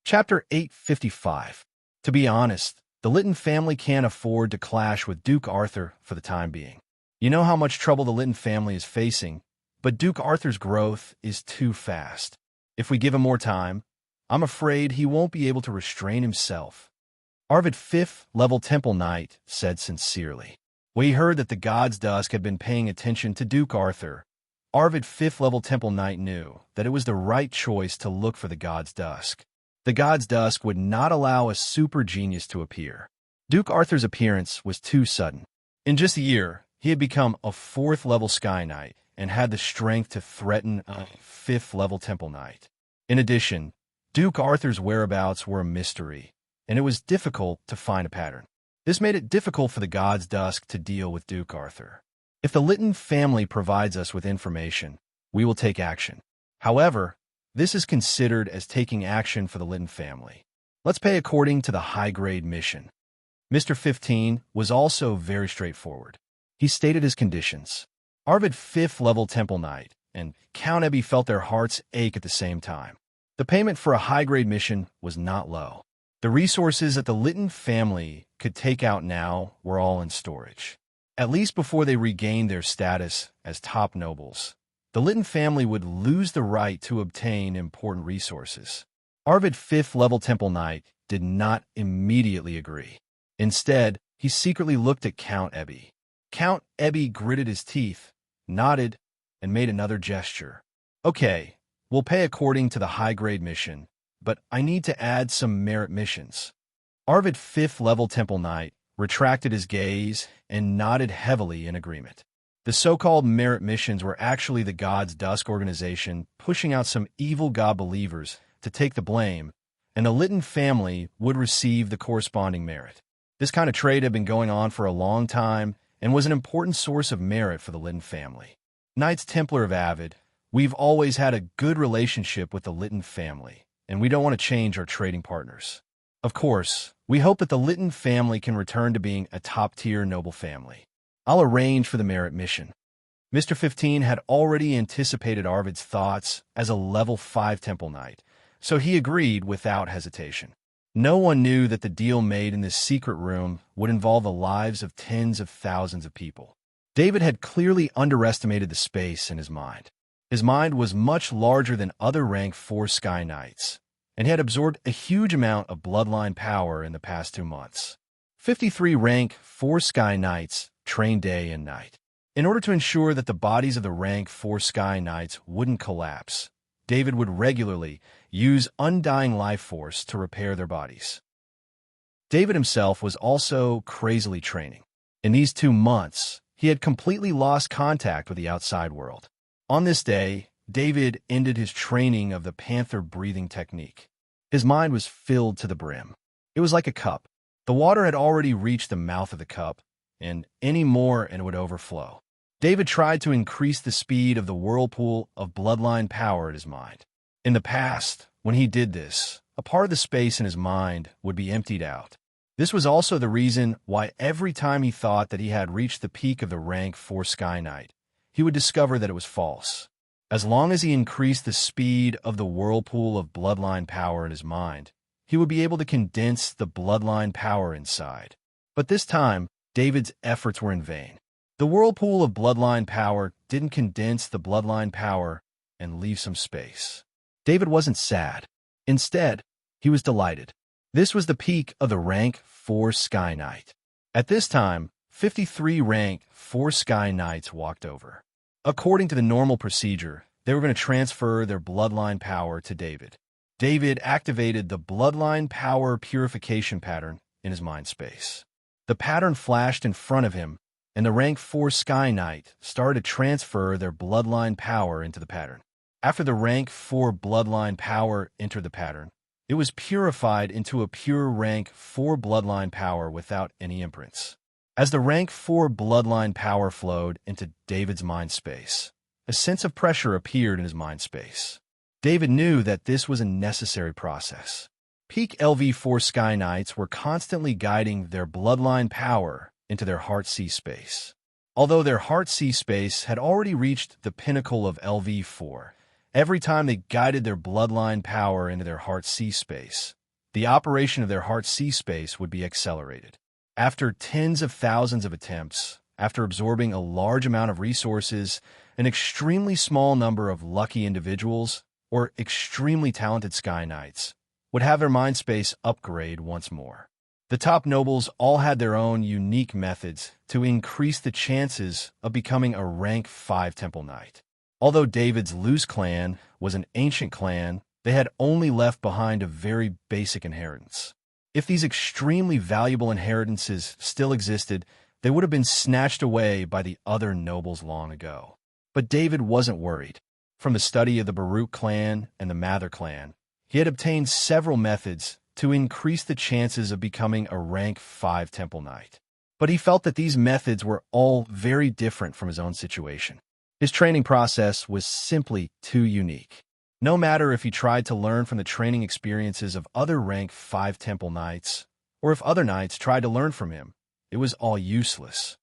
Chapter 855. To be honest, the Lytton family can't afford to clash with Duke Arthur for the time being. You know how much trouble the Lytton family is facing, but Duke Arthur's growth is too fast. If we give him more time, I'm afraid he won't be able to restrain himself. Arvid, 5th level Temple Knight, said sincerely. We heard that the God's Dusk had been paying attention to Duke Arthur. Arvid, 5th level Temple Knight, knew that it was the right choice to look for the God's Dusk. The God's Dusk would not allow a super genius to appear. Duke Arthur's appearance was too sudden. In just a year, he had become a 4th level Sky Knight and had the strength to threaten a 5th level Temple Knight. In addition, Duke Arthur's whereabouts were a mystery, and it was difficult to find a pattern. This made it difficult for the God's Dusk to deal with Duke Arthur. If the Lytton family provides us with information, we will take action. However, this is considered as taking action for the Lytton family. Let's pay according to the high-grade mission. Mr. 15 was also very straightforward. He stated his conditions. Arvid, 5th level Temple Knight, and Count Ebby felt their hearts ache at the same time. The payment for a high-grade mission was not low. The resources that the Lytton family could take out now were all in storage. At least before they regained their status as top nobles, the Lytton family would lose the right to obtain important resources. Arvid, 5th level Temple Knight, did not immediately agree. Instead, he secretly looked at Count Ebby. Count Ebby gritted his teeth, nodded, and made another gesture. Okay, we'll pay according to the high-grade mission, but I need to add some merit missions. Arvid, 5th level Temple Knight, retracted his gaze and nodded heavily in agreement. The so-called merit missions were actually the God's Dusk organization pushing out some evil God believers to take the blame, and the Lytton family would receive the corresponding merit. This kind of trade had been going on for a long time and was an important source of merit for the Lytton family. Knights Templar of Avid, we've always had a good relationship with the Lytton family, and we don't want to change our trading partners. Of course, we hope that the Lytton family can return to being a top-tier noble family. I'll arrange for the merit mission. Mr. 15 had already anticipated Arvid's thoughts as a level 5 Temple Knight, so he agreed without hesitation. No one knew that the deal made in this secret room would involve the lives of tens of thousands of people. David had clearly underestimated the space in his mind. His mind was much larger than other rank 4 Sky Knights, and he had absorbed a huge amount of bloodline power in the past 2 months. 53 rank 4 Sky Knights trained day and night. In order to ensure that the bodies of the rank 4 Sky Knights wouldn't collapse, David would regularly use undying life force to repair their bodies. David himself was also crazily training. In these 2 months, he had completely lost contact with the outside world. On this day, David ended his training of the panther breathing technique. His mind was filled to the brim. It was like a cup. The water had already reached the mouth of the cup, and any more and it would overflow. David tried to increase the speed of the whirlpool of bloodline power in his mind. In the past, when he did this, a part of the space in his mind would be emptied out. This was also the reason why every time he thought that he had reached the peak of the rank 4 Sky Knight, he would discover that it was false. As long as he increased the speed of the whirlpool of bloodline power in his mind, he would be able to condense the bloodline power inside. But this time, David's efforts were in vain. The whirlpool of bloodline power didn't condense the bloodline power and leave some space. David wasn't sad. Instead, he was delighted. This was the peak of the rank 4 Sky Knight. At this time, 53 rank 4 Sky Knights walked over. According to the normal procedure, they were going to transfer their bloodline power to David. David activated the bloodline power purification pattern in his mind space. The pattern flashed in front of him, and the rank 4 Sky Knight started to transfer their bloodline power into the pattern. After the rank 4 bloodline power entered the pattern, it was purified into a pure rank 4 bloodline power without any imprints. As the rank 4 bloodline power flowed into David's mind space, a sense of pressure appeared in his mind space. David knew that this was a necessary process. Peak LV4 Sky Knights were constantly guiding their bloodline power into their Heart C space. Although their Heart C space had already reached the pinnacle of LV4, Every time they guided their bloodline power into their heart sea space, the operation of their heart sea space would be accelerated. After tens of thousands of attempts, after absorbing a large amount of resources, an extremely small number of lucky individuals, or extremely talented Sky Knights, would have their mind space upgrade once more. The top nobles all had their own unique methods to increase the chances of becoming a rank 5 Temple Knight. Although David's loose clan was an ancient clan, they had only left behind a very basic inheritance. If these extremely valuable inheritances still existed, they would have been snatched away by the other nobles long ago. But David wasn't worried. From the study of the Baruch clan and the Mather clan, he had obtained several methods to increase the chances of becoming a rank 5 Temple Knight. But he felt that these methods were all very different from his own situation. His training process was simply too unique. No matter if he tried to learn from the training experiences of other rank 5 Temple Knights, or if other knights tried to learn from him, it was all useless.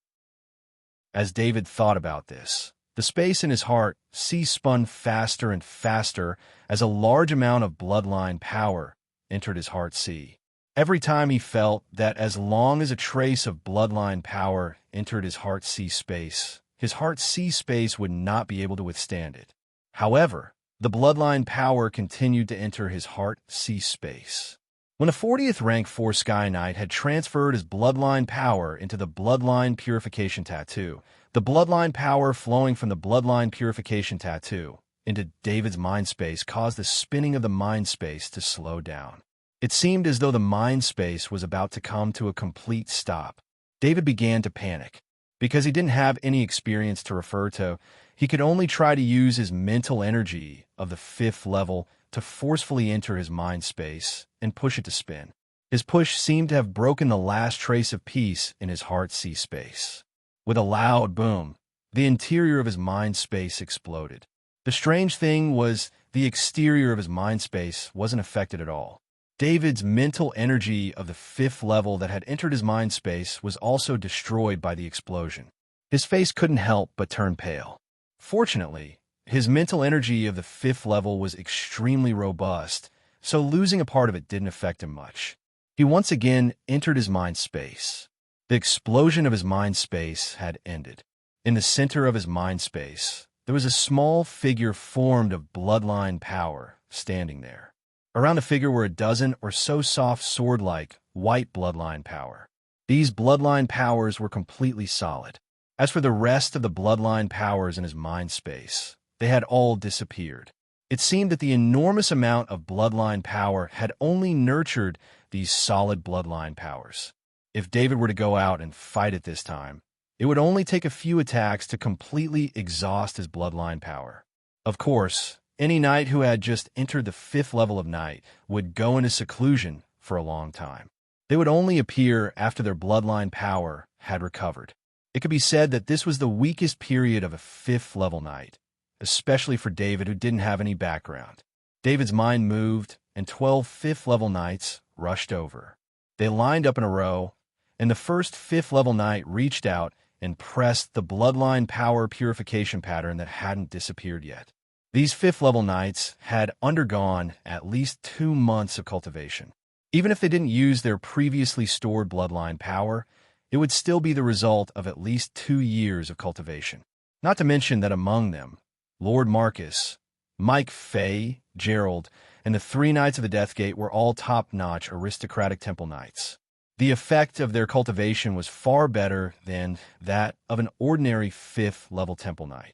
As David thought about this, the space in his heart spun faster and faster as a large amount of bloodline power entered his heart sea. Every time he felt that as long as a trace of bloodline power entered his heart sea space, his heart sea space would not be able to withstand it. However, the bloodline power continued to enter his heart sea space. When a 40th rank 4 Sky Knight had transferred his bloodline power into the bloodline purification tattoo, the bloodline power flowing from the bloodline purification tattoo into David's mind space caused the spinning of the mind space to slow down. It seemed as though the mind space was about to come to a complete stop. David began to panic. Because he didn't have any experience to refer to, he could only try to use his mental energy of the 5th level to forcefully enter his mind space and push it to spin. His push seemed to have broken the last trace of peace in his heart sea space. With a loud boom, the interior of his mind space exploded. The strange thing was the exterior of his mind space wasn't affected at all. David's mental energy of the 5th level that had entered his mind space was also destroyed by the explosion. His face couldn't help but turn pale. Fortunately, his mental energy of the 5th level was extremely robust, so losing a part of it didn't affect him much. He once again entered his mind space. The explosion of his mind space had ended. In the center of his mind space, there was a small figure formed of bloodline power standing there. Around the figure were a dozen or so soft sword-like white bloodline power. These bloodline powers were completely solid. As for the rest of the bloodline powers in his mind space, they had all disappeared. It seemed that the enormous amount of bloodline power had only nurtured these solid bloodline powers. If David were to go out and fight at this time, it would only take a few attacks to completely exhaust his bloodline power. Of course, any knight who had just entered the 5th level of knight would go into seclusion for a long time. They would only appear after their bloodline power had recovered. It could be said that this was the weakest period of a 5th level knight, especially for David, who didn't have any background. David's mind moved, and 12 5th level knights rushed over. They lined up in a row, and the first 5th level knight reached out and pressed the bloodline power purification pattern that hadn't disappeared yet. These 5th level knights had undergone at least 2 months of cultivation. Even if they didn't use their previously stored bloodline power, it would still be the result of at least 2 years of cultivation. Not to mention that among them, Lord Marcus, Mike Fay, Gerald, and the 3 Knights of the Deathgate were all top-notch aristocratic temple knights. The effect of their cultivation was far better than that of an ordinary 5th level temple knight.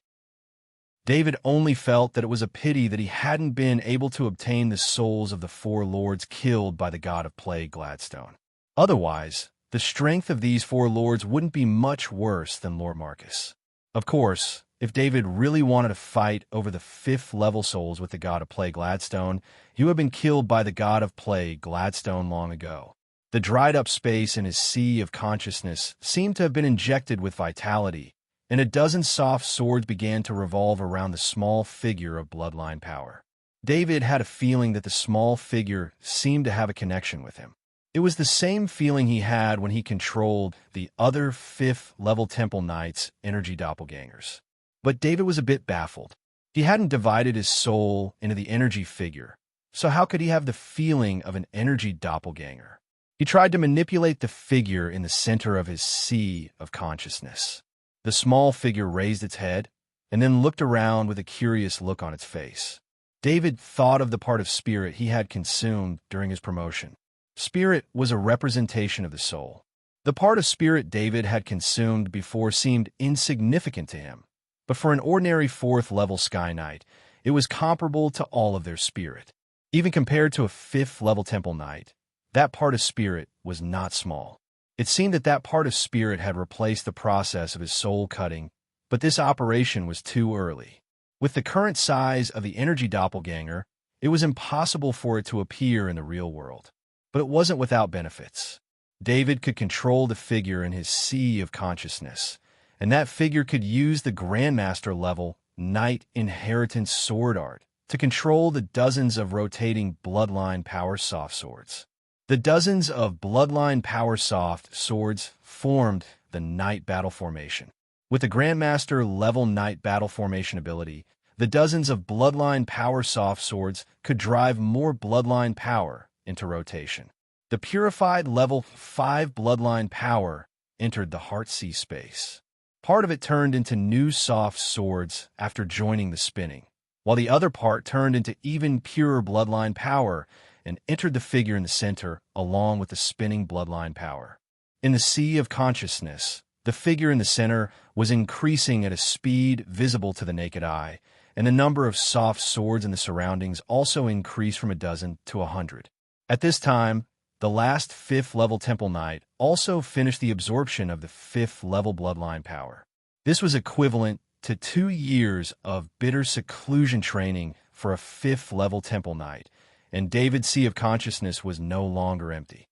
David only felt that it was a pity that he hadn't been able to obtain the souls of the 4 lords killed by the god of plague, Gladstone. Otherwise, the strength of these 4 lords wouldn't be much worse than Lord Marcus. Of course, if David really wanted to fight over the 5th level souls with the god of plague, Gladstone, he would have been killed by the god of plague, Gladstone, long ago. The dried-up space in his sea of consciousness seemed to have been injected with vitality, and a dozen soft swords began to revolve around the small figure of bloodline power. David had a feeling that the small figure seemed to have a connection with him. It was the same feeling he had when he controlled the other 5th level temple knights' energy doppelgangers. But David was a bit baffled. He hadn't divided his soul into the energy figure, so how could he have the feeling of an energy doppelganger? He tried to manipulate the figure in the center of his sea of consciousness. The small figure raised its head and then looked around with a curious look on its face. David thought of the part of spirit he had consumed during his promotion. Spirit was a representation of the soul. The part of spirit David had consumed before seemed insignificant to him, but for an ordinary fourth-level Sky Knight, it was comparable to all of their spirit. Even compared to a fifth-level Temple Knight, that part of spirit was not small. It seemed that that part of spirit had replaced the process of his soul cutting, but this operation was too early. With the current size of the energy doppelganger, it was impossible for it to appear in the real world. But it wasn't without benefits. David could control the figure in his sea of consciousness, and that figure could use the Grandmaster-level Knight Inheritance Sword Art to control the dozens of rotating Bloodline Power Soft Swords. The dozens of Bloodline Power Soft Swords formed the Knight Battle Formation. With the Grandmaster-level Knight Battle Formation ability, the dozens of Bloodline Power Soft Swords could drive more Bloodline power into rotation. The purified level 5 Bloodline power entered the Heartsea space. Part of it turned into new soft swords after joining the spinning, while the other part turned into even purer Bloodline power and entered the figure in the center along with the spinning Bloodline power. In the sea of consciousness, the figure in the center was increasing at a speed visible to the naked eye, and the number of soft swords in the surroundings also increased from 12 to 100. At this time, the last fifth-level Temple Knight also finished the absorption of the fifth-level Bloodline power. This was equivalent to 2 years of bitter seclusion training for a fifth-level Temple Knight, and David's Sea of Consciousness was no longer empty.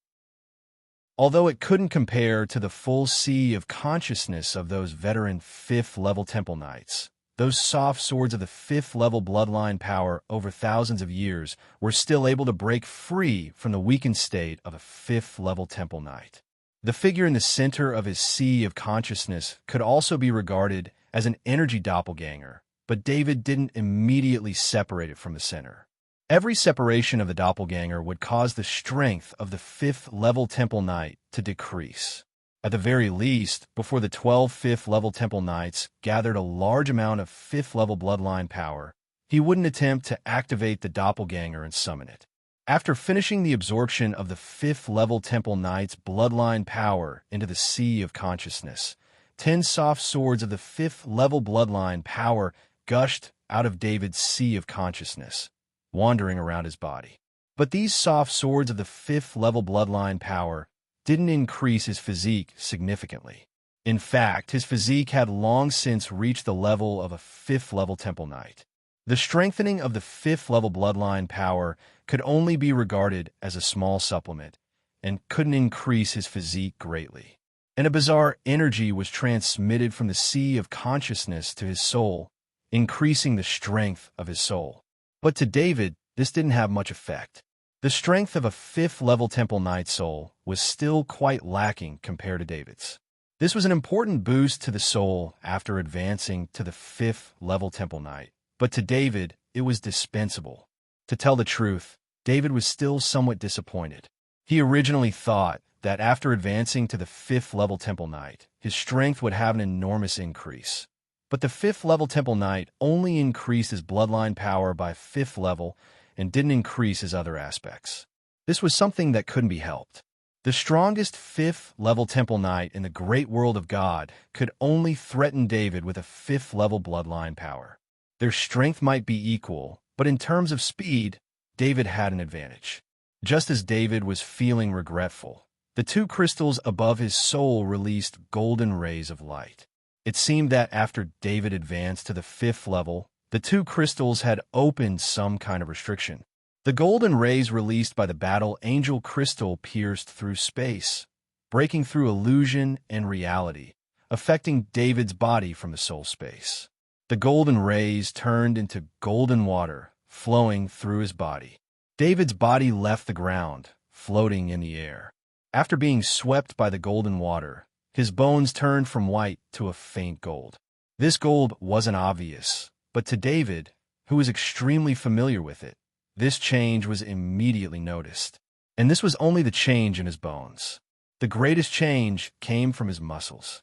Although it couldn't compare to the full Sea of Consciousness of those veteran fifth-level Temple Knights, those soft swords of the fifth-level Bloodline power over thousands of years were still able to break free from the weakened state of a fifth-level Temple Knight. The figure in the center of his Sea of Consciousness could also be regarded as an energy doppelganger, but David didn't immediately separate it from the center. Every separation of the doppelganger would cause the strength of the fifth-level Temple Knight to decrease. At the very least, before the 12 fifth-level Temple Knights gathered a large amount of fifth-level Bloodline power, he wouldn't attempt to activate the doppelganger and summon it. After finishing the absorption of the fifth-level Temple Knight's Bloodline power into the Sea of Consciousness, 10 soft swords of the fifth-level Bloodline power gushed out of David's Sea of Consciousness, wandering around his body. But these soft swords of the fifth-level Bloodline power didn't increase his physique significantly. In fact, his physique had long since reached the level of a fifth-level Temple Knight. The strengthening of the fifth-level Bloodline power could only be regarded as a small supplement and couldn't increase his physique greatly. And a bizarre energy was transmitted from the Sea of Consciousness to his soul, increasing the strength of his soul. But to David, this didn't have much effect. The strength of a fifth-level Temple Knight soul was still quite lacking compared to David's. This was an important boost to the soul after advancing to the fifth-level Temple Knight, but to David, it was dispensable. To tell the truth, David was still somewhat disappointed. He originally thought that after advancing to the fifth-level Temple Knight, his strength would have an enormous increase. But the fifth-level Temple Knight only increased his Bloodline power by fifth level and didn't increase his other aspects. This was something that couldn't be helped. The strongest fifth-level Temple Knight in the great world of God could only threaten David with a fifth-level Bloodline power. Their strength might be equal, but in terms of speed, David had an advantage. Just as David was feeling regretful, the 2 crystals above his soul released golden rays of light. It seemed that after David advanced to the fifth level, the 2 crystals had opened some kind of restriction. The golden rays released by the Battle Angel crystal pierced through space, breaking through illusion and reality, affecting David's body from the soul space. The golden rays turned into golden water, flowing through his body. David's body left the ground, floating in the air. After being swept by the golden water, his bones turned from white to a faint gold. This gold wasn't obvious, But to David, who was extremely familiar with it, this change was immediately noticed. And this was only the change in his bones. The greatest change came from his muscles.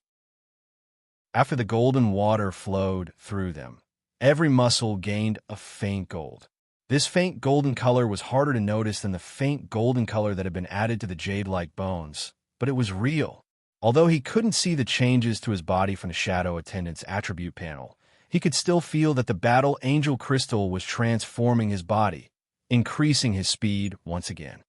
After the golden water flowed through them, every muscle gained a faint gold. This faint golden color was harder to notice than the faint golden color that had been added to the jade-like bones, but it was real. Although he couldn't see the changes to his body from the Shadow Attendant's attribute panel, he could still feel that the Battle Angel crystal was transforming his body, increasing his speed once again.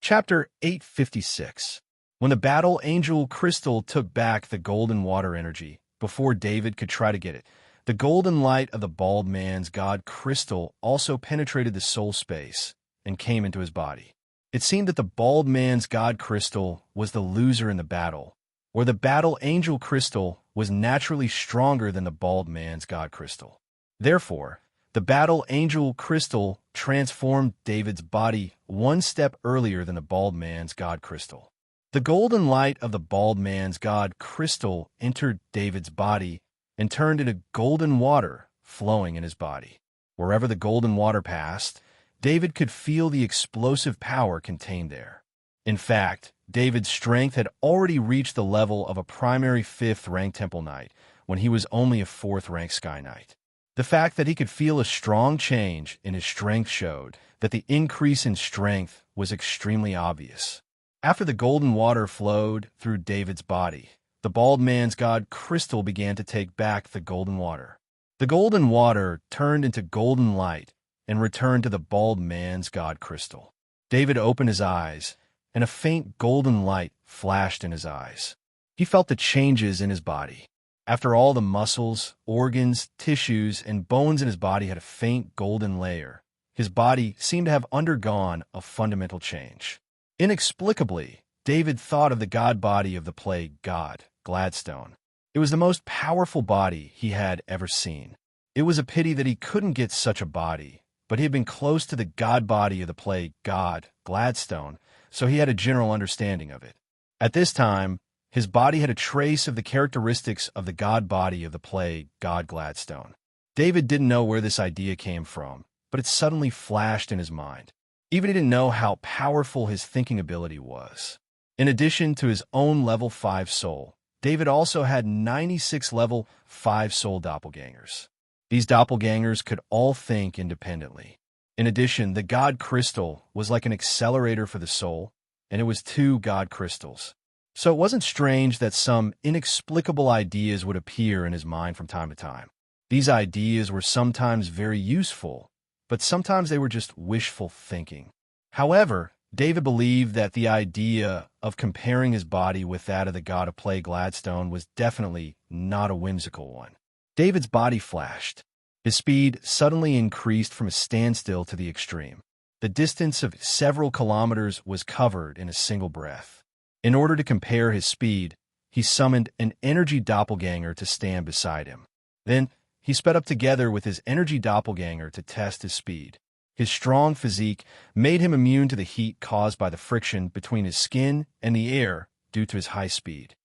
Chapter 856. When the Battle Angel crystal took back the golden water energy, before David could try to get it, the golden light of the bald man's god crystal also penetrated the soul space and came into his body. It seemed that the bald man's god crystal was the loser in the battle, or the Battle Angel crystal was naturally stronger than the bald man's god crystal. Therefore, the Battle Angel crystal transformed David's body one step earlier than the bald man's god crystal. The golden light of the bald man's god crystal entered David's body and turned into golden water flowing in his body. Wherever the golden water passed, David could feel the explosive power contained there. In fact, David's strength had already reached the level of a primary 5th-rank Temple Knight when he was only a 4th-rank Sky Knight. The fact that he could feel a strong change in his strength showed that the increase in strength was extremely obvious. After the golden water flowed through David's body, the bald man's god crystal began to take back the golden water. The golden water turned into golden light and returned to the bald man's god crystal. David opened his eyes, and a faint golden light flashed in his eyes. He felt the changes in his body. After all the muscles, organs, tissues, and bones in his body had a faint golden layer, his body seemed to have undergone a fundamental change. Inexplicably, David thought of the god body of the plague god, Gladstone. It was the most powerful body he had ever seen. It was a pity that he couldn't get such a body, but he had been close to the god body of the plague god, Gladstone, so he had a general understanding of it. At this time, his body had a trace of the characteristics of the god body of the plague god Gladstone. David didn't know where this idea came from, but it suddenly flashed in his mind. Even he didn't know how powerful his thinking ability was. In addition to his own level 5 soul, David also had 96 level 5 soul doppelgangers. These doppelgangers could all think independently. In addition, the God Crystal was like an accelerator for the soul, and it was 2 God Crystals. So it wasn't strange that some inexplicable ideas would appear in his mind from time to time. These ideas were sometimes very useful, but sometimes they were just wishful thinking. However, David believed that the idea of comparing his body with that of the god of plague Gladstone was definitely not a whimsical one. David's body flashed. His speed suddenly increased from a standstill to the extreme. The distance of several kilometers was covered in a single breath. In order to compare his speed, he summoned an energy doppelganger to stand beside him. Then, he sped up together with his energy doppelganger to test his speed. His strong physique made him immune to the heat caused by the friction between his skin and the air due to his high speed.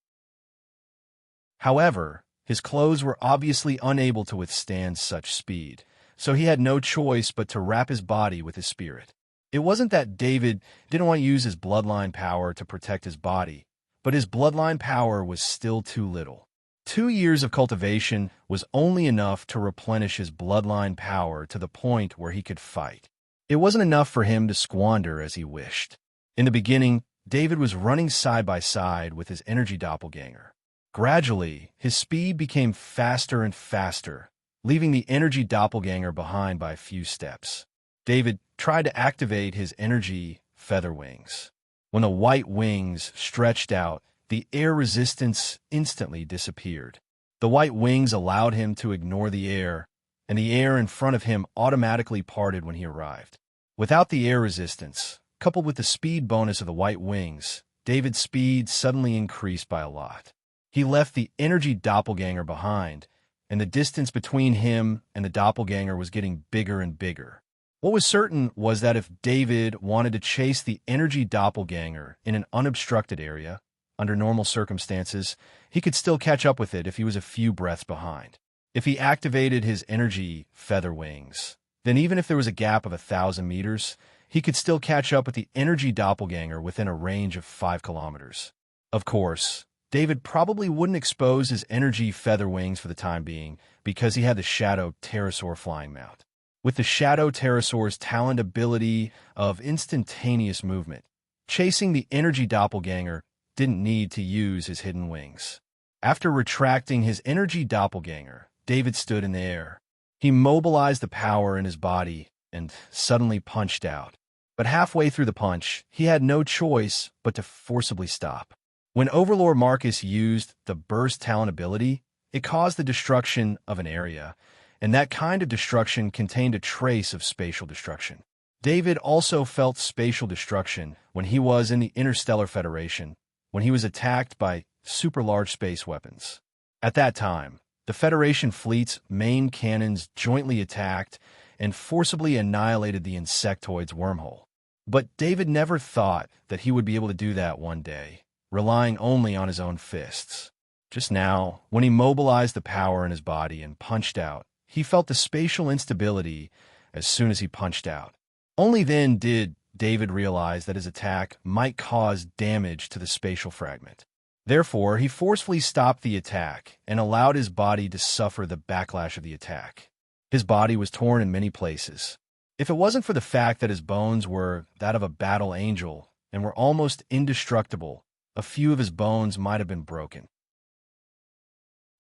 However, his clothes were obviously unable to withstand such speed, so he had no choice but to wrap his body with his spirit. It wasn't that David didn't want to use his bloodline power to protect his body, but his bloodline power was still too little. 2 years of cultivation was only enough to replenish his bloodline power to the point where he could fight. It wasn't enough for him to squander as he wished. In the beginning, David was running side by side with his energy doppelganger. Gradually, his speed became faster and faster, leaving the energy doppelganger behind by a few steps. David tried to activate his energy feather wings. When the white wings stretched out, the air resistance instantly disappeared. The white wings allowed him to ignore the air, and the air in front of him automatically parted when he arrived. Without the air resistance, coupled with the speed bonus of the white wings, David's speed suddenly increased by a lot. He left the energy doppelganger behind, and the distance between him and the doppelganger was getting bigger and bigger. What was certain was that if David wanted to chase the energy doppelganger in an unobstructed area, Under normal circumstances, he could still catch up with it if he was a few breaths behind. If he activated his energy feather wings, then even if there was a gap of 1,000 meters, he could still catch up with the energy doppelganger within a range of 5 kilometers. Of course, David probably wouldn't expose his energy feather wings for the time being because he had the Shadow Pterosaur flying mount. With the Shadow Pterosaur's talent ability of instantaneous movement, chasing the energy doppelganger didn't need to use his hidden wings. After retracting his energy doppelganger, David stood in the air. He mobilized the power in his body and suddenly punched out. But halfway through the punch, he had no choice but to forcibly stop. When Overlord Marcus used the burst talent ability, it caused the destruction of an area, and that kind of destruction contained a trace of spatial destruction. David also felt spatial destruction when he was in the Interstellar Federation, when he was attacked by super-large space weapons. At that time, the Federation fleet's main cannons jointly attacked and forcibly annihilated the insectoid's wormhole. But David never thought that he would be able to do that one day, relying only on his own fists. Just now, when he mobilized the power in his body and punched out, he felt the spatial instability as soon as he punched out. Only then did David realize that his attack might cause damage to the spatial fragment. Therefore, he forcefully stopped the attack and allowed his body to suffer the backlash of the attack. His body was torn in many places. If it wasn't for the fact that his bones were that of a battle angel and were almost indestructible, a few of his bones might have been broken.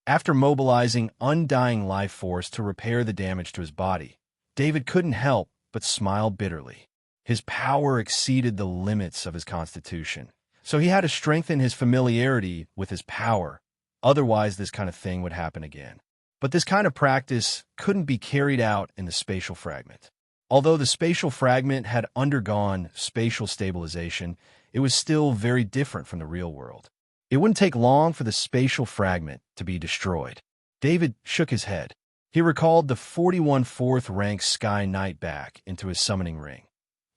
After mobilizing undying life force to repair the damage to his body, David couldn't help but smile bitterly. His power exceeded the limits of his constitution, so he had to strengthen his familiarity with his power. Otherwise, this kind of thing would happen again. But this kind of practice couldn't be carried out in the spatial fragment. Although the spatial fragment had undergone spatial stabilization, it was still very different from the real world. It wouldn't take long for the spatial fragment to be destroyed. David shook his head. He recalled the 41 4th-ranked Sky Knight back into his summoning ring,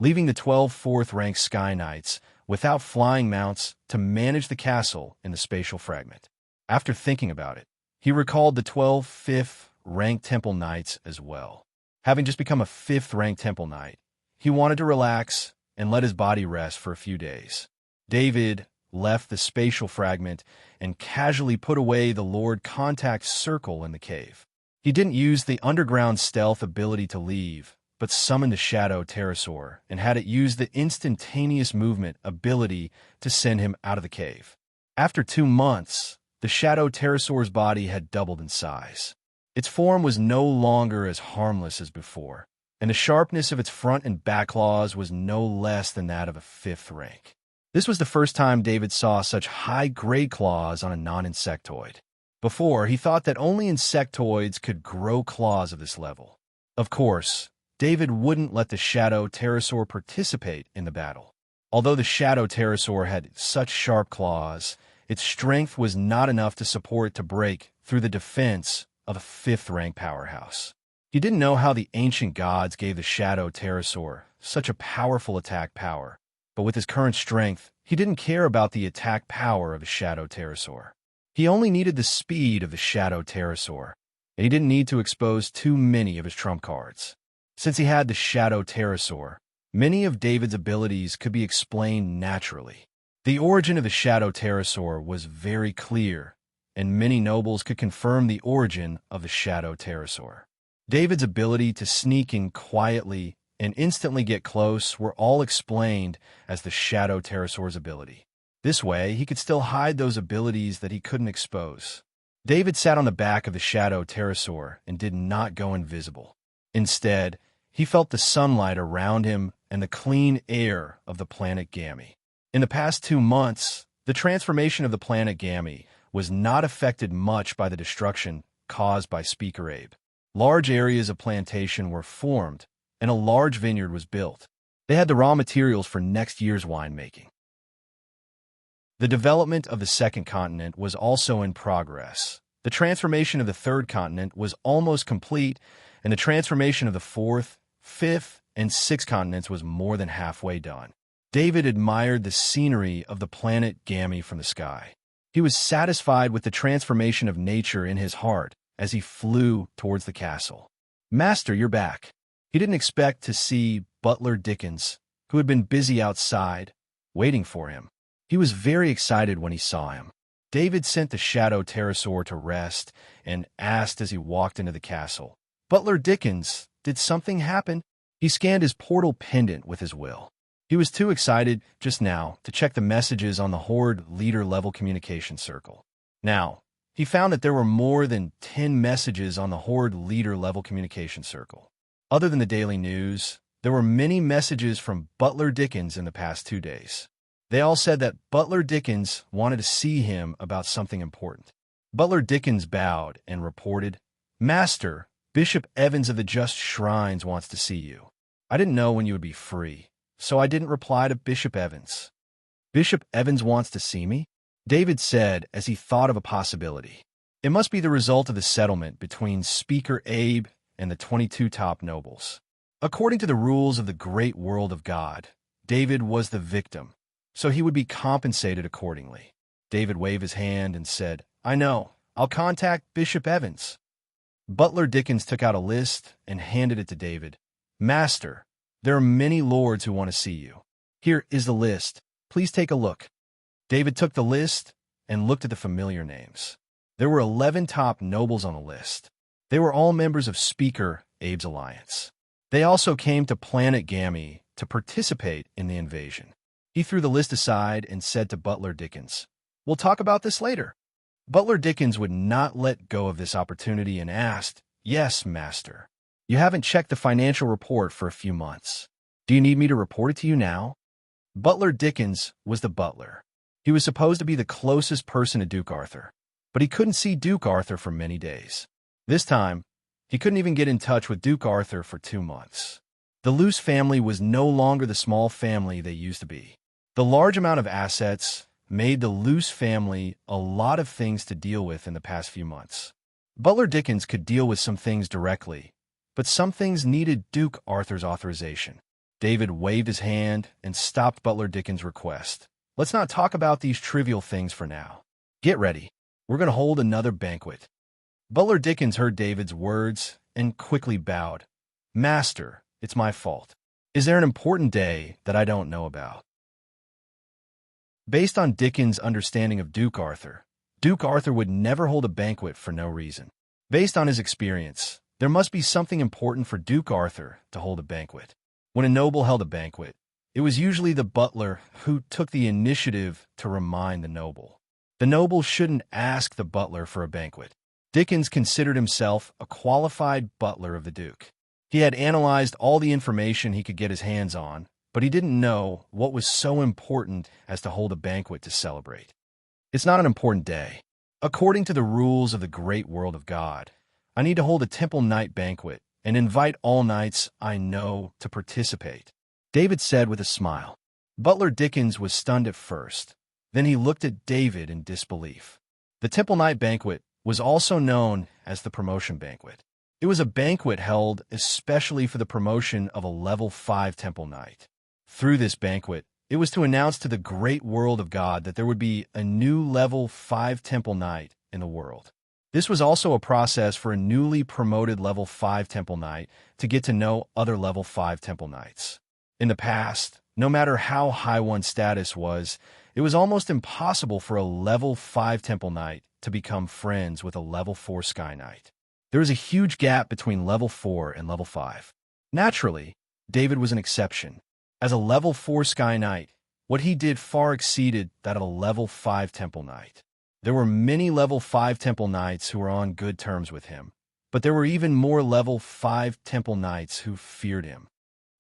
leaving the 12 4th-ranked Sky Knights without flying mounts to manage the castle in the spatial fragment. After thinking about it, he recalled the 12 5th-ranked Temple Knights as well. Having just become a 5th-ranked Temple Knight, he wanted to relax and let his body rest for a few days. David left the spatial fragment and casually put away the Lord Contact Circle in the cave. He didn't use the underground stealth ability to leave, but summoned the Shadow Pterosaur and had it use the instantaneous movement ability to send him out of the cave. After 2 months, the Shadow Pterosaur's body had doubled in size. Its form was no longer as harmless as before, and the sharpness of its front and back claws was no less than that of a 5th rank. This was the first time David saw such high-grade claws on a non-insectoid. Before, he thought that only insectoids could grow claws of this level. Of course, David wouldn't let the Shadow Pterosaur participate in the battle. Although the Shadow Pterosaur had such sharp claws, its strength was not enough to support it to break through the defense of a 5th-rank powerhouse. He didn't know how the ancient gods gave the Shadow Pterosaur such a powerful attack power, but with his current strength, he didn't care about the attack power of the Shadow Pterosaur. He only needed the speed of the Shadow Pterosaur, and he didn't need to expose too many of his trump cards. Since he had the Shadow Pterosaur, many of David's abilities could be explained naturally. The origin of the Shadow Pterosaur was very clear, and many nobles could confirm the origin of the Shadow Pterosaur. David's ability to sneak in quietly and instantly get close were all explained as the Shadow Pterosaur's ability. This way, he could still hide those abilities that he couldn't expose. David sat on the back of the Shadow Pterosaur and did not go invisible. Instead, he felt the sunlight around him and the clean air of the planet Gammy. In the past 2 months, the transformation of the planet Gammy was not affected much by the destruction caused by Speaker Abe. Large areas of plantation were formed, and a large vineyard was built. They had the raw materials for next year's winemaking. The development of the second continent was also in progress. The transformation of the third continent was almost complete, and the transformation of the fourth, fifth, and sixth continents was more than halfway done. David admired the scenery of the planet Gammy from the sky. He was satisfied with the transformation of nature in his heart as he flew towards the castle. "Master, you're back." He didn't expect to see Butler Dickens, who had been busy outside, waiting for him. He was very excited when he saw him. David sent the shadow pterosaur to rest and asked as he walked into the castle, "Butler Dickens, did something happen?" He scanned his portal pendant with his will. He was too excited just now to check the messages on the Horde leader-level communication circle. Now, he found that there were more than 10 messages on the Horde leader-level communication circle. Other than the daily news, there were many messages from Butler Dickens in the past 2 days. They all said that Butler Dickens wanted to see him about something important. Butler Dickens bowed and reported, "Master, Bishop Evans of the Just Shrines wants to see you. I didn't know when you would be free, so I didn't reply to Bishop Evans." "Bishop Evans wants to see me?" David said as he thought of a possibility. It must be the result of the settlement between Speaker Abe and the 22 top nobles. According to the rules of the great world of God, David was the victim, so he would be compensated accordingly. David waved his hand and said, "I know. I'll contact Bishop Evans." Butler Dickens took out a list and handed it to David. "Master, there are many lords who want to see you. Here is the list. Please take a look." David took the list and looked at the familiar names. There were 11 top nobles on the list. They were all members of Speaker Abe's alliance. They also came to Planet Gammy to participate in the invasion. He threw the list aside and said to Butler Dickens, "We'll talk about this later." Butler Dickens would not let go of this opportunity and asked, "Yes, master. You haven't checked the financial report for a few months. Do you need me to report it to you now?" Butler Dickens was the butler. He was supposed to be the closest person to Duke Arthur, but he couldn't see Duke Arthur for many days. This time, he couldn't even get in touch with Duke Arthur for 2 months. The Luce family was no longer the small family they used to be. The large amount of assets made the Luce family a lot of things to deal with in the past few months. Butler Dickens could deal with some things directly, but some things needed Duke Arthur's authorization. David waved his hand and stopped Butler Dickens' request. "Let's not talk about these trivial things for now. Get ready. We're going to hold another banquet." Butler Dickens heard David's words and quickly bowed. "Master, it's my fault. Is there an important day that I don't know about?" Based on Dickens' understanding of Duke Arthur would never hold a banquet for no reason. Based on his experience, there must be something important for Duke Arthur to hold a banquet. When a noble held a banquet, it was usually the butler who took the initiative to remind the noble. The noble shouldn't ask the butler for a banquet. Dickens considered himself a qualified butler of the Duke. He had analyzed all the information he could get his hands on, but he didn't know what was so important as to hold a banquet to celebrate. It's not an important day. According to the rules of the great world of God, I need to hold a temple night banquet and invite all knights I know to participate, David said with a smile. Butler Dickens was stunned at first. Then he looked at David in disbelief. The temple night banquet was also known as the promotion banquet. It was a banquet held especially for the promotion of a level 5 temple knight. Through this banquet, it was to announce to the great world of God that there would be a new level 5 temple knight in the world. This was also a process for a newly promoted level 5 temple knight to get to know other level 5 temple knights. In the past, no matter how high one's status was, it was almost impossible for a level 5 temple knight to become friends with a level 4 sky knight. There was a huge gap between level 4 and level 5. Naturally, David was an exception. As a level 4 sky knight, what he did far exceeded that of a level 5 temple knight. There were many level 5 temple knights who were on good terms with him, but there were even more level 5 temple knights who feared him.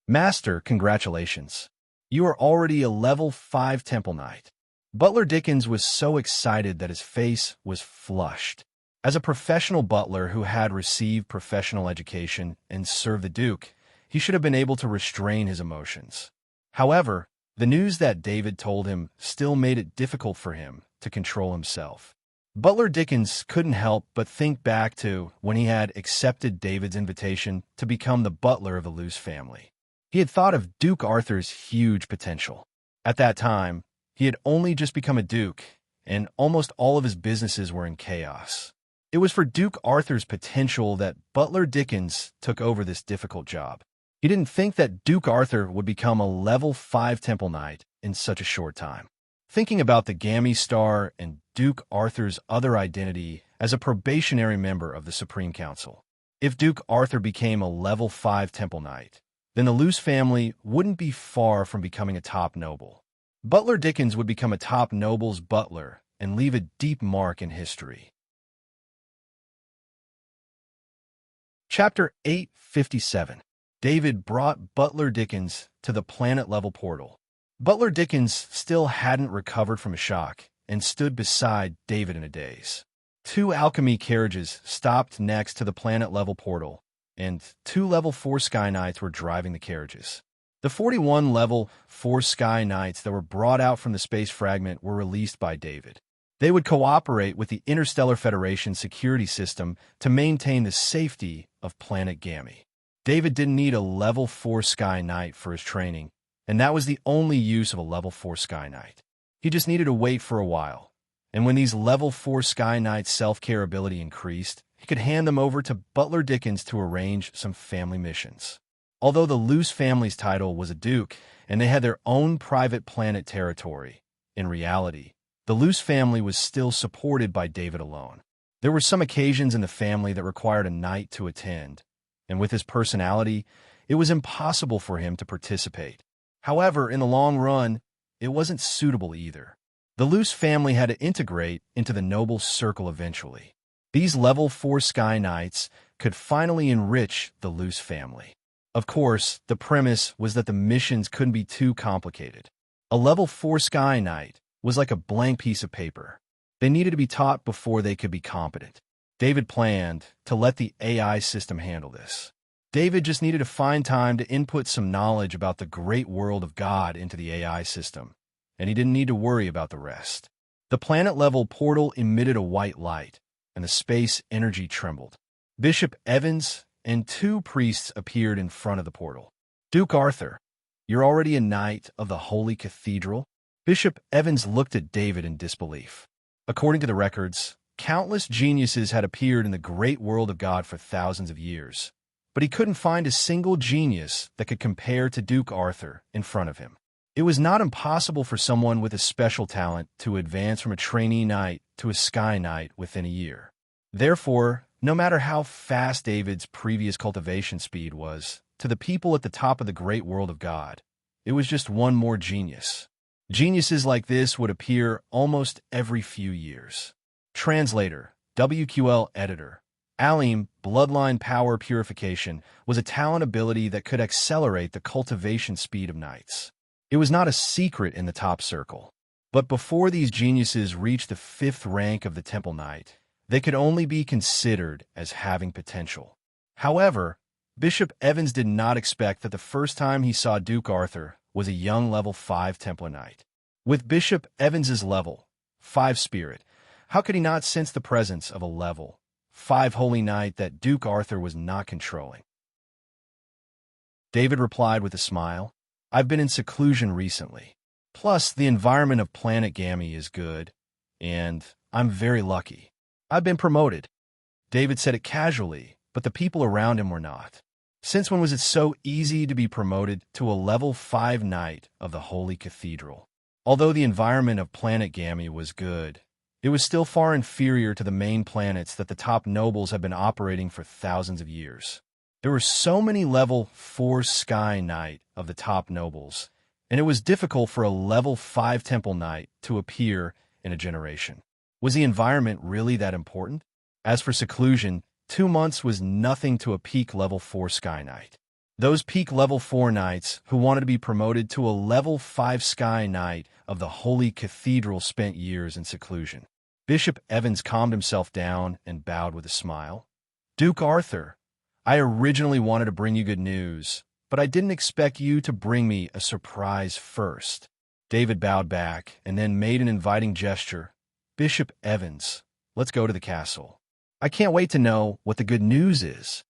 "Master, congratulations. You are already a level 5 temple knight." Butler Dickens was so excited that his face was flushed. As a professional butler who had received professional education and served the Duke, he should have been able to restrain his emotions. However, the news that David told him still made it difficult for him to control himself. Butler Dickens couldn't help but think back to when he had accepted David's invitation to become the butler of the Luce family. He had thought of Duke Arthur's huge potential. At that time, he had only just become a duke, and almost all of his businesses were in chaos. It was for Duke Arthur's potential that Butler Dickens took over this difficult job. He didn't think that Duke Arthur would become a level 5 Temple Knight in such a short time. Thinking about the Gammy Star and Duke Arthur's other identity as a probationary member of the Supreme Council. If Duke Arthur became a level 5 Temple Knight, then the Luce family wouldn't be far from becoming a top noble. Butler Dickens would become a top noble's butler and leave a deep mark in history. Chapter 857. David brought Butler Dickens to the planet-level portal. Butler Dickens still hadn't recovered from a shock and stood beside David in a daze. 2 alchemy carriages stopped next to the planet-level portal, and 2 level 4 Sky Knights were driving the carriages. The 41 level 4 Sky Knights that were brought out from the space fragment were released by David. They would cooperate with the Interstellar Federation security system to maintain the safety of planet Gammy. David didn't need a level 4 Sky Knight for his training, and that was the only use of a level 4 Sky Knight. He just needed to wait for a while, and when these level 4 Sky Knights' self-care ability increased, he could hand them over to Butler Dickens to arrange some family missions. Although the Luce family's title was a duke, and they had their own private planet territory, in reality, the Luce family was still supported by David alone. There were some occasions in the family that required a knight to attend, and with his personality, it was impossible for him to participate. However, in the long run, it wasn't suitable either. The Luce family had to integrate into the noble circle eventually. These level 4 Sky Knights could finally enrich the Luce family. Of course, the premise was that the missions couldn't be too complicated. A level 4 Sky Knight was like a blank piece of paper. They needed to be taught before they could be competent. David planned to let the AI system handle this. David just needed to find time to input some knowledge about the great world of God into the AI system, and he didn't need to worry about the rest. The planet-level portal emitted a white light, and the space energy trembled. Bishop Evans and 2 priests appeared in front of the portal. Duke Arthur, you're already a knight of the Holy Cathedral? Bishop Evans looked at David in disbelief. According to the records, countless geniuses had appeared in the great world of God for thousands of years, but he couldn't find a single genius that could compare to Duke Arthur in front of him. It was not impossible for someone with a special talent to advance from a trainee knight to a Sky Knight within a year. Therefore, no matter how fast David's previous cultivation speed was, to the people at the top of the great world of God, it was just one more genius. Geniuses like this would appear almost every few years. Translator, WQL editor. Alim, bloodline power purification, was a talent ability that could accelerate the cultivation speed of knights. It was not a secret in the top circle. But before these geniuses reached the 5th rank of the Temple Knight, they could only be considered as having potential. However, Bishop Evans did not expect that the first time he saw Duke Arthur was a young level 5 Templar Knight. With Bishop Evans's level 5 spirit, how could he not sense the presence of a level 5 Holy Knight that Duke Arthur was not controlling? David replied with a smile, I've been in seclusion recently. Plus, the environment of planet Gammy is good, and I'm very lucky. I've been promoted. David said it casually, but the people around him were not. Since when was it so easy to be promoted to a level 5 Knight of the Holy Cathedral? Although the environment of planet Gammy was good, it was still far inferior to the main planets that the top nobles had been operating for thousands of years. There were so many level 4 Sky Knight of the top nobles, and it was difficult for a level 5 Temple Knight to appear in a generation. Was the environment really that important? As for seclusion, 2 months was nothing to a peak level 4 Sky Knight. Those peak level 4 Knights who wanted to be promoted to a level 5 Sky Knight of the Holy Cathedral spent years in seclusion. Bishop Evans calmed himself down and bowed with a smile. Duke Arthur, I originally wanted to bring you good news, but I didn't expect you to bring me a surprise first. David bowed back and then made an inviting gesture. Bishop Evans, let's go to the castle. I can't wait to know what the good news is.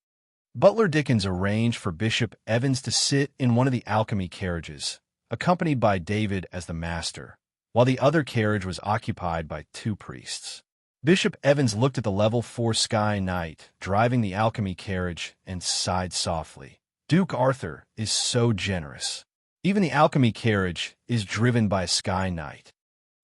Butler Dickens arranged for Bishop Evans to sit in one of the alchemy carriages, accompanied by David as the master, while the other carriage was occupied by 2 priests. Bishop Evans looked at the level 4 Sky Knight driving the alchemy carriage and sighed softly. Duke Arthur is so generous. Even the alchemy carriage is driven by a Sky Knight.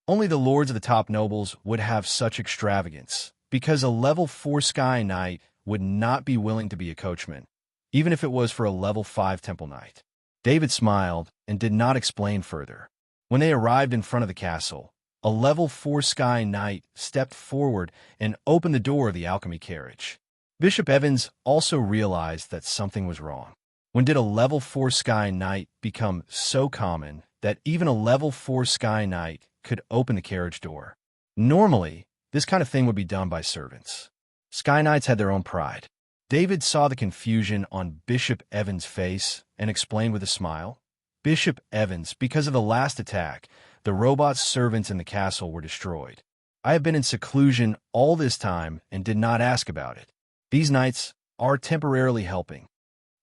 Only the lords of the top nobles would have such extravagance, because a level 4 Sky Knight would not be willing to be a coachman, even if it was for a level 5 Temple Knight. David smiled and did not explain further. When they arrived in front of the castle, a level 4 Sky Knight stepped forward and opened the door of the alchemy carriage. Bishop Evans also realized that something was wrong. When did a level 4 Sky Knight become so common that even a level 4 Sky Knight could open the carriage door? Normally, this kind of thing would be done by servants. Sky Knights had their own pride. David saw the confusion on Bishop Evans' face and explained with a smile. Bishop Evans, because of the last attack, the robot servants in the castle were destroyed. I have been in seclusion all this time and did not ask about it. These knights are temporarily helping.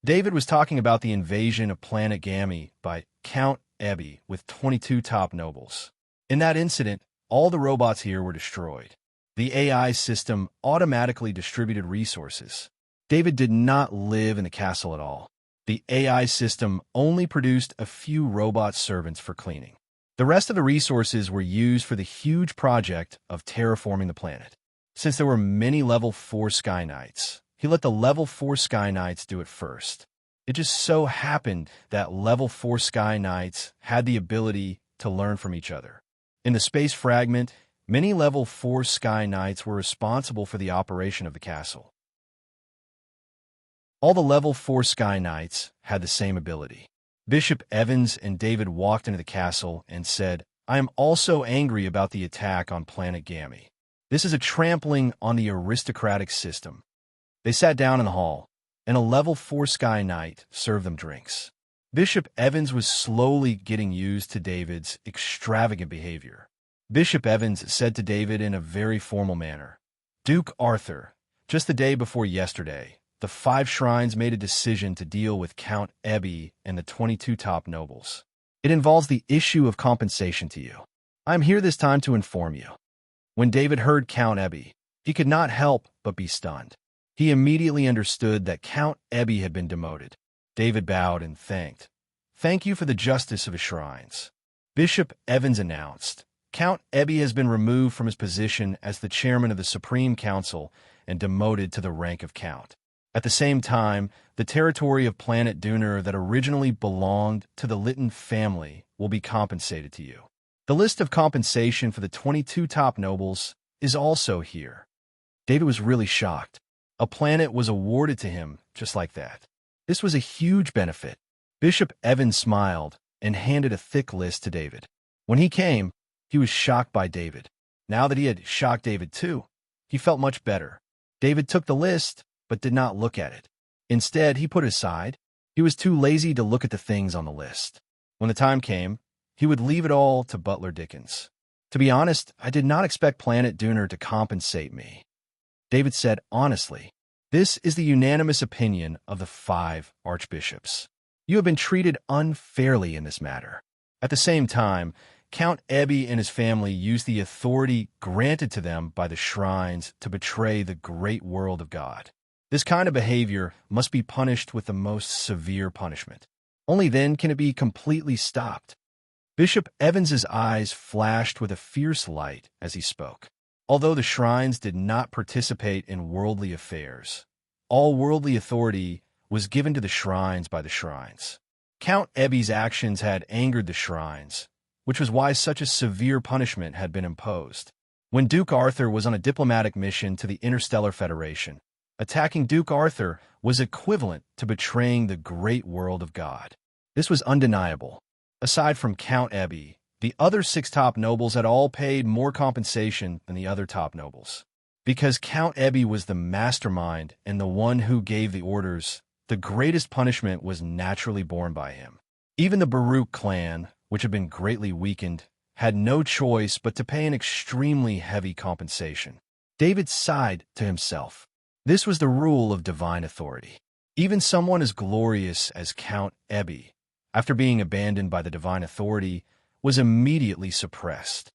David was talking about the invasion of planet Gamma by Count Ebby with 22 top nobles. In that incident, all the robots here were destroyed. The AI system automatically distributed resources. David did not live in the castle at all. The AI system only produced a few robot servants for cleaning. The rest of the resources were used for the huge project of terraforming the planet. Since there were many level 4 Sky Knights, he let the level 4 Sky Knights do it first. It just so happened that level 4 Sky Knights had the ability to learn from each other. In the space fragment, many level 4 Sky Knights were responsible for the operation of the castle. All the level 4 Sky Knights had the same ability. Bishop Evans and David walked into the castle and said, I am also angry about the attack on planet Gamma. This is a trampling on the aristocratic system. They sat down in the hall, and a level 4 Sky Knight served them drinks. Bishop Evans was slowly getting used to David's extravagant behavior. Bishop Evans said to David in a very formal manner, Duke Arthur, just the day before yesterday, the 5 shrines made a decision to deal with Count Ebby and the 22 top nobles. It involves the issue of compensation to you. I am here this time to inform you. When David heard Count Ebby, he could not help but be stunned. He immediately understood that Count Ebby had been demoted. David bowed and thanked. Thank you for the justice of his shrines. Bishop Evans announced, Count Ebby has been removed from his position as the chairman of the Supreme Council and demoted to the rank of Count. At the same time, the territory of planet Duner that originally belonged to the Lytton family will be compensated to you. The list of compensation for the 22 top nobles is also here. David was really shocked. A planet was awarded to him just like that. This was a huge benefit. Bishop Evans smiled and handed a thick list to David. When he came, he was shocked by David. Now that he had shocked David too, he felt much better. David took the list, but did not look at it. Instead, he put it aside. He was too lazy to look at the things on the list. When the time came, he would leave it all to Butler Dickens. To be honest, I did not expect Planet Duner to compensate me. David said honestly, this is the unanimous opinion of the 5 archbishops. You have been treated unfairly in this matter. At the same time, Count Ebby and his family used the authority granted to them by the shrines to betray the great world of God. This kind of behavior must be punished with the most severe punishment. Only then can it be completely stopped. Bishop Evans's eyes flashed with a fierce light as he spoke. Although the shrines did not participate in worldly affairs, all worldly authority was given to the shrines by the shrines. Count Ebby's actions had angered the shrines, which was why such a severe punishment had been imposed. When Duke Arthur was on a diplomatic mission to the Interstellar Federation, attacking Duke Arthur was equivalent to betraying the great world of God. This was undeniable. Aside from Count Ebby, the other 6 top nobles had all paid more compensation than the other top nobles. Because Count Ebby was the mastermind and the one who gave the orders, the greatest punishment was naturally borne by him. Even the Baruch clan, which had been greatly weakened, had no choice but to pay an extremely heavy compensation. David sighed to himself. This was the rule of divine authority. Even someone as glorious as Count Ebby after being abandoned by the divine authority, was immediately suppressed.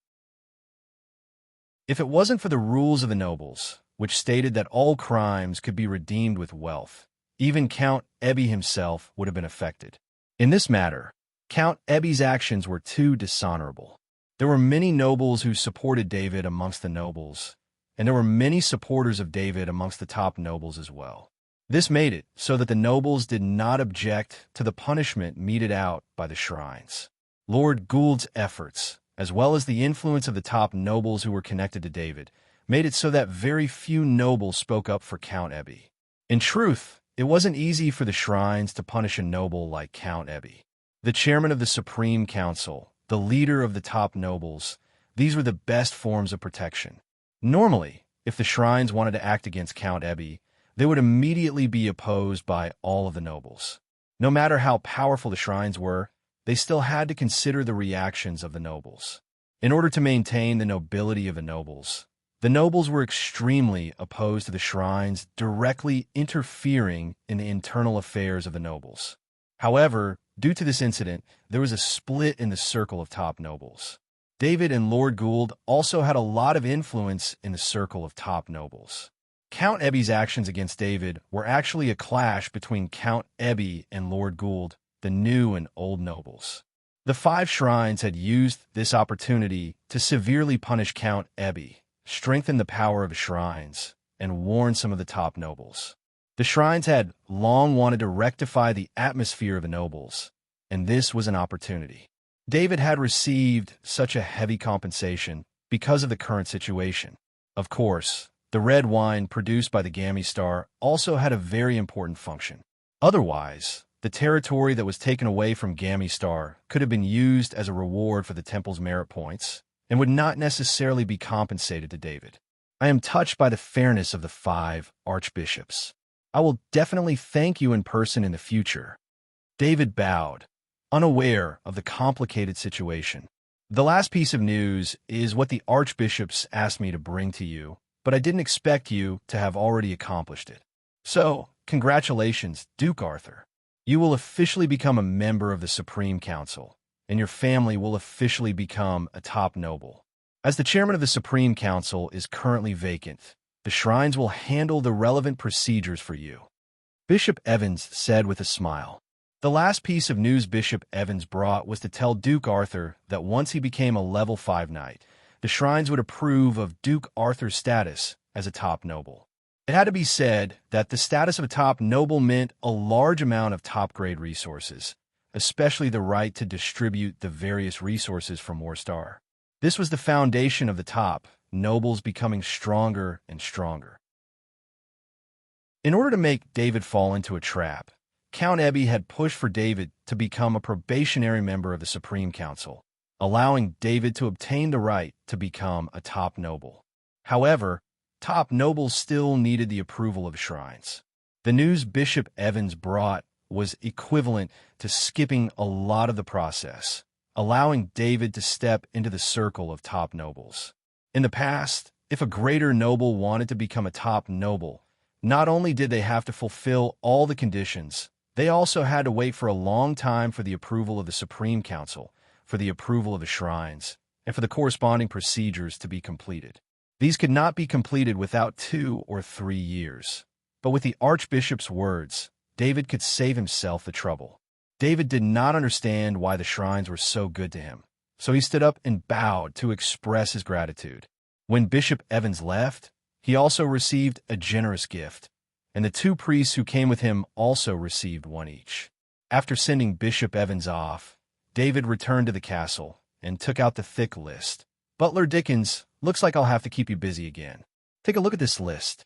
If it wasn't for the rules of the nobles, which stated that all crimes could be redeemed with wealth, even Count Ebby himself would have been affected. In this matter, Count Ebby's actions were too dishonorable. There were many nobles who supported David amongst the nobles, and there were many supporters of David amongst the top nobles as well. This made it so that the nobles did not object to the punishment meted out by the shrines. Lord Gould's efforts, as well as the influence of the top nobles who were connected to David, made it so that very few nobles spoke up for Count Ebby. In truth, it wasn't easy for the shrines to punish a noble like Count Ebby. The chairman of the Supreme Council, the leader of the top nobles, these were the best forms of protection. Normally, if the shrines wanted to act against Count Ebby, they would immediately be opposed by all of the nobles. No matter how powerful the shrines were, they still had to consider the reactions of the nobles. In order to maintain the nobility of the nobles were extremely opposed to the shrines directly interfering in the internal affairs of the nobles. However, due to this incident, there was a split in the circle of top nobles. David and Lord Gould also had a lot of influence in the circle of top nobles. Count Ebby's actions against David were actually a clash between Count Ebby and Lord Gould, the new and old nobles. The 5 shrines had used this opportunity to severely punish Count Ebby, strengthen the power of the shrines, and warn some of the top nobles. The shrines had long wanted to rectify the atmosphere of the nobles, and this was an opportunity. David had received such a heavy compensation because of the current situation. Of course, the red wine produced by the Gammy Star also had a very important function. Otherwise, the territory that was taken away from Gammy Star could have been used as a reward for the temple's merit points and would not necessarily be compensated to David. I am touched by the fairness of the 5 archbishops. I will definitely thank you in person in the future. David bowed, unaware of the complicated situation. The last piece of news is what the archbishops asked me to bring to you, but I didn't expect you to have already accomplished it. So, congratulations, Duke Arthur. You will officially become a member of the Supreme Council, and your family will officially become a top noble. As the chairman of the Supreme Council is currently vacant, the shrines will handle the relevant procedures for you. Bishop Evans said with a smile. The last piece of news Bishop Evans brought was to tell Duke Arthur that once he became a level 5 knight, the shrines would approve of Duke Arthur's status as a top noble. It had to be said that the status of a top noble meant a large amount of top-grade resources, especially the right to distribute the various resources from Warstar. This was the foundation of the top nobles becoming stronger and stronger. In order to make David fall into a trap, Count Ebby had pushed for David to become a probationary member of the Supreme Council, allowing David to obtain the right to become a top noble. However, top nobles still needed the approval of shrines. The news Bishop Evans brought was equivalent to skipping a lot of the process, allowing David to step into the circle of top nobles. In the past, if a greater noble wanted to become a top noble, not only did they have to fulfill all the conditions, they also had to wait for a long time for the approval of the Supreme Council, for the approval of the shrines, and for the corresponding procedures to be completed. These could not be completed without 2 or 3 years. But with the Archbishop's words, David could save himself the trouble. David did not understand why the shrines were so good to him, so he stood up and bowed to express his gratitude. When Bishop Evans left, he also received a generous gift, and the 2 priests who came with him also received 1 each. After sending Bishop Evans off, David returned to the castle and took out the thick list. Butler Dickens, looks like I'll have to keep you busy again. Take a look at this list.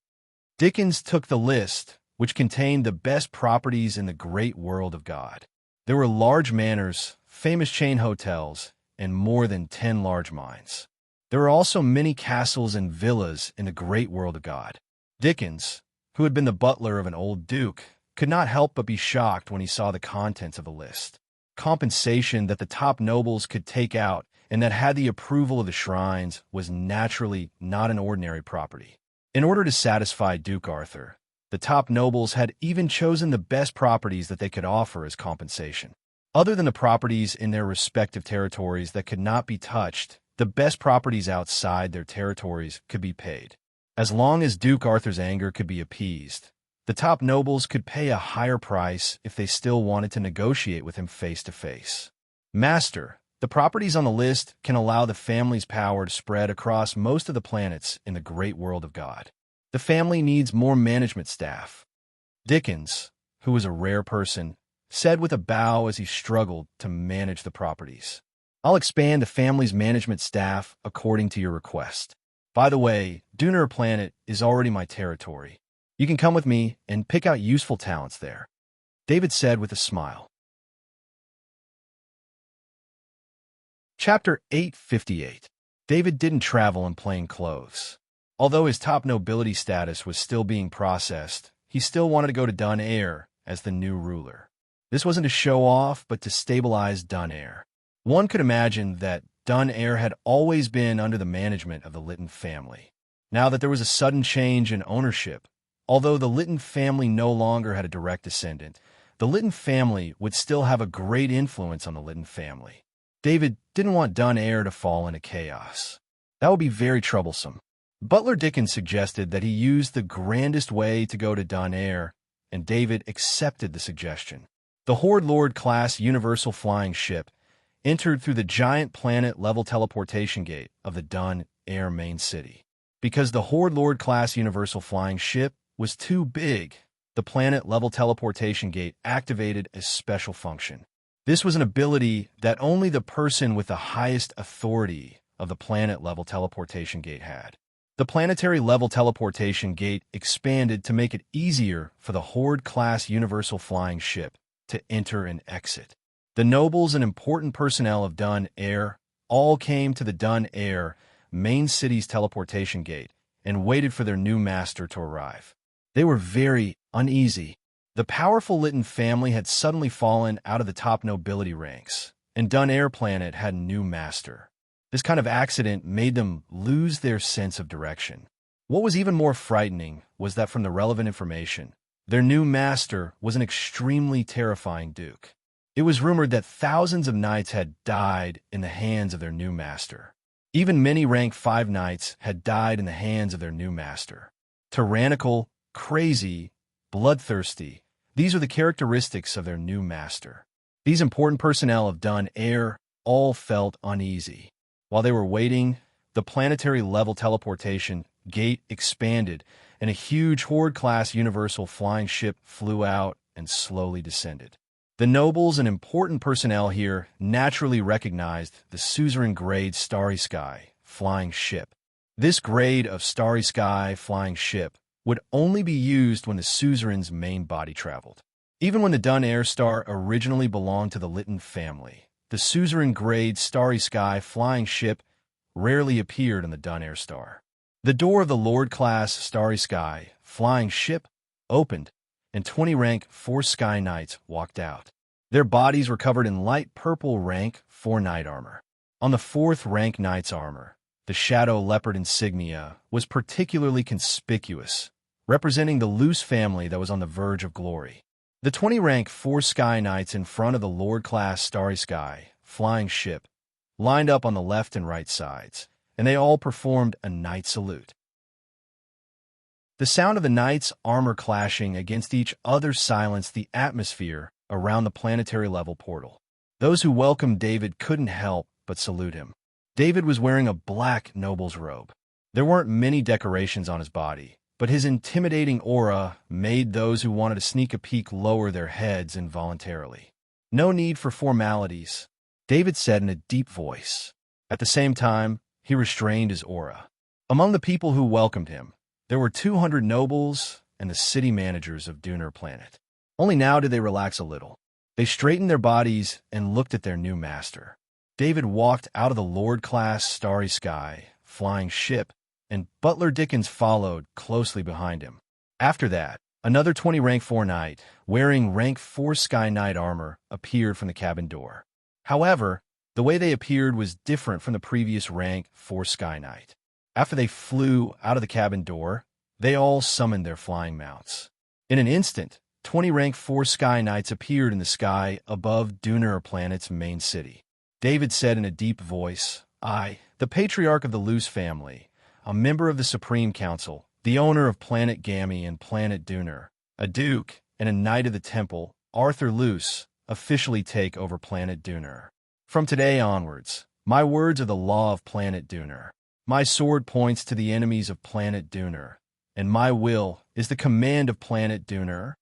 Dickens took the list, which contained the best properties in the great world of God. There were large manors, famous chain hotels, and more than 10 large mines. There were also many castles and villas in the great world of God. Dickens, who had been the butler of an old duke, could not help but be shocked when he saw the contents of the list. Compensation that the top nobles could take out and that had the approval of the shrines was naturally not an ordinary property. In order to satisfy Duke Arthur, the top nobles had even chosen the best properties that they could offer as compensation. Other than the properties in their respective territories that could not be touched, the best properties outside their territories could be paid. As long as Duke Arthur's anger could be appeased, the top nobles could pay a higher price if they still wanted to negotiate with him face to face. Master, the properties on the list can allow the family's power to spread across most of the planets in the great world of God. The family needs more management staff. Dickens, who was a rare person, said with a bow as he struggled to manage the properties. I'll expand the family's management staff according to your request. By the way, Duner Planet is already my territory. You can come with me and pick out useful talents there, David said with a smile. Chapter 858. David didn't travel in plain clothes. Although his top nobility status was still being processed, he still wanted to go to Dun as the new ruler. This wasn't to show off, but to stabilize Dun. One could imagine that Dun had always been under the management of the Lytton family. Now that there was a sudden change in ownership, although the Lytton family no longer had a direct descendant, the Lytton family would still have a great influence on the Lytton family. David didn't want Dun to fall into chaos. That would be very troublesome. Butler Dickens suggested that he use the grandest way to go to Dun, and David accepted the suggestion. The Horde Lord-class Universal Flying Ship entered through the giant planet-level teleportation gate of the Dun main city. Because the Horde Lord-class Universal Flying Ship was too big, the planet-level teleportation gate activated a special function. This was an ability that only the person with the highest authority of the planet-level teleportation gate had. The planetary-level teleportation gate expanded to make it easier for the Horde-class Universal Flying Ship to enter and exit. The nobles and important personnel of Dun all came to the Dun main city's teleportation gate and waited for their new master to arrive. They were very uneasy. The powerful Lytton family had suddenly fallen out of the top nobility ranks, and Dun planet had a new master. This kind of accident made them lose their sense of direction. What was even more frightening was that from the relevant information, their new master was an extremely terrifying duke. It was rumored that thousands of knights had died in the hands of their new master. Even many rank 5 knights had died in the hands of their new master. Tyrannical, crazy, bloodthirsty, these are the characteristics of their new master. These important personnel of Dun all felt uneasy. While they were waiting, the planetary-level teleportation gate expanded, and a huge Horde-class Universal Flying Ship flew out and slowly descended. The nobles and important personnel here naturally recognized the suzerain-grade Starry Sky flying ship. This grade of Starry Sky flying ship would only be used when the suzerain's main body traveled. Even when the Dun star originally belonged to the Lytton family, the suzerain-grade Starry Sky flying ship rarely appeared on the Dun star. The door of the Lord-class Starry Sky flying ship opened, and 20 rank 4 Sky Knights walked out. Their bodies were covered in light purple rank 4 Knight armor. On the 4th rank Knight's armor, the Shadow Leopard insignia was particularly conspicuous, representing the loose family that was on the verge of glory. The 20 rank 4 Sky Knights in front of the Lord-class Starry Sky flying ship lined up on the left and right sides, and they all performed a knight salute. The sound of the knights' armor clashing against each other silenced the atmosphere around the planetary-level portal. Those who welcomed David couldn't help but salute him. David was wearing a black noble's robe. There weren't many decorations on his body, but his intimidating aura made those who wanted to sneak a peek lower their heads involuntarily. No need for formalities, David said in a deep voice. At the same time, he restrained his aura. Among the people who welcomed him, there were 200 nobles and the city managers of Duner Planet. Only now did they relax a little. They straightened their bodies and looked at their new master. David walked out of the Lord-class Starry Sky flying ship, and Butler Dickens followed closely behind him. After that, another 20 rank 4 knight, wearing rank 4 Sky Knight armor, appeared from the cabin door. However, the way they appeared was different from the previous rank 4 Sky Knight. After they flew out of the cabin door, they all summoned their flying mounts. In an instant, 20 rank 4 Sky Knights appeared in the sky above Dunar planet's main city. David said in a deep voice, "I, the patriarch of the Luce family, a member of the Supreme Council, the owner of Planet Gammy and Planet Dunar, a duke and a knight of the temple, Arthur Luce, officially take over Planet Dunar. From today onwards, my words are the law of Planet Dunar. My sword points to the enemies of Planet Dunar, and my will is the command of Planet Dunar."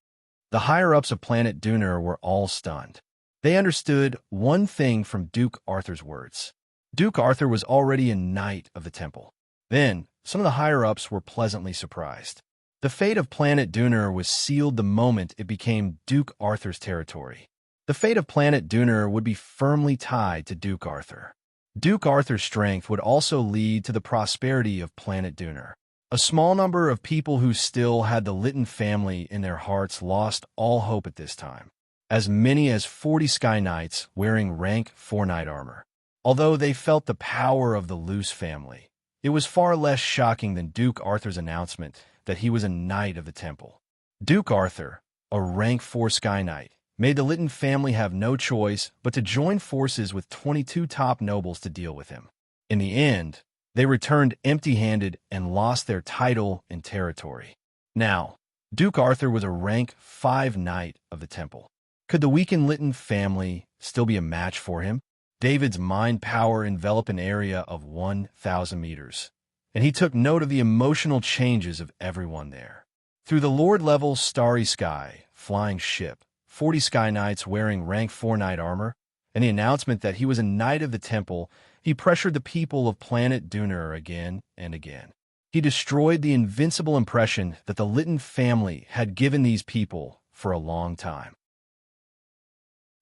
The higher-ups of Planet Dunar were all stunned. They understood one thing from Duke Arthur's words. Duke Arthur was already a knight of the temple. Then, some of the higher-ups were pleasantly surprised. The fate of Planet Dunar was sealed the moment it became Duke Arthur's territory. The fate of Planet Dunar would be firmly tied to Duke Arthur. Duke Arthur's strength would also lead to the prosperity of Planet Dunar. A small number of people who still had the Lytton family in their hearts lost all hope at this time. As many as 40 Sky Knights wearing rank 4 knight armor. Although they felt the power of the Luce family, it was far less shocking than Duke Arthur's announcement that he was a knight of the temple. Duke Arthur, a rank 4 Sky Knight, made the Lytton family have no choice but to join forces with 22 top nobles to deal with him. In the end, they returned empty-handed and lost their title and territory. Now, Duke Arthur was a rank 5 knight of the temple. Could the weakened Lytton family still be a match for him? David's mind power enveloped an area of 1,000 meters, and he took note of the emotional changes of everyone there. Through the Lord-level starry sky, flying ship, 40 Sky Knights wearing rank 4 knight armor, and the announcement that he was a knight of the temple, he pressured the people of Planet Dunar again and again. He destroyed the invincible impression that the Lytton family had given these people for a long time.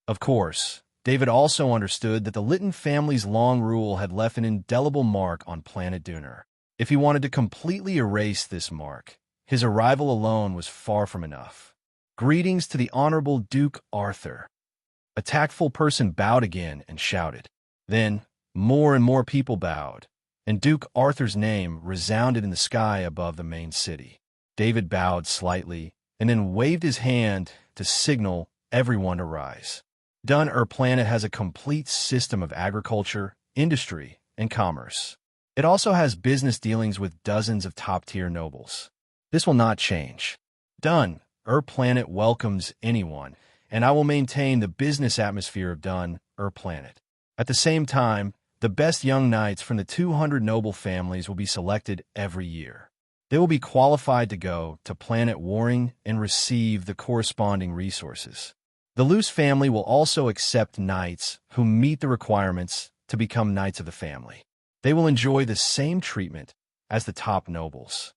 Of course, David also understood that the Lytton family's long rule had left an indelible mark on Planet Dunar. If he wanted to completely erase this mark, his arrival alone was far from enough. "Greetings to the Honorable Duke Arthur." A tactful person bowed again and shouted. Then, more and more people bowed, and Duke Arthur's name resounded in the sky above the main city. David bowed slightly and then waved his hand to signal everyone to rise. Dunar planet has a complete system of agriculture, industry, and commerce. It also has business dealings with dozens of top-tier nobles. This will not change. Dunar planet welcomes anyone, and I will maintain the business atmosphere of Dunar planet. At the same time, the best young knights from the 200 noble families will be selected every year. They will be qualified to go to Planet Warring and receive the corresponding resources. The Luce family will also accept knights who meet the requirements to become knights of the family. They will enjoy the same treatment as the top nobles.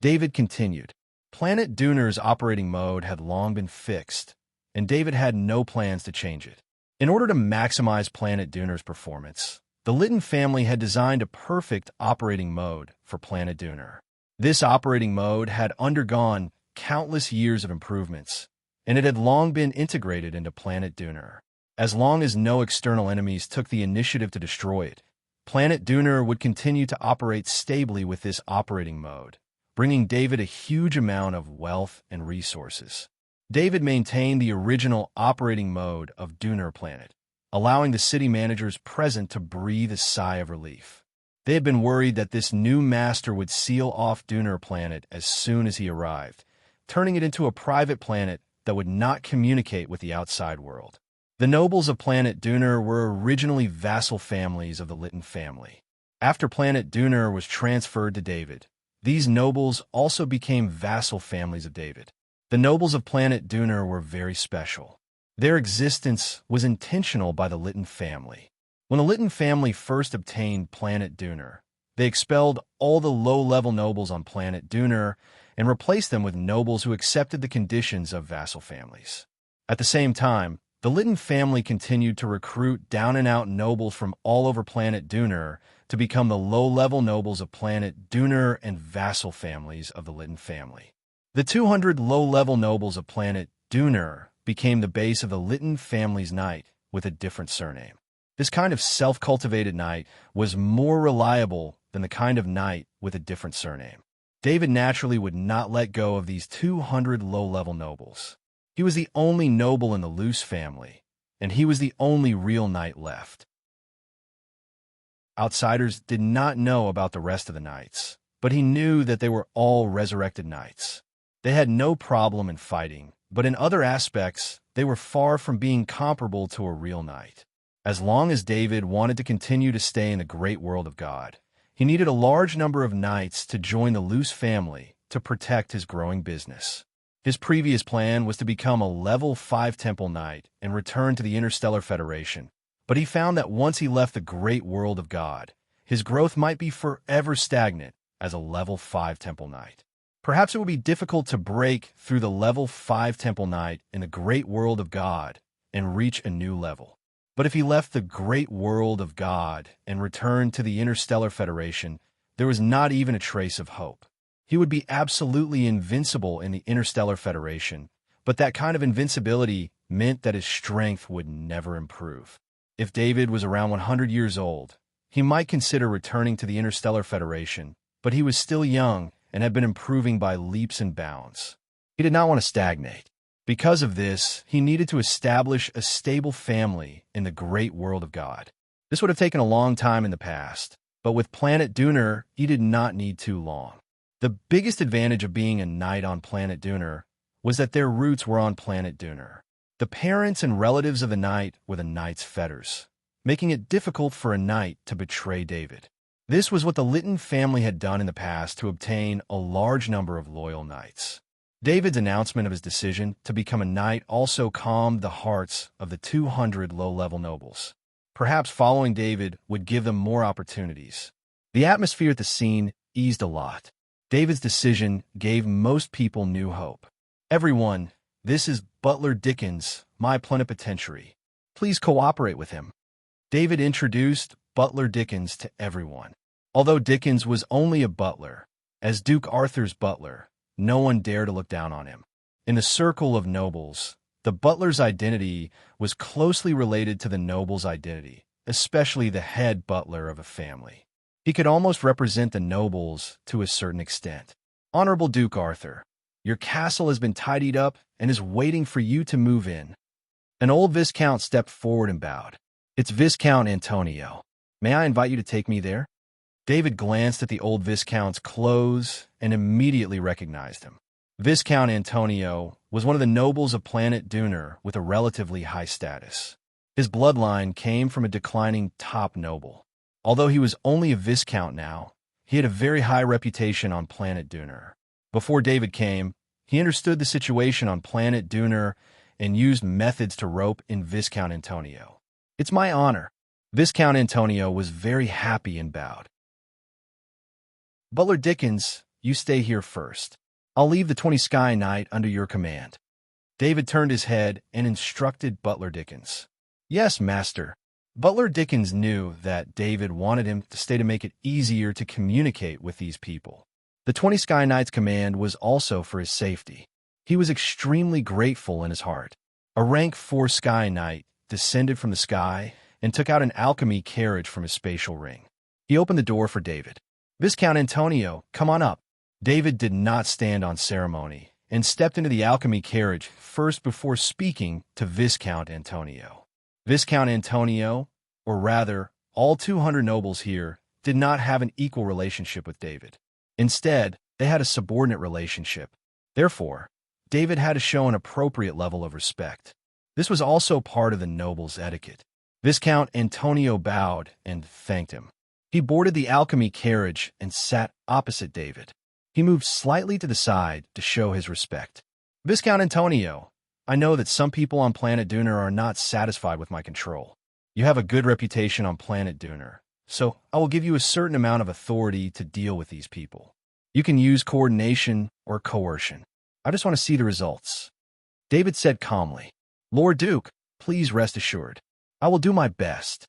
David continued. Planet Dunar's operating mode had long been fixed, and David had no plans to change it. In order to maximize Planet Dunar's performance, the Lytton family had designed a perfect operating mode for Planet Dunar. This operating mode had undergone countless years of improvements, and it had long been integrated into Planet Dunar. As long as no external enemies took the initiative to destroy it, Planet Dunar would continue to operate stably with this operating mode, bringing David a huge amount of wealth and resources. David maintained the original operating mode of Dunar planet, allowing the city managers present to breathe a sigh of relief. They had been worried that this new master would seal off Dunar planet as soon as he arrived, turning it into a private planet that would not communicate with the outside world. The nobles of Planet Dunar were originally vassal families of the Lytton family. After Planet Dunar was transferred to David, these nobles also became vassal families of David. The nobles of Planet Dunar were very special. Their existence was intentional by the Lytton family. When the Lytton family first obtained Planet Dunar, they expelled all the low-level nobles on Planet Dunar and replaced them with nobles who accepted the conditions of vassal families. At the same time, the Lytton family continued to recruit down-and-out nobles from all over Planet Dunar to become the low-level nobles of Planet Dunar and vassal families of the Lytton family. The 200 low-level nobles of Planet Dunar became the base of the Lytton family's knight with a different surname. This kind of self-cultivated knight was more reliable than the kind of knight with a different surname. David naturally would not let go of these 200 low-level nobles. He was the only noble in the Luce family, and he was the only real knight left. Outsiders did not know about the rest of the knights, but he knew that they were all resurrected knights. They had no problem in fighting, but in other aspects, they were far from being comparable to a real knight. As long as David wanted to continue to stay in the great world of God, he needed a large number of knights to join the Luce family to protect his growing business. His previous plan was to become a level 5 temple knight and return to the Interstellar Federation, but he found that once he left the great world of God, his growth might be forever stagnant as a level 5 temple knight. Perhaps it would be difficult to break through the level 5 temple knight in the great world of God and reach a new level. But if he left the great world of God and returned to the Interstellar Federation, there was not even a trace of hope. He would be absolutely invincible in the Interstellar Federation, but that kind of invincibility meant that his strength would never improve. If David was around 100 years old, he might consider returning to the Interstellar Federation, but he was still young and had been improving by leaps and bounds. He did not want to stagnate. Because of this, he needed to establish a stable family in the great world of God. This would have taken a long time in the past, but with Planet Duner, he did not need too long. The biggest advantage of being a knight on Planet Duner was that their roots were on Planet Duner. The parents and relatives of the knight were the knight's fetters, making it difficult for a knight to betray David. This was what the Lytton family had done in the past to obtain a large number of loyal knights. David's announcement of his decision to become a knight also calmed the hearts of the 200 low-level nobles. Perhaps following David would give them more opportunities. The atmosphere at the scene eased a lot. David's decision gave most people new hope. Everyone, this is Butler Dickens, my plenipotentiary. Please cooperate with him. David introduced Butler Dickens to everyone. Although Dickens was only a butler, as Duke Arthur's butler, no one dared to look down on him. In the circle of nobles, the butler's identity was closely related to the noble's identity, especially the head butler of a family. He could almost represent the nobles to a certain extent. Honorable Duke Arthur, your castle has been tidied up and is waiting for you to move in. An old viscount stepped forward and bowed. It's Viscount Antonio. May I invite you to take me there? David glanced at the old Viscount's clothes and immediately recognized him. Viscount Antonio was one of the nobles of Planet Duner with a relatively high status. His bloodline came from a declining top noble. Although he was only a Viscount now, he had a very high reputation on Planet Duner. Before David came, he understood the situation on Planet Duner and used methods to rope in Viscount Antonio. It's my honor. Viscount Antonio was very happy and bowed. Butler Dickens, you stay here first. I'll leave the 20 Sky Knight under your command. David turned his head and instructed Butler Dickens. Yes, master. Butler Dickens knew that David wanted him to stay to make it easier to communicate with these people. The 20 Sky Knight's command was also for his safety. He was extremely grateful in his heart. A rank 4 Sky Knight descended from the sky and took out an alchemy carriage from his spatial ring. He opened the door for David. Viscount Antonio, come on up. David did not stand on ceremony and stepped into the alchemy carriage first before speaking to Viscount Antonio. Viscount Antonio, or rather, all 200 nobles here, did not have an equal relationship with David. Instead, they had a subordinate relationship. Therefore, David had to show an appropriate level of respect. This was also part of the noble's etiquette. Viscount Antonio bowed and thanked him. He boarded the alchemy carriage and sat opposite David. He moved slightly to the side to show his respect. Viscount Antonio, I know that some people on Planet Duner are not satisfied with my control. You have a good reputation on Planet Duner, so I will give you a certain amount of authority to deal with these people. You can use coordination or coercion. I just want to see the results. David said calmly, Lord Duke, please rest assured. I will do my best.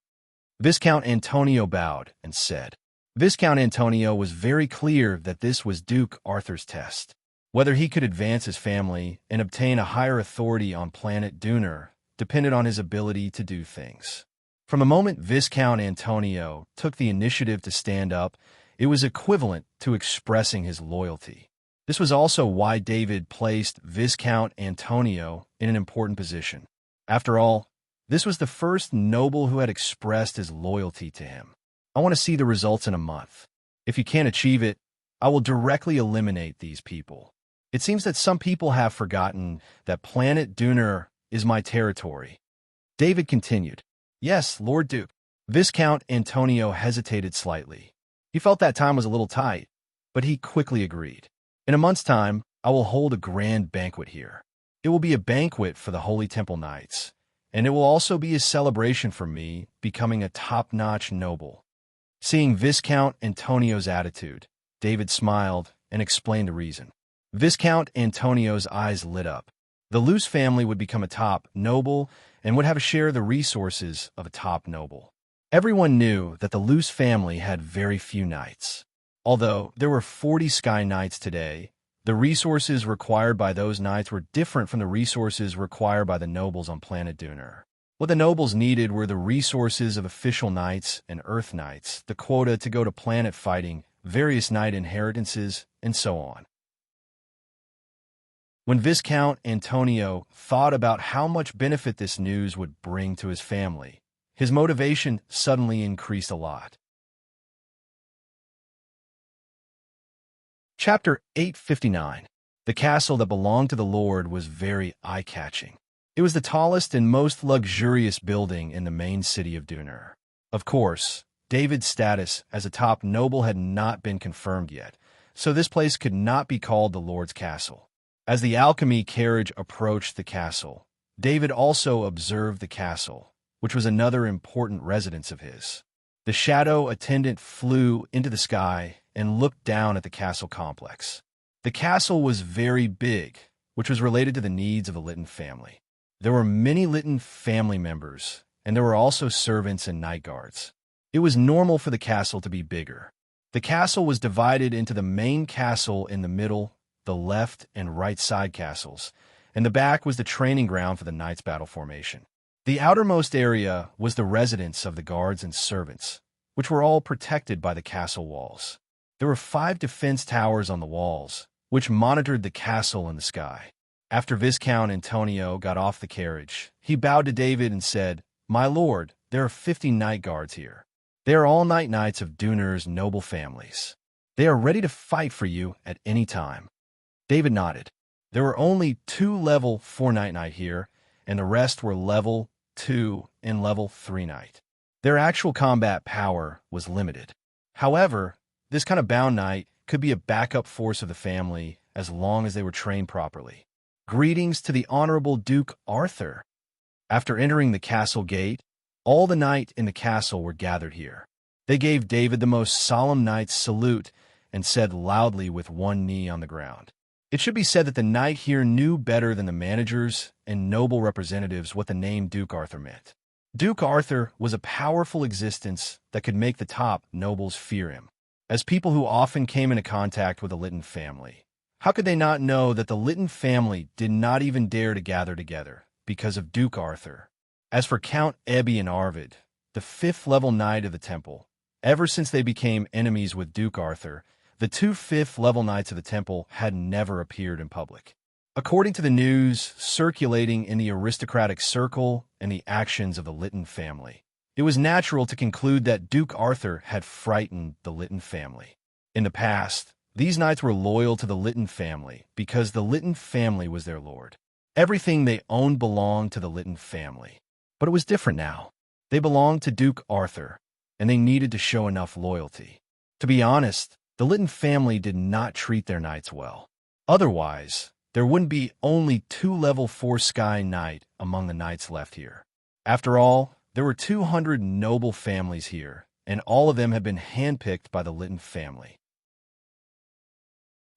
Viscount Antonio bowed and said. Viscount Antonio was very clear that this was Duke Arthur's test. Whether he could advance his family and obtain a higher authority on Planet Duner depended on his ability to do things. From the moment Viscount Antonio took the initiative to stand up, it was equivalent to expressing his loyalty. This was also why David placed Viscount Antonio in an important position. After all, this was the first noble who had expressed his loyalty to him. I want to see the results in a month. If you can't achieve it, I will directly eliminate these people. It seems that some people have forgotten that planet Duner is my territory. David continued. Yes, Lord Duke. Viscount Antonio hesitated slightly. He felt that time was a little tight, but he quickly agreed. In a month's time, I will hold a grand banquet here. It will be a banquet for the Holy Temple Knights, and it will also be a celebration for me becoming a top-notch noble. Seeing Viscount Antonio's attitude, David smiled and explained the reason. Viscount Antonio's eyes lit up. The Luce family would become a top noble and would have a share of the resources of a top noble. Everyone knew that the Luce family had very few knights. Although there were 40 Sky Knights today, the resources required by those knights were different from the resources required by the nobles on planet Duner. What the nobles needed were the resources of official knights and earth knights, the quota to go to planet fighting, various knight inheritances, and so on. When Viscount Antonio thought about how much benefit this news would bring to his family, his motivation suddenly increased a lot. Chapter 859. The castle that belonged to the Lord was very eye-catching. It was the tallest and most luxurious building in the main city of Duner. Of course, David's status as a top noble had not been confirmed yet, so this place could not be called the Lord's castle. As the alchemy carriage approached the castle, David also observed the castle, which was another important residence of his. The shadow attendant flew into the sky and looked down at the castle complex. The castle was very big, which was related to the needs of the Lytton family. There were many Lytton family members, and there were also servants and night guards. It was normal for the castle to be bigger. The castle was divided into the main castle in the middle, the left and right side castles, and the back was the training ground for the Knights' battle formation. The outermost area was the residence of the guards and servants, which were all protected by the castle walls. There were 5 defense towers on the walls, which monitored the castle in the sky. After Viscount Antonio got off the carriage, he bowed to David and said, "My lord, there are 50 night guards here. They are all night knights of Duner's noble families. They are ready to fight for you at any time." David nodded. There were only 2 level 4 night here, and the rest were level 2 and level 3 knight. Their actual combat power was limited. However, this kind of bound knight could be a backup force of the family as long as they were trained properly. Greetings to the Honorable Duke Arthur. After entering the castle gate, all the knights in the castle were gathered here. They gave David the most solemn knight's salute and said loudly with one knee on the ground. It should be said that the knight here knew better than the managers and noble representatives what the name Duke Arthur meant. Duke Arthur was a powerful existence that could make the top nobles fear him. As people who often came into contact with the Lytton family, how could they not know that the Lytton family did not even dare to gather together because of Duke Arthur? As for Count Ebby and Arvid, the 5th level knight of the temple, ever since they became enemies with Duke Arthur, the 2 5th level knights of the temple had never appeared in public. According to the news circulating in the aristocratic circle and the actions of the Lytton family, it was natural to conclude that Duke Arthur had frightened the Lytton family. In the past, these knights were loyal to the Lytton family because the Lytton family was their lord. Everything they owned belonged to the Lytton family. But it was different now. They belonged to Duke Arthur, and they needed to show enough loyalty. To be honest, the Lytton family did not treat their knights well. Otherwise, there wouldn't be only 2 level 4 Sky Knight among the knights left here. After all, there were 200 noble families here, and all of them had been handpicked by the Lytton family.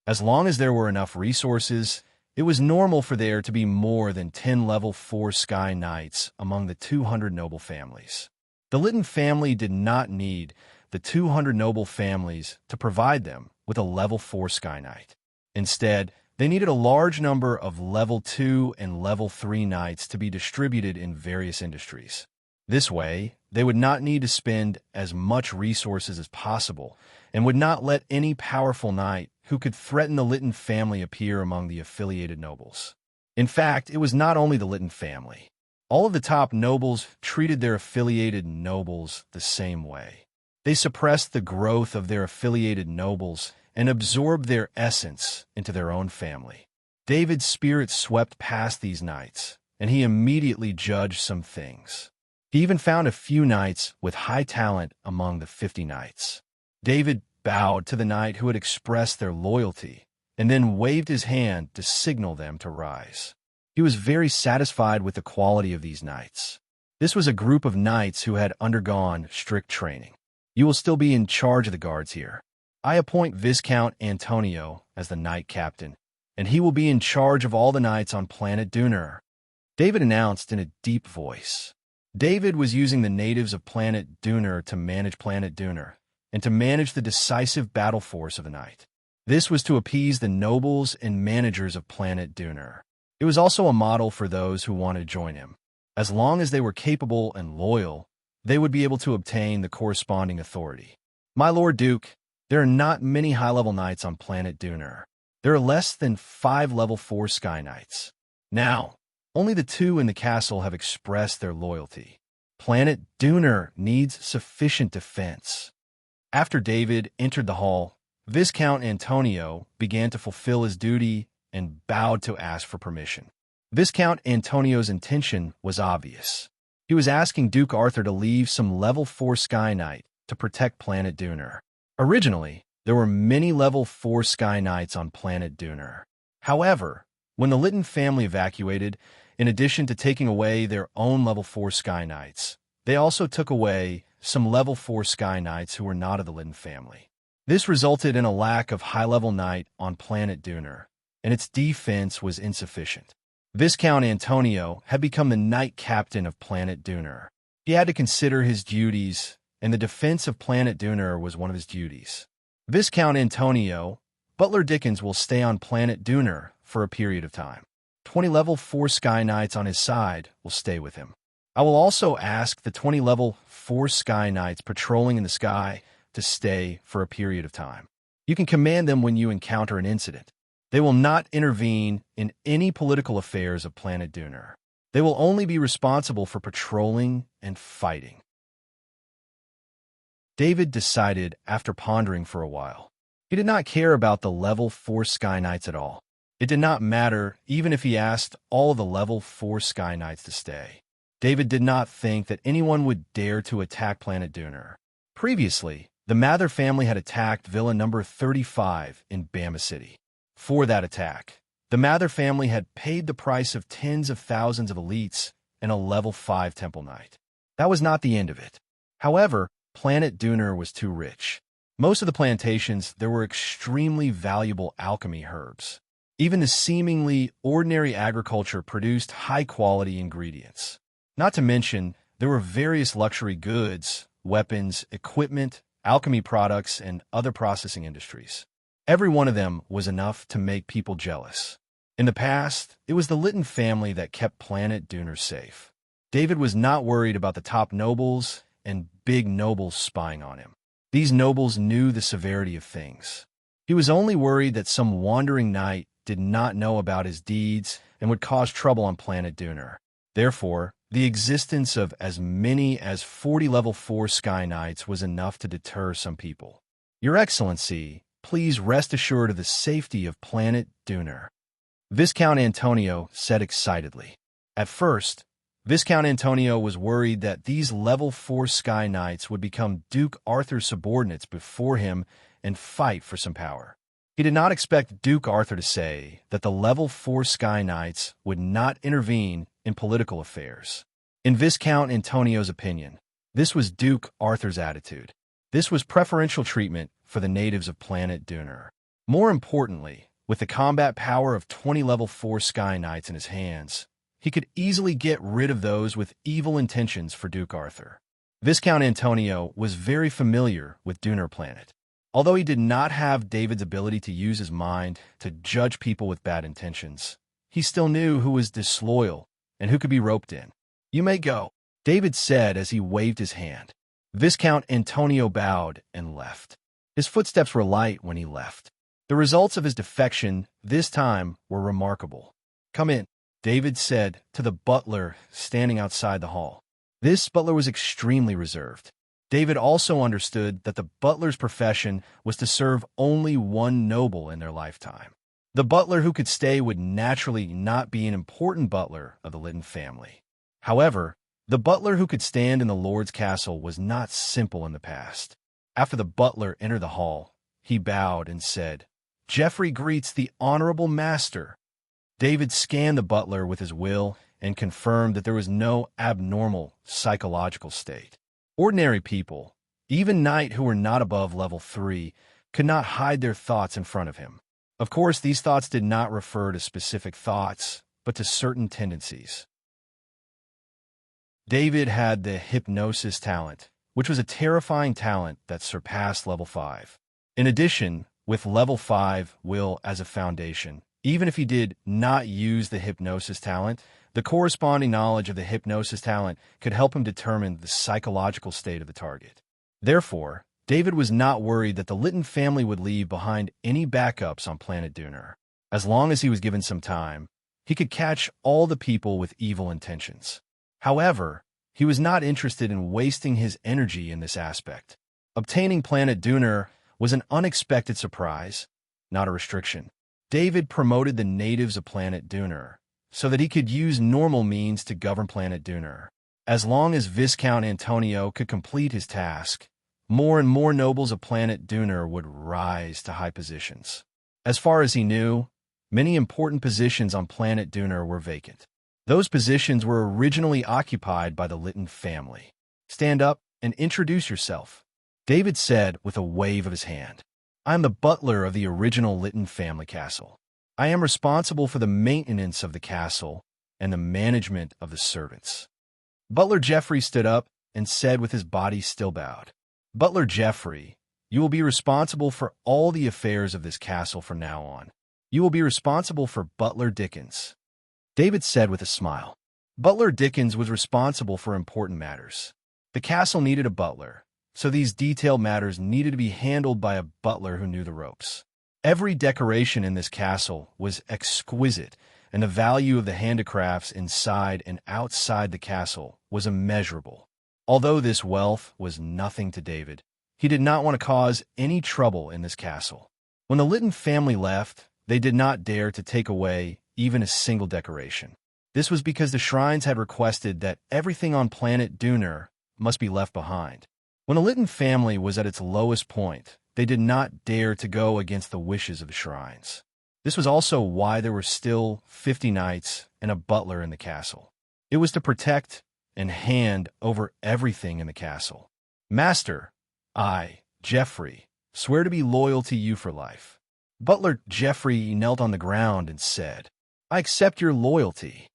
As long as there were enough resources, it was normal for there to be more than 10 level 4 Sky Knights among the 200 noble families. The Lytton family did not need the 200 noble families to provide them with a level 4 Sky Knight. Instead, they needed a large number of level 2 and level 3 knights to be distributed in various industries. This way, they would not need to spend as much resources as possible and would not let any powerful knight who could threaten the Lytton family appear among the affiliated nobles. In fact, it was not only the Lytton family. All of the top nobles treated their affiliated nobles the same way. They suppressed the growth of their affiliated nobles and absorbed their essence into their own family. David's spirit swept past these knights, and he immediately judged some things. He even found a few knights with high talent among the 50 knights. David bowed to the knight who had expressed their loyalty, and then waved his hand to signal them to rise. He was very satisfied with the quality of these knights. This was a group of knights who had undergone strict training. You will still be in charge of the guards here. I appoint Viscount Antonio as the knight captain, and he will be in charge of all the knights on planet Duner, David announced in a deep voice. David was using the natives of planet Duner to manage planet Duner, and to manage the decisive battle force of the night. This was to appease the nobles and managers of planet Duner. It was also a model for those who wanted to join him. As long as they were capable and loyal, they would be able to obtain the corresponding authority. My Lord Duke, there are not many high-level knights on planet Duner. There are less than 5 level 4 Sky Knights. Now, only the 2 in the castle have expressed their loyalty. Planet Duner needs sufficient defense. After David entered the hall, Viscount Antonio began to fulfill his duty and bowed to ask for permission. Viscount Antonio's intention was obvious. He was asking Duke Arthur to leave some level 4 Sky Knight to protect planet Duner. Originally, there were many level 4 Sky Knights on planet Duner. However, when the Lytton family evacuated, in addition to taking away their own level 4 Sky Knights, they also took away some level 4 Sky Knights who were not of the Lytton family. This resulted in a lack of high-level knight on planet Duner, and its defense was insufficient. Viscount Antonio had become the knight captain of planet Duner. He had to consider his duties, and the defense of planet Duner was one of his duties. Viscount Antonio, Butler Dickens will stay on planet Duner for a period of time. 20 level 4 Sky Knights on his side will stay with him. I will also ask the 20 level 4 Sky Knights patrolling in the sky to stay for a period of time. You can command them when you encounter an incident. They will not intervene in any political affairs of planet Duner. They will only be responsible for patrolling and fighting. David decided after pondering for a while. He did not care about the level 4 Sky Knights at all. It did not matter even if he asked all of the level 4 Sky Knights to stay. David did not think that anyone would dare to attack planet Duner. Previously, the Mather family had attacked Villa number 35 in Bama City. For that attack, the Mather family had paid the price of tens of thousands of elites and a level 5 Temple Knight. That was not the end of it. However, planet Duner was too rich. Most of the plantations, there were extremely valuable alchemy herbs. Even the seemingly ordinary agriculture produced high-quality ingredients. Not to mention, there were various luxury goods, weapons, equipment, alchemy products, and other processing industries. Every one of them was enough to make people jealous. In the past, it was the Lytton family that kept planet Duner safe. David was not worried about the top nobles and big nobles spying on him. These nobles knew the severity of things. He was only worried that some wandering knight did not know about his deeds and would cause trouble on planet Duner. Therefore, the existence of as many as 40 level 4 Sky Knights was enough to deter some people. Your Excellency, please rest assured of the safety of planet Duner, Viscount Antonio said excitedly. At first, Viscount Antonio was worried that these level 4 Sky Knights would become Duke Arthur's subordinates before him and fight for some power. He did not expect Duke Arthur to say that the level 4 Sky Knights would not intervene in political affairs. In Viscount Antonio's opinion, this was Duke Arthur's attitude. This was preferential treatment for the natives of planet Duner. More importantly, with the combat power of 20 level 4 Sky Knights in his hands, he could easily get rid of those with evil intentions for Duke Arthur. Viscount Antonio was very familiar with Duner Planet. Although he did not have David's ability to use his mind to judge people with bad intentions, he still knew who was disloyal and who could be roped in. "You may go," David said as he waved his hand. Viscount Antonio bowed and left. His footsteps were light when he left. The results of his defection this time were remarkable. "Come in." David said to the butler standing outside the hall. This butler was extremely reserved. David also understood that the butler's profession was to serve only one noble in their lifetime. The butler who could stay would naturally not be an important butler of the Lytton family. However, the butler who could stand in the Lord's castle was not simple in the past. After the butler entered the hall, he bowed and said, "Geoffrey greets the honorable master." David scanned the butler with his will and confirmed that there was no abnormal psychological state. Ordinary people, even knights who were not above level 3, could not hide their thoughts in front of him. Of course, these thoughts did not refer to specific thoughts, but to certain tendencies. David had the hypnosis talent, which was a terrifying talent that surpassed level 5. In addition, with level 5 will as a foundation, even if he did not use the hypnosis talent, the corresponding knowledge of the hypnosis talent could help him determine the psychological state of the target. Therefore, David was not worried that the Lytton family would leave behind any backups on planet Duner. As long as he was given some time, he could catch all the people with evil intentions. However, he was not interested in wasting his energy in this aspect. Obtaining planet Duner was an unexpected surprise, not a restriction. David promoted the natives of planet Duner so that he could use normal means to govern planet Duner. As long as Viscount Antonio could complete his task, more and more nobles of planet Duner would rise to high positions. As far as he knew, many important positions on planet Duner were vacant. Those positions were originally occupied by the Lytton family. "Stand up and introduce yourself," David said with a wave of his hand. "I am the butler of the original Lytton family castle. I am responsible for the maintenance of the castle and the management of the servants." Butler Geoffrey stood up and said with his body still bowed, "Butler Geoffrey, you will be responsible for all the affairs of this castle from now on. You will be responsible for Butler Dickens." David said with a smile. Butler Dickens was responsible for important matters. The castle needed a butler, so these detailed matters needed to be handled by a butler who knew the ropes. Every decoration in this castle was exquisite, and the value of the handicrafts inside and outside the castle was immeasurable. Although this wealth was nothing to David, he did not want to cause any trouble in this castle. When the Lytton family left, they did not dare to take away even a single decoration. This was because the shrines had requested that everything on planet Duner must be left behind. When the Lytton family was at its lowest point, they did not dare to go against the wishes of the shrines. This was also why there were still 50 knights and a butler in the castle. It was to protect and hand over everything in the castle. "Master, I, Geoffrey, swear to be loyal to you for life." Butler Geoffrey knelt on the ground and said, "I accept your loyalty,"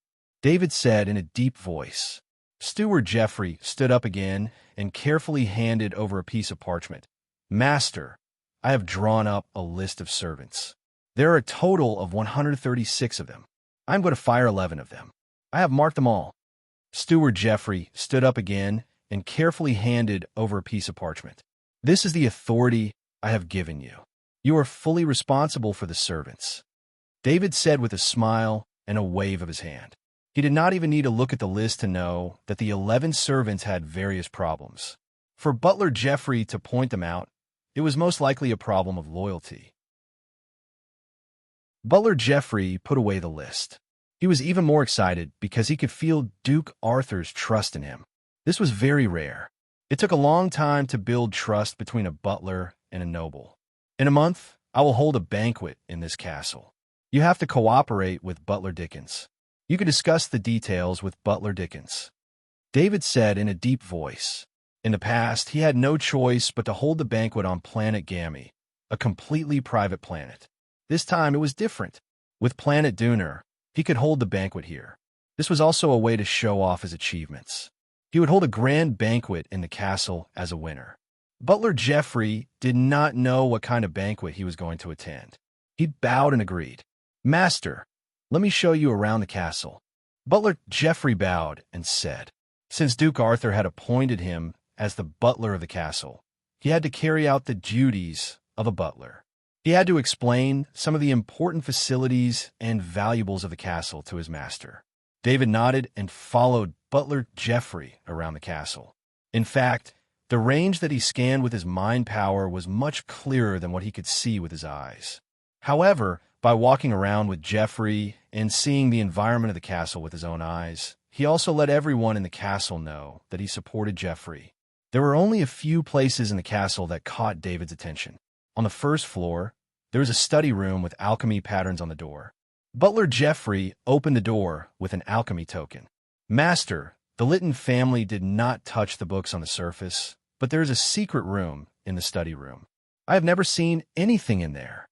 David said in a deep voice. Steward Geoffrey stood up again and carefully handed over a piece of parchment. "Master, I have drawn up a list of servants. There are a total of 136 of them. I'm going to fire 11 of them. I have marked them all." Steward Geoffrey stood up again and carefully handed over a piece of parchment. "This is the authority I have given you. You are fully responsible for the servants," David said with a smile and a wave of his hand. He did not even need to look at the list to know that the 11 servants had various problems. For Butler Geoffrey to point them out, it was most likely a problem of loyalty. Butler Geoffrey put away the list. He was even more excited because he could feel Duke Arthur's trust in him. This was very rare. It took a long time to build trust between a butler and a noble. "In a month, I will hold a banquet in this castle. You have to cooperate with Butler Dickens. You can discuss the details with Butler Dickens," David said in a deep voice. In the past, he had no choice but to hold the banquet on planet Gammy, a completely private planet. This time it was different. With planet Duner, he could hold the banquet here. This was also a way to show off his achievements. He would hold a grand banquet in the castle as a winner. Butler Geoffrey did not know what kind of banquet he was going to attend. He bowed and agreed. "Master, let me show you around the castle." Butler Geoffrey bowed and said, since Duke Arthur had appointed him as the butler of the castle, he had to carry out the duties of a butler. He had to explain some of the important facilities and valuables of the castle to his master. David nodded and followed butler Geoffrey around the castle. In fact, the range that he scanned with his mind power was much clearer than what he could see with his eyes. However, by walking around with Geoffrey and seeing the environment of the castle with his own eyes, he also let everyone in the castle know that he supported Geoffrey. There were only a few places in the castle that caught David's attention. On the first floor, there was a study room with alchemy patterns on the door. Butler Geoffrey opened the door with an alchemy token. Master, the Lytton family did not touch the books on the surface, but there is a secret room in the study room. I have never seen anything in there.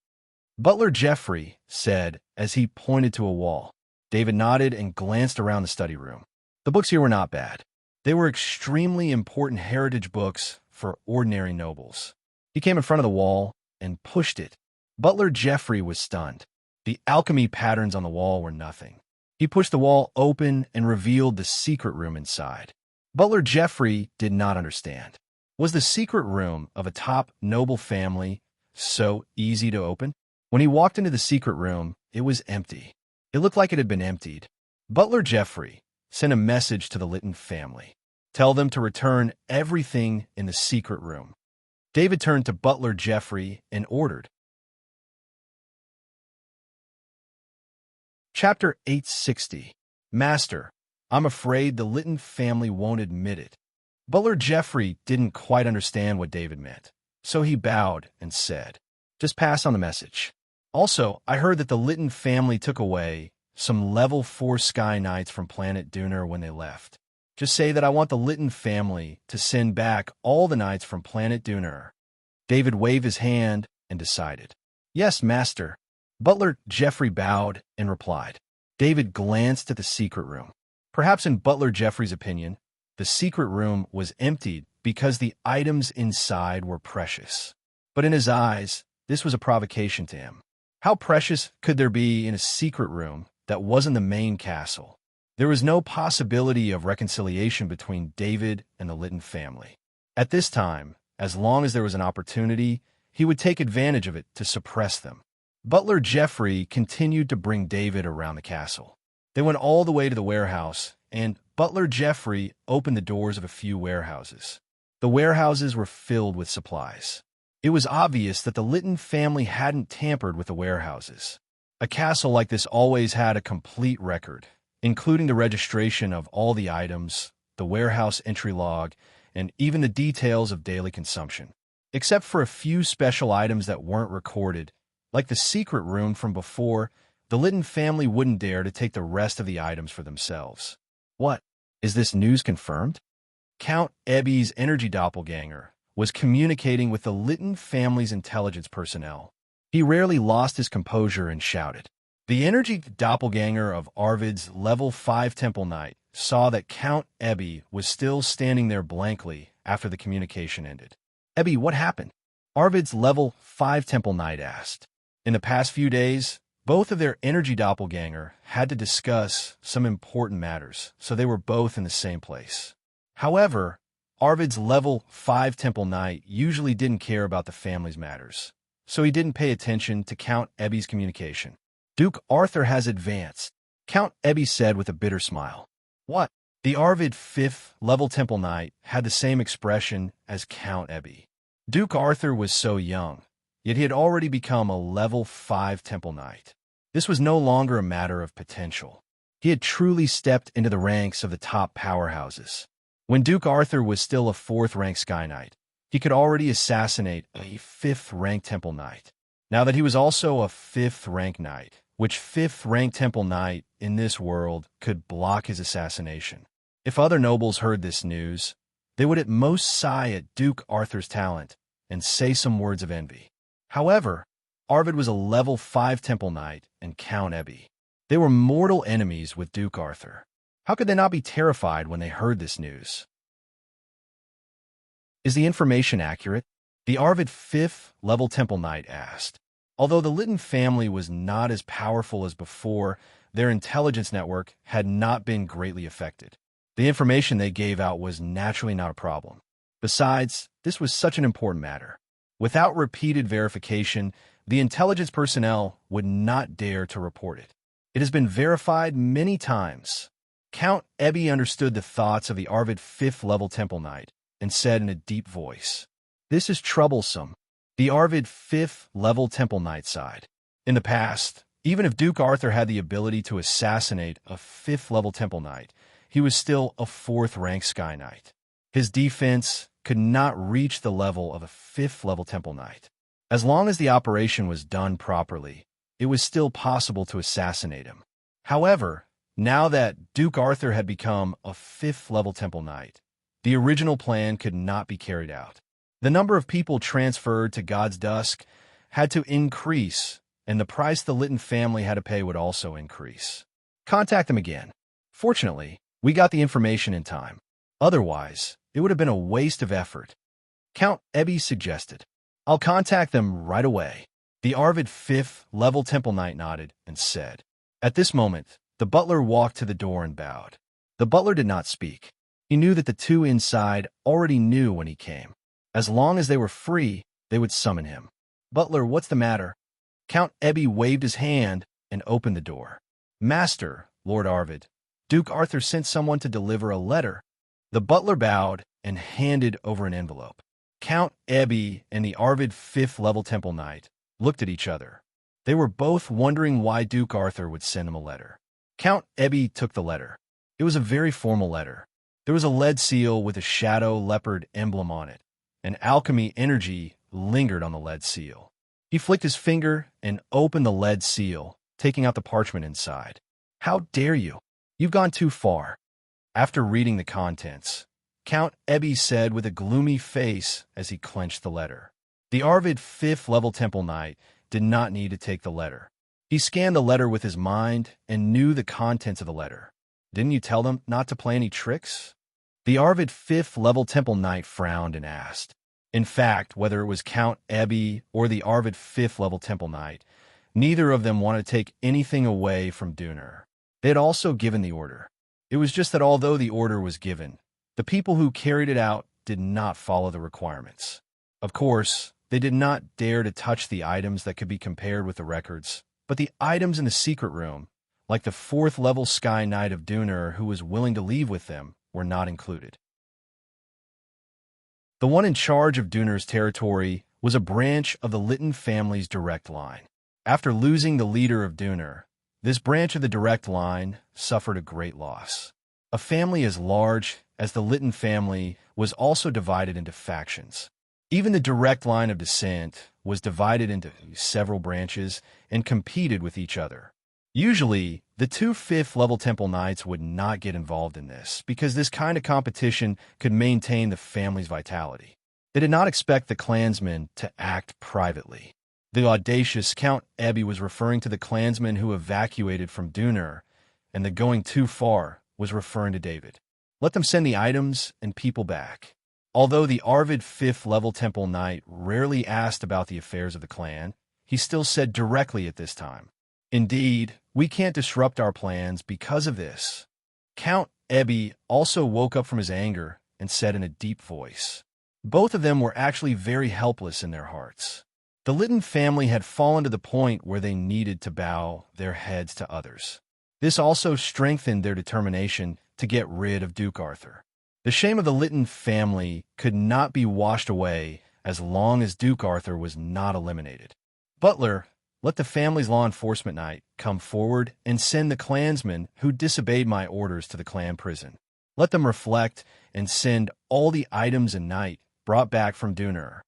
Butler Geoffrey said as he pointed to a wall. David nodded and glanced around the study room. The books here were not bad. They were extremely important heritage books for ordinary nobles. He came in front of the wall and pushed it. Butler Geoffrey was stunned. The alchemy patterns on the wall were nothing. He pushed the wall open and revealed the secret room inside. Butler Geoffrey did not understand. Was the secret room of a top noble family so easy to open? When he walked into the secret room, it was empty. It looked like it had been emptied. Butler Geoffrey sent a message to the Lytton family. Tell them to return everything in the secret room. David turned to Butler Geoffrey and ordered. Chapter 860. Master, I'm afraid the Lytton family won't admit it. Butler Geoffrey didn't quite understand what David meant, so he bowed and said, just pass on the message. Also, I heard that the Lytton family took away some level 4 Sky Knights from planet Duner when they left. Just say that I want the Lytton family to send back all the knights from planet Duner. David waved his hand and decided. Yes, Master. Butler Geoffrey bowed and replied. David glanced at the secret room. Perhaps in Butler Geoffrey's opinion, the secret room was emptied because the items inside were precious. But in his eyes, this was a provocation to him. How precious could there be in a secret room that wasn't the main castle? There was no possibility of reconciliation between David and the Lytton family. At this time, as long as there was an opportunity, he would take advantage of it to suppress them. Butler Geoffrey continued to bring David around the castle. They went all the way to the warehouse, and Butler Geoffrey opened the doors of a few warehouses. The warehouses were filled with supplies. It was obvious that the Lytton family hadn't tampered with the warehouses. A castle like this always had a complete record, including the registration of all the items, the warehouse entry log, and even the details of daily consumption. Except for a few special items that weren't recorded, like the secret room from before, the Lytton family wouldn't dare to take the rest of the items for themselves. What? Is this news confirmed? Count Ebby's energy doppelganger was communicating with the Lytton family's intelligence personnel. He rarely lost his composure and shouted. The energy doppelganger of Arvid's level 5 Temple Knight saw that Count Ebby was still standing there blankly after the communication ended. Ebby, what happened? Arvid's level 5 Temple Knight asked. In the past few days, both of their energy doppelganger had to discuss some important matters, so they were both in the same place. However, Arvid's level 5 Temple Knight usually didn't care about the family's matters, so he didn't pay attention to Count Ebby's communication. Duke Arthur has advanced, Count Ebby said with a bitter smile. What? The Arvid 5th level Temple Knight had the same expression as Count Ebby. Duke Arthur was so young, yet he had already become a level 5 Temple Knight. This was no longer a matter of potential. He had truly stepped into the ranks of the top powerhouses. When Duke Arthur was still a 4th rank Sky Knight, he could already assassinate a 5th rank Temple Knight. Now that he was also a 5th rank Knight, which 5th rank Temple Knight in this world could block his assassination. If other nobles heard this news, they would at most sigh at Duke Arthur's talent and say some words of envy. However, Arvid was a level 5 Temple Knight and Count Ebby. They were mortal enemies with Duke Arthur. How could they not be terrified when they heard this news? Is the information accurate? The Arvid 5th level Temple Knight asked. Although the Lytton family was not as powerful as before, their intelligence network had not been greatly affected. The information they gave out was naturally not a problem. Besides, this was such an important matter. Without repeated verification, The intelligence personnel would not dare to report it. It has been verified many times. Count Ebby understood the thoughts of the Arvid 5th level Temple Knight and said in a deep voice, "This is troublesome." The Arvid 5th level Temple Knight sighed. In the past, even if Duke Arthur had the ability to assassinate a 5th level Temple Knight, he was still a 4th rank Sky Knight. His defense could not reach the level of a 5th level Temple Knight. As long as the operation was done properly, it was still possible to assassinate him. However, now that Duke Arthur had become a 5th level Temple Knight, the original plan could not be carried out. The number of people transferred to God's Dusk had to increase, and the price the Litton family had to pay would also increase. Contact them again. Fortunately, we got the information in time. Otherwise, it would have been a waste of effort. Count Ebby suggested, "I'll contact them right away." The Arvid 5th level Temple Knight nodded and said. At this moment, the butler walked to the door and bowed. The butler did not speak. He knew that the two inside already knew when he came. As long as they were free, they would summon him. "Butler, what's the matter?" Count Ebby waved his hand and opened the door. "Master, Lord Arvid, Duke Arthur sent someone to deliver a letter." The butler bowed and handed over an envelope. Count Ebby and the Arvid 5th level Temple Knight looked at each other. They were both wondering why Duke Arthur would send him a letter. Count Ebby took the letter. It was a very formal letter. There was a lead seal with a shadow leopard emblem on it. An alchemy energy lingered on the lead seal. He flicked his finger and opened the lead seal, taking out the parchment inside. "How dare you? You've gone too far." After reading the contents, Count Ebby said with a gloomy face as he clenched the letter. The Arvid 5th level Temple Knight did not need to take the letter. He scanned the letter with his mind and knew the contents of the letter. "Didn't you tell them not to play any tricks?" The Arvid 5th level Temple Knight frowned and asked. In fact, whether it was Count Ebby or the Arvid 5th level Temple Knight, neither of them wanted to take anything away from Duner. They had also given the order. It was just that although the order was given, the people who carried it out did not follow the requirements. Of course, they did not dare to touch the items that could be compared with the records, but the items in the secret room, like the 4th level Sky Knight of Duner who was willing to leave with them, were not included. The one in charge of Duner's territory was a branch of the Litton family's direct line. After losing the leader of Duner, this branch of the direct line suffered a great loss. A family as large as the Litton family was also divided into factions. Even the direct line of descent was divided into several branches and competed with each other. Usually, the two 5th level Temple Knights would not get involved in this because this kind of competition could maintain the family's vitality. They did not expect the clansmen to act privately. The audacious Count Ebby was referring to the clansmen who evacuated from Duner, and the going too far was referring to David. Let them send the items and people back. Although the Arvid 5th level Temple Knight rarely asked about the affairs of the clan, he still said directly at this time, "Indeed, we can't disrupt our plans because of this." Count Ebby also woke up from his anger and said in a deep voice. Both of them were actually very helpless in their hearts. The Litton family had fallen to the point where they needed to bow their heads to others. This also strengthened their determination to get rid of Duke Arthur. The shame of the Litton family could not be washed away as long as Duke Arthur was not eliminated. "Butler, let the family's law enforcement knight come forward and send the clansmen who disobeyed my orders to the clan prison. Let them reflect and send all the items and knight brought back from Duner."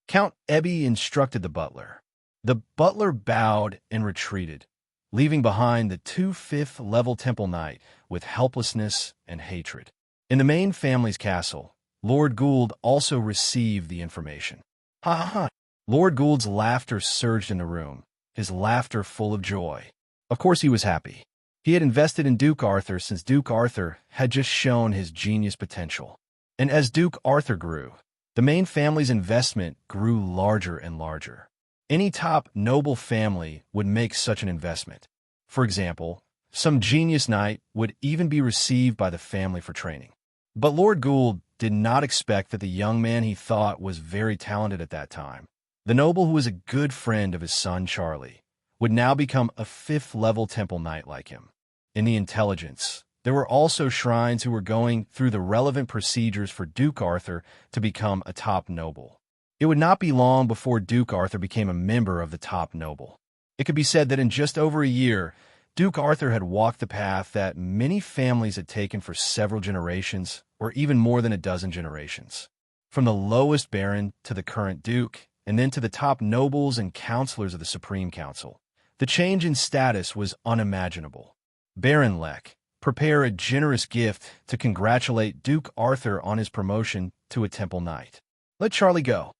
Count Ebby instructed the butler. The butler bowed and retreated, leaving behind the two 5th level Temple Knight with helplessness and hatred. In the main family's castle, Lord Gould also received the information. "Ha ha ha!" Lord Gould's laughter surged in the room, his laughter full of joy. Of course he was happy. He had invested in Duke Arthur since Duke Arthur had just shown his genius potential. And as Duke Arthur grew, the main family's investment grew larger and larger. Any top noble family would make such an investment. For example, some genius knight would even be received by the family for training. But Lord Gould did not expect that the young man he thought was very talented at that time The noble, who was a good friend of his son Charlie, would now become a fifth-level temple knight like him. In the intelligence, there were also shrines who were going through the relevant procedures for Duke Arthur to become a top noble. It would not be long before Duke Arthur became a member of the top noble. It could be said that in just over a year, Duke Arthur had walked the path that many families had taken for several generations, or even more than a dozen generations. From the lowest baron to the current duke, and then to the top nobles and counselors of the Supreme Council, the change in status was unimaginable. Baron Lek, prepare a generous gift to congratulate Duke Arthur on his promotion to a temple knight. Let Charlie go,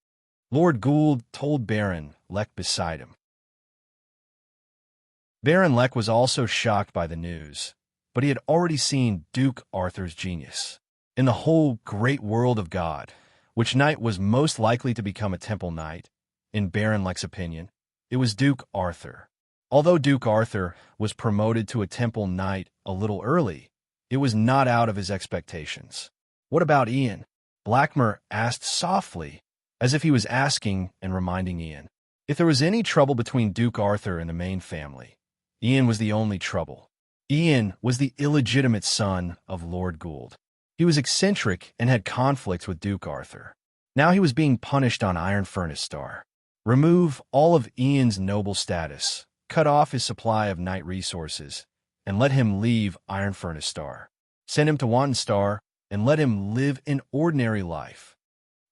Lord Gould told Baron Lek beside him. Baron Lek was also shocked by the news, but he had already seen Duke Arthur's genius. In the whole great world of God, which knight was most likely to become a temple knight? In Baron Lek's opinion, it was Duke Arthur. Although Duke Arthur was promoted to a temple knight a little early, it was not out of his expectations. What about Ian? Blackmer asked softly, as if he was asking and reminding Ian. If there was any trouble between Duke Arthur and the main family, Ian was the only trouble. Ian was the illegitimate son of Lord Gould. He was eccentric and had conflicts with Duke Arthur. Now he was being punished on Iron Furnace Star. Remove all of Ian's noble status, cut off his supply of knight resources, and let him leave Iron Furnace Star. Send him to Wanton Star and let him live an ordinary life.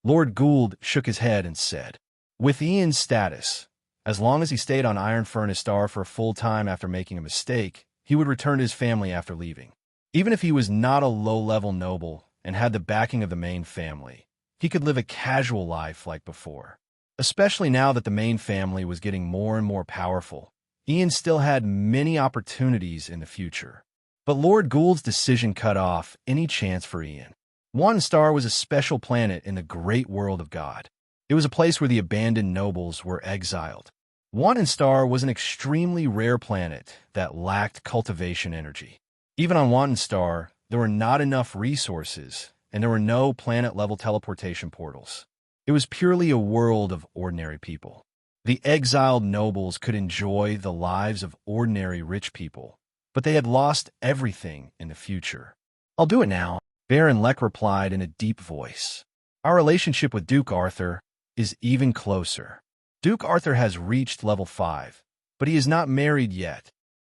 Lord Gould shook his head and said, with Ian's status, as long as he stayed on Iron Furnace Star for a full time after making a mistake, he would return to his family after leaving. Even if he was not a low-level noble and had the backing of the main family, he could live a casual life like before. Especially now that the main family was getting more and more powerful, Ian still had many opportunities in the future. But Lord Gould's decision cut off any chance for Ian. Wanton Star was a special planet in the great world of God. It was a place where the abandoned nobles were exiled. Wanton Star was an extremely rare planet that lacked cultivation energy. Even on Wanton Star, there were not enough resources, and there were no planet-level teleportation portals. It was purely a world of ordinary people. The exiled nobles could enjoy the lives of ordinary rich people, but they had lost everything in the future. I'll do it now, Baron Lek replied in a deep voice. Our relationship with Duke Arthur is even closer. Duke Arthur has reached level 5, but he is not married yet.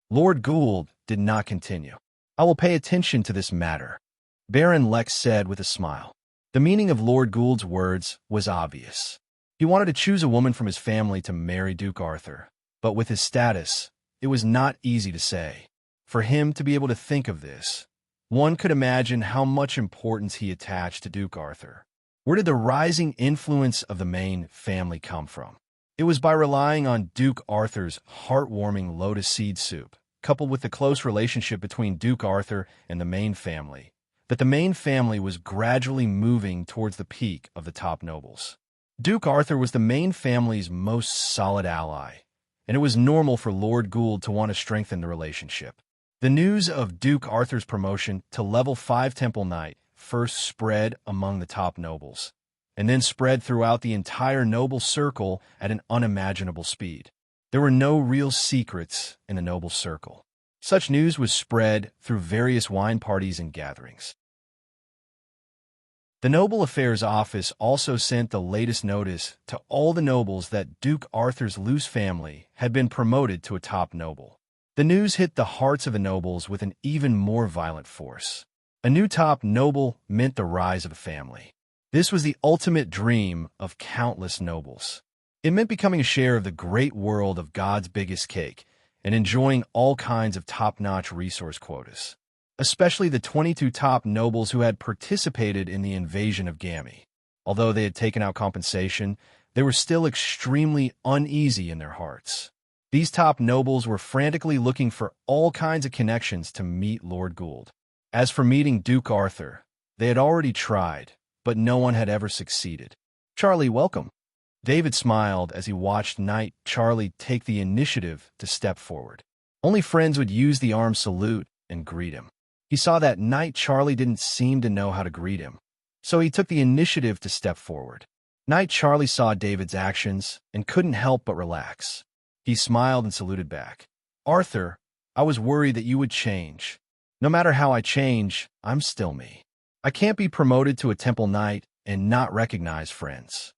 Lord Gould did not continue. I will pay attention to this matter, Baron Lek said with a smile. The meaning of Lord Gould's words was obvious. He wanted to choose a woman from his family to marry Duke Arthur, but with his status, it was not easy to say. For him to be able to think of this, one could imagine how much importance he attached to Duke Arthur. Where did the rising influence of the main family come from? It was by relying on Duke Arthur's heartwarming lotus seed soup, coupled with the close relationship between Duke Arthur and the main family, that the main family was gradually moving towards the peak of the top nobles. Duke Arthur was the main family's most solid ally, and it was normal for Lord Gould to want to strengthen the relationship. The news of Duke Arthur's promotion to level 5 Temple Knight first spread among the top nobles, and then spread throughout the entire noble circle at an unimaginable speed. There were no real secrets in the noble circle. Such news was spread through various wine parties and gatherings. The Noble Affairs Office also sent the latest notice to all the nobles that Duke Arthur's loose family had been promoted to a top noble. The news hit the hearts of the nobles with an even more violent force. A new top noble meant the rise of a family. This was the ultimate dream of countless nobles. It meant becoming a share of the great world of God's biggest cake and enjoying all kinds of top-notch resource quotas, especially the 22 top nobles who had participated in the invasion of Gami. Although they had taken out compensation, they were still extremely uneasy in their hearts. These top nobles were frantically looking for all kinds of connections to meet Lord Gould. As for meeting Duke Arthur, they had already tried, but no one had ever succeeded. Charlie, welcome. David smiled as he watched Knight Charlie take the initiative to step forward. Only friends would use the armed salute and greet him. He saw that Knight Charlie didn't seem to know how to greet him, so he took the initiative to step forward. Knight Charlie saw David's actions and couldn't help but relax. He smiled and saluted back. Arthur, I was worried that you would change. No matter how I change, I'm still me. I can't be promoted to a temple knight and not recognize friends.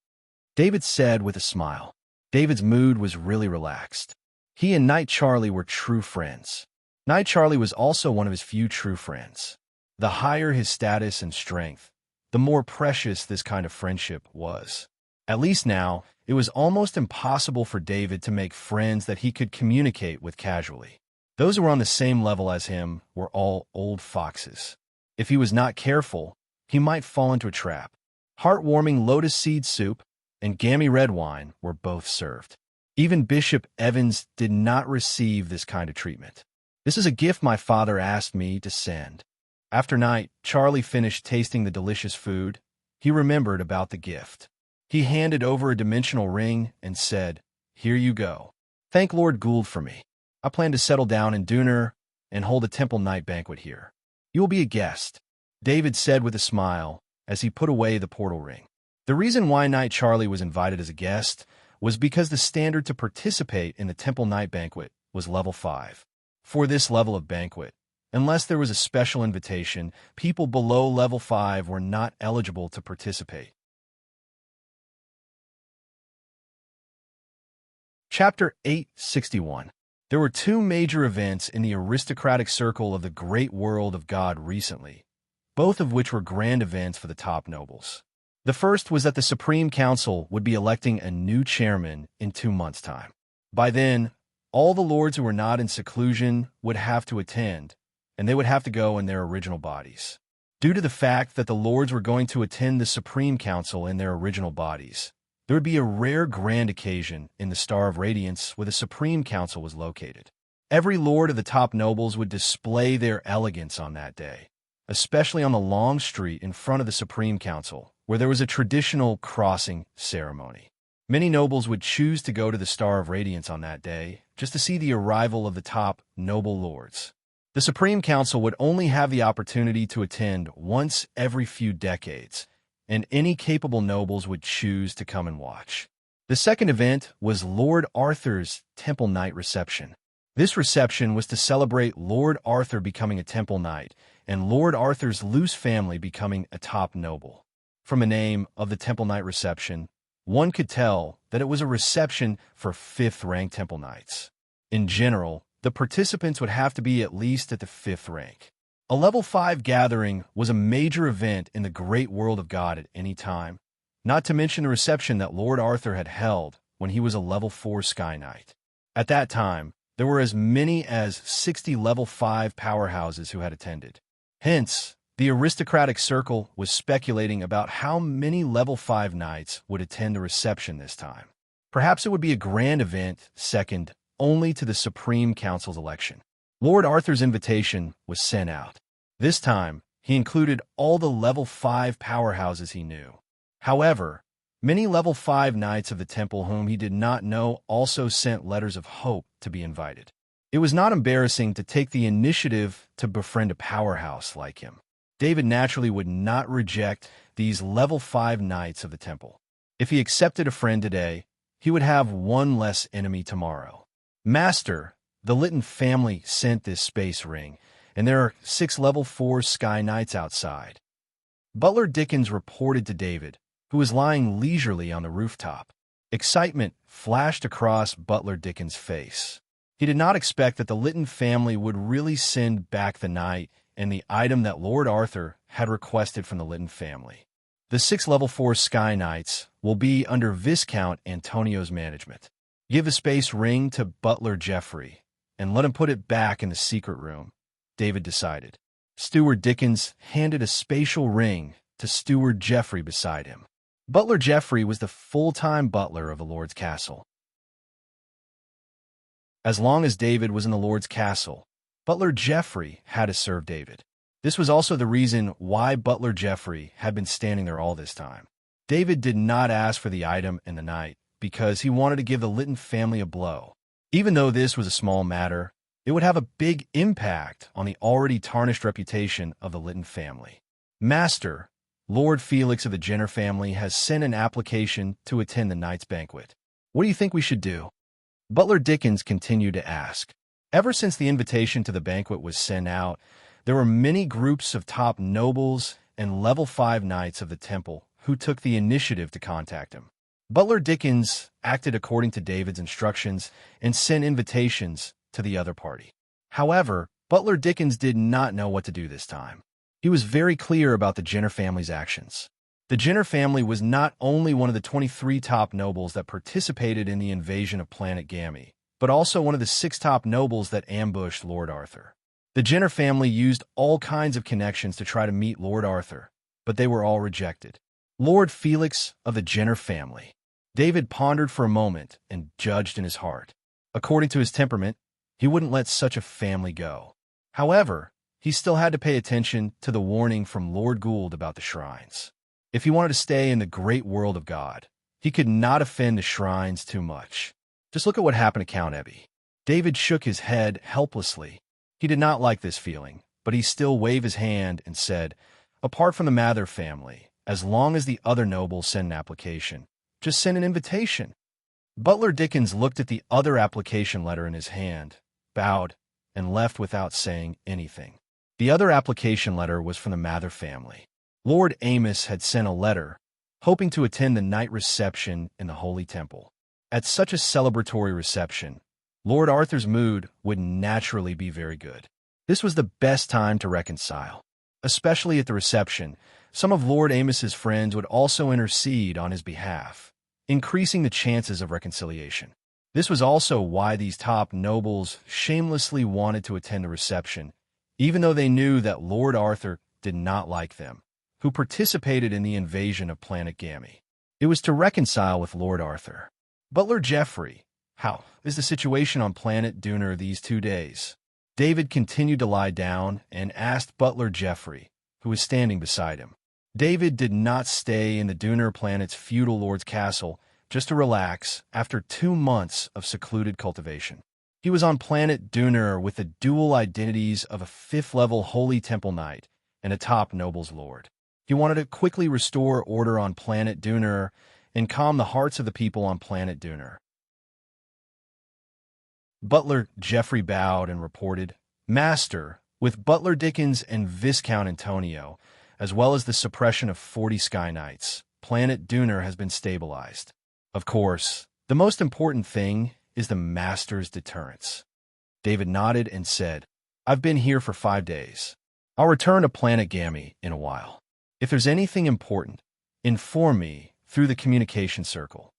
David said with a smile. David's mood was really relaxed. He and Knight Charlie were true friends. Knight Charlie was also one of his few true friends. The higher his status and strength, the more precious this kind of friendship was. At least now, it was almost impossible for David to make friends that he could communicate with casually. Those who were on the same level as him were all old foxes. If he was not careful, he might fall into a trap. Heartwarming lotus seed soup and gammy red wine were both served. Even Bishop Evans did not receive this kind of treatment. This is a gift my father asked me to send. After Knight Charlie finished tasting the delicious food, he remembered about the gift. He handed over a dimensional ring and said, Here you go. Thank Lord Gould for me. I plan to settle down in Dunur and hold a temple night banquet here. You will be a guest, David said with a smile as he put away the portal ring. The reason why Knight Charlie was invited as a guest was because the standard to participate in the temple night banquet was level 5. For this level of banquet, unless there was a special invitation, people below level 5 were not eligible to participate. Chapter 861. There were two major events in the aristocratic circle of the great world of God recently, both of which were grand events for the top nobles. The first was that the Supreme Council would be electing a new chairman in 2 months' time. By then, all the lords who were not in seclusion would have to attend, and they would have to go in their original bodies. Due to the fact that the lords were going to attend the Supreme Council in their original bodies, there would be a rare grand occasion in the Star of Radiance where the Supreme Council was located. Every lord of the top nobles would display their elegance on that day, especially on the long street in front of the Supreme Council, where there was a traditional crossing ceremony. Many nobles would choose to go to the Star of Radiance on that day just to see the arrival of the top noble lords. The Supreme Council would only have the opportunity to attend once every few decades, and any capable nobles would choose to come and watch. The second event was Lord Arthur's Temple Knight reception. This reception was to celebrate Lord Arthur becoming a Temple Knight and Lord Arthur's loose family becoming a top noble. From the name of the Temple Knight reception, one could tell that it was a reception for 5th rank Temple Knights. In general, the participants would have to be at least at the 5th rank. A level 5 gathering was a major event in the great world of God at any time, not to mention the reception that Lord Arthur had held when he was a level 4 Sky Knight. At that time, there were as many as 60 level 5 powerhouses who had attended. Hence, the aristocratic circle was speculating about how many level 5 knights would attend the reception this time. Perhaps it would be a grand event, second only to the Supreme Council's election. Lord Arthur's invitation was sent out. This time, he included all the level 5 powerhouses he knew. However, many level 5 knights of the temple whom he did not know also sent letters of hope to be invited. It was not embarrassing to take the initiative to befriend a powerhouse like him. David naturally would not reject these level 5 knights of the temple. If he accepted a friend today, he would have one less enemy tomorrow. Master, the Litton family sent this space ring, and there are 6 level 4 Sky Knights outside. Butler Dickens reported to David, who was lying leisurely on the rooftop. Excitement flashed across Butler Dickens' face. He did not expect that the Litton family would really send back the knight and the item that Lord Arthur had requested from the Litton family. The 6 level 4 Sky Knights will be under Viscount Antonio's management. Give the space ring to Butler Jeffrey, and let him put it back in the secret room, David decided. Steward Dickens handed a spatial ring to Steward Jeffrey beside him. Butler Jeffrey was the full-time butler of the Lord's castle. As long as David was in the Lord's castle, Butler Jeffrey had to serve David. This was also the reason why Butler Jeffrey had been standing there all this time. David did not ask for the item and the knight because he wanted to give the Litton family a blow. Even though this was a small matter, it would have a big impact on the already tarnished reputation of the Litton family. Master, Lord Felix of the Jenner family has sent an application to attend the night's banquet. What do you think we should do?" Butler Dickens continued to ask. Ever since the invitation to the banquet was sent out, there were many groups of top nobles and level 5 knights of the temple who took the initiative to contact him. Butler Dickens acted according to David's instructions and sent invitations to the other party. However, Butler Dickens did not know what to do this time. He was very clear about the Jenner family's actions. The Jenner family was not only one of the 23 top nobles that participated in the invasion of Planet Gammy, but also one of the 6 top nobles that ambushed Lord Arthur. The Jenner family used all kinds of connections to try to meet Lord Arthur, but they were all rejected. Lord Felix of the Jenner family. David pondered for a moment and judged in his heart. According to his temperament, he wouldn't let such a family go. However, he still had to pay attention to the warning from Lord Gould about the shrines. If he wanted to stay in the great world of God, he could not offend the shrines too much. Just look at what happened to Count Ebby. David shook his head helplessly. He did not like this feeling, but he still waved his hand and said, "Apart from the Mather family, as long as the other nobles send an application, just send an invitation." Butler Dickens looked at the other application letter in his hand, bowed, and left without saying anything. The other application letter was from the Mather family. Lord Amos had sent a letter, hoping to attend the night reception in the Holy Temple. At such a celebratory reception, Lord Arthur's mood would naturally be very good. This was the best time to reconcile. Especially at the reception, some of Lord Amos's friends would also intercede on his behalf, increasing the chances of reconciliation. This was also why these top nobles shamelessly wanted to attend the reception, even though they knew that Lord Arthur did not like them, who participated in the invasion of Planet Gammy. It was to reconcile with Lord Arthur. Butler Geoffrey, how is the situation on Planet Duner these 2 days? David continued to lie down and asked Butler Geoffrey, who was standing beside him. David did not stay in the Duner planet's feudal lord's castle just to relax after 2 months of secluded cultivation. He was on Planet Duner with the dual identities of a 5th-level Holy Temple Knight and a top noble's lord. He wanted to quickly restore order on Planet Duner and calm the hearts of the people on Planet Duner. Butler Geoffrey bowed and reported, "Master, with Butler Dickens and Viscount Antonio, as well as the suppression of 40 Sky Knights, Planet Duner has been stabilized. Of course, the most important thing is the Master's deterrence." David nodded and said, "I've been here for 5 days. I'll return to Planet Gammy in a while. If there's anything important, inform me through the communication circle."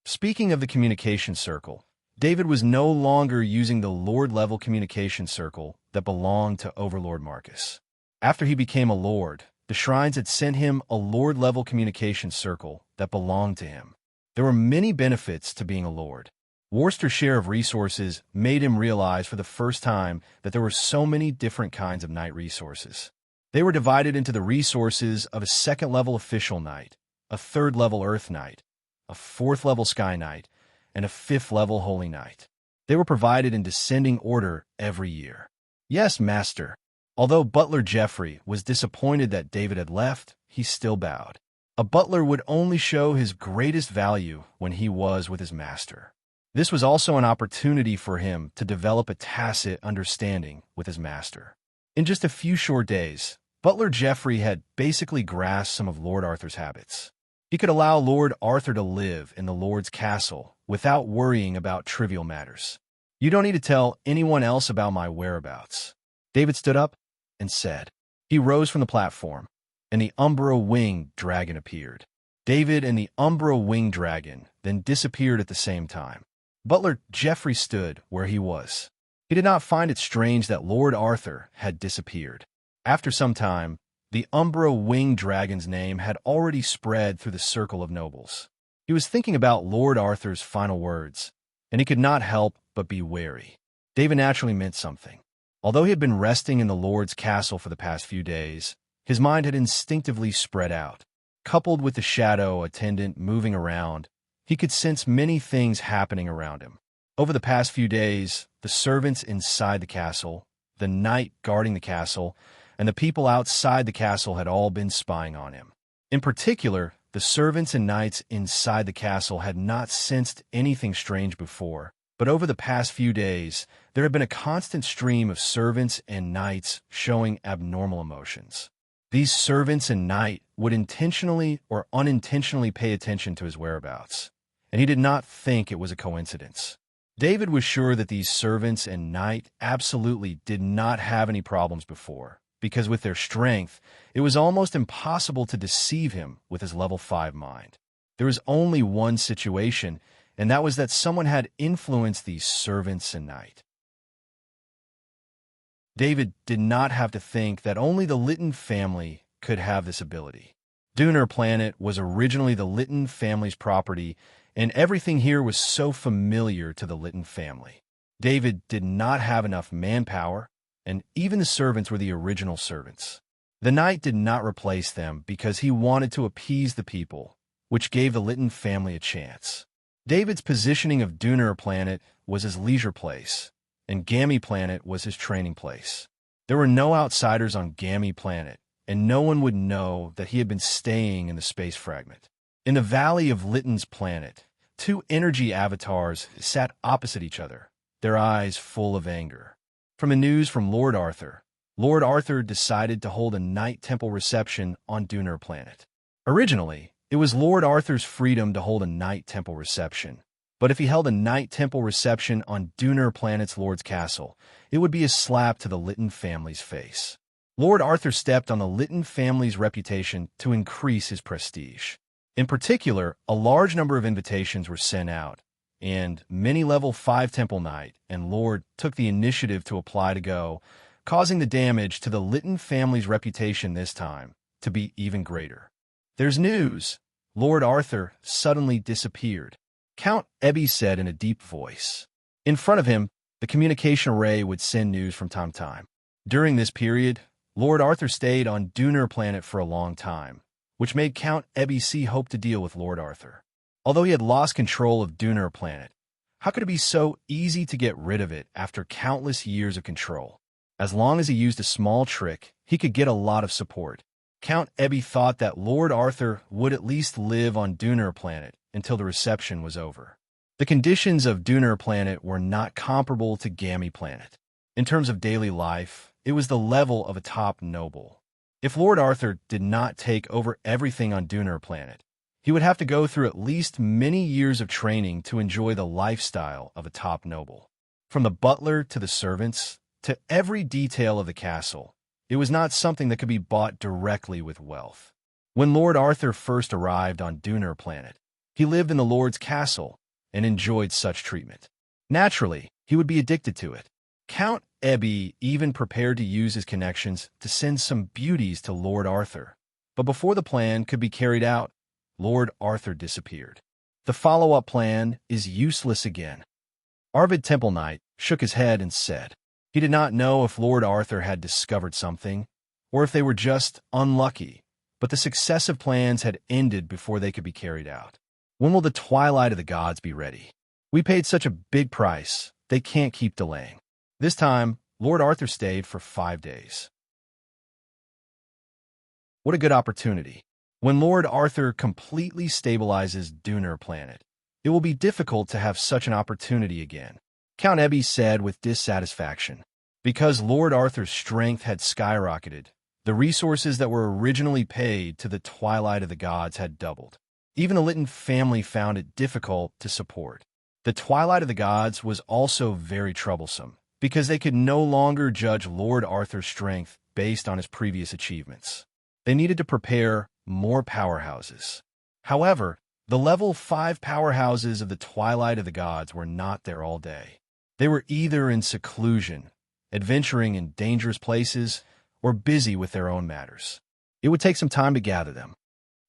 Speaking of the communication circle, David was no longer using the Lord-level communication circle that belonged to Overlord Marcus. After he became a Lord, the shrines had sent him a Lord-level communication circle that belonged to him. There were many benefits to being a Lord. Worcester's share of resources made him realize for the first time that there were so many different kinds of knight resources. They were divided into the resources of a 2nd-level official knight, a 3rd-level Earth Knight, a 4th-level Sky Knight, and a 5th-level Holy Knight. They were provided in descending order every year. "Yes, Master." Although Butler Geoffrey was disappointed that David had left, he still bowed. A butler would only show his greatest value when he was with his master. This was also an opportunity for him to develop a tacit understanding with his master. In just a few short days, Butler Geoffrey had basically grasped some of Lord Arthur's habits. He could allow Lord Arthur to live in the Lord's castle without worrying about trivial matters. "You don't need to tell anyone else about my whereabouts." David stood up and said. He rose from the platform, and the Umbra-winged dragon appeared. David and the Umbra-winged dragon then disappeared at the same time. Butler Geoffrey stood where he was. He did not find it strange that Lord Arthur had disappeared. After some time, the Umbra-winged dragon's name had already spread through the circle of nobles. He was thinking about Lord Arthur's final words, and he could not help but be wary. David naturally meant something. Although he had been resting in the Lord's castle for the past few days, his mind had instinctively spread out. Coupled with the shadow attendant moving around, he could sense many things happening around him. Over the past few days, the servants inside the castle, the knight guarding the castle, and the people outside the castle had all been spying on him. In particular, the servants and knights inside the castle had not sensed anything strange before, but over the past few days, there had been a constant stream of servants and knights showing abnormal emotions. These servants and knight would intentionally or unintentionally pay attention to his whereabouts, and he did not think it was a coincidence. David was sure that these servants and knight absolutely did not have any problems before, because with their strength, it was almost impossible to deceive him with his level 5 mind. There was only one situation, and that was that someone had influenced these servants and knight. David did not have to think that only the Litton family could have this ability. Duner Planet was originally the Litton family's property, and everything here was so familiar to the Litton family. David did not have enough manpower, and even the servants were the original servants. The knight did not replace them because he wanted to appease the people, which gave the Litton family a chance. David's positioning of Duner Planet was his leisure place, and Gammy Planet was his training place. There were no outsiders on Gammy Planet, and no one would know that he had been staying in the space fragment. In the valley of Litton's planet, two energy avatars sat opposite each other, their eyes full of anger. From the news from Lord Arthur decided to hold a night temple reception on Duner Planet. Originally, it was Lord Arthur's freedom to hold a night temple reception, but if he held a night temple reception on Duner Planet's Lord's Castle, it would be a slap to the Litton family's face. Lord Arthur stepped on the Litton family's reputation to increase his prestige. In particular, a large number of invitations were sent out, and many level 5 Temple Knight and Lord took the initiative to apply to go, causing the damage to the Litton family's reputation this time to be even greater. There's news. Lord Arthur suddenly disappeared. Count Ebby said in a deep voice. In front of him, the communication array would send news from time to time. During this period, Lord Arthur stayed on Duner Planet for a long time, which made Count Ebby hope to deal with Lord Arthur. Although he had lost control of Duner Planet, how could it be so easy to get rid of it after countless years of control? As long as he used a small trick, he could get a lot of support. Count Ebby thought that Lord Arthur would at least live on Duner Planet until the reception was over. The conditions of Duner Planet were not comparable to Gammy Planet. In terms of daily life, it was the level of a top noble. If Lord Arthur did not take over everything on Duner Planet, he would have to go through at least many years of training to enjoy the lifestyle of a top noble. From the butler to the servants, to every detail of the castle, it was not something that could be bought directly with wealth. When Lord Arthur first arrived on Duner Planet, he lived in the Lord's castle and enjoyed such treatment. Naturally, he would be addicted to it. Count Ebby even prepared to use his connections to send some beauties to Lord Arthur. But before the plan could be carried out, Lord Arthur disappeared. The follow-up plan is useless again. Arvid Temple Knight shook his head and said he did not know if Lord Arthur had discovered something, or if they were just unlucky, but the successive plans had ended before they could be carried out. When will the Twilight of the Gods be ready? We paid such a big price, they can't keep delaying. This time, Lord Arthur stayed for 5 days. What a good opportunity. When Lord Arthur completely stabilizes Duner Planet, it will be difficult to have such an opportunity again, Count Ebby said with dissatisfaction. Because Lord Arthur's strength had skyrocketed, the resources that were originally paid to the Twilight of the Gods had doubled. Even the Litton family found it difficult to support. The Twilight of the Gods was also very troublesome, because they could no longer judge Lord Arthur's strength based on his previous achievements. They needed to prepare more powerhouses. However, the level 5 powerhouses of the Twilight of the Gods were not there all day. They were either in seclusion, adventuring in dangerous places, or busy with their own matters. It would take some time to gather them.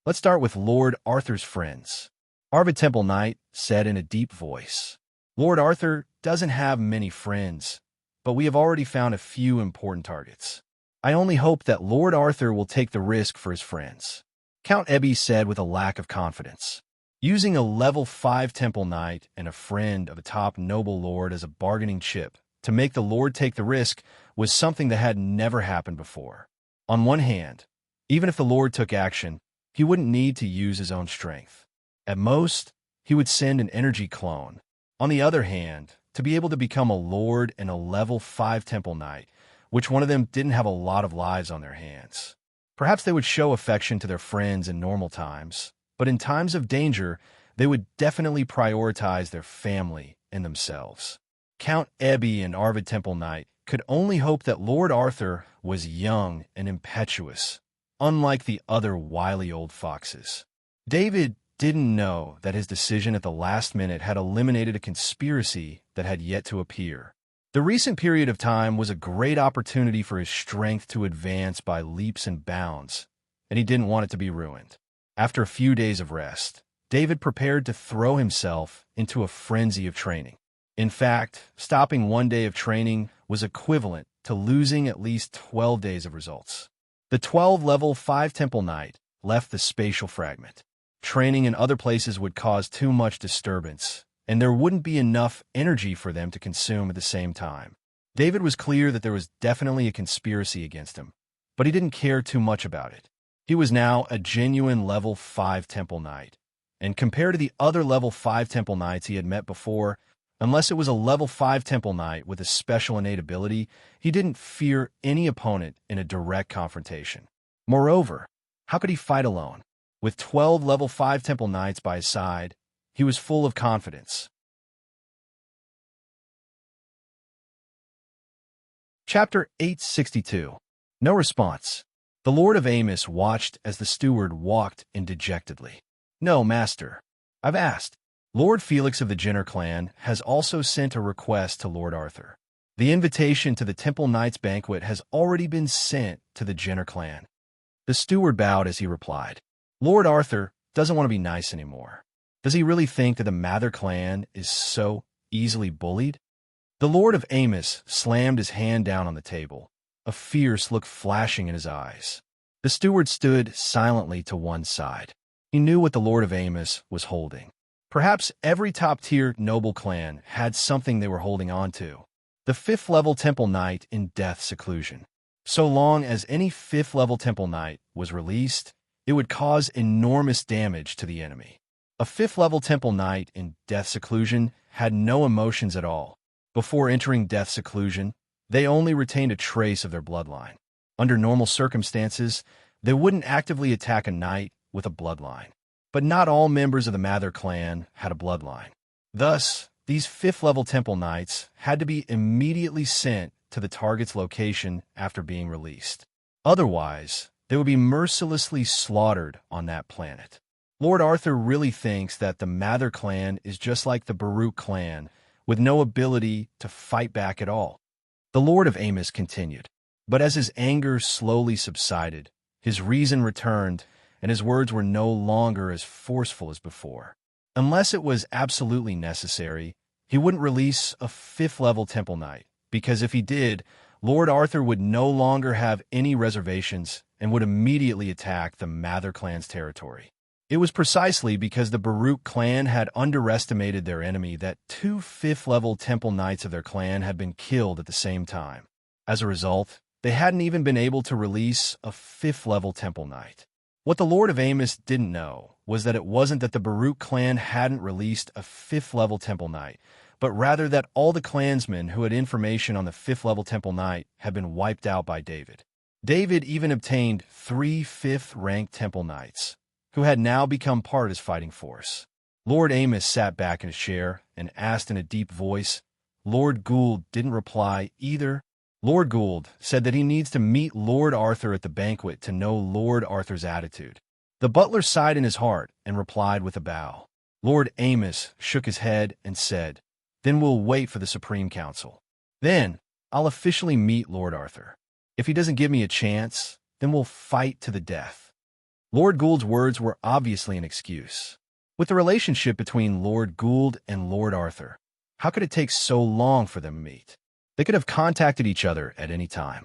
Let's start with Lord Arthur's friends. Arvid Temple Knight said in a deep voice. Lord Arthur doesn't have many friends, but we have already found a few important targets. I only hope that Lord Arthur will take the risk for his friends. Count Ebby said with a lack of confidence. Using a level 5 Temple Knight and a friend of a top noble lord as a bargaining chip to make the lord take the risk was something that had never happened before. On one hand, even if the lord took action, he wouldn't need to use his own strength. At most, he would send an energy clone. On the other hand, to be able to become a lord and a level 5 temple knight, which one of them didn't have a lot of lives on their hands. Perhaps they would show affection to their friends in normal times, but in times of danger, they would definitely prioritize their family and themselves. Count Ebby and Arvid Temple Knight could only hope that Lord Arthur was young and impetuous, unlike the other wily old foxes. David didn't know that his decision at the last minute had eliminated a conspiracy that had yet to appear. The recent period of time was a great opportunity for his strength to advance by leaps and bounds, and he didn't want it to be ruined. After a few days of rest, David prepared to throw himself into a frenzy of training. In fact, stopping one day of training was equivalent to losing at least 12 days of results. The 12 level 5 temple knight left the spatial fragment. Training in other places would cause too much disturbance, and there wouldn't be enough energy for them to consume at the same time. David was clear that there was definitely a conspiracy against him, but he didn't care too much about it. He was now a genuine level 5 temple knight, and compared to the other level 5 temple knights he had met before, unless it was a level 5 temple knight with a special innate ability, he didn't fear any opponent in a direct confrontation. Moreover, how could he fight alone? With 12 level 5 temple knights by his side, he was full of confidence. Chapter 862. No response. The Lord of Amos watched as the steward walked in dejectedly. No, master. I've asked. Lord Felix of the Jenner clan has also sent a request to Lord Arthur. The invitation to the Temple Knights banquet has already been sent to the Jenner clan. The steward bowed as he replied. Lord Arthur doesn't want to be nice anymore. Does he really think that the Mather clan is so easily bullied? The Lord of Amos slammed his hand down on the table, a fierce look flashing in his eyes. The steward stood silently to one side. He knew what the Lord of Amos was holding. Perhaps every top-tier noble clan had something they were holding on to. The 5th level temple knight in death seclusion. So long as any 5th level temple knight was released, it would cause enormous damage to the enemy. A 5th level temple knight in death seclusion had no emotions at all. Before entering death seclusion, they only retained a trace of their bloodline. Under normal circumstances, they wouldn't actively attack a knight with a bloodline. But not all members of the Mather clan had a bloodline. Thus, these 5th level temple knights had to be immediately sent to the target's location after being released. Otherwise, they would be mercilessly slaughtered on that planet. Lord Arthur really thinks that the Mather clan is just like the Baruch clan, with no ability to fight back at all. The Lord of Amos continued, but as his anger slowly subsided, his reason returned, and his words were no longer as forceful as before. Unless it was absolutely necessary, he wouldn't release a 5th level temple knight, because if he did, Lord Arthur would no longer have any reservations and would immediately attack the Mather clan's territory. It was precisely because the Baruch clan had underestimated their enemy that 2 5th level temple knights of their clan had been killed at the same time. As a result, they hadn't even been able to release a 5th level temple knight. What the Lord of Amos didn't know was that it wasn't that the Baruch clan hadn't released a 5th level temple knight, but rather that all the clansmen who had information on the 5th level temple knight had been wiped out by David. David even obtained 3 5th ranked temple knights, who had now become part of his fighting force. Lord Amos sat back in his chair and asked in a deep voice. Lord Gould didn't reply either. Lord Gould said that he needs to meet Lord Arthur at the banquet to know Lord Arthur's attitude. The butler sighed in his heart and replied with a bow. Lord Amos shook his head and said, Then we'll wait for the Supreme Council. Then I'll officially meet Lord Arthur. If he doesn't give me a chance, then we'll fight to the death. Lord Gould's words were obviously an excuse. With the relationship between Lord Gould and Lord Arthur, how could it take so long for them to meet? They could have contacted each other at any time.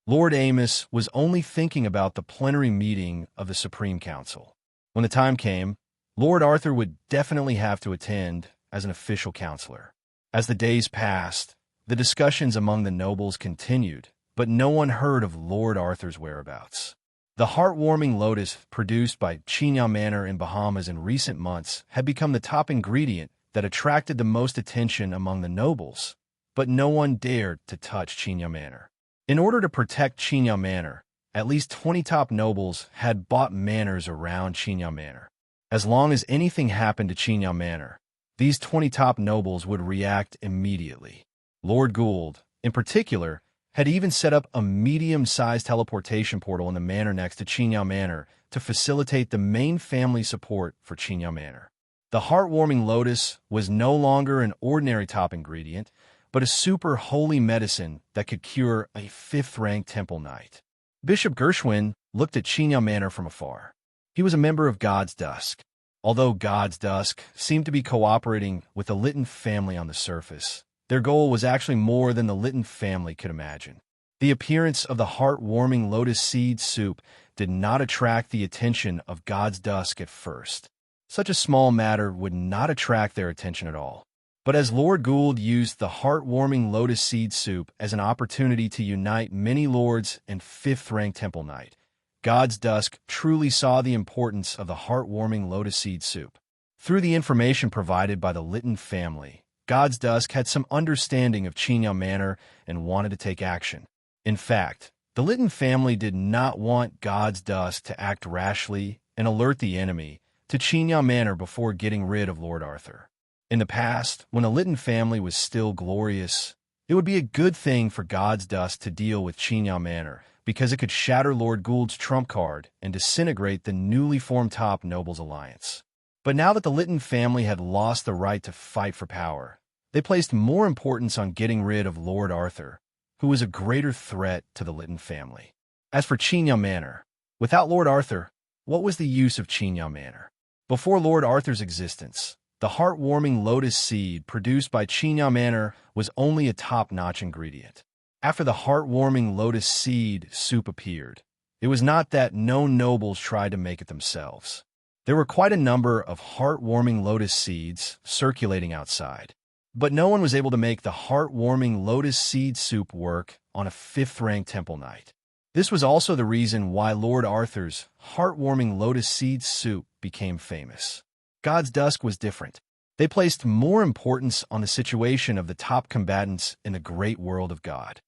Lord Amos was only thinking about the plenary meeting of the Supreme Council. When the time came, Lord Arthur would definitely have to attend as an official counselor. As the days passed, the discussions among the nobles continued, but no one heard of Lord Arthur's whereabouts. The heartwarming lotus produced by Chinyao Manor in Bahamas in recent months had become the top ingredient that attracted the most attention among the nobles, but no one dared to touch Chinyao Manor. In order to protect Chinyao Manor, at least 20 top nobles had bought manors around Chinyao Manor. As long as anything happened to Chinyao Manor, these 20 top nobles would react immediately. Lord Gould, in particular, had even set up a medium-sized teleportation portal in the manor next to Chinyao Manor to facilitate the main family support for Chinyao Manor. The heartwarming lotus was no longer an ordinary top ingredient, but a super holy medicine that could cure a 5th-rank temple knight. Bishop Gershwin looked at Chinyao Manor from afar. He was a member of God's Dusk. Although God's Dusk seemed to be cooperating with the Lytton family on the surface, their goal was actually more than the Lytton family could imagine. The appearance of the heartwarming lotus seed soup did not attract the attention of God's Dusk at first. Such a small matter would not attract their attention at all. But as Lord Gould used the heartwarming lotus seed soup as an opportunity to unite many lords and 5th-rank temple knight, God's Dusk truly saw the importance of the heartwarming lotus seed soup. Through the information provided by the Lytton family, God's Dusk had some understanding of Chinyao Manor and wanted to take action. In fact, the Lytton family did not want God's Dusk to act rashly and alert the enemy to Chinyao Manor before getting rid of Lord Arthur. In the past, when the Lytton family was still glorious, it would be a good thing for God's Dusk to deal with Chinyao Manor because it could shatter Lord Gould's trump card and disintegrate the newly formed top nobles alliance. But now that the Lytton family had lost the right to fight for power, they placed more importance on getting rid of Lord Arthur, who was a greater threat to the Lytton family. As for Chinyao Manor, without Lord Arthur, what was the use of Chinyao Manor? Before Lord Arthur's existence, the heartwarming lotus seed produced by Chinyao Manor was only a top-notch ingredient. After the heartwarming lotus seed soup appeared, it was not that no nobles tried to make it themselves. There were quite a number of heartwarming lotus seeds circulating outside, but no one was able to make the heartwarming lotus seed soup work on a 5th-rank temple knight. This was also the reason why Lord Arthur's heartwarming lotus seed soup became famous. God's Dusk was different. They placed more importance on the situation of the top combatants in the great world of God.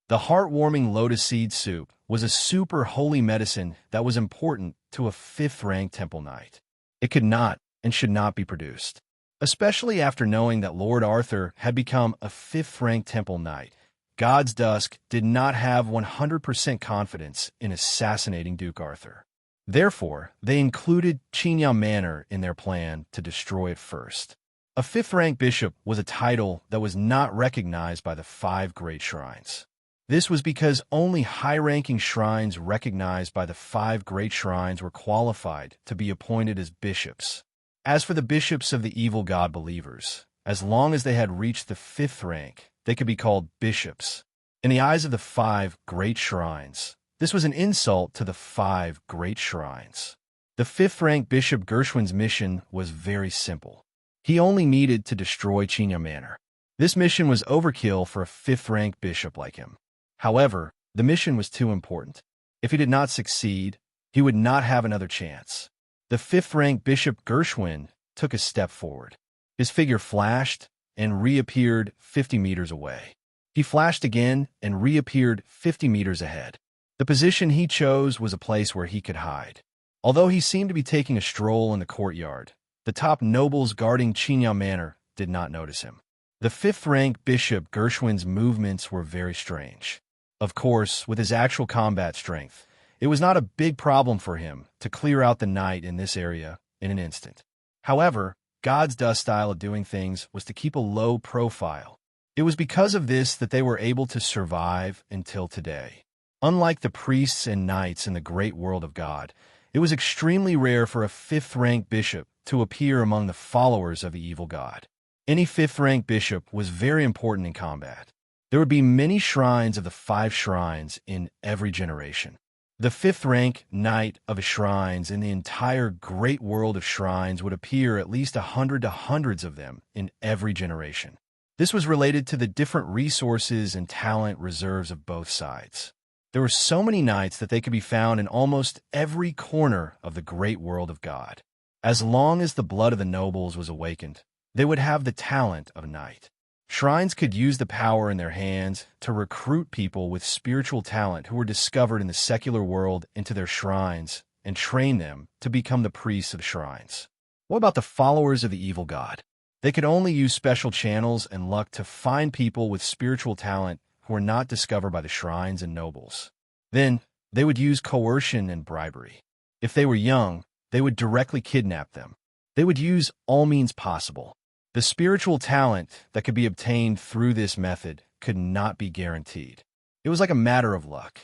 The heartwarming lotus seed soup was a super holy medicine that was important to a 5th-rank temple knight. It could not and should not be produced, especially after knowing that Lord Arthur had become a 5th-rank temple knight. God's Dusk did not have 100% confidence in assassinating Duke Arthur. Therefore, they included Chinyao Manor in their plan to destroy it first. A 5th-rank bishop was a title that was not recognized by the 5 great shrines. This was because only high-ranking shrines recognized by the 5 great shrines were qualified to be appointed as bishops. As for the bishops of the evil god believers, as long as they had reached the 5th rank, they could be called bishops. In the eyes of the 5 great shrines, this was an insult to the 5 great shrines. The 5th-rank Bishop Gershwin's mission was very simple. He only needed to destroy Chinyao Manor. This mission was overkill for a 5th-rank bishop like him. However, the mission was too important. If he did not succeed, he would not have another chance. The 5th-rank Bishop Gershwin took a step forward. His figure flashed and reappeared 50 meters away. He flashed again and reappeared 50 meters ahead. The position he chose was a place where he could hide. Although he seemed to be taking a stroll in the courtyard, the top nobles guarding Chinyao Manor did not notice him. The 5th-rank Bishop Gershwin's movements were very strange. Of course, with his actual combat strength, it was not a big problem for him to clear out the night in this area in an instant. However, God's Dusk style of doing things was to keep a low profile. It was because of this that they were able to survive until today. Unlike the priests and knights in the great world of God, it was extremely rare for a 5th-rank bishop to appear among the followers of the evil god. Any 5th-rank bishop was very important in combat. There would be many shrines of the 5 shrines in every generation. The 5th-rank knight of shrines in the entire great world of shrines would appear at least 100 to hundreds of them in every generation. This was related to the different resources and talent reserves of both sides. There were so many knights that they could be found in almost every corner of the great world of God. As long as the blood of the nobles was awakened, they would have the talent of a knight. Shrines could use the power in their hands to recruit people with spiritual talent who were discovered in the secular world into their shrines and train them to become the priests of shrines. What about the followers of the evil god? They could only use special channels and luck to find people with spiritual talent who were not discovered by the shrines and nobles. Then, they would use coercion and bribery. If they were young, they would directly kidnap them. They would use all means possible. The spiritual talent that could be obtained through this method could not be guaranteed. It was like a matter of luck.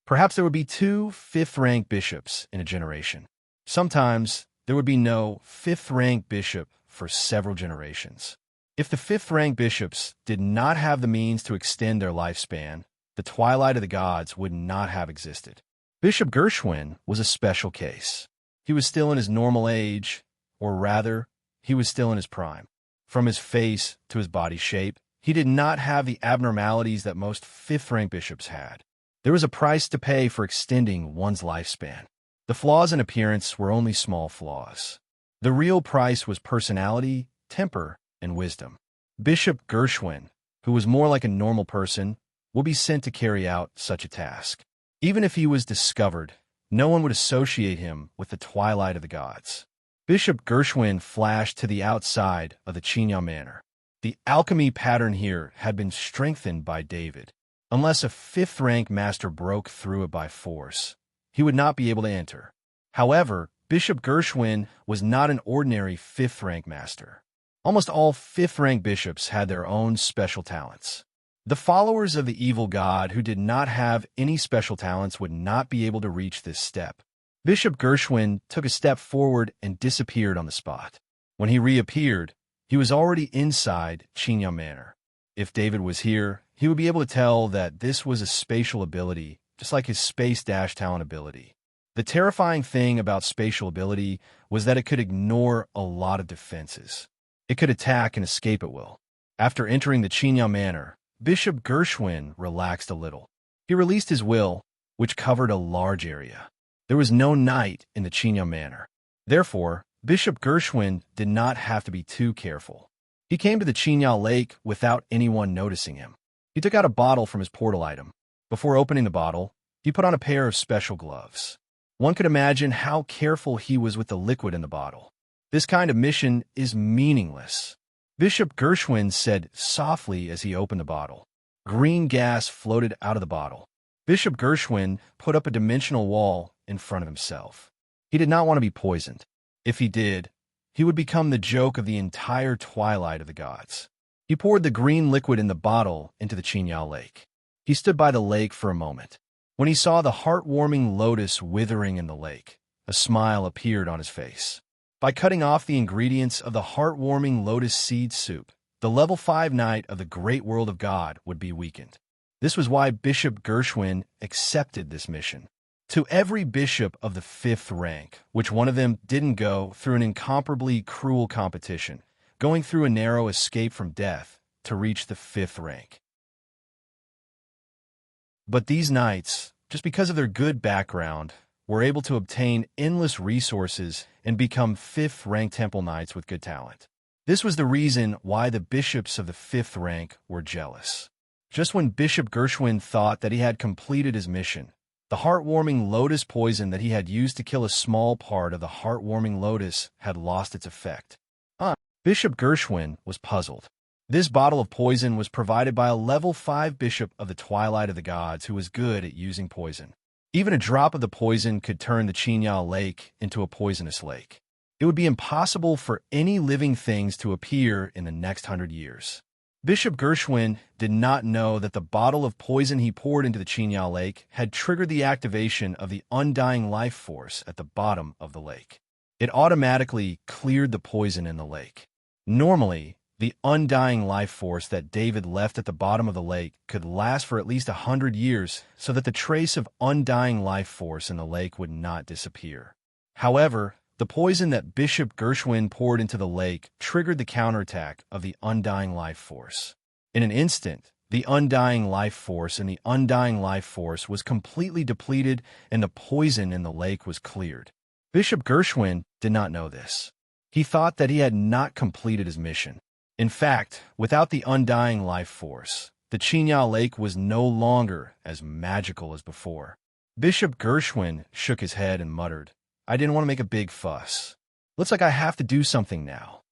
Perhaps there would be 2 fifth-rank bishops in a generation. Sometimes, there would be no 5th-rank bishop for several generations. If the 5th-rank bishops did not have the means to extend their lifespan, the twilight of the gods would not have existed. Bishop Gershwin was a special case. He was still in his normal age, or rather, he was still in his prime. From his face to his body shape, he did not have the abnormalities that most 5th-rank bishops had. There was a price to pay for extending one's lifespan. The flaws in appearance were only small flaws. The real price was personality, temper, and wisdom. Bishop Gershwin, who was more like a normal person, would be sent to carry out such a task. Even if he was discovered, no one would associate him with the twilight of the gods. Bishop Gershwin flashed to the outside of the Chinya Manor. The alchemy pattern here had been strengthened by David. Unless a 5th-rank master broke through it by force, he would not be able to enter. However, Bishop Gershwin was not an ordinary 5th-rank master. Almost all 5th-rank bishops had their own special talents. The followers of the evil god who did not have any special talents would not be able to reach this step. Bishop Gershwin took a step forward and disappeared on the spot. When he reappeared, he was already inside Chinya Manor. If David was here, he would be able to tell that this was a spatial ability, just like his space dash talent ability. The terrifying thing about spatial ability was that it could ignore a lot of defenses. It could attack and escape at will. After entering the Chinya Manor, Bishop Gershwin relaxed a little. He released his will, which covered a large area. There was no night in the Chinya Manor. Therefore, Bishop Gershwin did not have to be too careful. He came to the Chinya Lake without anyone noticing him. He took out a bottle from his portal item. Before opening the bottle, he put on a pair of special gloves. One could imagine how careful he was with the liquid in the bottle. This kind of mission is meaningless. Bishop Gershwin said softly as he opened the bottle. Green gas floated out of the bottle. Bishop Gershwin put up a dimensional wall in front of himself. He did not want to be poisoned. If he did, he would become the joke of the entire twilight of the gods. He poured the green liquid in the bottle into the Chinya Lake. He stood by the lake for a moment. When he saw the heartwarming lotus withering in the lake, a smile appeared on his face. By cutting off the ingredients of the heartwarming lotus seed soup, the level 5 knight of the great world of God would be weakened. This was why Bishop Gershwin accepted this mission. To every bishop of the 5th rank, which one of them didn't go through an incomparably cruel competition, going through a narrow escape from death to reach the 5th rank. But these knights, just because of their good background, were able to obtain endless resources and become 5th rank temple knights with good talent. This was the reason why the bishops of the 5th rank were jealous. Just when Bishop Gershwin thought that he had completed his mission, the heartwarming lotus poison that he had used to kill a small part of the heartwarming lotus had lost its effect. Bishop Gershwin was puzzled. This bottle of poison was provided by a level 5 bishop of the Twilight of the Gods who was good at using poison. Even a drop of the poison could turn the Chinya Lake into a poisonous lake. It would be impossible for any living things to appear in the next 100 years. Bishop Gershwin did not know that the bottle of poison he poured into the Chinya Lake had triggered the activation of the undying life force at the bottom of the lake. It automatically cleared the poison in the lake. Normally, the undying life force that David left at the bottom of the lake could last for at least 100 years so that the trace of undying life force in the lake would not disappear. However, the poison that Bishop Gershwin poured into the lake triggered the counterattack of the undying life force. In an instant, The undying life force was completely depleted, and the poison in the lake was cleared. Bishop Gershwin did not know this. He thought that he had not completed his mission. In fact, without the undying life force, the Chinya Lake was no longer as magical as before. Bishop Gershwin shook his head and muttered, "I didn't want to make a big fuss. Looks like I have to do something now."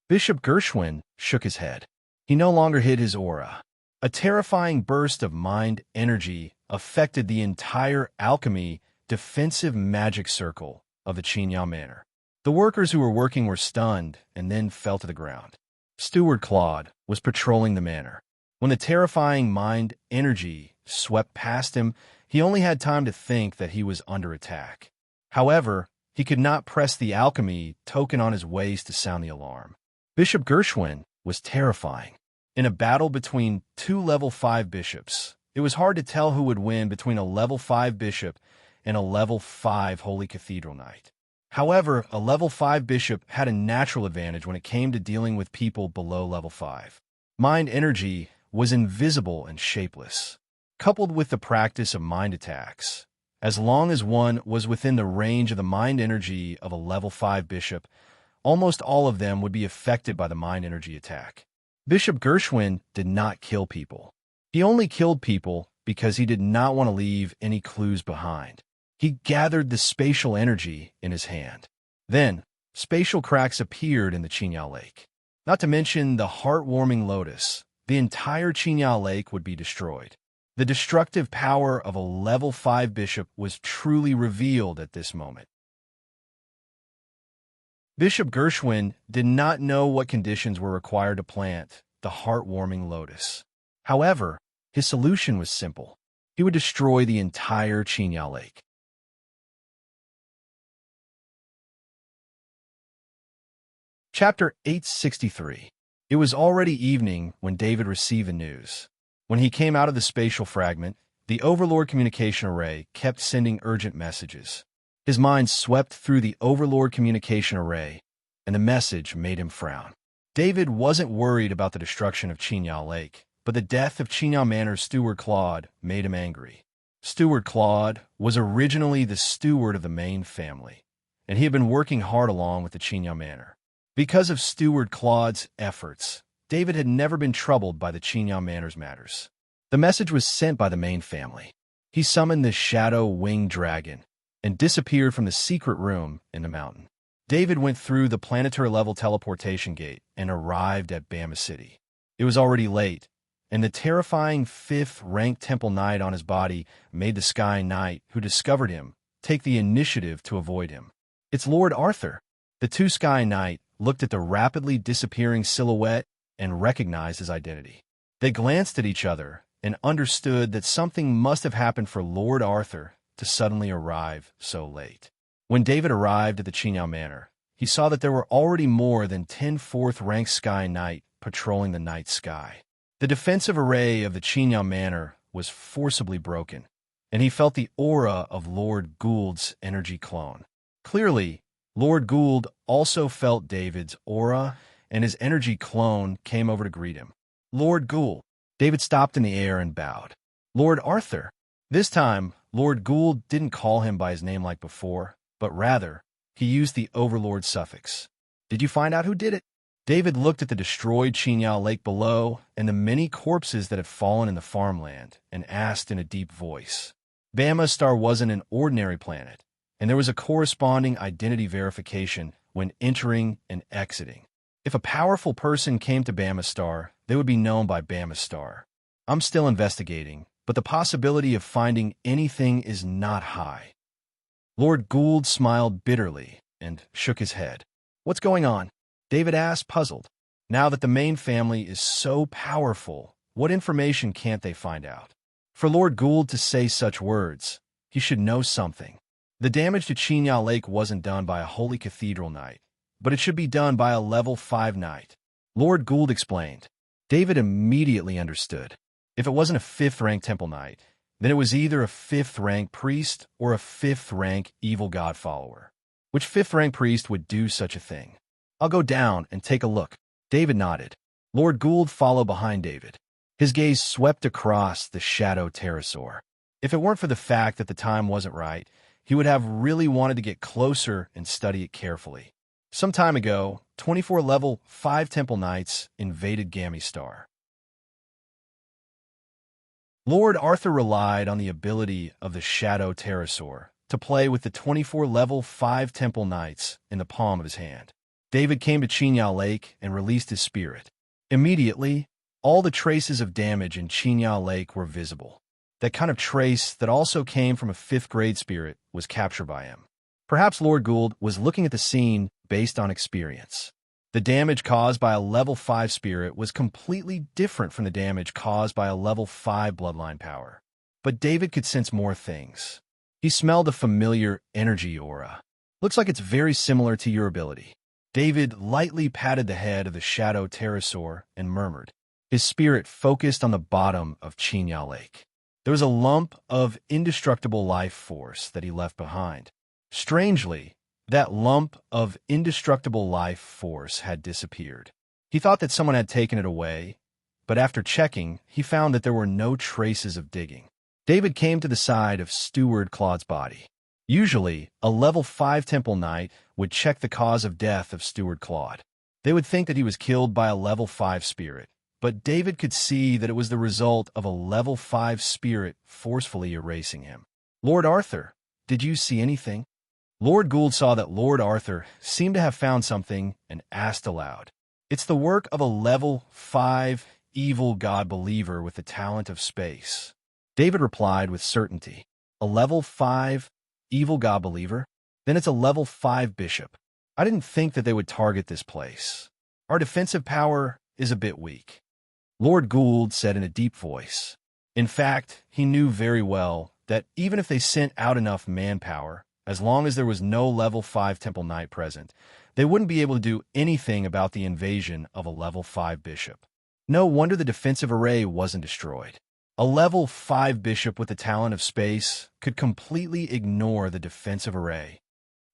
Bishop Gershwin shook his head. He no longer hid his aura. A terrifying burst of mind energy affected the entire alchemy defensive magic circle of the Chinya Manor. The workers who were working were stunned and then fell to the ground. Steward Claude was patrolling the manor. When the terrifying mind energy swept past him, he only had time to think that he was under attack. However, he could not press the alchemy token on his waist to sound the alarm. Bishop Gershwin was terrifying. In a battle between two level 5 bishops, it was hard to tell who would win between a level 5 bishop and a level 5 Holy Cathedral Knight. However, a level 5 bishop had a natural advantage when it came to dealing with people below level 5. Mind energy was invisible and shapeless. Coupled with the practice of mind attacks, as long as one was within the range of the mind energy of a level 5 bishop, almost all of them would be affected by the mind energy attack. Bishop Gershwin did not kill people. He only killed people because he did not want to leave any clues behind. He gathered the spatial energy in his hand. Then, spatial cracks appeared in the Chinya Lake. Not to mention the heartwarming lotus, the entire Chinya Lake would be destroyed. The destructive power of a level 5 bishop was truly revealed at this moment. Bishop Gershwin did not know what conditions were required to plant the heartwarming lotus. However, his solution was simple. He would destroy the entire Chinya Lake. Chapter 863. It was already evening when David received the news. When he came out of the spatial fragment, the Overlord communication array kept sending urgent messages. His mind swept through the Overlord communication array, and the message made him frown. David wasn't worried about the destruction of Chinya Lake, but the death of Chinya Manor's steward Claude made him angry. Steward Claude was originally the steward of the main family, and he had been working hard along with the Chinya Manor. Because of Steward Claude's efforts, David had never been troubled by the Chinya Manor's matters. The message was sent by the main family. He summoned the shadow-winged dragon and disappeared from the secret room in the mountain. David went through the planetary-level teleportation gate and arrived at Bama City. It was already late, and the terrifying 5th-ranked Temple Knight on his body made the Sky Knight, who discovered him, take the initiative to avoid him. "It's Lord Arthur." The two Sky Knight looked at the rapidly disappearing silhouette and recognized his identity. They glanced at each other and understood that something must have happened for Lord Arthur to suddenly arrive so late. When David arrived at the Chinya Manor, he saw that there were already more than 10 4th-ranked Sky Knight patrolling the night sky. The defensive array of the Chinya Manor was forcibly broken, and he felt the aura of Lord Gould's energy clone. Clearly, Lord Gould also felt David's aura, and his energy clone came over to greet him. "Lord Gould." David stopped in the air and bowed. "Lord Arthur." This time, Lord Gould didn't call him by his name like before, but rather, he used the Overlord suffix. "Did you find out who did it?" David looked at the destroyed Chinya Lake below and the many corpses that had fallen in the farmland and asked in a deep voice. Bama Star wasn't an ordinary planet, and there was a corresponding identity verification when entering and exiting. If a powerful person came to Bama Star, they would be known by Bama Star. "I'm still investigating, but the possibility of finding anything is not high." Lord Gould smiled bitterly and shook his head. "What's going on?" David asked, puzzled. Now that the main family is so powerful, what information can't they find out? For Lord Gould to say such words, he should know something. The damage to Chinya Lake wasn't done by a Holy Cathedral Knight, but it should be done by a level 5 Knight. Lord Gould explained. David immediately understood. If it wasn't a 5th-rank Temple Knight, then it was either a 5th-rank priest or a 5th-rank evil god follower. Which 5th-rank priest would do such a thing? "I'll go down and take a look." David nodded. Lord Gould followed behind David. His gaze swept across the shadow pterosaur. If it weren't for the fact that the time wasn't right, he would have really wanted to get closer and study it carefully. Some time ago, 24 level 5 Temple Knights invaded Gamistar. Lord Arthur relied on the ability of the shadow pterosaur to play with the 24 level 5 Temple Knights in the palm of his hand. David came to Chinya Lake and released his spirit. Immediately, all the traces of damage in Chinya Lake were visible. That kind of trace that also came from a 5th grade spirit was captured by him. Perhaps Lord Gould was looking at the scene based on experience. The damage caused by a level 5 spirit was completely different from the damage caused by a level 5 bloodline power. But David could sense more things. He smelled a familiar energy aura. Looks like it's very similar to your ability. David lightly patted the head of the shadow pterosaur and murmured. His spirit focused on the bottom of Chinya Lake. There was a lump of indestructible life force that he left behind. Strangely, that lump of indestructible life force had disappeared. He thought that someone had taken it away, but after checking, he found that there were no traces of digging. David came to the side of Steward Claude's body. Usually, a level 5 Temple Knight would check the cause of death of Steward Claude. They would think that he was killed by a level 5 spirit, but David could see that it was the result of a level 5 spirit forcefully erasing him. Lord Arthur, did you see anything? Lord Gould saw that Lord Arthur seemed to have found something and asked aloud. It's the work of a level 5 evil god believer with the talent of space. David replied with certainty. A level 5 evil god believer? Then it's a level 5 bishop. I didn't think that they would target this place. Our defensive power is a bit weak. Lord Gould said in a deep voice. In fact, he knew very well that even if they sent out enough manpower, as long as there was no level 5 Temple Knight present, they wouldn't be able to do anything about the invasion of a level 5 bishop. No wonder the defensive array wasn't destroyed. A level 5 bishop with the talent of space could completely ignore the defensive array.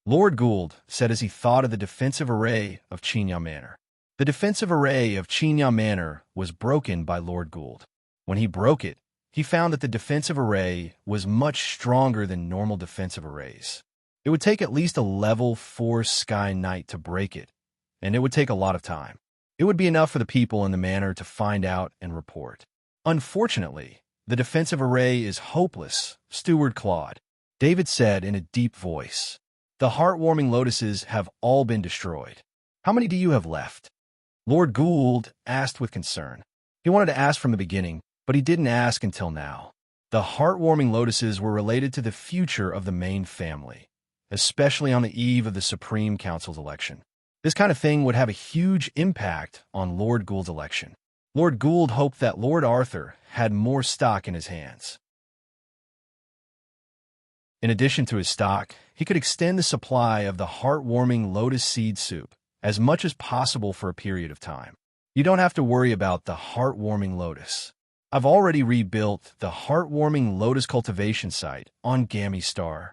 Lord Gould said as he thought of the defensive array of Chinya Manor. The defensive array of Chinya Manor was broken by Lord Gould. When he broke it, he found that the defensive array was much stronger than normal defensive arrays. It would take at least a level 4 Sky Knight to break it, and it would take a lot of time. It would be enough for the people in the manor to find out and report. Unfortunately, the defensive array is hopeless, Steward Claude, David said in a deep voice. The heartwarming lotuses have all been destroyed. How many do you have left? Lord Gould asked with concern. He wanted to ask from the beginning, but he didn't ask until now. The heartwarming lotuses were related to the future of the main family, especially on the eve of the Supreme Council's election. This kind of thing would have a huge impact on Lord Gould's election. Lord Gould hoped that Lord Arthur had more stock in his hands. In addition to his stock, he could extend the supply of the heartwarming lotus seed soup as much as possible for a period of time. You don't have to worry about the heartwarming lotus. I've already rebuilt the heartwarming lotus cultivation site on Gamistar.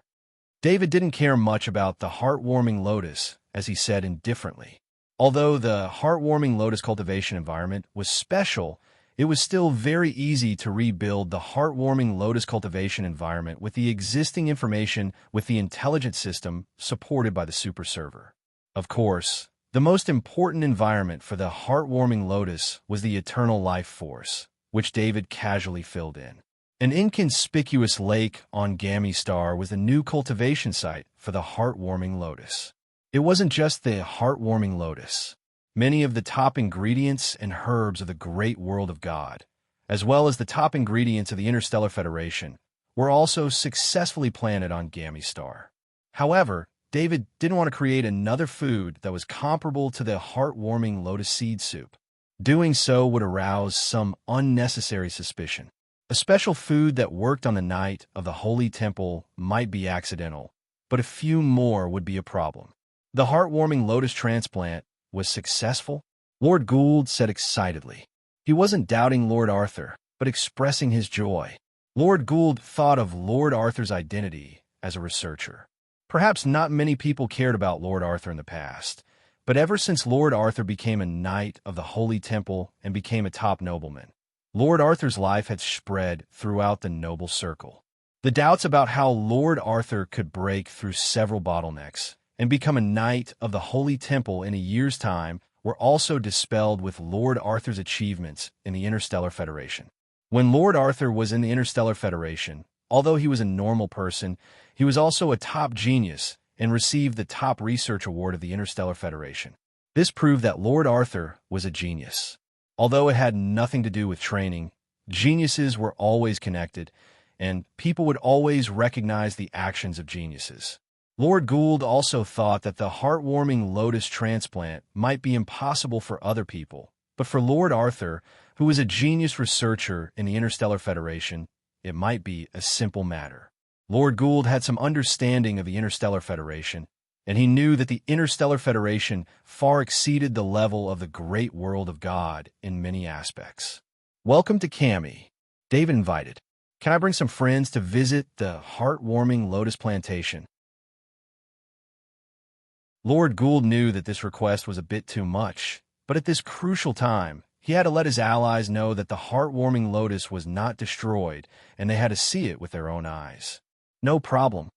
David didn't care much about the heartwarming lotus, as he said indifferently. Although the heartwarming lotus cultivation environment was special, it was still very easy to rebuild the heartwarming lotus cultivation environment with the existing information with the intelligent system supported by the super server. Of course, the most important environment for the heartwarming lotus was the eternal life force, which David casually filled in. An inconspicuous lake on Gamistar was the new cultivation site for the heartwarming lotus. It wasn't just the heartwarming lotus. Many of the top ingredients and herbs of the great world of God, as well as the top ingredients of the Interstellar Federation, were also successfully planted on Gamistar. However, David didn't want to create another food that was comparable to the heartwarming lotus seed soup. Doing so would arouse some unnecessary suspicion. A special food that worked on the night of the Holy Temple might be accidental, but a few more would be a problem. The heartwarming lotus transplant was successful, Lord Gould said excitedly. He wasn't doubting Lord Arthur, but expressing his joy. Lord Gould thought of Lord Arthur's identity as a researcher. Perhaps not many people cared about Lord Arthur in the past, but ever since Lord Arthur became a knight of the Holy Temple and became a top nobleman, Lord Arthur's life had spread throughout the noble circle. The doubts about how Lord Arthur could break through several bottlenecks and become a knight of the Holy Temple in a year's time were also dispelled with Lord Arthur's achievements in the Interstellar Federation. When Lord Arthur was in the Interstellar Federation, although he was a normal person, he was also a top genius and received the top research award of the Interstellar Federation. This proved that Lord Arthur was a genius. Although it had nothing to do with training, geniuses were always connected, and people would always recognize the actions of geniuses. Lord Gould also thought that the heartwarming lotus transplant might be impossible for other people, but for Lord Arthur, who was a genius researcher in the Interstellar Federation, it might be a simple matter. Lord Gould had some understanding of the Interstellar Federation, and he knew that the Interstellar Federation far exceeded the level of the great world of God in many aspects. "Welcome to Cami," David invited. "Can I bring some friends to visit the heartwarming lotus plantation?" Lord Gould knew that this request was a bit too much, but at this crucial time, he had to let his allies know that the heartwarming lotus was not destroyed, and they had to see it with their own eyes. "No problem."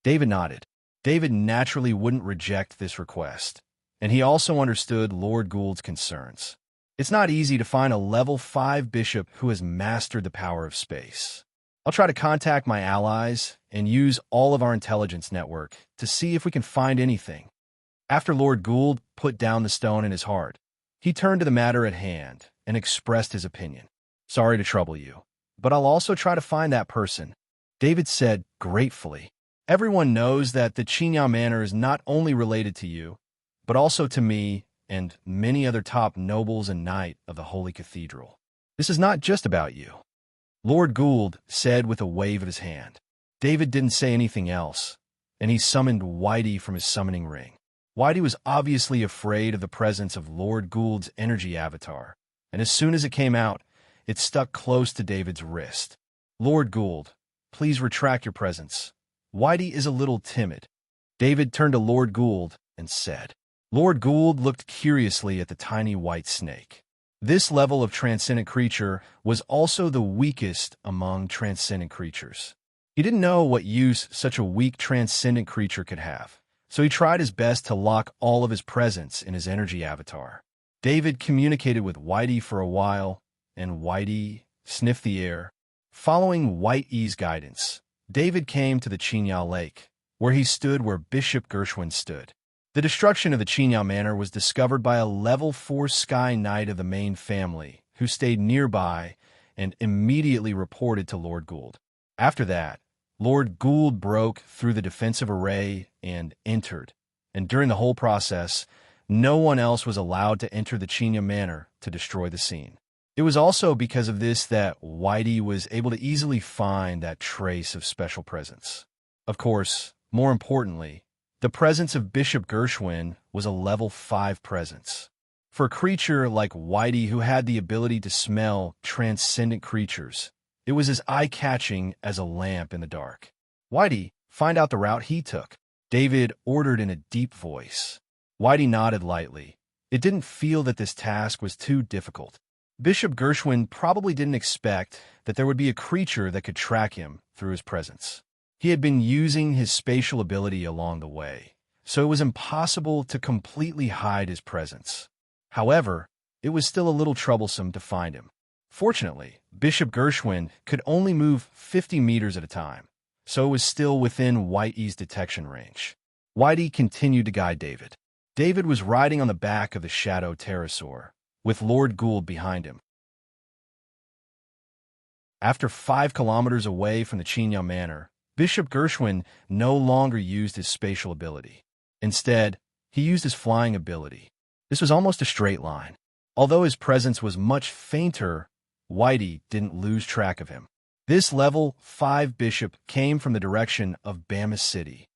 David nodded. David naturally wouldn't reject this request, and he also understood Lord Gould's concerns. It's not easy to find a level 5 bishop who has mastered the power of space. I'll try to contact my allies and use all of our intelligence network to see if we can find anything. After Lord Gould put down the stone in his heart, he turned to the matter at hand and expressed his opinion. "Sorry to trouble you, but I'll also try to find that person," David said gratefully. "Everyone knows that the Chinya Manor is not only related to you, but also to me and many other top nobles and knight of the Holy Cathedral. This is not just about you," Lord Gould said with a wave of his hand. David didn't say anything else, and he summoned Whitey from his summoning ring. Whitey was obviously afraid of the presence of Lord Gould's energy avatar, and as soon as it came out, it stuck close to David's wrist. "Lord Gould, please retract your presence. Whitey is a little timid." David turned to Lord Gould and said. Lord Gould looked curiously at the tiny white snake. This level of transcendent creature was also the weakest among transcendent creatures. He didn't know what use such a weak transcendent creature could have, so he tried his best to lock all of his presence in his energy avatar. David communicated with Whitey for a while, and Whitey sniffed the air. Following Whitey's guidance, David came to the Chinya Lake, where he stood where Bishop Gershwin stood. The destruction of the Chinya Manor was discovered by a level 4 Sky Knight of the main family, who stayed nearby and immediately reported to Lord Gould. After that, Lord Gould broke through the defensive array and entered, and during the whole process, no one else was allowed to enter the Chinya Manor to destroy the scene. It was also because of this that Whitey was able to easily find that trace of special presence. Of course, more importantly, the presence of Bishop Gershwin was a level 5 presence. For a creature like Whitey who had the ability to smell transcendent creatures, it was as eye-catching as a lamp in the dark. "Whitey, find out the route he took," David ordered in a deep voice. Whitey nodded lightly. It didn't feel that this task was too difficult. Bishop Gershwin probably didn't expect that there would be a creature that could track him through his presence. He had been using his spatial ability along the way, so it was impossible to completely hide his presence. However, it was still a little troublesome to find him. Fortunately, Bishop Gershwin could only move 50 meters at a time, so it was still within Whitey's detection range. Whitey continued to guide David. David was riding on the back of the Shadow Pterosaur, with Lord Gould behind him. After 5 kilometers away from the Chinya Manor, Bishop Gershwin no longer used his spatial ability. Instead, he used his flying ability. This was almost a straight line. Although his presence was much fainter, Whitey didn't lose track of him. This level 5 bishop came from the direction of Bama City.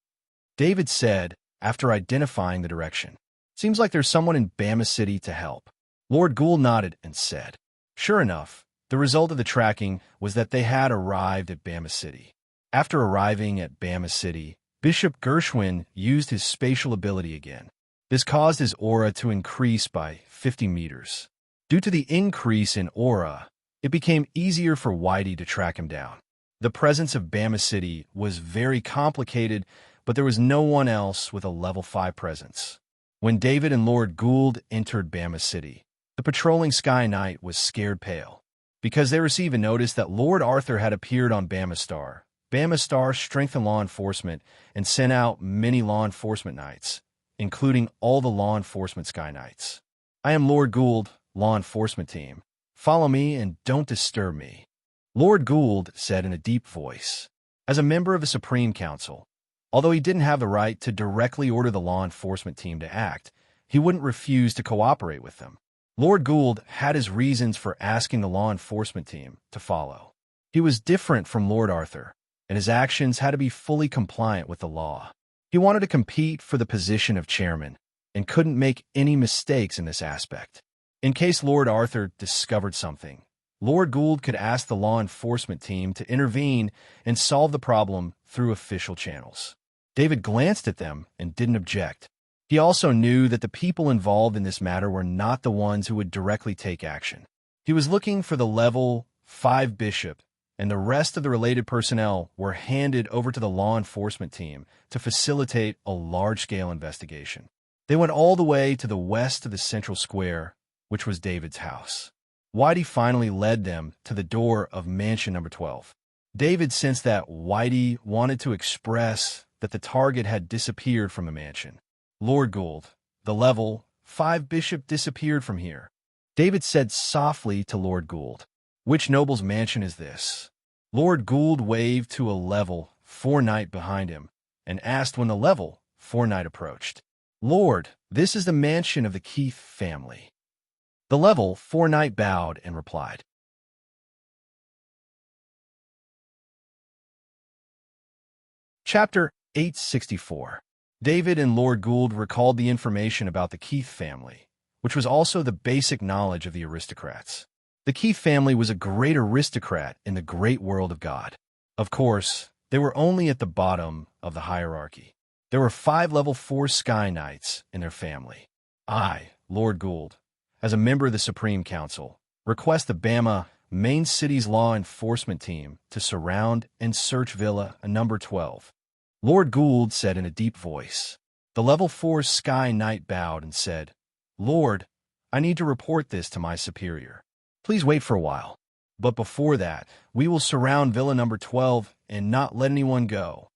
David said, after identifying the direction, "Seems like there's someone in Bama City to help." Lord Gould nodded and said, Sure enough, the result of the tracking was that they had arrived at Bama City. After arriving at Bama City, Bishop Gershwin used his spatial ability again. This caused his aura to increase by 50 meters. Due to the increase in aura, it became easier for Whitey to track him down. The presence of Bama City was very complicated, but there was no one else with a level 5 presence. When David and Lord Gould entered Bama City, the patrolling Sky Knight was scared pale, because they received a notice that Lord Arthur had appeared on Bama Star. Bama Star strengthened law enforcement and sent out many law enforcement knights, including all the law enforcement Sky Knights. I am Lord Gould, law enforcement team. Follow me and don't disturb me, Lord Gould said in a deep voice. As a member of the Supreme Council, although he didn't have the right to directly order the law enforcement team to act, he wouldn't refuse to cooperate with them. Lord Gould had his reasons for asking the law enforcement team to follow. He was different from Lord Arthur, and his actions had to be fully compliant with the law. He wanted to compete for the position of chairman and couldn't make any mistakes in this aspect. In case Lord Arthur discovered something, Lord Gould could ask the law enforcement team to intervene and solve the problem through official channels. David glanced at them and didn't object. He also knew that the people involved in this matter were not the ones who would directly take action. He was looking for the level 5 bishop, and the rest of the related personnel were handed over to the law enforcement team to facilitate a large-scale investigation. They went all the way to the west of the central square, which was David's house. Whitey finally led them to the door of mansion number 12. David sensed that Whitey wanted to express that the target had disappeared from the mansion. Lord Gould, the level 5 bishop disappeared from here. David said softly to Lord Gould, "Which noble's mansion is this?" Lord Gould waved to a level 4 knight behind him and asked when the level 4 knight approached. "Lord, this is the mansion of the Keith family." The level 4 knight bowed and replied. Chapter 864. David and Lord Gould recalled the information about the Keith family, which was also the basic knowledge of the aristocrats. The Keith family was a great aristocrat in the great world of God. Of course, they were only at the bottom of the hierarchy. There were 5 level 4 Sky Knights in their family. I, Lord Gould, as a member of the Supreme Council, request the Bama main city's law enforcement team to surround and search Villa number 12. Lord Gould said in a deep voice. The level 4 Sky Knight bowed and said, "Lord, I need to report this to my superior. Please wait for a while. But before that, we will surround Villa number 12 and not let anyone go."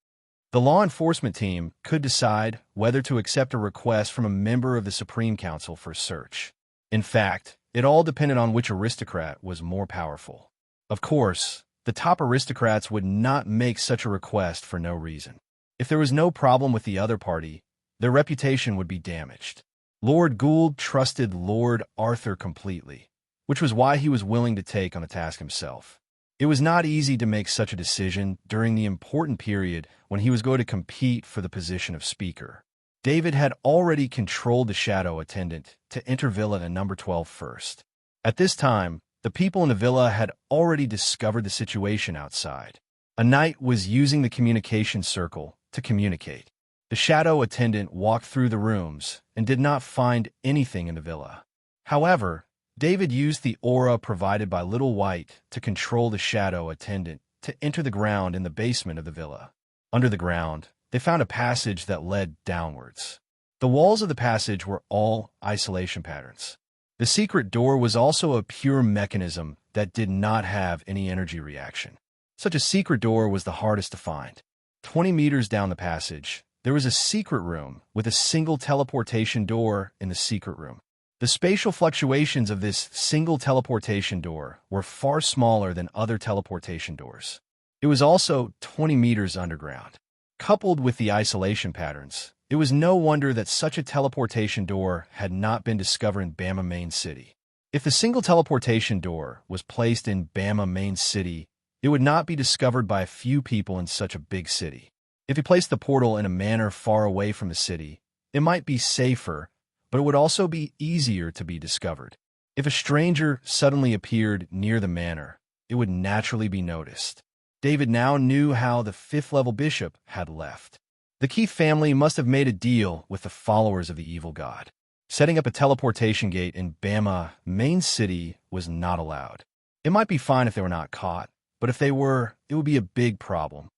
The law enforcement team could decide whether to accept a request from a member of the Supreme Council for search. In fact, it all depended on which aristocrat was more powerful. Of course, the top aristocrats would not make such a request for no reason. If there was no problem with the other party, their reputation would be damaged. Lord Gould trusted Lord Arthur completely, which was why he was willing to take on the task himself. It was not easy to make such a decision during the important period when he was going to compete for the position of Speaker. David had already controlled the shadow attendant to enter Villa at number 12 first. At this time, the people in the villa had already discovered the situation outside. A knight was using the communication circle to communicate. The shadow attendant walked through the rooms and did not find anything in the villa. However, David used the aura provided by Little White to control the shadow attendant to enter the ground in the basement of the villa. Under the ground, they found a passage that led downwards. The walls of the passage were all isolation patterns. The secret door was also a pure mechanism that did not have any energy reaction. Such a secret door was the hardest to find. 20 meters down the passage, there was a secret room with a single teleportation door in the secret room. The spatial fluctuations of this single teleportation door were far smaller than other teleportation doors. It was also 20 meters underground. Coupled with the isolation patterns, it was no wonder that such a teleportation door had not been discovered in Bama Main City. If the single teleportation door was placed in Bama Main City, it would not be discovered by a few people in such a big city. If you placed the portal in a manner far away from the city, it might be safer, but it would also be easier to be discovered. If a stranger suddenly appeared near the manor, it would naturally be noticed. David now knew how the 5th level bishop had left. The Keith family must have made a deal with the followers of the evil god. Setting up a teleportation gate in Bama Main City was not allowed. It might be fine if they were not caught, but if they were, it would be a big problem.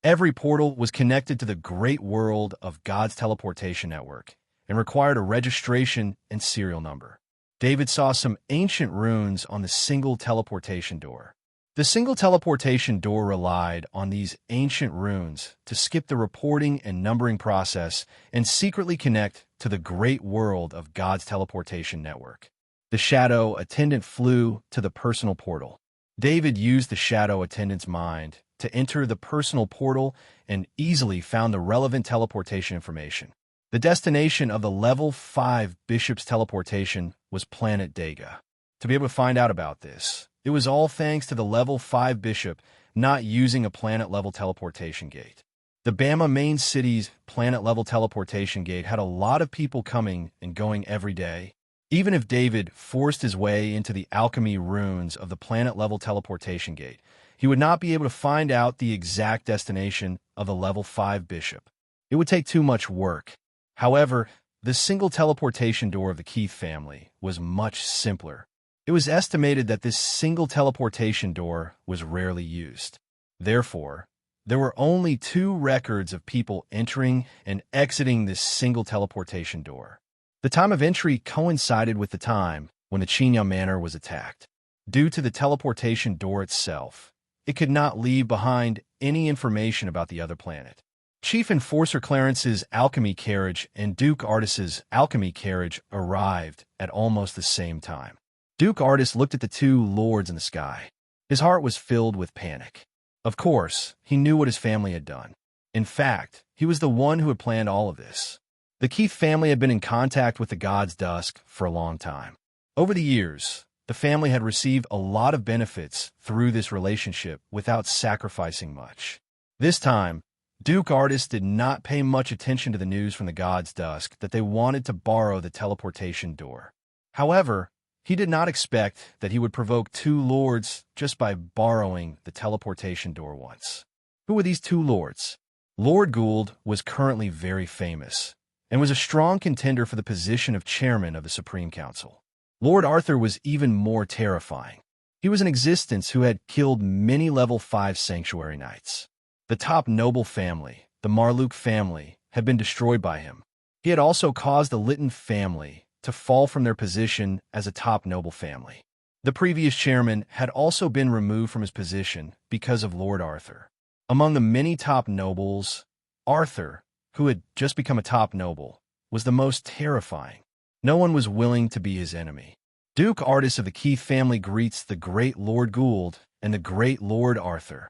Every portal was connected to the great world of God's teleportation network and required a registration and serial number. David saw some ancient runes on the single teleportation door. The single teleportation door relied on these ancient runes to skip the reporting and numbering process and secretly connect to the great world of God's teleportation network. The shadow attendant flew to the personal portal. David used the shadow attendant's mind to enter the personal portal and easily found the relevant teleportation information. The destination of the level 5 bishop's teleportation was planet Dega. To be able to find out about this, it was all thanks to the level 5 bishop not using a planet-level teleportation gate. The Bama main city's planet-level teleportation gate had a lot of people coming and going every day. Even if David forced his way into the alchemy runes of the planet-level teleportation gate, he would not be able to find out the exact destination of the level 5 bishop. It would take too much work. However, the single teleportation door of the Keith family was much simpler. It was estimated that this single teleportation door was rarely used. Therefore, there were only 2 records of people entering and exiting this single teleportation door. The time of entry coincided with the time when the Chinya Manor was attacked. Due to the teleportation door itself, it could not leave behind any information about the other planet. Chief Enforcer Clarence's alchemy carriage and Duke Artis's alchemy carriage arrived at almost the same time. Duke Artis looked at the 2 lords in the sky. His heart was filled with panic. Of course, he knew what his family had done. In fact, he was the one who had planned all of this. The Keith family had been in contact with the God's Dusk for a long time. Over the years, the family had received a lot of benefits through this relationship without sacrificing much. This time, Duke Artis did not pay much attention to the news from the God's Dusk that they wanted to borrow the teleportation door. However, he did not expect that he would provoke 2 lords just by borrowing the teleportation door once. Who were these 2 lords? Lord Gould was currently very famous and was a strong contender for the position of chairman of the Supreme Council. Lord Arthur was even more terrifying. He was an existence who had killed many level 5 sanctuary knights. The top noble family, the Marluke family, had been destroyed by him. He had also caused the Lytton family to fall from their position as a top noble family. The previous chairman had also been removed from his position because of Lord Arthur. Among the many top nobles, Arthur, who had just become a top noble, was the most terrifying. No one was willing to be his enemy. Duke Artis of the Keith family greets the great Lord Gould and the great Lord Arthur.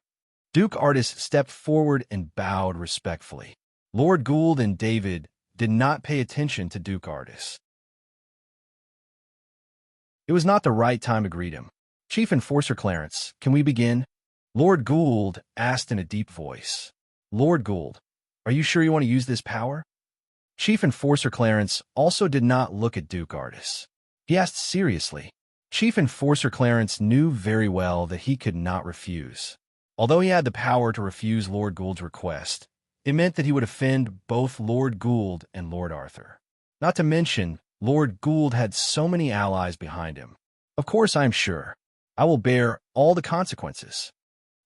Duke Artis stepped forward and bowed respectfully. Lord Gould and David did not pay attention to Duke Artis. It was not the right time to greet him. Chief Enforcer Clarence, can we begin? Lord Gould asked in a deep voice. Lord Gould, are you sure you want to use this power? Chief Enforcer Clarence also did not look at Duke Artis. He asked seriously. Chief Enforcer Clarence knew very well that he could not refuse. Although he had the power to refuse Lord Gould's request, it meant that he would offend both Lord Gould and Lord Arthur. Not to mention, Lord Gould had so many allies behind him. Of course, I am sure. I will bear all the consequences.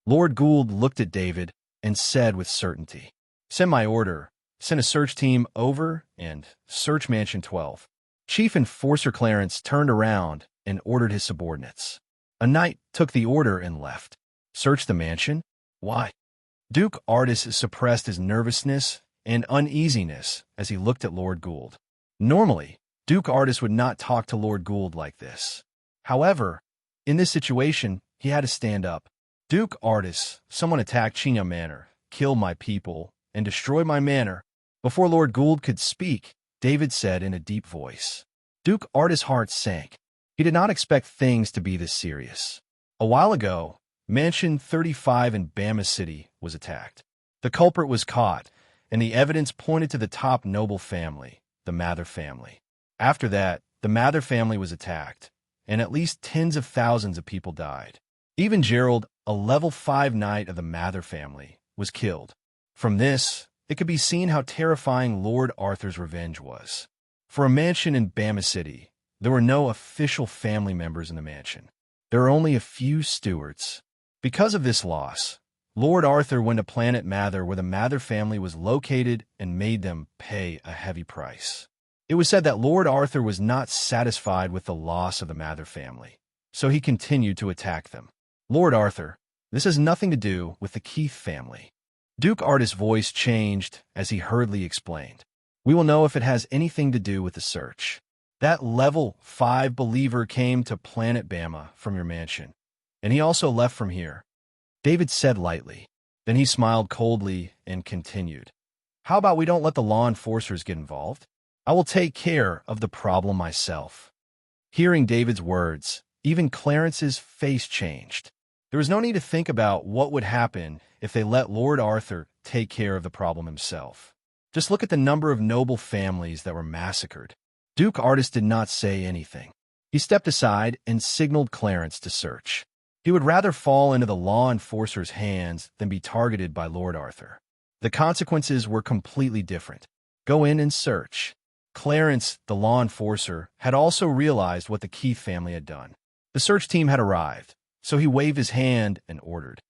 Lord Gould looked at David and said with certainty, send my order. Send a search team over and search Mansion 12. Chief Enforcer Clarence turned around and ordered his subordinates. A knight took the order and left. Search the mansion? Why? Duke Artis suppressed his nervousness and uneasiness as he looked at Lord Gould. Normally, Duke Artis would not talk to Lord Gould like this. However, in this situation, he had to stand up. Duke Artis, someone attacked Chinya Manor, killed my people, and destroyed my manor. Before Lord Gould could speak, David said in a deep voice. Duke Artis' heart sank. He did not expect things to be this serious. A while ago, Mansion 35 in Bama City was attacked. The culprit was caught, and the evidence pointed to the top noble family, the Mather family. After that, the Mather family was attacked, and at least tens of thousands of people died. Even Gerald, a level 5 knight of the Mather family, was killed. From this, it could be seen how terrifying Lord Arthur's revenge was. For a mansion in Bama City, There were no official family members in the mansion. There were only a few stewards. Because of this loss, Lord Arthur went to Planet Mather, where the Mather family was located, and made them pay a heavy price. It was said that Lord Arthur was not satisfied with the loss of the Mather family, so he continued to attack them. Lord Arthur, this has nothing to do with the Keith family. Duke Artist's voice changed as he hurriedly explained. We will know if it has anything to do with the search. That level 5 believer came to Planet Bama from your mansion, and he also left from here. David said lightly. Then he smiled coldly and continued. How about we don't let the law enforcers get involved? I will take care of the problem myself. Hearing David's words, even Clarence's face changed. There was no need to think about what would happen if they let Lord Arthur take care of the problem himself. Just look at the number of noble families that were massacred. Duke Artist did not say anything. He stepped aside and signaled Clarence to search. He would rather fall into the law enforcers' hands than be targeted by Lord Arthur. The consequences were completely different. Go in and search. Clarence, the law enforcer, had also realized what the Keith family had done. The search team had arrived, so he waved his hand and ordered.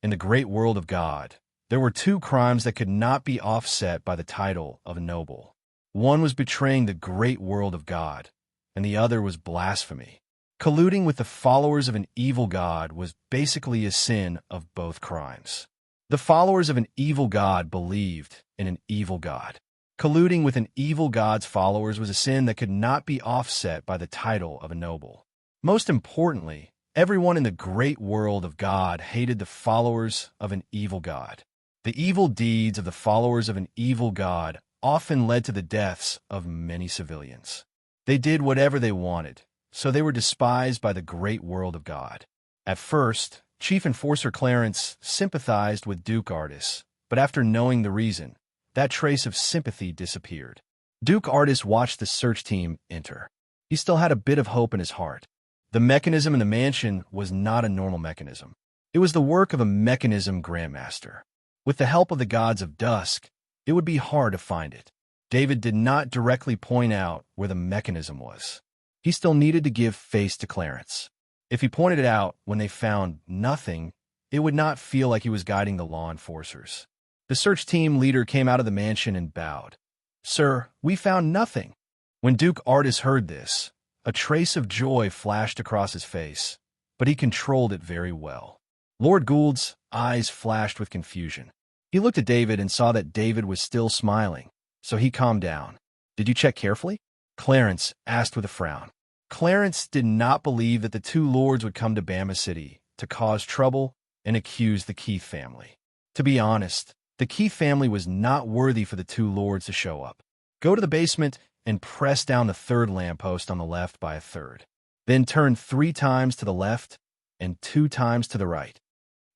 In the great world of God, there were two crimes that could not be offset by the title of a noble. One was betraying the great world of God, and the other was blasphemy. Colluding with the followers of an evil god was basically a sin of both crimes. The followers of an evil god believed in an evil god. Colluding with an evil god's followers was a sin that could not be offset by the title of a noble. Most importantly, everyone in the great world of God hated the followers of an evil god. The evil deeds of the followers of an evil god often led to the deaths of many civilians. They did whatever they wanted, so they were despised by the great world of God. At first, Chief Enforcer Clarence sympathized with Duke Artist, but after knowing the reason, that trace of sympathy disappeared. Duke Artist watched the search team enter. He still had a bit of hope in his heart. The mechanism in the mansion was not a normal mechanism. It was the work of a mechanism grandmaster. With the help of the gods of dusk, it would be hard to find it. David did not directly point out where the mechanism was. He still needed to give face to Clarence. If he pointed it out when they found nothing, it would not feel like he was guiding the law enforcers. The search team leader came out of the mansion and bowed. Sir, we found nothing. When Duke Artist heard this, a trace of joy flashed across his face, but he controlled it very well. Lord Gould's eyes flashed with confusion. He looked at David and saw that David was still smiling, so he calmed down. Did you check carefully? Clarence asked with a frown. Clarence did not believe that the two lords would come to Bama City to cause trouble and accuse the Keith family. To be honest, the Keith family was not worthy for the two lords to show up. Go to the basement and press down the third lamppost on the left by a third. Then turn 3 times to the left and 2 times to the right.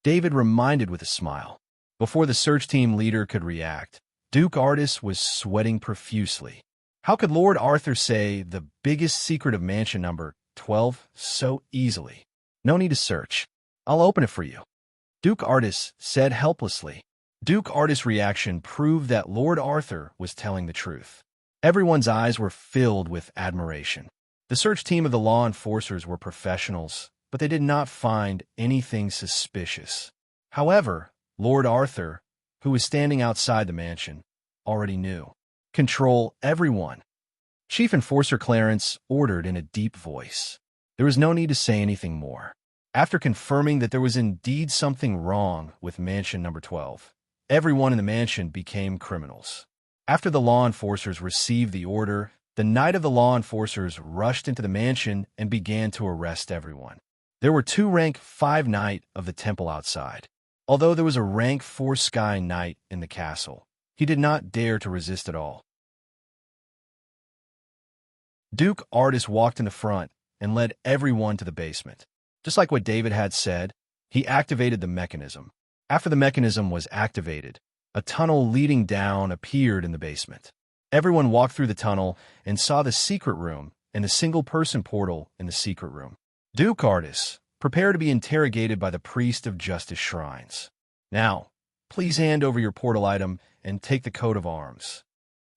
David reminded with a smile. Before the search team leader could react, Duke Artist was sweating profusely. How could Lord Arthur say the biggest secret of mansion number 12 so easily? No need to search. I'll open it for you. Duke Artist said helplessly. Duke Artist's reaction proved that Lord Arthur was telling the truth. Everyone's eyes were filled with admiration. The search team of the law enforcers were professionals, but they did not find anything suspicious. However, Lord Arthur, who was standing outside the mansion, already knew. Control everyone. Chief Enforcer Clarence ordered in a deep voice. There was no need to say anything more. After confirming that there was indeed something wrong with mansion number 12, everyone in the mansion became criminals. After the law enforcers received the order, the Knight of the Law Enforcers rushed into the mansion and began to arrest everyone. There were 2 rank 5 Knight of the temple outside. Although there was a rank 4 Sky Knight in the castle, he did not dare to resist at all. Duke Artist walked in the front and led everyone to the basement. Just like what David had said, he activated the mechanism. After the mechanism was activated, a tunnel leading down appeared in the basement. Everyone walked through the tunnel and saw the secret room and the single-person portal in the secret room. Duke Artist, prepare to be interrogated by the priest of Justice Shrines. Now, please hand over your portal item and take the coat of arms.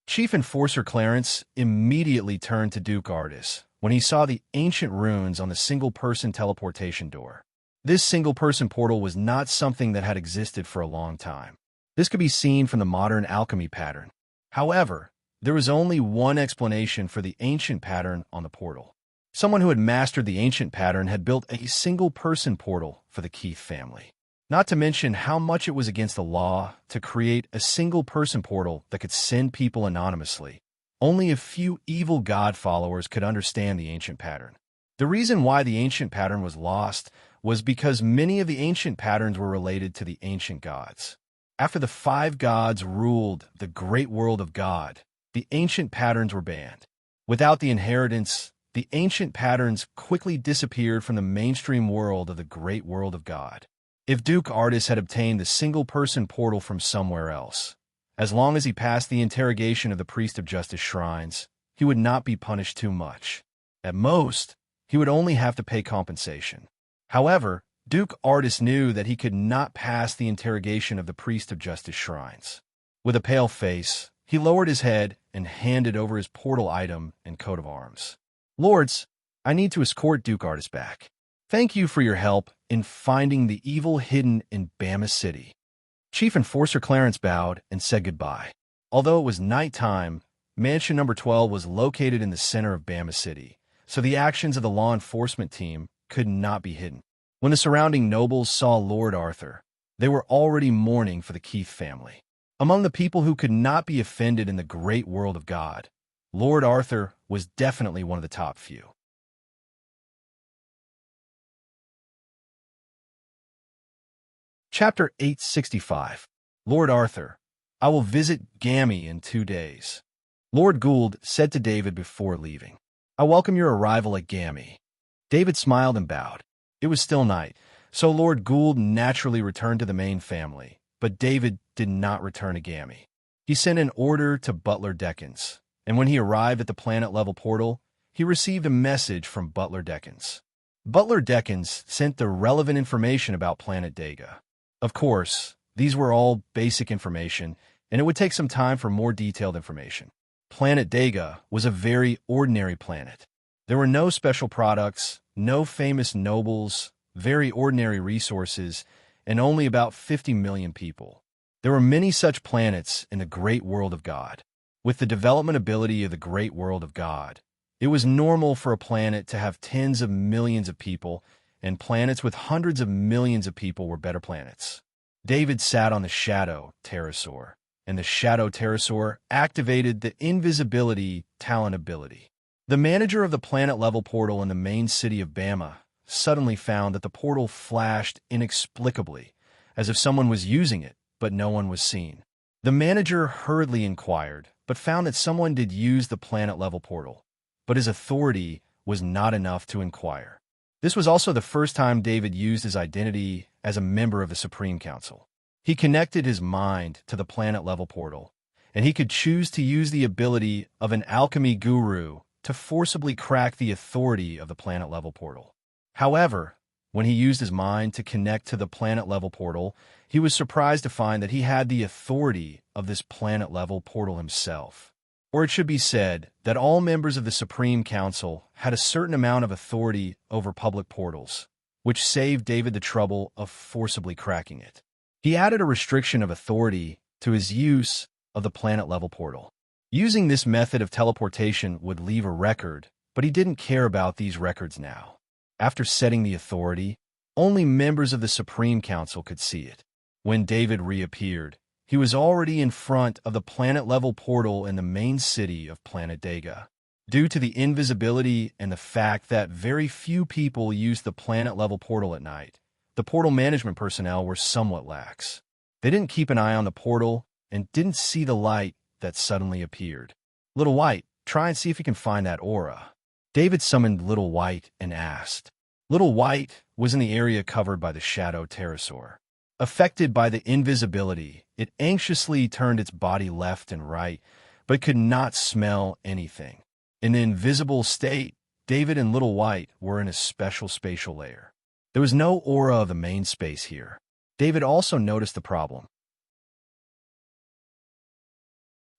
Chief Enforcer Clarence immediately turned to Duke Artis when he saw the ancient runes on the single-person teleportation door. This single-person portal was not something that had existed for a long time. This could be seen from the modern alchemy pattern. However, there was only one explanation for the ancient pattern on the portal. Someone who had mastered the ancient pattern had built a single-person portal for the Keith family. Not to mention how much it was against the law to create a single-person portal that could send people anonymously. Only a few evil god followers could understand the ancient pattern. The reason why the ancient pattern was lost was because many of the ancient patterns were related to the ancient gods. After the 5 gods ruled the great world of God, the ancient patterns were banned. Without the inheritance, the ancient patterns quickly disappeared from the mainstream world of the great world of God. If Duke Artis had obtained the single-person portal from somewhere else, as long as he passed the interrogation of the Priest of Justice shrines, he would not be punished too much. At most, he would only have to pay compensation. However, Duke Artis knew that he could not pass the interrogation of the Priest of Justice shrines. With a pale face, he lowered his head and handed over his portal item and coat of arms. "Lords, I need to escort Duke Artis back. Thank you for your help in finding the evil hidden in Bama City." Chief Enforcer Clarence bowed and said goodbye. Although it was nighttime, Mansion Number 12 was located in the center of Bama City, so the actions of the law enforcement team could not be hidden. When the surrounding nobles saw Lord Arthur, they were already mourning for the Keith family. Among the people who could not be offended in the great world of God, Lord Arthur was definitely one of the top few. Chapter 865. Lord Arthur, I will visit Gammy in 2 days. Lord Gould said to David before leaving, "I welcome your arrival at Gammy." David smiled and bowed. It was still night, so Lord Gould naturally returned to the main family, but David did not return to Gammy. He sent an order to Butler Deckens, and when he arrived at the planet-level portal, he received a message from Butler Deckens. Butler Deckens sent the relevant information about Planet Dega. Of course, these were all basic information, and it would take some time for more detailed information. Planet Dega was a very ordinary planet. There were no special products, no famous nobles, very ordinary resources, and only about 50 million people. There were many such planets in the great world of God. With the development ability of the great world of God, it was normal for a planet to have tens of millions of people, and planets with hundreds of millions of people were better planets. David sat on the Shadow Pterosaur, and the Shadow Pterosaur activated the invisibility talent ability. The manager of the planet-level portal in the main city of Bama suddenly found that the portal flashed inexplicably, as if someone was using it, but no one was seen. The manager hurriedly inquired, but found that someone did use the planet-level portal, but his authority was not enough to inquire. This was also the first time David used his identity as a member of the Supreme Council. He connected his mind to the planet-level portal, and he could choose to use the ability of an alchemy guru to forcibly crack the authority of the planet-level portal. However, when he used his mind to connect to the planet-level portal, he was surprised to find that he had the authority of this planet-level portal himself. Or it should be said that all members of the Supreme Council had a certain amount of authority over public portals, which saved David the trouble of forcibly cracking it. He added a restriction of authority to his use of the planet-level portal. Using this method of teleportation would leave a record, but he didn't care about these records now. After setting the authority, only members of the Supreme Council could see it. When David reappeared, he was already in front of the planet-level portal in the main city of Planet Dega. Due to the invisibility and the fact that very few people used the planet-level portal at night, the portal management personnel were somewhat lax. They didn't keep an eye on the portal and didn't see the light that suddenly appeared. "Little White, try and see if you can find that aura." David summoned Little White and asked. Little White was in the area covered by the Shadow Pterosaur. Affected by the invisibility, it anxiously turned its body left and right, but could not smell anything. In the invisible state, David and Little White were in a special spatial layer. There was no aura of the main space here. David also noticed the problem.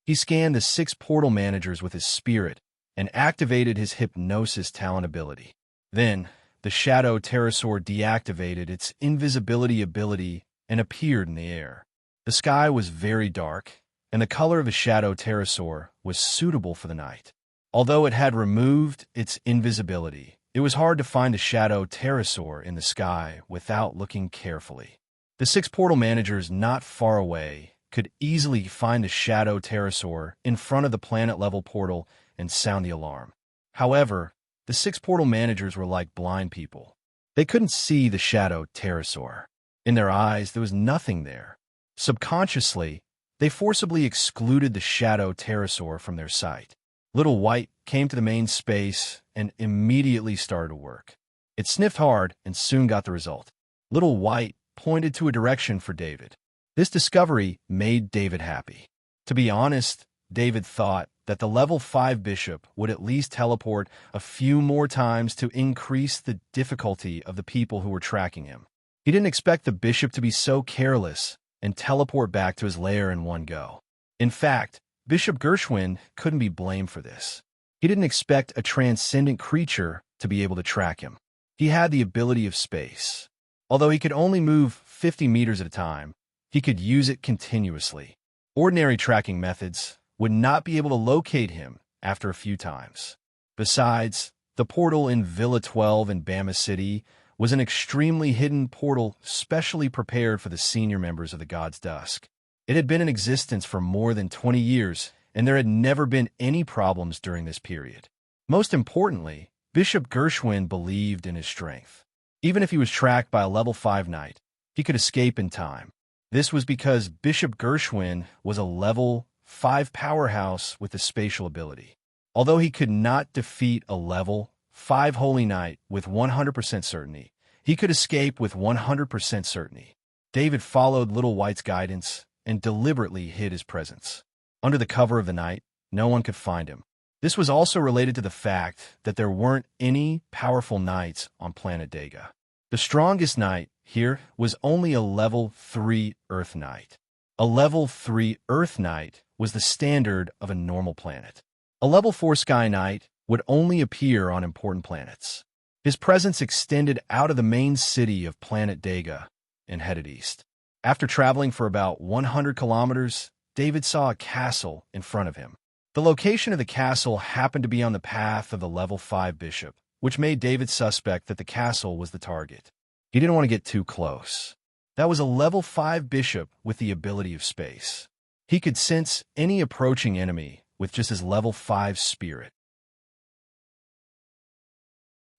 He scanned the 6 portal managers with his spirit and activated his hypnosis talent ability. Then, the shadow pterosaur deactivated its invisibility ability and appeared in the air. The sky was very dark, and the color of a shadow pterosaur was suitable for the night. Although it had removed its invisibility, it was hard to find a shadow pterosaur in the sky without looking carefully. The 6 portal managers not far away could easily find the shadow pterosaur in front of the planet-level portal and sound the alarm. However, the 6 portal managers were like blind people. They couldn't see the shadow pterosaur. In their eyes, there was nothing there. Subconsciously, they forcibly excluded the shadow pterosaur from their sight. Little White came to the main space and immediately started to work. It sniffed hard and soon got the result. Little White pointed to a direction for David. This discovery made David happy. To be honest, David thought that the level 5 bishop would at least teleport a few more times to increase the difficulty of the people who were tracking him. He didn't expect the bishop to be so careless and teleport back to his lair in one go. In fact, Bishop Gershwin couldn't be blamed for this. He didn't expect a transcendent creature to be able to track him. He had the ability of space. Although he could only move 50 meters at a time, he could use it continuously. Ordinary tracking methods would not be able to locate him after a few times. Besides, the portal in Villa 12 in Bama City was an extremely hidden portal specially prepared for the senior members of the God's Dusk. It had been in existence for more than 20 years, and there had never been any problems during this period. Most importantly, Bishop Gershwin believed in his strength. Even if he was tracked by a level 5 knight, he could escape in time. This was because Bishop Gershwin was a level 5 powerhouse with a spatial ability. Although he could not defeat a level 5 holy knight with 100% certainty, he could escape with 100% certainty. David followed Little White's guidance and deliberately hid his presence. Under the cover of the night, no one could find him. This was also related to the fact that there weren't any powerful knights on planet Dega. The strongest knight here was only a level 3 Earth Knight. A level 3 Earth Knight was the standard of a normal planet. A level 4 Sky Knight would only appear on important planets. His presence extended out of the main city of planet Dega and headed east. After traveling for about 100 kilometers, David saw a castle in front of him. The location of the castle happened to be on the path of the level 5 bishop, which made David suspect that the castle was the target. He didn't want to get too close. That was a level 5 bishop with the ability of space. He could sense any approaching enemy with just his level 5 spirit.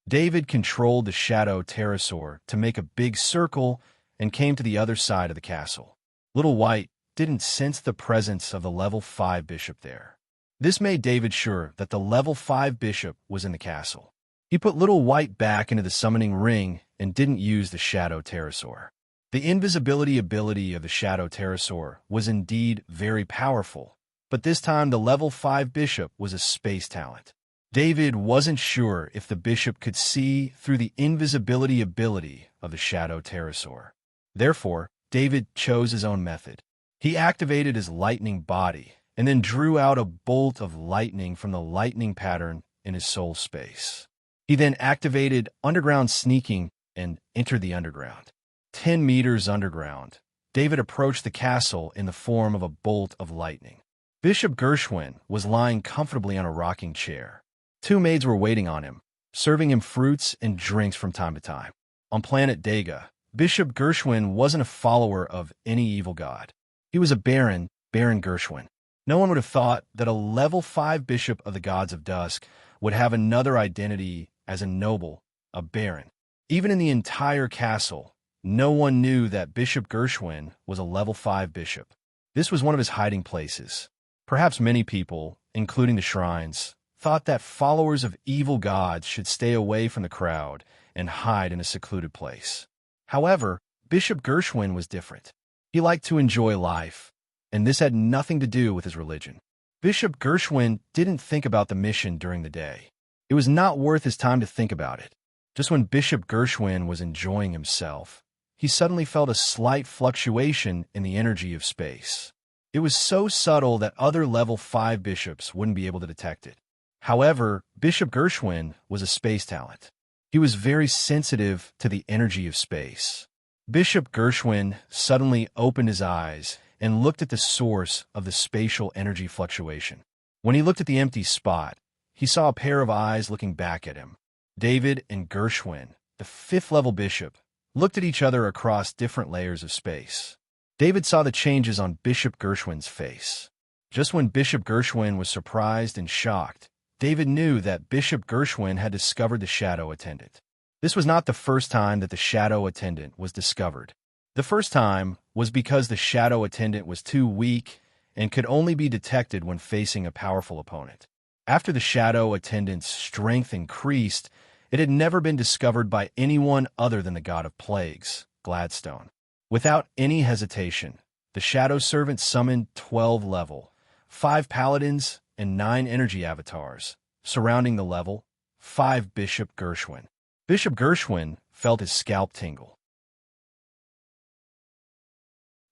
David controlled the shadow pterosaur to make a big circle and came to the other side of the castle. Little White didn't sense the presence of the level 5 bishop there. This made David sure that the level 5 bishop was in the castle. He put Little White back into the summoning ring and didn't use the shadow pterosaur. The invisibility ability of the shadow pterosaur was indeed very powerful, but this time the level 5 bishop was a space talent. David wasn't sure if the bishop could see through the invisibility ability of the shadow pterosaur. Therefore, David chose his own method. He activated his lightning body and then drew out a bolt of lightning from the lightning pattern in his soul space. He then activated underground sneaking and entered the underground. 10 meters underground, David approached the castle in the form of a bolt of lightning. Bishop Gershwin was lying comfortably on a rocking chair. 2 maids were waiting on him, serving him fruits and drinks from time to time. On planet Dega, Bishop Gershwin wasn't a follower of any evil god. He was a Baron Gershwin. No one would have thought that a level 5 bishop of the Gods of Dusk would have another identity as a noble, a baron. Even in the entire castle, no one knew that Bishop Gershwin was a level 5 bishop. This was one of his hiding places. Perhaps many people, including the shrines, thought that followers of evil gods should stay away from the crowd and hide in a secluded place. However, Bishop Gershwin was different. He liked to enjoy life, and this had nothing to do with his religion. Bishop Gershwin didn't think about the mission during the day. It was not worth his time to think about it. Just when Bishop Gershwin was enjoying himself, he suddenly felt a slight fluctuation in the energy of space. It was so subtle that other level 5 bishops wouldn't be able to detect it. However, Bishop Gershwin was a space talent. He was very sensitive to the energy of space. Bishop Gershwin suddenly opened his eyes and looked at the source of the spatial energy fluctuation. When he looked at the empty spot, he saw a pair of eyes looking back at him. David and Gershwin, the 5th level bishop, looked at each other across different layers of space. David saw the changes on Bishop Gershwin's face. Just when Bishop Gershwin was surprised and shocked, David knew that Bishop Gershwin had discovered the shadow attendant. This was not the first time that the shadow attendant was discovered. The first time was because the shadow attendant was too weak and could only be detected when facing a powerful opponent. After the shadow attendant's strength increased, it had never been discovered by anyone other than the god of plagues, Gladstone. Without any hesitation, the shadow servant summoned 12 level, 5 paladins, and 9 energy avatars, surrounding the level 5 Bishop Gershwin. Bishop Gershwin felt his scalp tingle.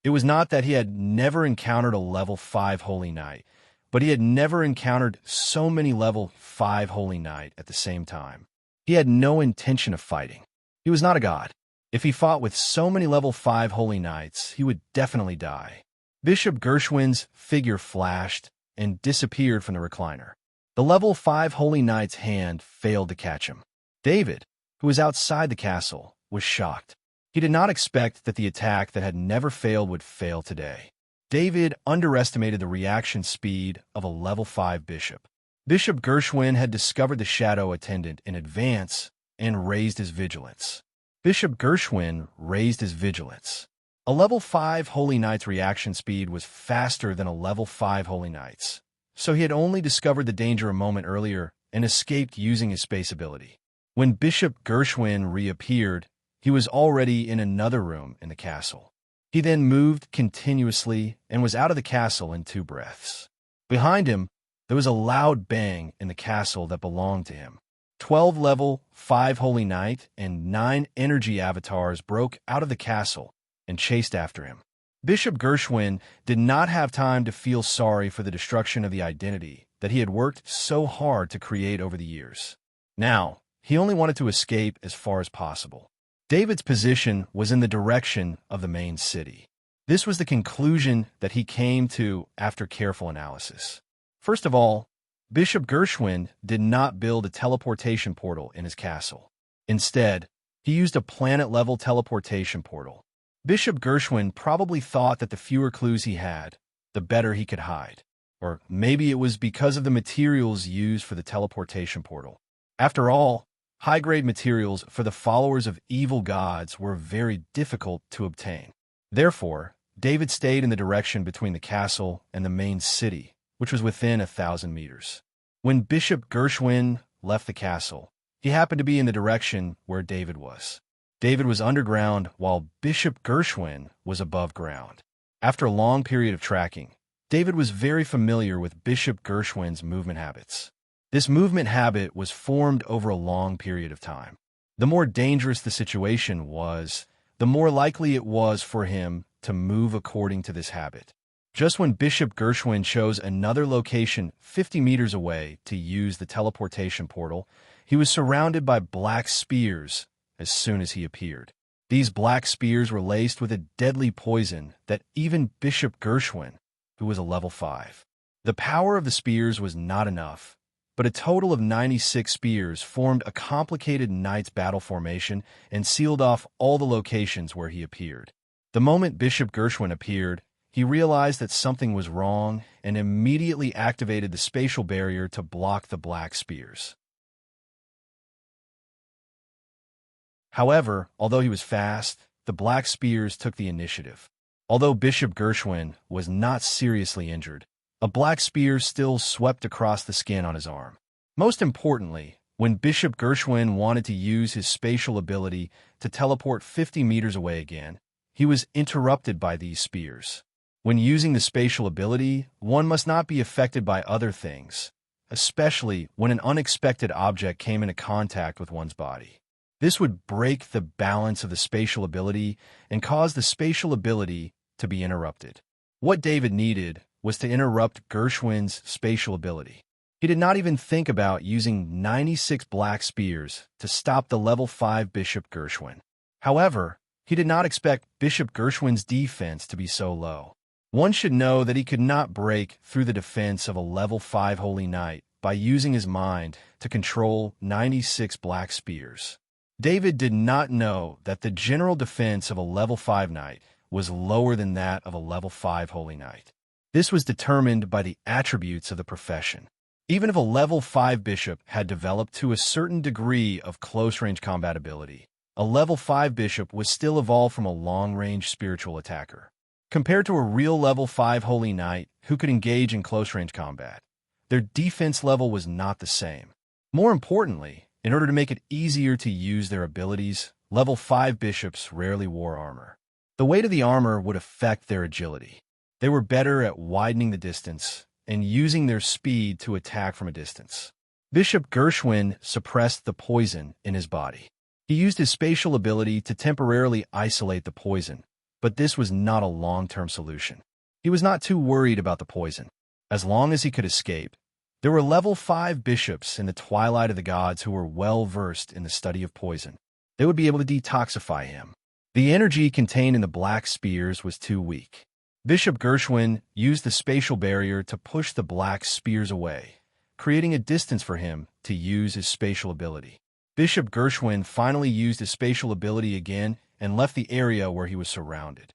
It was not that he had never encountered a level 5 Holy Knight, but he had never encountered so many level 5 Holy Knight at the same time. He had no intention of fighting. He was not a god. If he fought with so many level 5 Holy Knights, he would definitely die. Bishop Gershwin's figure flashed and disappeared from the recliner. The level 5 Holy Knight's hand failed to catch him. David, who was outside the castle, was shocked. He did not expect that the attack that had never failed would fail today. David underestimated the reaction speed of a level 5 bishop. Bishop Gershwin had discovered the shadow attendant in advance and raised his vigilance. Bishop Gershwin raised his vigilance. A level 5 Holy Knight's reaction speed was faster than a level 5 Holy Knight's, so he had only discovered the danger a moment earlier and escaped using his space ability. When Bishop Gershwin reappeared, he was already in another room in the castle. He then moved continuously and was out of the castle in 2 breaths. Behind him, there was a loud bang in the castle that belonged to him. 12 level 5 Holy Knight and 9 energy avatars broke out of the castle and chased after him. Bishop Gershwin did not have time to feel sorry for the destruction of the identity that he had worked so hard to create over the years. Now, he only wanted to escape as far as possible. David's position was in the direction of the main city. This was the conclusion that he came to after careful analysis. First of all, Bishop Gershwin did not build a teleportation portal in his castle. Instead, he used a planet-level teleportation portal. Bishop Gershwin probably thought that the fewer clues he had, the better he could hide. Or maybe it was because of the materials used for the teleportation portal. After all, high-grade materials for the followers of evil gods were very difficult to obtain. Therefore, David stayed in the direction between the castle and the main city, which was within 1,000 meters. When Bishop Gershwin left the castle, he happened to be in the direction where David was. David was underground while Bishop Gershwin was above ground. After a long period of tracking, David was very familiar with Bishop Gershwin's movement habits. This movement habit was formed over a long period of time. The more dangerous the situation was, the more likely it was for him to move according to this habit. Just when Bishop Gershwin chose another location 50 meters away to use the teleportation portal, he was surrounded by black spears as soon as he appeared. These black spears were laced with a deadly poison that even Bishop Gershwin, who was a level 5. The power of the spears was not enough, but a total of 96 spears formed a complicated knight's battle formation and sealed off all the locations where he appeared. The moment Bishop Gershwin appeared, he realized that something was wrong and immediately activated the spatial barrier to block the black spears. However, although he was fast, the black spears took the initiative. Although Bishop Gershwin was not seriously injured, a black spear still swept across the skin on his arm. Most importantly, when Bishop Gershwin wanted to use his spatial ability to teleport 50 meters away again, he was interrupted by these spears. When using the spatial ability, one must not be affected by other things, especially when an unexpected object came into contact with one's body. This would break the balance of the spatial ability and cause the spatial ability to be interrupted. What David needed was to interrupt Gershwin's spatial ability. He did not even think about using 96 black spears to stop the level 5 Bishop Gershwin. However, he did not expect Bishop Gershwin's defense to be so low. One should know that he could not break through the defense of a level 5 Holy Knight by using his mind to control 96 black spears. David did not know that the general defense of a level 5 Knight was lower than that of a level 5 Holy Knight. This was determined by the attributes of the profession. Even if a level 5 bishop had developed to a certain degree of close-range combat ability, a level 5 bishop was still evolved from a long-range spiritual attacker. Compared to a real level 5 Holy Knight who could engage in close-range combat, their defense level was not the same. More importantly, in order to make it easier to use their abilities, level 5 bishops rarely wore armor. The weight of the armor would affect their agility. They were better at widening the distance and using their speed to attack from a distance. Bishop Gershwin suppressed the poison in his body. He used his spatial ability to temporarily isolate the poison, but this was not a long-term solution. He was not too worried about the poison. As long as he could escape, there were level 5 bishops in the Twilight of the Gods who were well-versed in the study of poison. They would be able to detoxify him. The energy contained in the black spears was too weak. Bishop Gershwin used the spatial barrier to push the black spears away, creating a distance for him to use his spatial ability. Bishop Gershwin finally used his spatial ability again and left the area where he was surrounded.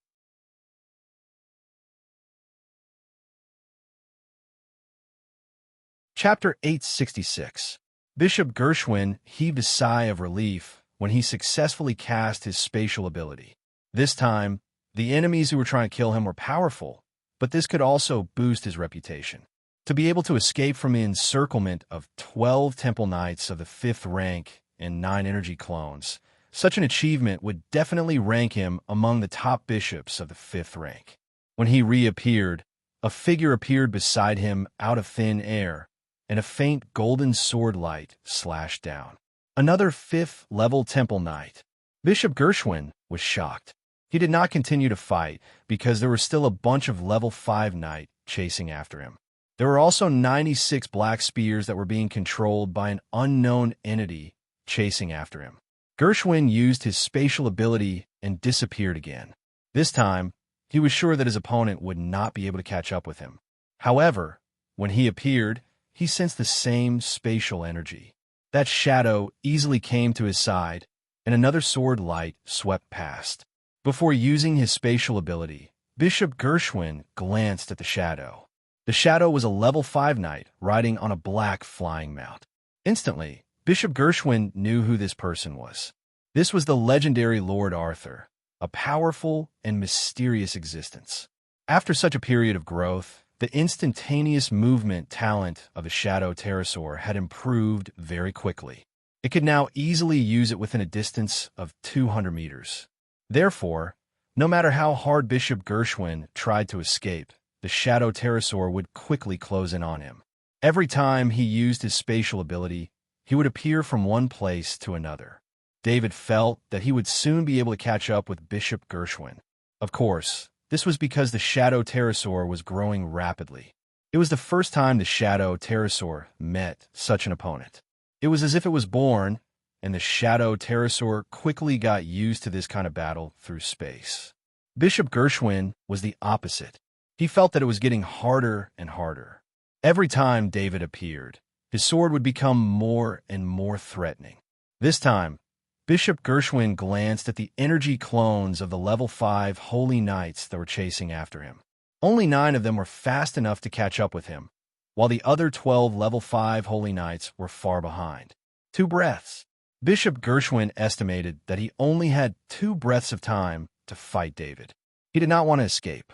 Chapter 866. Bishop Gershwin heaved a sigh of relief when he successfully cast his spatial ability. This time, the enemies who were trying to kill him were powerful, but this could also boost his reputation. To be able to escape from the encirclement of 12 Temple Knights of the 5th rank and 9 energy clones, such an achievement would definitely rank him among the top bishops of the 5th rank. When he reappeared, a figure appeared beside him out of thin air, and a faint golden sword light slashed down. Another 5th level Temple Knight. Bishop Gershwin was shocked. He did not continue to fight because there were still a bunch of level 5 Knight chasing after him. There were also 96 black spears that were being controlled by an unknown entity chasing after him. Gershwin used his spatial ability and disappeared again. This time, he was sure that his opponent would not be able to catch up with him. However, when he appeared, he sensed the same spatial energy. That shadow easily came to his side, and another sword light swept past. Before using his spatial ability, Bishop Gershwin glanced at the shadow. The shadow was a level 5 knight riding on a black flying mount. Instantly, Bishop Gershwin knew who this person was. This was the legendary Lord Arthur, a powerful and mysterious existence. After such a period of growth, the instantaneous movement talent of the Shadow Pterosaur had improved very quickly. It could now easily use it within a distance of 200 meters. Therefore, no matter how hard Bishop Gershwin tried to escape, the Shadow Pterosaur would quickly close in on him. Every time he used his spatial ability, he would appear from one place to another. David felt that he would soon be able to catch up with Bishop Gershwin. Of course, this was because the Shadow Pterosaur was growing rapidly. It was the first time the Shadow Pterosaur met such an opponent. It was as if it was born, and the Shadow Pterosaur quickly got used to this kind of battle through space. Bishop Gershwin was the opposite. He felt that it was getting harder and harder. Every time David appeared, his sword would become more and more threatening. This time, Bishop Gershwin glanced at the energy clones of the level 5 Holy Knights that were chasing after him. Only 9 of them were fast enough to catch up with him, while the other 12 level 5 Holy Knights were far behind. 2 breaths. Bishop Gershwin estimated that he only had 2 breaths of time to fight David. He did not want to escape.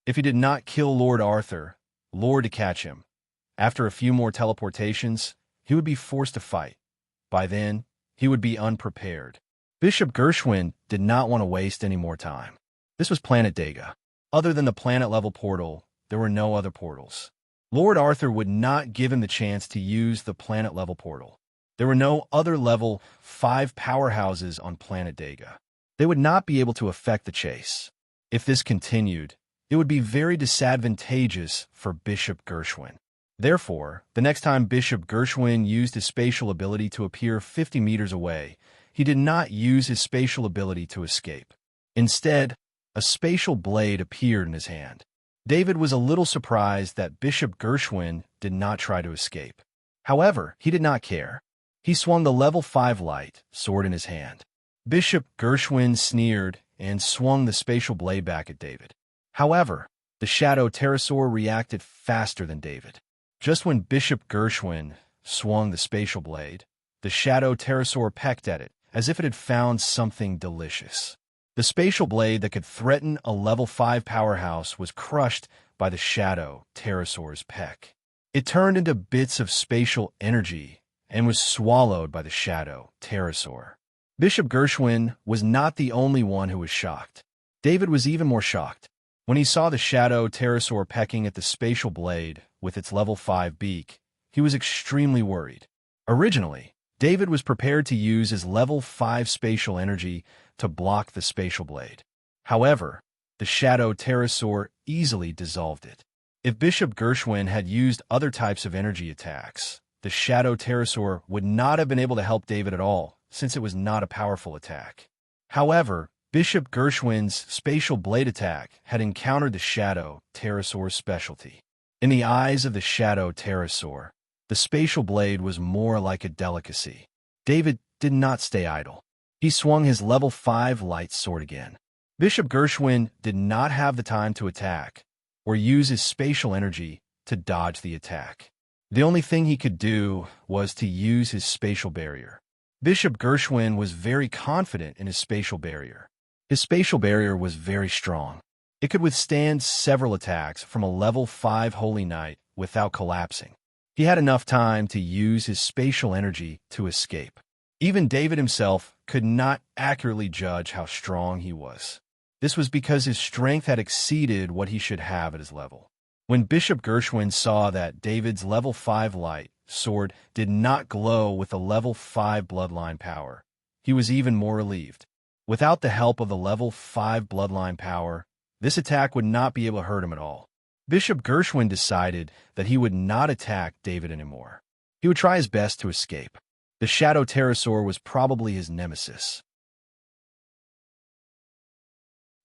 If he did not kill Lord Arthur, lured to catch him, after a few more teleportations, he would be forced to fight. By then, he would be unprepared. Bishop Gershwin did not want to waste any more time. This was Planet Dega. Other than the planet-level portal, there were no other portals. Lord Arthur would not give him the chance to use the planet-level portal. There were no other level 5 powerhouses on Planet Dega. They would not be able to affect the chase. If this continued, it would be very disadvantageous for Bishop Gershwin. Therefore, the next time Bishop Gershwin used his spatial ability to appear 50 meters away, he did not use his spatial ability to escape. Instead, a spatial blade appeared in his hand. David was a little surprised that Bishop Gershwin did not try to escape. However, he did not care. He swung the level 5 light sword in his hand. Bishop Gershwin sneered and swung the spatial blade back at David. However, the shadow pterosaur reacted faster than David. Just when Bishop Gershwin swung the spatial blade, the shadow pterosaur pecked at it, as if it had found something delicious. The spatial blade that could threaten a level 5 powerhouse was crushed by the shadow pterosaur's peck. It turned into bits of spatial energy and was swallowed by the shadow pterosaur. Bishop Gershwin was not the only one who was shocked. David was even more shocked. When he saw the shadow pterosaur pecking at the spatial blade with its level 5 beak, he was extremely worried. Originally, David was prepared to use his level 5 spatial energy to block the spatial blade. However, the shadow pterosaur easily dissolved it. If Bishop Gershwin had used other types of energy attacks, the shadow pterosaur would not have been able to help David at all, since it was not a powerful attack. However, Bishop Gershwin's spatial blade attack had encountered the shadow pterosaur's specialty. In the eyes of the shadow pterosaur, the spatial blade was more like a delicacy. David did not stay idle. He swung his level 5 light sword again. Bishop Gershwin did not have the time to attack or use his spatial energy to dodge the attack. The only thing he could do was to use his spatial barrier. Bishop Gershwin was very confident in his spatial barrier. His spatial barrier was very strong. It could withstand several attacks from a level 5 Holy Knight without collapsing. He had enough time to use his spatial energy to escape. Even David himself could not accurately judge how strong he was. This was because his strength had exceeded what he should have at his level. When Bishop Gershwin saw that David's level 5 light sword did not glow with a level 5 bloodline power, he was even more relieved. Without the help of the level 5 bloodline power, this attack would not be able to hurt him at all. Bishop Gershwin decided that he would not attack David anymore. He would try his best to escape. The shadow pterosaur was probably his nemesis.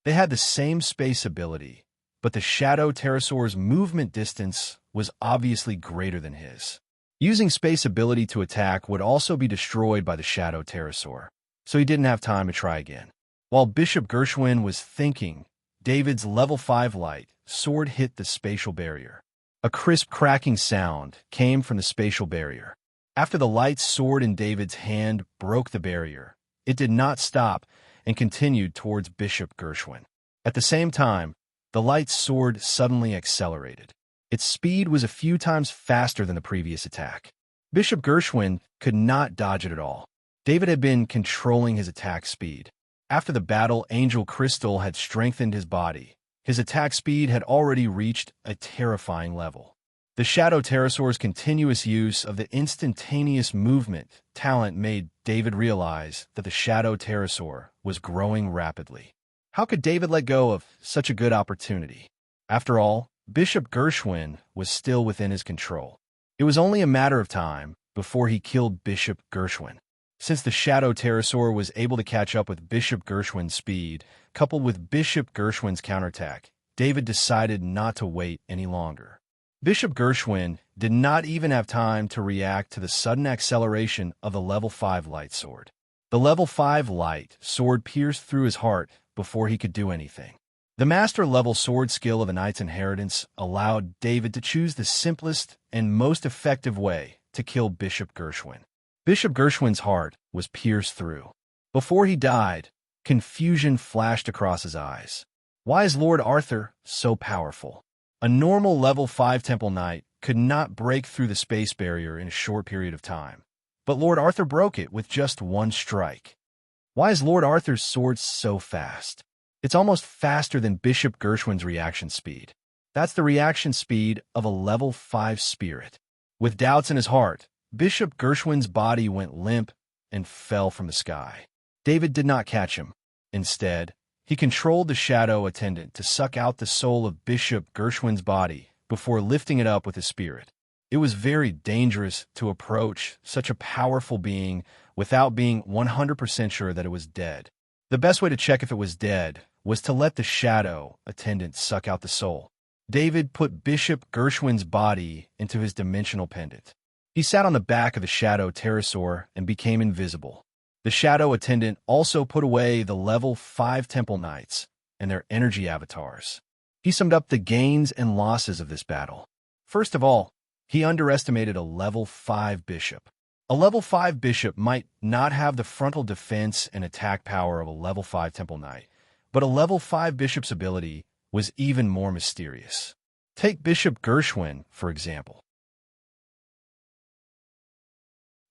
They had the same space ability, but the shadow pterosaur's movement distance was obviously greater than his. Using space ability to attack would also be destroyed by the shadow pterosaur, so he didn't have time to try again. While Bishop Gershwin was thinking, David's level 5 light sword hit the spatial barrier. A crisp cracking sound came from the spatial barrier. After the light sword in David's hand broke the barrier, it did not stop and continued towards Bishop Gershwin. At the same time, the light sword suddenly accelerated. Its speed was a few times faster than the previous attack. Bishop Gershwin could not dodge it at all. David had been controlling his attack speed. After the battle, Angel Crystal had strengthened his body. His attack speed had already reached a terrifying level. The Shadow Pterosaur's continuous use of the instantaneous movement talent made David realize that the Shadow Pterosaur was growing rapidly. How could David let go of such a good opportunity? After all, Bishop Gershwin was still within his control. It was only a matter of time before he killed Bishop Gershwin. Since the Shadow Pterosaur was able to catch up with Bishop Gershwin's speed, coupled with Bishop Gershwin's counterattack, David decided not to wait any longer. Bishop Gershwin did not even have time to react to the sudden acceleration of the level 5 light sword. The level 5 light sword pierced through his heart before he could do anything. The master-level sword skill of the Knight's Inheritance allowed David to choose the simplest and most effective way to kill Bishop Gershwin. Bishop Gershwin's heart was pierced through. Before he died, confusion flashed across his eyes. Why is Lord Arthur so powerful? A normal level 5 Temple Knight could not break through the space barrier in a short period of time, but Lord Arthur broke it with just one strike. Why is Lord Arthur's sword so fast? It's almost faster than Bishop Gershwin's reaction speed. That's the reaction speed of a level 5 spirit. With doubts in his heart, Bishop Gershwin's body went limp and fell from the sky. David did not catch him. Instead, He controlled the shadow attendant to suck out the soul of Bishop Gershwin's body before lifting it up with his spirit. It was very dangerous to approach such a powerful being without being 100% sure that it was dead. The best way to check if it was dead was to let the shadow attendant suck out the soul. David put Bishop Gershwin's body into his dimensional pendant. He sat on the back of the shadow pterosaur and became invisible. The shadow attendant also put away the level 5 temple knights and their energy avatars. He summed up the gains and losses of this battle. First of all, he underestimated a level 5 bishop. A level 5 bishop might not have the frontal defense and attack power of a level 5 temple knight, but a level 5 bishop's ability was even more mysterious. Take Bishop Gershwin, for example.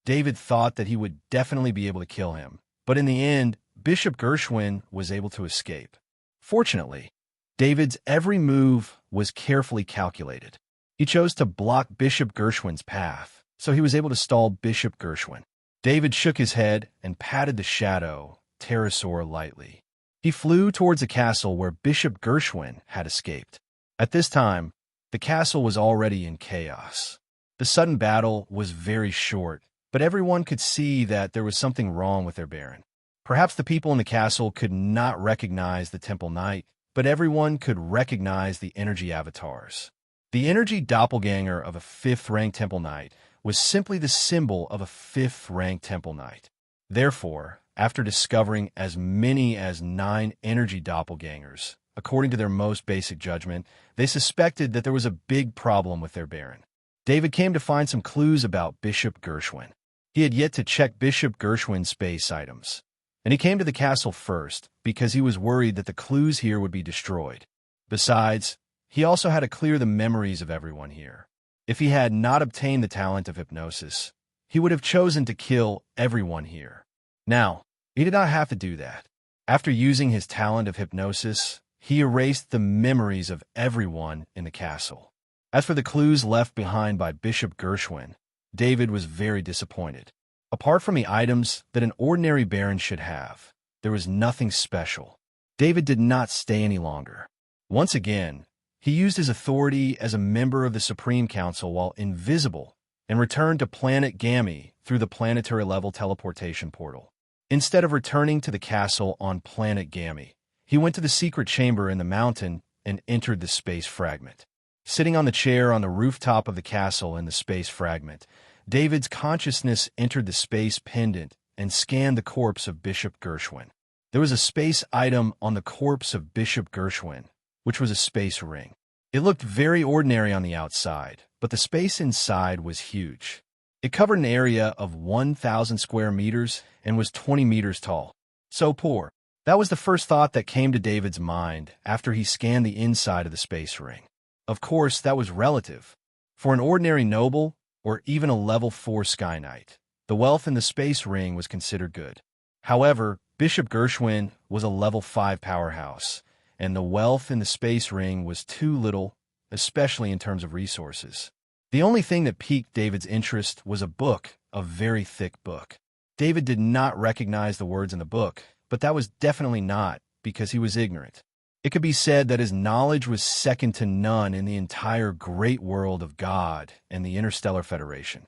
David thought that he would definitely be able to kill him, but in the end, Bishop Gershwin was able to escape. Fortunately, David's every move was carefully calculated. He chose to block Bishop Gershwin's path, so he was able to stall Bishop Gershwin. David shook his head and patted the shadow pterosaur lightly. He flew towards the castle where Bishop Gershwin had escaped. At this time, the castle was already in chaos. The sudden battle was very short, but everyone could see that there was something wrong with their baron. Perhaps the people in the castle could not recognize the Temple Knight, but everyone could recognize the energy avatars. The energy doppelganger of a 5th-rank Temple Knight was simply the symbol of a 5th-rank Temple Knight. Therefore, after discovering as many as 9 energy doppelgangers, according to their most basic judgment, they suspected that there was a big problem with their baron. David came to find some clues about Bishop Gershwin. He had yet to check Bishop Gershwin's space items, and he came to the castle first because he was worried that the clues here would be destroyed. Besides, he also had to clear the memories of everyone here. If he had not obtained the talent of hypnosis, he would have chosen to kill everyone here. Now, he did not have to do that. After using his talent of hypnosis, he erased the memories of everyone in the castle. As for the clues left behind by Bishop Gershwin, David was very disappointed. Apart from the items that an ordinary baron should have, there was nothing special. David did not stay any longer. Once again, he used his authority as a member of the Supreme Council while invisible and returned to planet Gamma through the planetary-level teleportation portal. Instead of returning to the castle on planet Gamma, he went to the secret chamber in the mountain and entered the space fragment. Sitting on the chair on the rooftop of the castle in the space fragment, David's consciousness entered the space pendant and scanned the corpse of Bishop Gershwin. There was a space item on the corpse of Bishop Gershwin, which was a space ring. It looked very ordinary on the outside, but the space inside was huge. It covered an area of 1,000 square meters and was 20 meters tall. So poor. That was the first thought that came to David's mind after he scanned the inside of the space ring. Of course, that was relative. For an ordinary noble, or even a level 4 Sky Knight, the wealth in the space ring was considered good. However, Bishop Gershwin was a level 5 powerhouse, and the wealth in the space ring was too little, especially in terms of resources. The only thing that piqued David's interest was a book, a very thick book. David did not recognize the words in the book, but that was definitely not because he was ignorant. It could be said that his knowledge was second to none in the entire great world of God and the Interstellar Federation.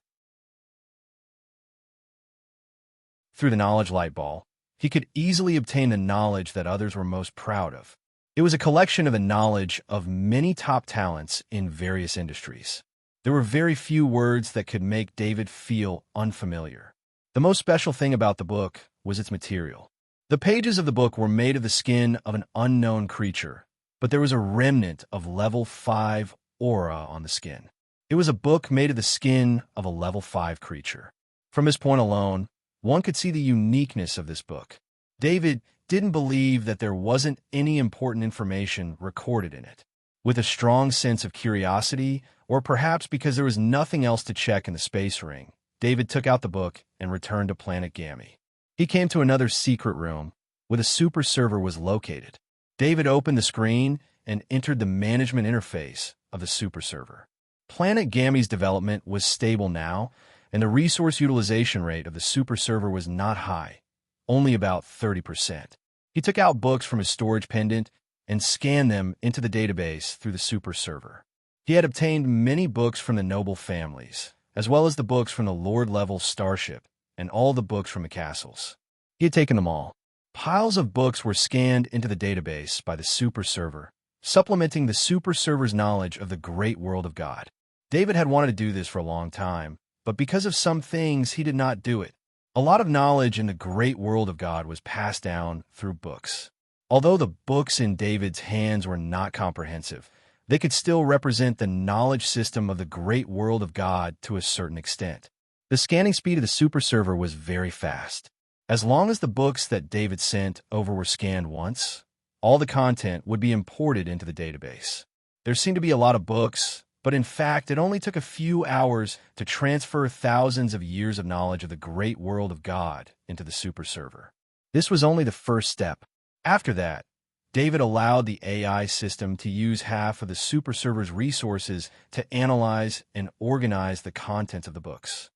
Through the knowledge light ball, he could easily obtain the knowledge that others were most proud of. It was a collection of the knowledge of many top talents in various industries. There were very few words that could make David feel unfamiliar. The most special thing about the book was its material. The pages of the book were made of the skin of an unknown creature, but there was a remnant of level 5 aura on the skin. It was a book made of the skin of a level 5 creature. From this point alone, one could see the uniqueness of this book. David didn't believe that there wasn't any important information recorded in it. With a strong sense of curiosity, or perhaps because there was nothing else to check in the space ring, David took out the book and returned to planet Gamma. He came to another secret room where the super server was located. David opened the screen and entered the management interface of the super server. Planet Gamma's development was stable now, and the resource utilization rate of the super server was not high, only about 30%. He took out books from his storage pendant and scanned them into the database through the super server. He had obtained many books from the noble families, as well as the books from the Lord-level starship and all the books from the castles. He had taken them all. Piles of books were scanned into the database by the super server, supplementing the super server's knowledge of the great world of God. David had wanted to do this for a long time, but because of some things, he did not do it. A lot of knowledge in the great world of God was passed down through books. Although the books in David's hands were not comprehensive, they could still represent the knowledge system of the great world of God to a certain extent. The scanning speed of the super server was very fast. As long as the books that David sent over were scanned once, all the content would be imported into the database. There seemed to be a lot of books, but in fact, it only took a few hours to transfer thousands of years of knowledge of the great world of God into the super server. This was only the first step. After that, David allowed the AI system to use half of the super server's resources to analyze and organize the contents of the books.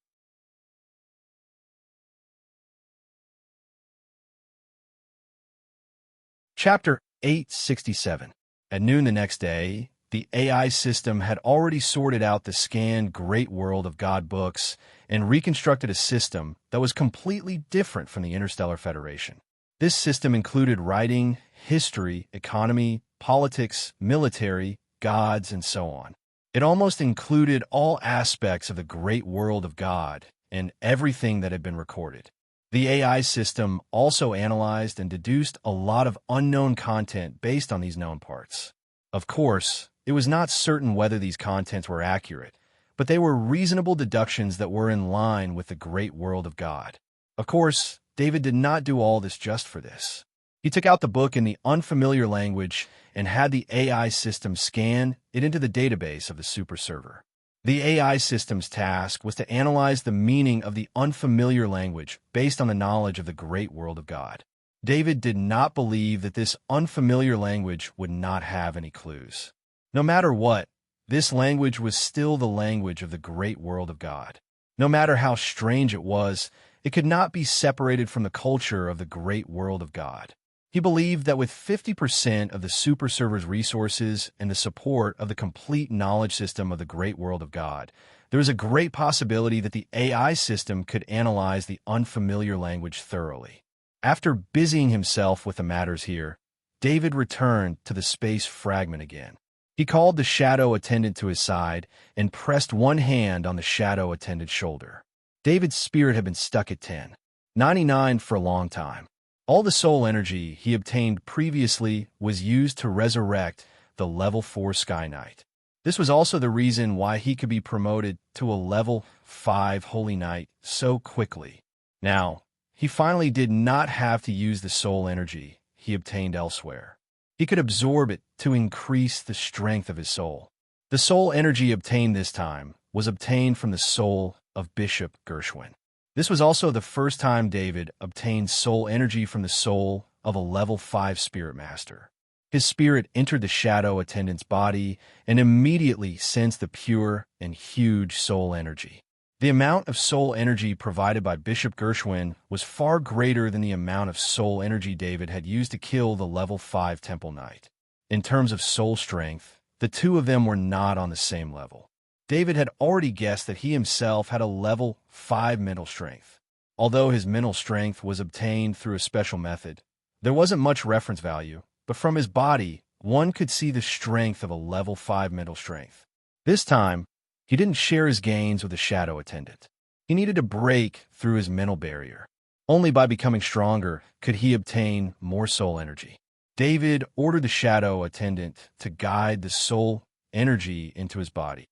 Chapter 867. At noon the next day, the AI system had already sorted out the scanned Great World of God books and reconstructed a system that was completely different from the Interstellar Federation. This system included writing, history, economy, politics, military, gods, and so on. It almost included all aspects of the great world of God and everything that had been recorded. The AI system also analyzed and deduced a lot of unknown content based on these known parts. Of course, it was not certain whether these contents were accurate, but they were reasonable deductions that were in line with the great world of God. Of course, David did not do all this just for this. He took out the book in the unfamiliar language and had the AI system scan it into the database of the super server. The AI system's task was to analyze the meaning of the unfamiliar language based on the knowledge of the great world of God. David did not believe that this unfamiliar language would not have any clues. No matter what, this language was still the language of the great world of God. No matter how strange it was, it could not be separated from the culture of the great world of God. He believed that with 50% of the super server's resources and the support of the complete knowledge system of the great world of God, there was a great possibility that the AI system could analyze the unfamiliar language thoroughly. After busying himself with the matters here, David returned to the space fragment again. He called the shadow attendant to his side and pressed one hand on the shadow attendant's shoulder. David's spirit had been stuck at 10.99 for a long time. All the soul energy he obtained previously was used to resurrect the level 4 Sky Knight. This was also the reason why he could be promoted to a level 5 Holy Knight so quickly. Now, he finally did not have to use the soul energy he obtained elsewhere. He could absorb it to increase the strength of his soul. The soul energy obtained this time was obtained from the soul of Bishop Gershwin. This was also the first time David obtained soul energy from the soul of a level 5 spirit master. His spirit entered the shadow attendant's body and immediately sensed the pure and huge soul energy. The amount of soul energy provided by Bishop Gershwin was far greater than the amount of soul energy David had used to kill the level 5 Temple Knight. In terms of soul strength, the two of them were not on the same level. David had already guessed that he himself had a level 5 mental strength. Although his mental strength was obtained through a special method, there wasn't much reference value, but from his body, one could see the strength of a level 5 mental strength. This time, he didn't share his gains with the shadow attendant. He needed to break through his mental barrier. Only by becoming stronger could he obtain more soul energy. David ordered the shadow attendant to guide the soul energy into his body.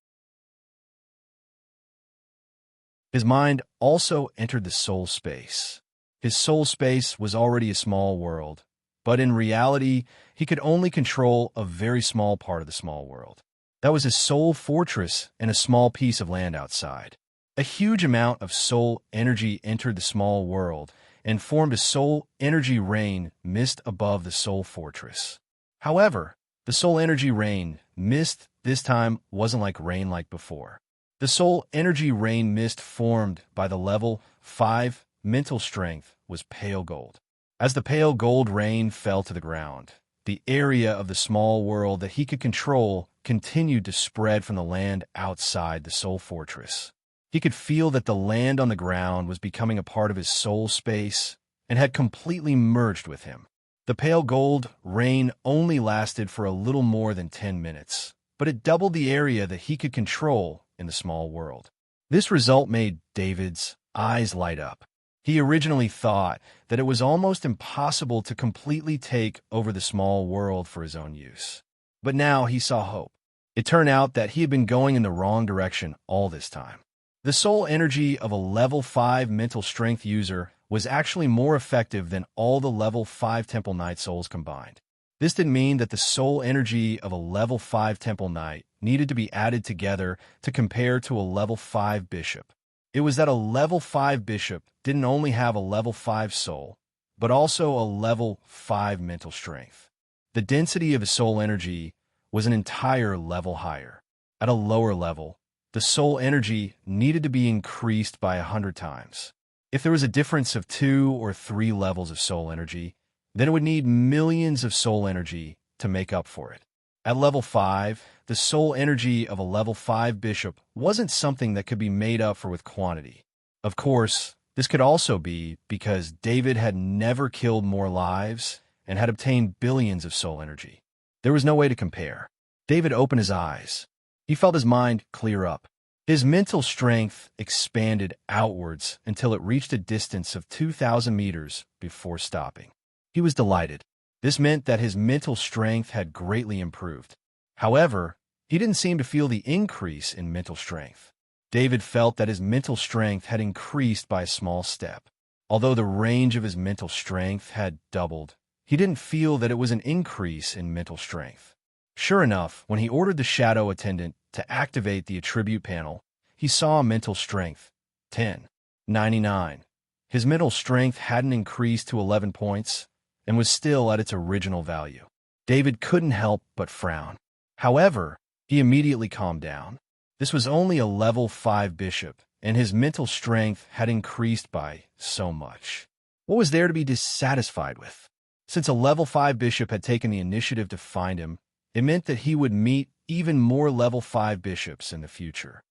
His mind also entered the soul space. His soul space was already a small world, but in reality, he could only control a very small part of the small world. That was his soul fortress and a small piece of land outside. A huge amount of soul energy entered the small world and formed a soul energy rain mist above the soul fortress. However, the soul energy rain mist this time wasn't like rain like before. The soul energy rain mist formed by the level 5 mental strength was pale gold. As the pale gold rain fell to the ground, the area of the small world that he could control continued to spread from the land outside the soul fortress. He could feel that the land on the ground was becoming a part of his soul space and had completely merged with him. The pale gold rain only lasted for a little more than 10 minutes, but it doubled the area that he could control in the small world. This result made David's eyes light up. He originally thought that it was almost impossible to completely take over the small world for his own use. But now he saw hope. It turned out that he had been going in the wrong direction all this time. The soul energy of a level 5 mental strength user was actually more effective than all the level 5 Temple Knight souls combined. This didn't mean that the soul energy of a level 5 Temple Knight needed to be added together to compare to a level 5 bishop. It was that a level 5 bishop didn't only have a level 5 soul, but also a level 5 mental strength. The density of his soul energy was an entire level higher. At a lower level, the soul energy needed to be increased by 100 times. If there was a difference of 2 or 3 levels of soul energy, then it would need millions of soul energy to make up for it. At level 5, the soul energy of a level 5 bishop wasn't something that could be made up for with quantity. Of course, this could also be because David had never killed more lives and had obtained billions of soul energy. There was no way to compare. David opened his eyes. He felt his mind clear up. His mental strength expanded outwards until it reached a distance of 2,000 meters before stopping. He was delighted. This meant that his mental strength had greatly improved. However, he didn't seem to feel the increase in mental strength. David felt that his mental strength had increased by a small step. Although the range of his mental strength had doubled, he didn't feel that it was an increase in mental strength. Sure enough, when he ordered the shadow attendant to activate the attribute panel, he saw mental strength 1099. His mental strength hadn't increased to 11 points and was still at its original value. David couldn't help but frown. However, he immediately calmed down. This was only a level 5 bishop, and his mental strength had increased by so much. What was there to be dissatisfied with? Since a level 5 bishop had taken the initiative to find him, it meant that he would meet even more level 5 bishops in the future.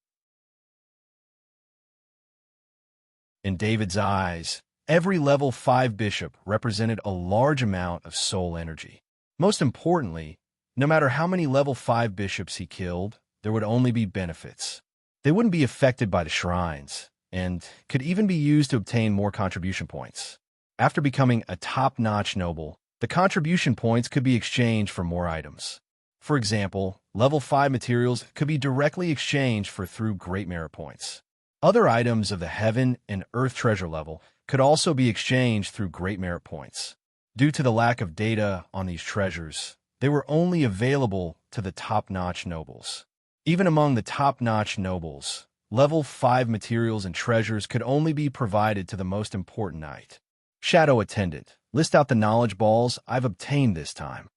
In David's eyes, every level 5 bishop represented a large amount of soul energy. Most importantly, no matter how many level 5 bishops he killed, there would only be benefits. They wouldn't be affected by the shrines, and could even be used to obtain more contribution points. After becoming a top-notch noble, the contribution points could be exchanged for more items. For example, level 5 materials could be directly exchanged for through Great Merit points. Other items of the Heaven and Earth treasure level could also be exchanged through Great Merit points. Due to the lack of data on these treasures, they were only available to the top-notch nobles. Even among the top-notch nobles, level 5 materials and treasures could only be provided to the most important knight. Shadow Attendant, list out the knowledge balls I've obtained this time.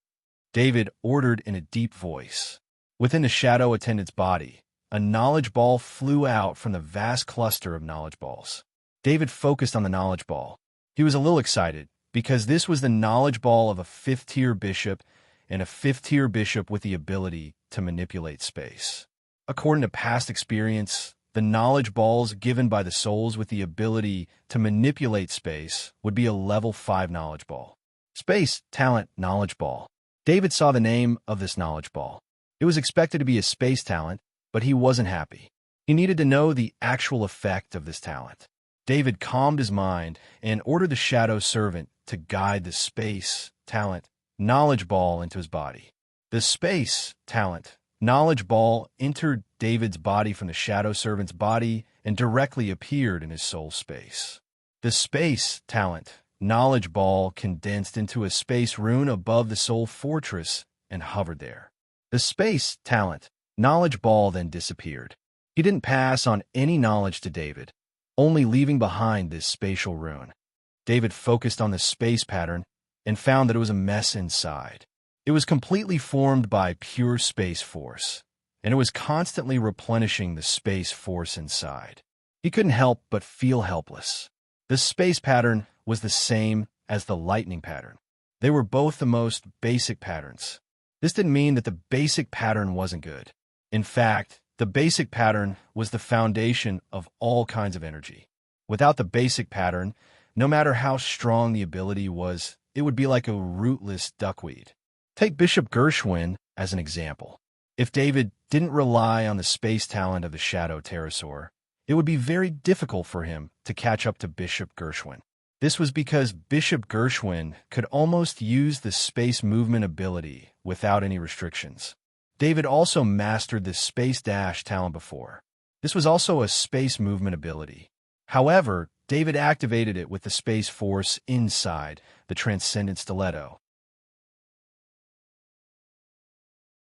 David ordered in a deep voice. Within the Shadow Attendant's body, a knowledge ball flew out from the vast cluster of knowledge balls. David focused on the knowledge ball. He was a little excited, because this was the knowledge ball of a 5th-tier bishop, and a 5th-tier bishop with the ability to manipulate space. According to past experience, the knowledge balls given by the souls with the ability to manipulate space would be a level 5 knowledge ball. Space Talent Knowledge Ball. David saw the name of this knowledge ball. It was expected to be a space talent, but he wasn't happy. He needed to know the actual effect of this talent. David calmed his mind and ordered the shadow servant to guide the space talent knowledge ball into his body. The space talent knowledge ball entered David's body from the shadow servant's body and directly appeared in his soul space. The space talent knowledge ball condensed into a space rune above the soul fortress and hovered there. The space talent knowledge ball then disappeared. He didn't pass on any knowledge to David, only leaving behind this spatial rune. David focused on the space pattern and found that it was a mess inside. It was completely formed by pure space force, and it was constantly replenishing the space force inside. He couldn't help but feel helpless. The space pattern was the same as the lightning pattern. They were both the most basic patterns. This didn't mean that the basic pattern wasn't good. In fact, the basic pattern was the foundation of all kinds of energy. Without the basic pattern, no matter how strong the ability was, it would be like a rootless duckweed. Take Bishop Gershwin as an example. If David didn't rely on the space talent of the shadow pterosaur, it would be very difficult for him to catch up to Bishop Gershwin. This was because Bishop Gershwin could almost use the space movement ability without any restrictions. David also mastered the space dash talent before. This was also a space movement ability. However, David activated it with the space force inside the transcendent stiletto.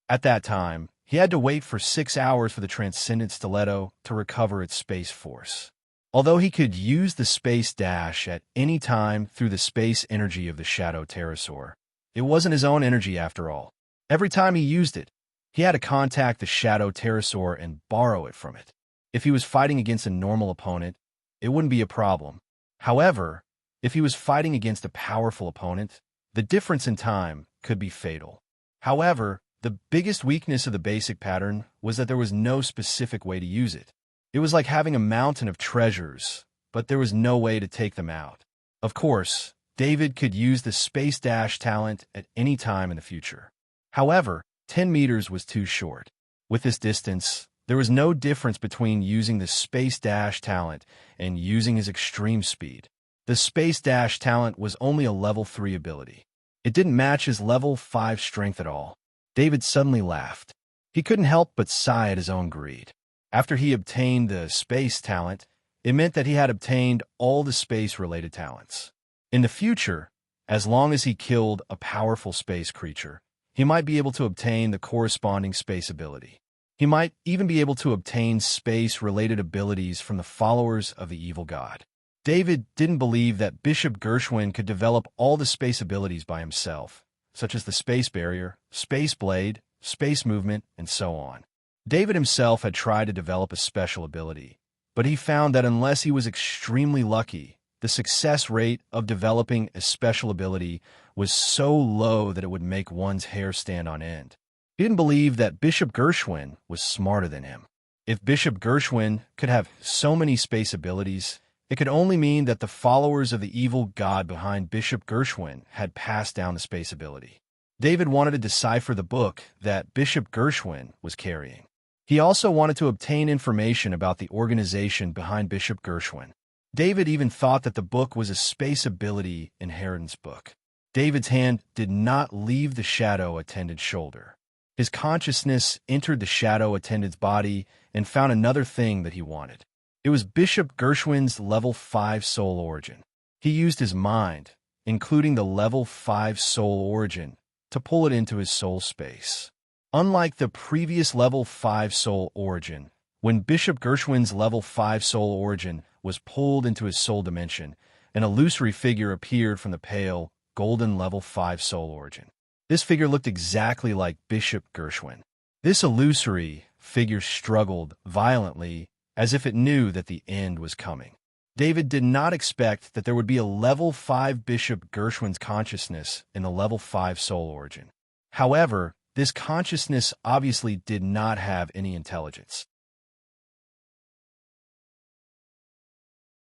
At that time, he had to wait for 6 hours for the transcendent stiletto to recover its space force. Although he could use the space dash at any time through the space energy of the shadow pterosaur, it wasn't his own energy after all. Every time he used it, he had to contact the shadow pterosaur and borrow it from it. If he was fighting against a normal opponent, it wouldn't be a problem. However, if he was fighting against a powerful opponent, the difference in time could be fatal. However, the biggest weakness of the basic pattern was that there was no specific way to use it. It was like having a mountain of treasures, but there was no way to take them out. Of course, David could use the space dash talent at any time in the future. However, 10 meters was too short. With this distance, there was no difference between using the space dash talent and using his extreme speed. The space dash talent was only a level 3 ability. It didn't match his level 5 strength at all. David suddenly laughed. He couldn't help but sigh at his own greed. After he obtained the space talent, it meant that he had obtained all the space-related talents. In the future, as long as he killed a powerful space creature, he might be able to obtain the corresponding space ability. He might even be able to obtain space-related abilities from the followers of the evil god. David didn't believe that Bishop Gershwin could develop all the space abilities by himself, such as the space barrier, space blade, space movement, and so on. David himself had tried to develop a special ability, but he found that unless he was extremely lucky, the success rate of developing a special ability was so low that it would make one's hair stand on end. He didn't believe that Bishop Gershwin was smarter than him. If Bishop Gershwin could have so many space abilities, it could only mean that the followers of the evil god behind Bishop Gershwin had passed down the space ability. David wanted to decipher the book that Bishop Gershwin was carrying. He also wanted to obtain information about the organization behind Bishop Gershwin. David even thought that the book was a space ability inheritance book. David's hand did not leave the shadow attendant's shoulder. His consciousness entered the shadow attendant's body and found another thing that he wanted. It was Bishop Gershwin's level 5 soul origin. He used his mind, including the level 5 soul origin, to pull it into his soul space. Unlike the previous level 5 soul origin, when Bishop Gershwin's level 5 soul origin was pulled into his soul dimension, an illusory figure appeared from the pale, golden level 5 soul origin. This figure looked exactly like Bishop Gershwin. This illusory figure struggled violently as if it knew that the end was coming. David did not expect that there would be a level 5 Bishop Gershwin's consciousness in the level 5 soul origin. However, this consciousness obviously did not have any intelligence.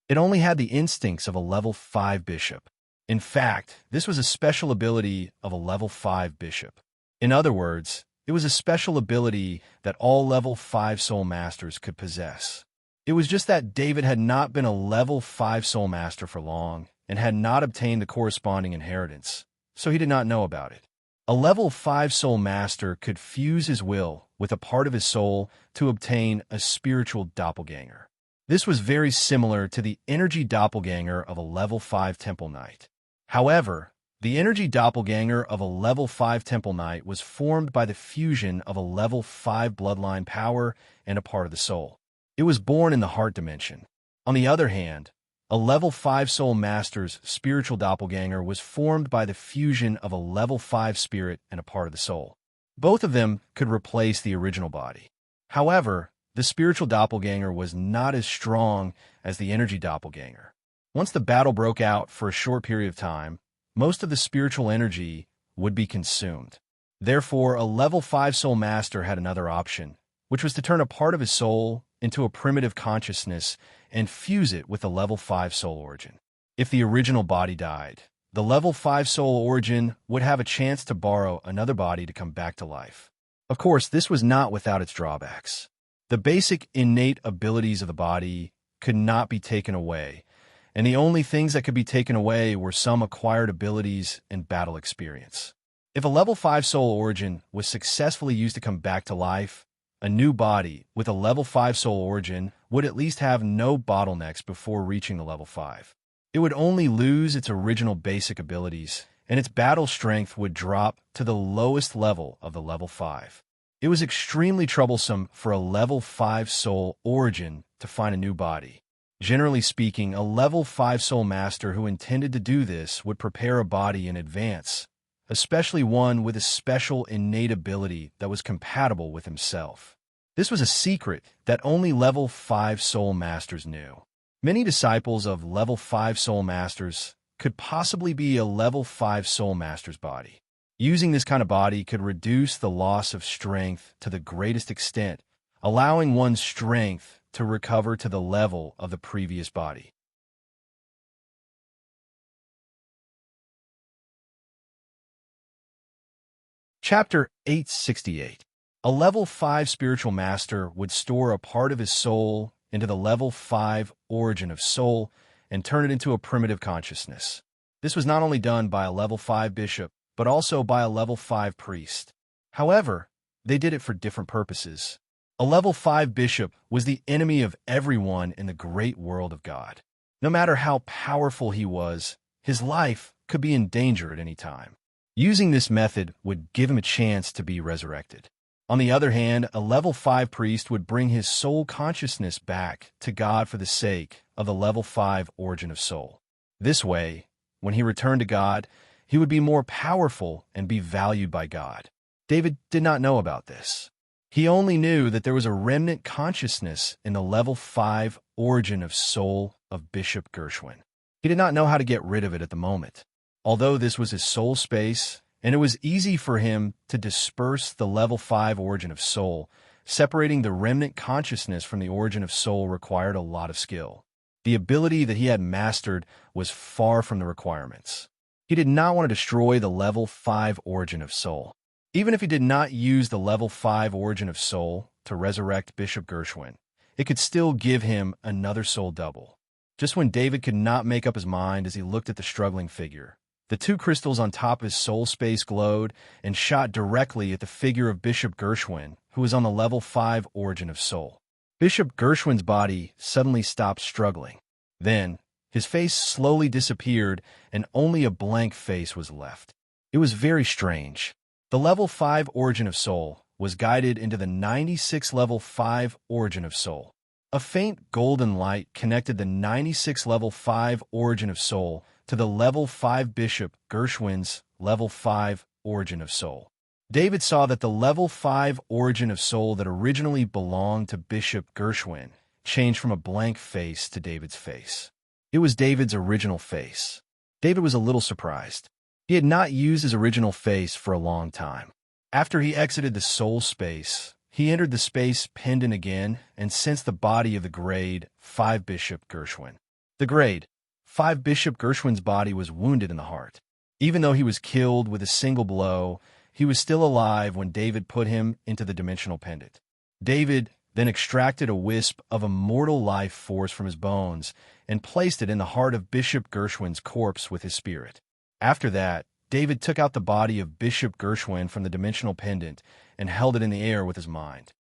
It only had the instincts of a level 5 bishop. In fact, this was a special ability of a level 5 bishop. In other words, it was a special ability that all level 5 soul masters could possess. It was just that David had not been a level 5 soul master for long and had not obtained the corresponding inheritance, so he did not know about it. A level 5 soul master could fuse his will with a part of his soul to obtain a spiritual doppelganger. This was very similar to the energy doppelganger of a level 5 temple knight. However, the energy doppelganger of a level 5 temple knight was formed by the fusion of a level 5 bloodline power and a part of the soul. It was born in the heart dimension. On the other hand, a level 5 soul master's spiritual doppelganger was formed by the fusion of a level 5 spirit and a part of the soul. Both of them could replace the original body. However, the spiritual doppelganger was not as strong as the energy doppelganger. Once the battle broke out for a short period of time, most of the spiritual energy would be consumed. Therefore, a level 5 soul master had another option, which was to turn a part of his soul into a primitive consciousness and fuse it with the level 5 soul origin. If the original body died, the level 5 soul origin would have a chance to borrow another body to come back to life. Of course, this was not without its drawbacks. The basic innate abilities of the body could not be taken away, and the only things that could be taken away were some acquired abilities and battle experience. If a level 5 soul origin was successfully used to come back to life, a new body with a level 5 soul origin would at least have no bottlenecks before reaching the level 5. It would only lose its original basic abilities, and its battle strength would drop to the lowest level of the level 5. It was extremely troublesome for a level 5 soul origin to find a new body. Generally speaking, a level 5 soul master who intended to do this would prepare a body in advance, especially one with a special innate ability that was compatible with himself. This was a secret that only level 5 soul masters knew. Many disciples of level 5 soul masters could possibly be a level 5 soul master's body. Using this kind of body could reduce the loss of strength to the greatest extent, allowing one's strength to recover to the level of the previous body. Chapter 868. A level 5 spiritual master would store a part of his soul into the level 5 origin of soul and turn it into a primitive consciousness. This was not only done by a level 5 bishop, but also by a level 5 priest. However, they did it for different purposes. A level 5 bishop was the enemy of everyone in the great world of God. No matter how powerful he was, his life could be in danger at any time. Using this method would give him a chance to be resurrected. On the other hand, a level 5 priest would bring his soul consciousness back to God for the sake of the level 5 origin of soul. This way, when he returned to God, he would be more powerful and be valued by God. David did not know about this. He only knew that there was a remnant consciousness in the level 5 origin of soul of Bishop Gershwin. He did not know how to get rid of it at the moment. Although this was his soul space, and it was easy for him to disperse the level 5 origin of soul, separating the remnant consciousness from the origin of soul required a lot of skill. The ability that he had mastered was far from the requirements. He did not want to destroy the level 5 origin of soul. Even if he did not use the level 5 origin of soul to resurrect Bishop Gershwin, it could still give him another soul double. Just when David could not make up his mind as he looked at the struggling figure, the 2 crystals on top of his soul space glowed and shot directly at the figure of Bishop Gershwin, who was on the level 5 origin of soul. Bishop Gershwin's body suddenly stopped struggling. Then, his face slowly disappeared and only a blank face was left. It was very strange. The level 5 origin of soul was guided into the 96 level 5 origin of soul. A faint golden light connected the 96 level 5 origin of soul to the level 5 Bishop Gershwin's level 5 origin of soul. David saw that the level 5 origin of soul that originally belonged to Bishop Gershwin changed from a blank face to David's face. It was David's original face. David was a little surprised. He had not used his original face for a long time. After he exited the soul space, he entered the space pendant again and sensed the body of the grade 5 Bishop Gershwin. The grade 5 Bishop Gershwin's body was wounded in the heart. Even though he was killed with a single blow, he was still alive when David put him into the dimensional pendant. David then extracted a wisp of immortal life force from his bones and placed it in the heart of Bishop Gershwin's corpse with his spirit. After that, David took out the body of Bishop Gershwin from the dimensional pendant and held it in the air with his mind.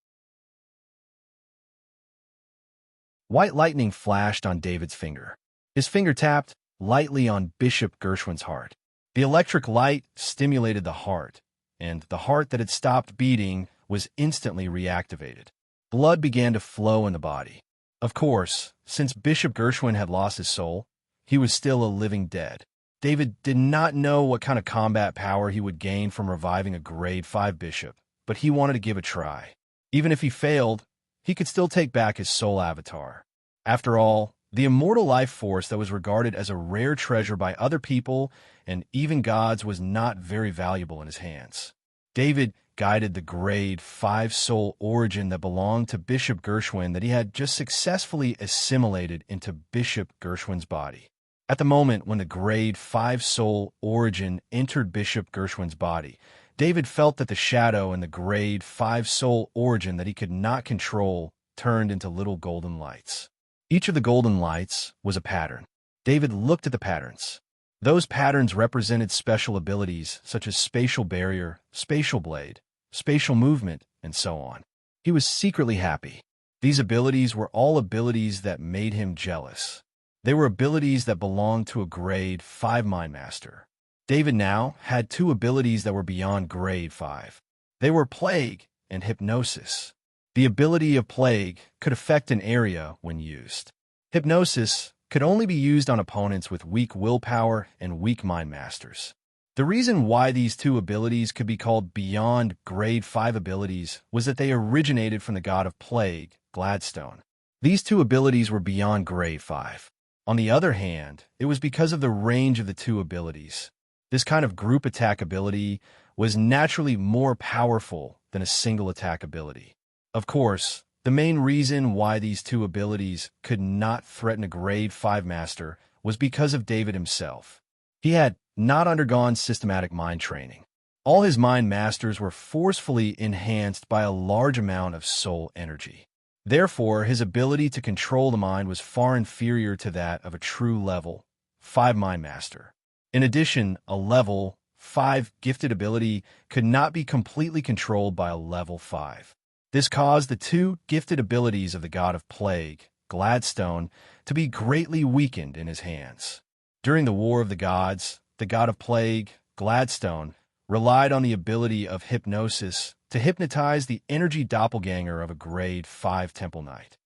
White lightning flashed on David's finger. His finger tapped lightly on Bishop Gershwin's heart. The electric light stimulated the heart, and the heart that had stopped beating was instantly reactivated. Blood began to flow in the body. Of course, since Bishop Gershwin had lost his soul, he was still a living dead. David did not know what kind of combat power he would gain from reviving a grade 5 bishop, but he wanted to give a try. Even if he failed, he could still take back his soul avatar. After all, The immortal life force that was regarded as a rare treasure by other people and even gods was not very valuable in his hands. David guided the grade 5 soul origin that belonged to Bishop Gershwin that he had just successfully assimilated into Bishop Gershwin's body. At the moment when the grade 5 soul origin entered Bishop Gershwin's body, David felt that the shadow in the grade 5 soul origin that he could not control turned into little golden lights. Each of the golden lights was a pattern. David looked at the patterns. Those patterns represented special abilities such as spatial barrier, spatial blade, spatial movement, and so on. He was secretly happy. These abilities were all abilities that made him jealous. They were abilities that belonged to a grade 5 mind master. David now had two abilities that were beyond grade 5. They were plague and hypnosis. The ability of plague could affect an area when used. Hypnosis could only be used on opponents with weak willpower and weak mind masters. The reason why these two abilities could be called beyond grade 5 abilities was that they originated from the god of plague, Gladstone. These two abilities were beyond grade 5. On the other hand, it was because of the range of the two abilities. This kind of group attack ability was naturally more powerful than a single attack ability. Of course, the main reason why these two abilities could not threaten a grade 5 master was because of David himself. He had not undergone systematic mind training. All his mind masters were forcefully enhanced by a large amount of soul energy. Therefore, his ability to control the mind was far inferior to that of a true level 5 mind master. In addition, a level 5 gifted ability could not be completely controlled by a level 5. This caused the two gifted abilities of the god of plague, Gladstone, to be greatly weakened in his hands. During the War of the Gods, the god of plague, Gladstone, relied on the ability of hypnosis to hypnotize the energy doppelganger of a grade 5 Temple Knight.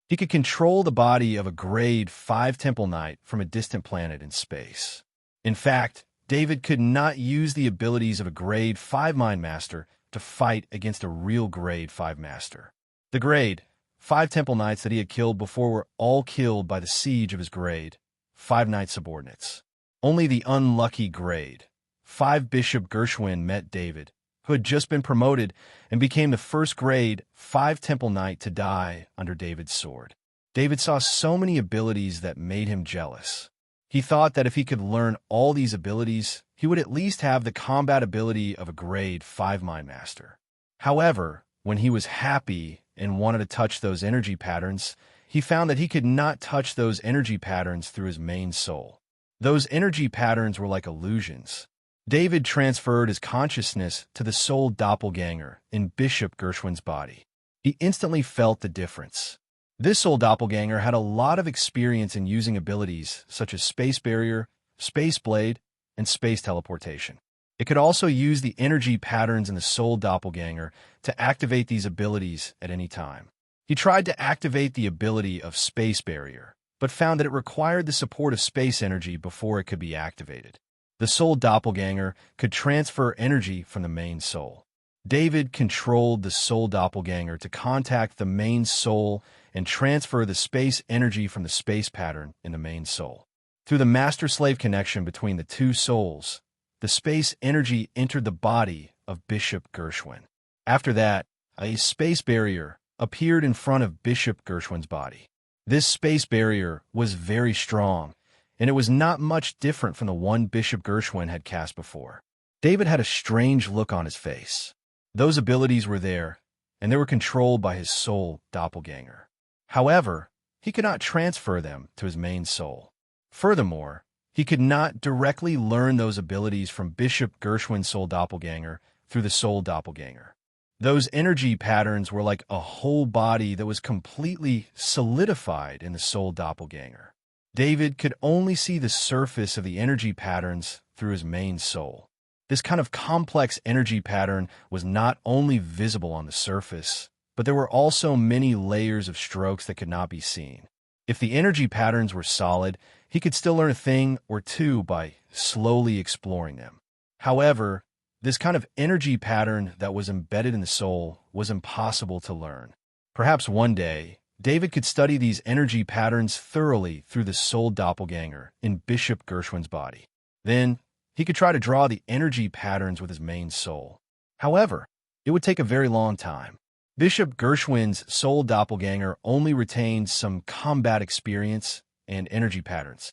He could control the body of a grade 5 Temple Knight from a distant planet in space. In fact, David could not use the abilities of a grade 5 mind master to fight against a real grade 5 master. The grade 5 Temple Knights that he had killed before were all killed by the siege of his grade 5 Knight subordinates. Only the unlucky grade 5 Bishop Gershwin met David, who had just been promoted and became the first grade 5 Temple Knight to die under David's sword. David saw so many abilities that made him jealous. He thought that if he could learn all these abilities, he would at least have the combat ability of a grade 5 mind master. However, when he was happy and wanted to touch those energy patterns, he found that he could not touch those energy patterns through his main soul. Those energy patterns were like illusions. David transferred his consciousness to the soul doppelganger in Bishop Gershwin's body. He instantly felt the difference. This soul doppelganger had a lot of experience in using abilities such as space barrier, space blade, and space teleportation. It could also use the energy patterns in the soul doppelganger to activate these abilities at any time. He tried to activate the ability of space barrier, but found that it required the support of space energy before it could be activated. The soul doppelganger could transfer energy from the main soul. David controlled the soul doppelganger to contact the main soul and transfer the space energy from the space pattern in the main soul. Through the master-slave connection between the two souls, the space energy entered the body of Bishop Gershwin. After that, a space barrier appeared in front of Bishop Gershwin's body. This space barrier was very strong, and it was not much different from the one Bishop Gershwin had cast before. David had a strange look on his face. Those abilities were there, and they were controlled by his soul doppelganger. However, he could not transfer them to his main soul. Furthermore, he could not directly learn those abilities from Bishop Gershwin's soul doppelganger through the soul doppelganger. Those energy patterns were like a whole body that was completely solidified in the soul doppelganger. David could only see the surface of the energy patterns through his main soul. This kind of complex energy pattern was not only visible on the surface, but there were also many layers of strokes that could not be seen. If the energy patterns were solid, he could still learn a thing or two by slowly exploring them. However, this kind of energy pattern that was embedded in the soul was impossible to learn. Perhaps one day, David could study these energy patterns thoroughly through the soul doppelganger in Bishop Gershwin's body. Then, he could try to draw the energy patterns with his main soul. However, it would take a very long time. Bishop Gershwin's soul doppelganger only retained some combat experience and energy patterns.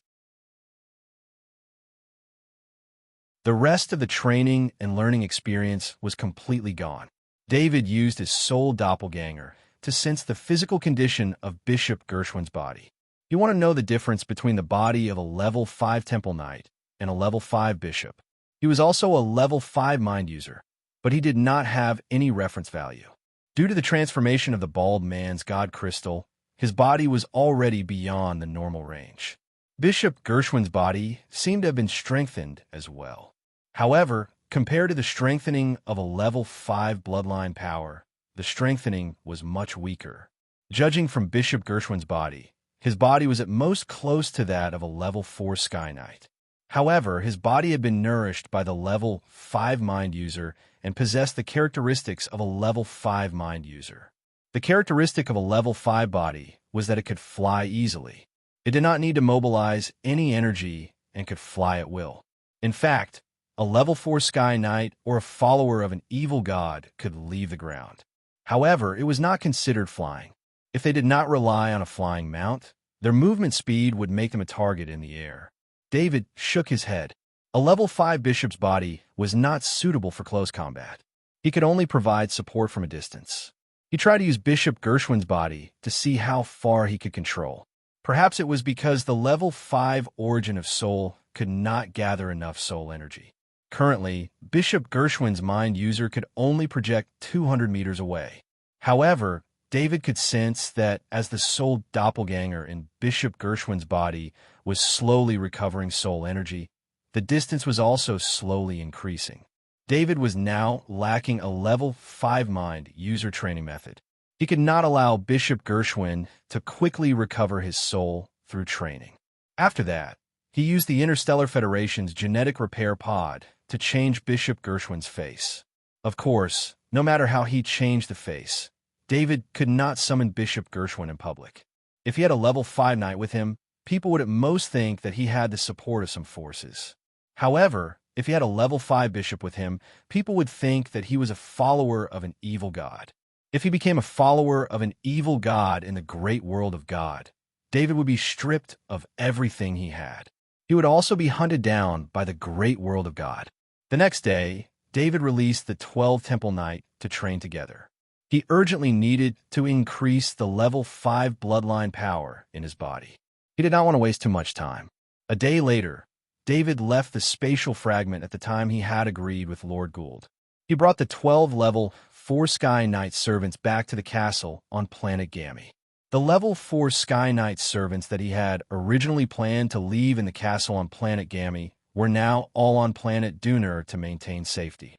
The rest of the training and learning experience was completely gone. David used his soul doppelganger to sense the physical condition of Bishop Gershwin's body. You want to know the difference between the body of a level 5 Temple Knight and a level 5 Bishop. He was also a level 5 mind user, but he did not have any reference value. Due to the transformation of the bald man's god crystal, his body was already beyond the normal range. Bishop Gershwin's body seemed to have been strengthened as well. However, compared to the strengthening of a level 5 bloodline power, the strengthening was much weaker. Judging from Bishop Gershwin's body, his body was at most close to that of a level 4 Sky Knight. However, his body had been nourished by the level 5 mind user and possessed the characteristics of a level 5 mind user. The characteristic of a level 5 body was that it could fly easily. It did not need to mobilize any energy and could fly at will. In fact, a level 4 Sky Knight or a follower of an evil god could leave the ground. However, it was not considered flying. If they did not rely on a flying mount, their movement speed would make them a target in the air. David shook his head. A level 5 bishop's body was not suitable for close combat. He could only provide support from a distance. He tried to use Bishop Gershwin's body to see how far he could control. Perhaps it was because the level 5 origin of soul could not gather enough soul energy. Currently, Bishop Gershwin's mind user could only project 200 meters away. However, David could sense that as the soul doppelganger in Bishop Gershwin's body was slowly recovering soul energy, the distance was also slowly increasing. David was now lacking a level 5 mind user training method. He could not allow Bishop Gershwin to quickly recover his soul through training. After that, he used the Interstellar Federation's genetic repair pod to change Bishop Gershwin's face. Of course, no matter how he changed the face, David could not summon Bishop Gershwin in public. If he had a level 5 knight with him, people would at most think that he had the support of some forces. However, if he had a level 5 bishop with him, people would think that he was a follower of an evil god. If he became a follower of an evil god in the great world of God, David would be stripped of everything he had. He would also be hunted down by the great world of God. The next day, David released the 12 Temple Knight to train together. He urgently needed to increase the level 5 bloodline power in his body. He did not want to waste too much time. A day later, David left the spatial fragment at the time he had agreed with Lord Gould. He brought the 12 level 4 Sky Knight servants back to the castle on planet Gammy. The level 4 Sky Knight servants that he had originally planned to leave in the castle on planet Gammy were now all on planet Duner to maintain safety.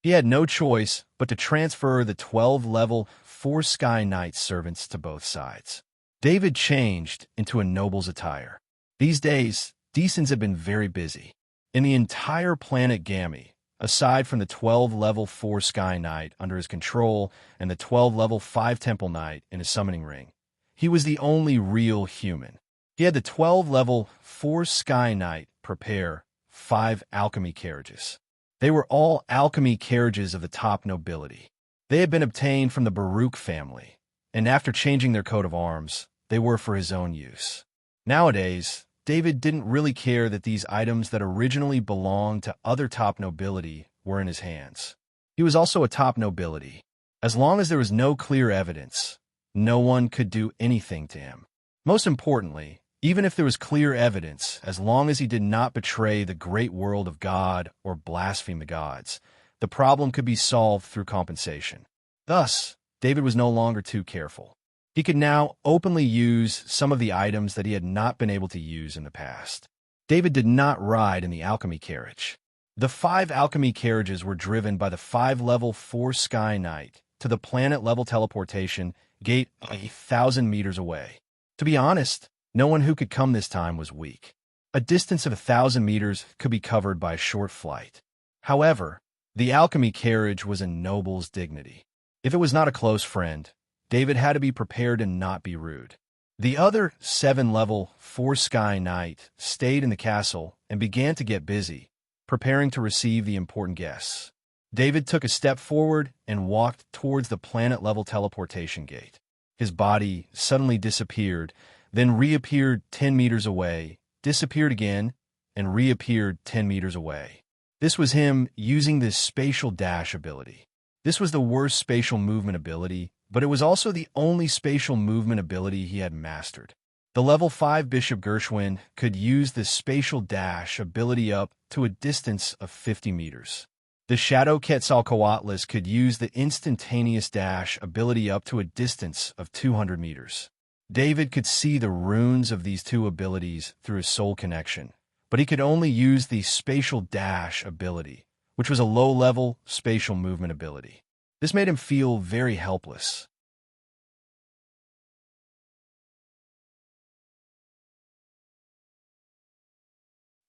He had no choice but to transfer the 12 level 4 Sky Knight servants to both sides. David changed into a noble's attire. These days, Deasons had been very busy. In the entire planet Gammy, aside from the 12 level 4 Sky Knight under his control and the 12 level 5 Temple Knight in his summoning ring, he was the only real human. He had the 12 level 4 Sky Knight prepare 5 alchemy carriages. They were all alchemy carriages of the top nobility. They had been obtained from the Baruch family, and after changing their coat of arms, they were for his own use. Nowadays, David didn't really care that these items that originally belonged to other top nobility were in his hands. He was also a top nobility. As long as there was no clear evidence, no one could do anything to him. Most importantly, even if there was clear evidence, as long as he did not betray the great world of God or blaspheme the gods, the problem could be solved through compensation. Thus, David was no longer too careful. He could now openly use some of the items that he had not been able to use in the past. David did not ride in the alchemy carriage. The 5 alchemy carriages were driven by the 5 level 4 Sky Knight to the planet-level teleportation gate 1,000 meters away. To be honest, no one who could come this time was weak. A distance of 1,000 meters could be covered by a short flight. However, The alchemy carriage was a noble's dignity. If it was not a close friend, David had to be prepared to not be rude. The other 7-level, 4-sky knight stayed in the castle and began to get busy, preparing to receive the important guests. David took a step forward and walked towards the planet-level teleportation gate. His body suddenly disappeared, then reappeared 10 meters away, disappeared again, and reappeared 10 meters away. This was him using this spatial dash ability. This was the worst spatial movement ability, but it was also the only spatial movement ability he had mastered. The level 5 Bishop Gershwin could use this spatial dash ability up to a distance of 50 meters. The Shadow Quetzalcoatlus could use the instantaneous dash ability up to a distance of 200 meters. David could see the runes of these two abilities through his soul connection, but he could only use the spatial dash ability, which was a low-level spatial movement ability. This made him feel very helpless.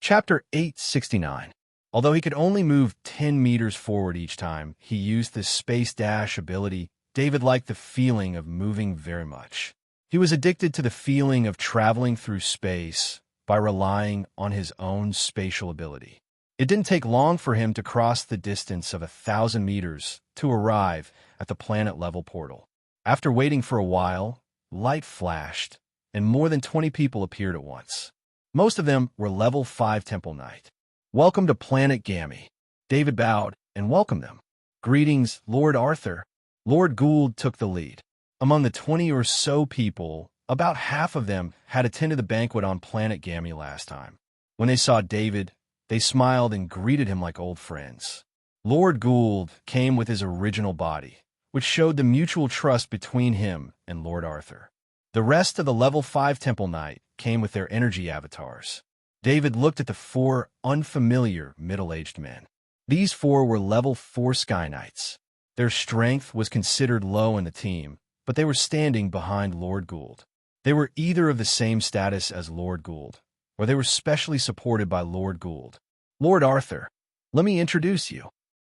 Chapter 869. Although he could only move 10 meters forward each time he used this space dash ability, David liked the feeling of moving very much. He was addicted to the feeling of traveling through space by relying on his own spatial ability. It didn't take long for him to cross the distance of 1,000 meters to arrive at the planet-level portal. After waiting for a while, light flashed, and more than 20 people appeared at once. Most of them were level 5 Temple Knight. "Welcome to Planet Gammy." David bowed and welcomed them. "Greetings, Lord Arthur." Lord Gould took the lead. Among the 20 or so people, about half of them had attended the banquet on Planet Gammy last time. When they saw David, they smiled and greeted him like old friends. Lord Gould came with his original body, which showed the mutual trust between him and Lord Arthur. The rest of the level 5 Temple Knight came with their energy avatars. David looked at the 4 unfamiliar middle-aged men. These 4 were level 4 Sky Knights. Their strength was considered low in the team, but they were standing behind Lord Gould. They were either of the same status as Lord Gould, or they were specially supported by Lord Gould. "Lord Arthur, let me introduce you."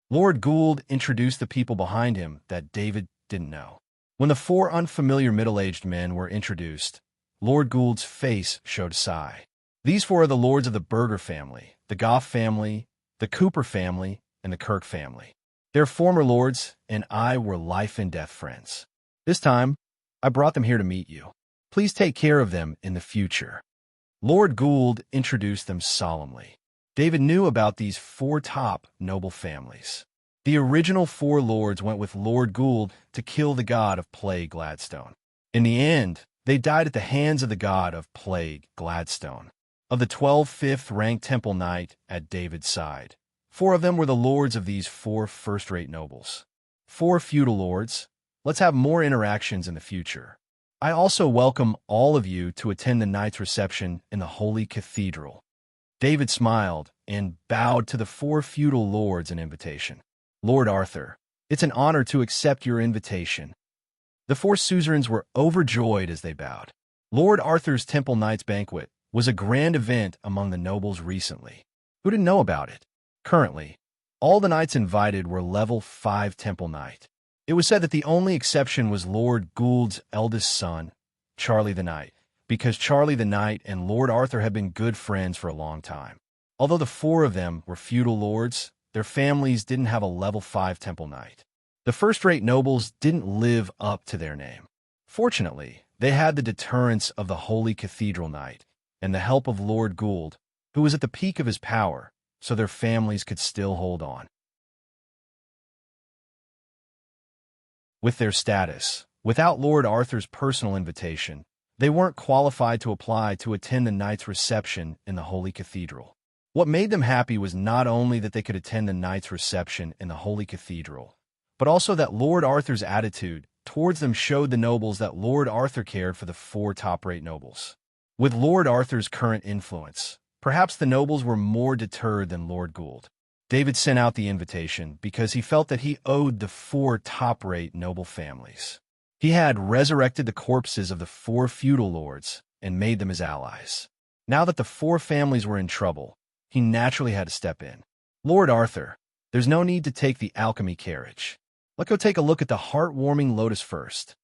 Lord Gould introduced the people behind him that David didn't know. When the 4 unfamiliar middle-aged men were introduced, Lord Gould's face showed a sigh. These 4 are the lords of the Berger family, the Goff family, the Cooper family, and the Kirk family. Their former lords and I were life-and-death friends. This time, I brought them here to meet you. Please take care of them in the future. Lord Gould introduced them solemnly. David knew about these 4 top noble families. The original 4 lords went with Lord Gould to kill the god of plague, Gladstone. In the end, they died at the hands of the god of plague, Gladstone. Of the 12 5th-ranked Temple Knight at David's side, 4 of them were the lords of these 4 first-rate nobles. 4 feudal lords. Let's have more interactions in the future. I also welcome all of you to attend the knight's reception in the Holy Cathedral. David smiled and bowed to the 4 feudal lords an invitation. "Lord Arthur, it's an honor to accept your invitation." The 4 suzerains were overjoyed as they bowed. Lord Arthur's Temple Knights Banquet was a grand event among the nobles recently. Who didn't know about it? Currently, all the knights invited were level 5 Temple Knight. It was said that the only exception was Lord Gould's eldest son, Charlie the Knight, because Charlie the Knight and Lord Arthur had been good friends for a long time. Although the 4 of them were feudal lords, their families didn't have a level 5 Temple Knight. The first-rate nobles didn't live up to their name. Fortunately, they had the deterrence of the Holy Cathedral Knight and the help of Lord Gould, who was at the peak of his power, so their families could still hold on. With their status, without Lord Arthur's personal invitation, they weren't qualified to apply to attend the knight's reception in the Holy Cathedral. What made them happy was not only that they could attend the knight's reception in the Holy Cathedral, but also that Lord Arthur's attitude towards them showed the nobles that Lord Arthur cared for the 4 top-rate nobles. With Lord Arthur's current influence, perhaps the nobles were more deterred than Lord Gould. David sent out the invitation because he felt that he owed the 4 top-rate noble families. He had resurrected the corpses of the 4 feudal lords and made them his allies. Now that the 4 families were in trouble, he naturally had to step in. "Lord Arthur, There's no need to take the alchemy carriage. Let's go take a look at the heartwarming lotus first.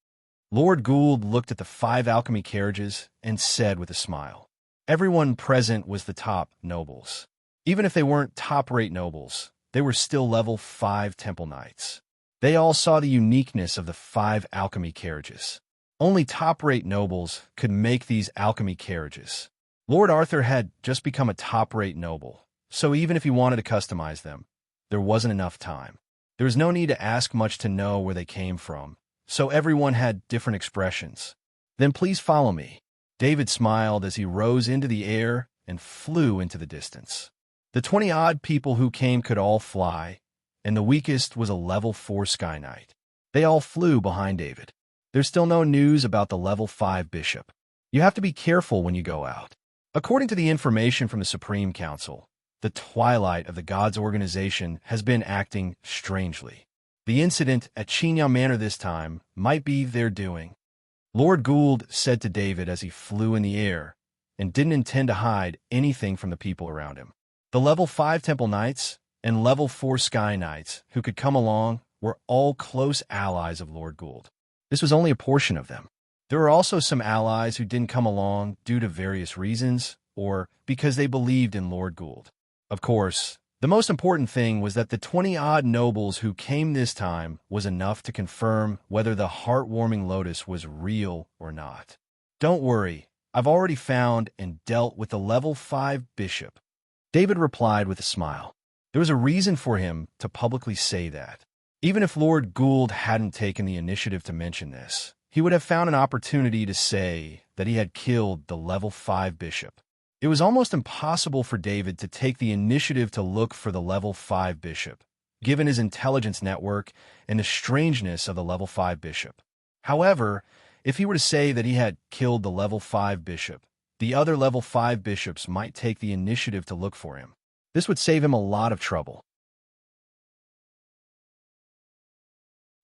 Lord Gould looked at the 5 alchemy carriages and said with a smile. Everyone present was the top nobles. Even if they weren't top-rate nobles, they were still level 5 temple knights. They all saw the uniqueness of the 5 alchemy carriages. Only top-rate nobles could make these alchemy carriages. Lord Arthur had just become a top-rate noble, so even if he wanted to customize them, there wasn't enough time. There was no need to ask much to know where they came from, so everyone had different expressions. Then please follow me. David smiled as he rose into the air and flew into the distance. The 20-odd people who came could all fly, and the weakest was a level 4 Sky Knight. They all flew behind David. There's still no news about the level 5 bishop. You have to be careful when you go out. According to the information from the Supreme Council, the Twilight of the Gods organization has been acting strangely. The incident at Chinya Manor this time might be their doing. Lord Gould said to David as he flew in the air, and didn't intend to hide anything from the people around him. The level 5 Temple Knights and level 4 Sky Knights who could come along were all close allies of Lord Gould. This was only a portion of them. There were also some allies who didn't come along due to various reasons or because they believed in Lord Gould. Of course, the most important thing was that the 20-odd nobles who came this time was enough to confirm whether the heartwarming lotus was real or not. Don't worry, I've already found and dealt with the level 5 bishop. David replied with a smile. There was a reason for him to publicly say that. Even if Lord Gould hadn't taken the initiative to mention this, he would have found an opportunity to say that he had killed the level 5 bishop. It was almost impossible for David to take the initiative to look for the level 5 bishop, given his intelligence network and the strangeness of the level 5 bishop. However, if he were to say that he had killed the level 5 bishop, the other level 5 bishops might take the initiative to look for him. This would save him a lot of trouble.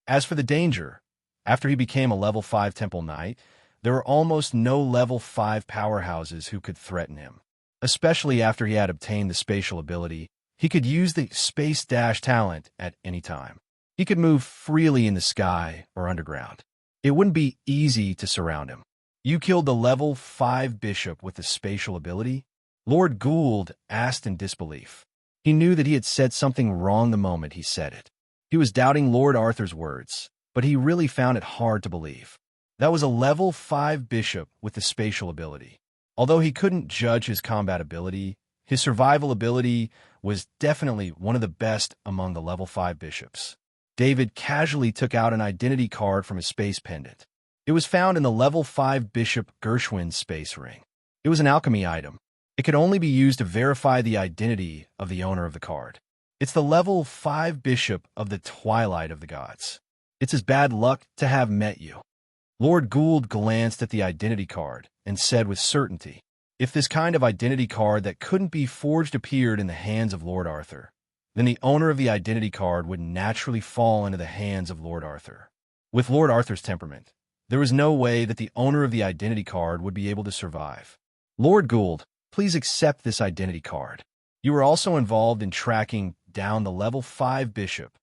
As for the danger, after he became a level 5 Temple Knight, there were almost no level 5 powerhouses who could threaten him. Especially after he had obtained the spatial ability, he could use the space dash talent at any time. He could move freely in the sky or underground. It wouldn't be easy to surround him. You killed the level 5 bishop with the spatial ability? Lord Gould asked in disbelief. He knew that he had said something wrong the moment he said it. He was doubting Lord Arthur's words, but he really found it hard to believe. That was a level 5 bishop with the spatial ability. Although he couldn't judge his combat ability, his survival ability was definitely one of the best among the level 5 bishops. David casually took out an identity card from his space pendant. It was found in the level 5 Bishop Gershwin's space ring. It was an alchemy item. It could only be used to verify the identity of the owner of the card. It's the level 5 bishop of the Twilight of the Gods. It's his bad luck to have met you. Lord Gould glanced at the identity card and said with certainty, if this kind of identity card that couldn't be forged appeared in the hands of Lord Arthur, then the owner of the identity card would naturally fall into the hands of Lord Arthur. With Lord Arthur's temperament, there was no way that the owner of the identity card would be able to survive. Lord Gould, please accept this identity card. You were also involved in tracking down the level 5 bishop,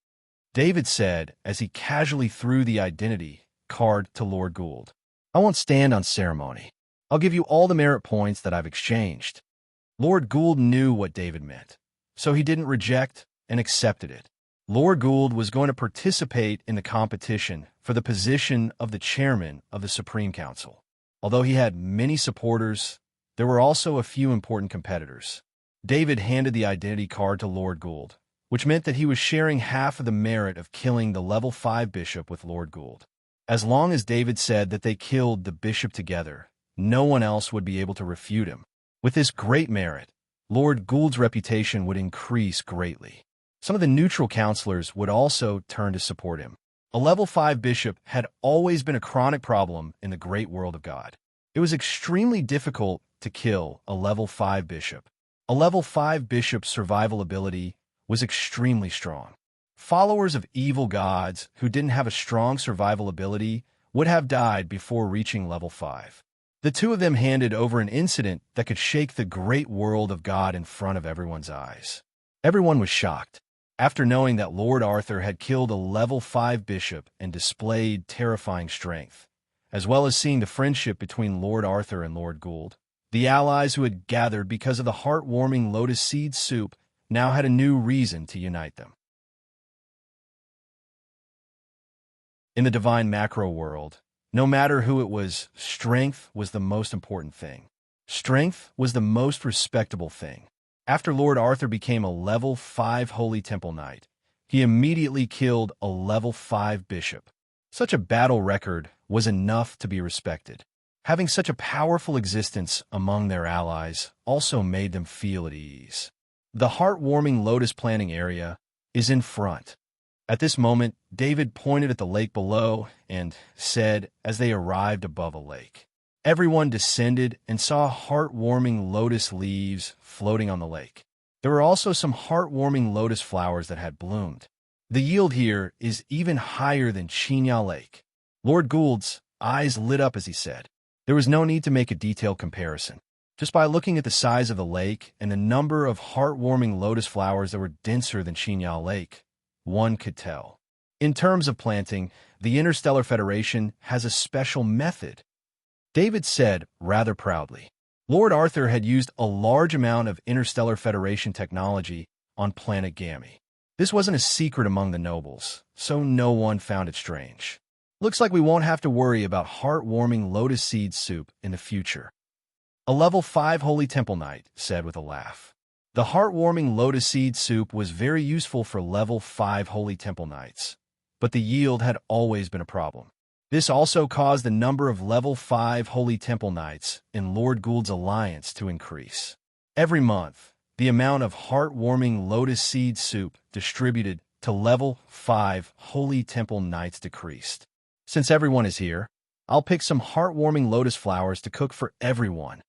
David said as he casually threw the identity card to Lord Gould. I won't stand on ceremony. I'll give you all the merit points that I've exchanged. Lord Gould knew what David meant, so he didn't reject and accepted it. Lord Gould was going to participate in the competition for the position of the chairman of the Supreme Council. Although he had many supporters, there were also a few important competitors. David handed the identity card to Lord Gould, which meant that he was sharing half of the merit of killing the level 5 bishop with Lord Gould. As long as David said that they killed the bishop together, no one else would be able to refute him. With this great merit, Lord Gould's reputation would increase greatly. Some of the neutral counselors would also turn to support him. A level 5 bishop had always been a chronic problem in the great world of God. It was extremely difficult to kill a level 5 bishop. A level 5 bishop's survival ability was extremely strong. Followers of evil gods who didn't have a strong survival ability would have died before reaching level 5. The two of them handed over an incident that could shake the great world of God in front of everyone's eyes. Everyone was shocked. After knowing that Lord Arthur had killed a level 5 bishop and displayed terrifying strength, as well as seeing the friendship between Lord Arthur and Lord Gould, the allies who had gathered because of the heartwarming lotus seed soup now had a new reason to unite them. In the divine macro world, no matter who it was, strength was the most important thing. Strength was the most respectable thing. After Lord Arthur became a level 5 Holy Temple Knight, he immediately killed a level 5 bishop. Such a battle record was enough to be respected. Having such a powerful existence among their allies also made them feel at ease. The heartwarming lotus planting area is in front. At this moment, David pointed at the lake below and said as they arrived above a lake. Everyone descended and saw heartwarming lotus leaves floating on the lake. There were also some heartwarming lotus flowers that had bloomed. The yield here is even higher than Chinya Lake. Lord Gould's eyes lit up as he said. There was no need to make a detailed comparison. Just by looking at the size of the lake and the number of heartwarming lotus flowers that were denser than Chinya Lake, one could tell. In terms of planting, the Interstellar Federation has a special method. David said rather proudly. Lord Arthur had used a large amount of Interstellar Federation technology on planet Gammy. This wasn't a secret among the nobles, so no one found it strange. Looks like we won't have to worry about heartwarming lotus seed soup in the future. A level 5 Holy Temple Knight said with a laugh. The heartwarming lotus seed soup was very useful for level 5 Holy Temple Knights, but the yield had always been a problem. This also caused the number of level 5 Holy Temple Knights in Lord Gould's alliance to increase. Every month, the amount of heartwarming lotus seed soup distributed to level 5 Holy Temple Knights decreased. Since everyone is here, I'll pick some heartwarming lotus flowers to cook for everyone,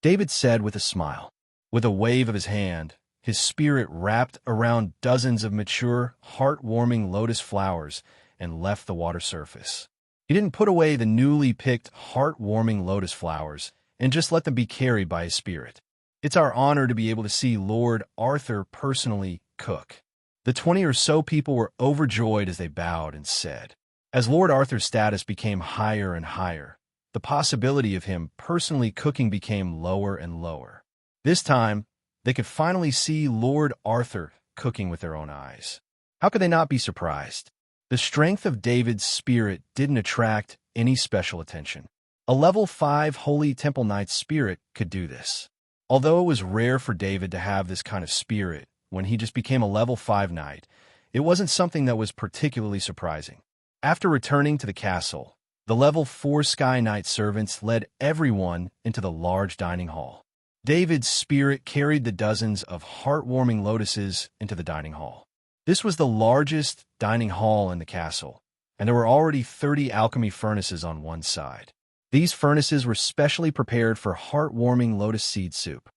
David said with a smile. With a wave of his hand, his spirit wrapped around dozens of mature, heartwarming lotus flowers and left the water surface. He didn't put away the newly picked, heartwarming lotus flowers and just let them be carried by his spirit. It's our honor to be able to see Lord Arthur personally cook. The 20 or so people were overjoyed as they bowed and said. As Lord Arthur's status became higher and higher, the possibility of him personally cooking became lower and lower. This time, they could finally see Lord Arthur cooking with their own eyes. How could they not be surprised? The strength of David's spirit didn't attract any special attention. A level 5 Holy Temple Knight's spirit could do this. Although it was rare for David to have this kind of spirit when he just became a level 5 knight, it wasn't something that was particularly surprising. After returning to the castle, the level 4 Sky Knight servants led everyone into the large dining hall. David's spirit carried the dozens of heartwarming lotuses into the dining hall. This was the largest dining hall in the castle, and there were already 30 alchemy furnaces on one side. These furnaces were specially prepared for heartwarming lotus seed soup.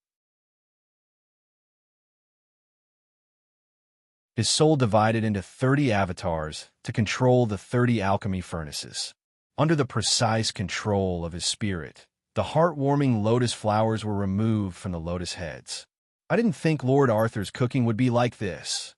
His soul divided into 30 avatars to control the 30 alchemy furnaces. Under the precise control of his spirit, the heartwarming lotus flowers were removed from the lotus heads. I didn't think Lord Arthur's cooking would be like this,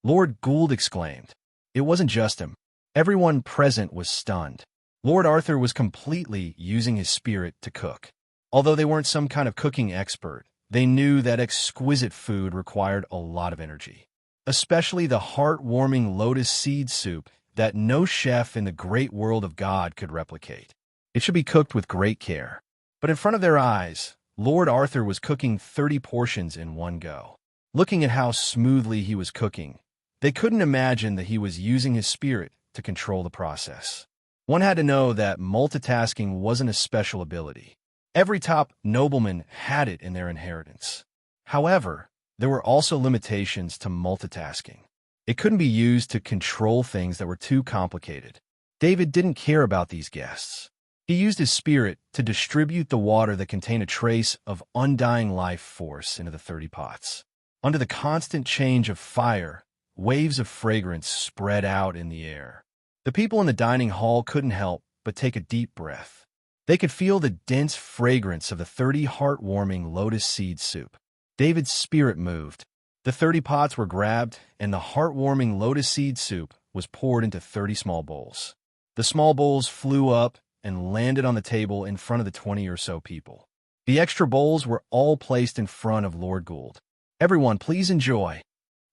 Lord Gould exclaimed. It wasn't just him. Everyone present was stunned. Lord Arthur was completely using his spirit to cook. Although they weren't some kind of cooking expert, they knew that exquisite food required a lot of energy. Especially the heartwarming lotus seed soup that no chef in the great world of God could replicate. It should be cooked with great care. But in front of their eyes, Lord Arthur was cooking 30 portions in one go. Looking at how smoothly he was cooking, they couldn't imagine that he was using his spirit to control the process. One had to know that multitasking wasn't a special ability. Every top nobleman had it in their inheritance. However, there were also limitations to multitasking. It couldn't be used to control things that were too complicated. David didn't care about these guests. He used his spirit to distribute the water that contained a trace of undying life force into the 30 pots. Under the constant change of fire, waves of fragrance spread out in the air. The people in the dining hall couldn't help but take a deep breath. They could feel the dense fragrance of the 30 heartwarming lotus seed soup. David's spirit moved. The 30 pots were grabbed, and the heartwarming lotus seed soup was poured into 30 small bowls. The small bowls flew up and landed on the table in front of the 20 or so people. The extra bowls were all placed in front of Lord Gould. "Everyone, please enjoy."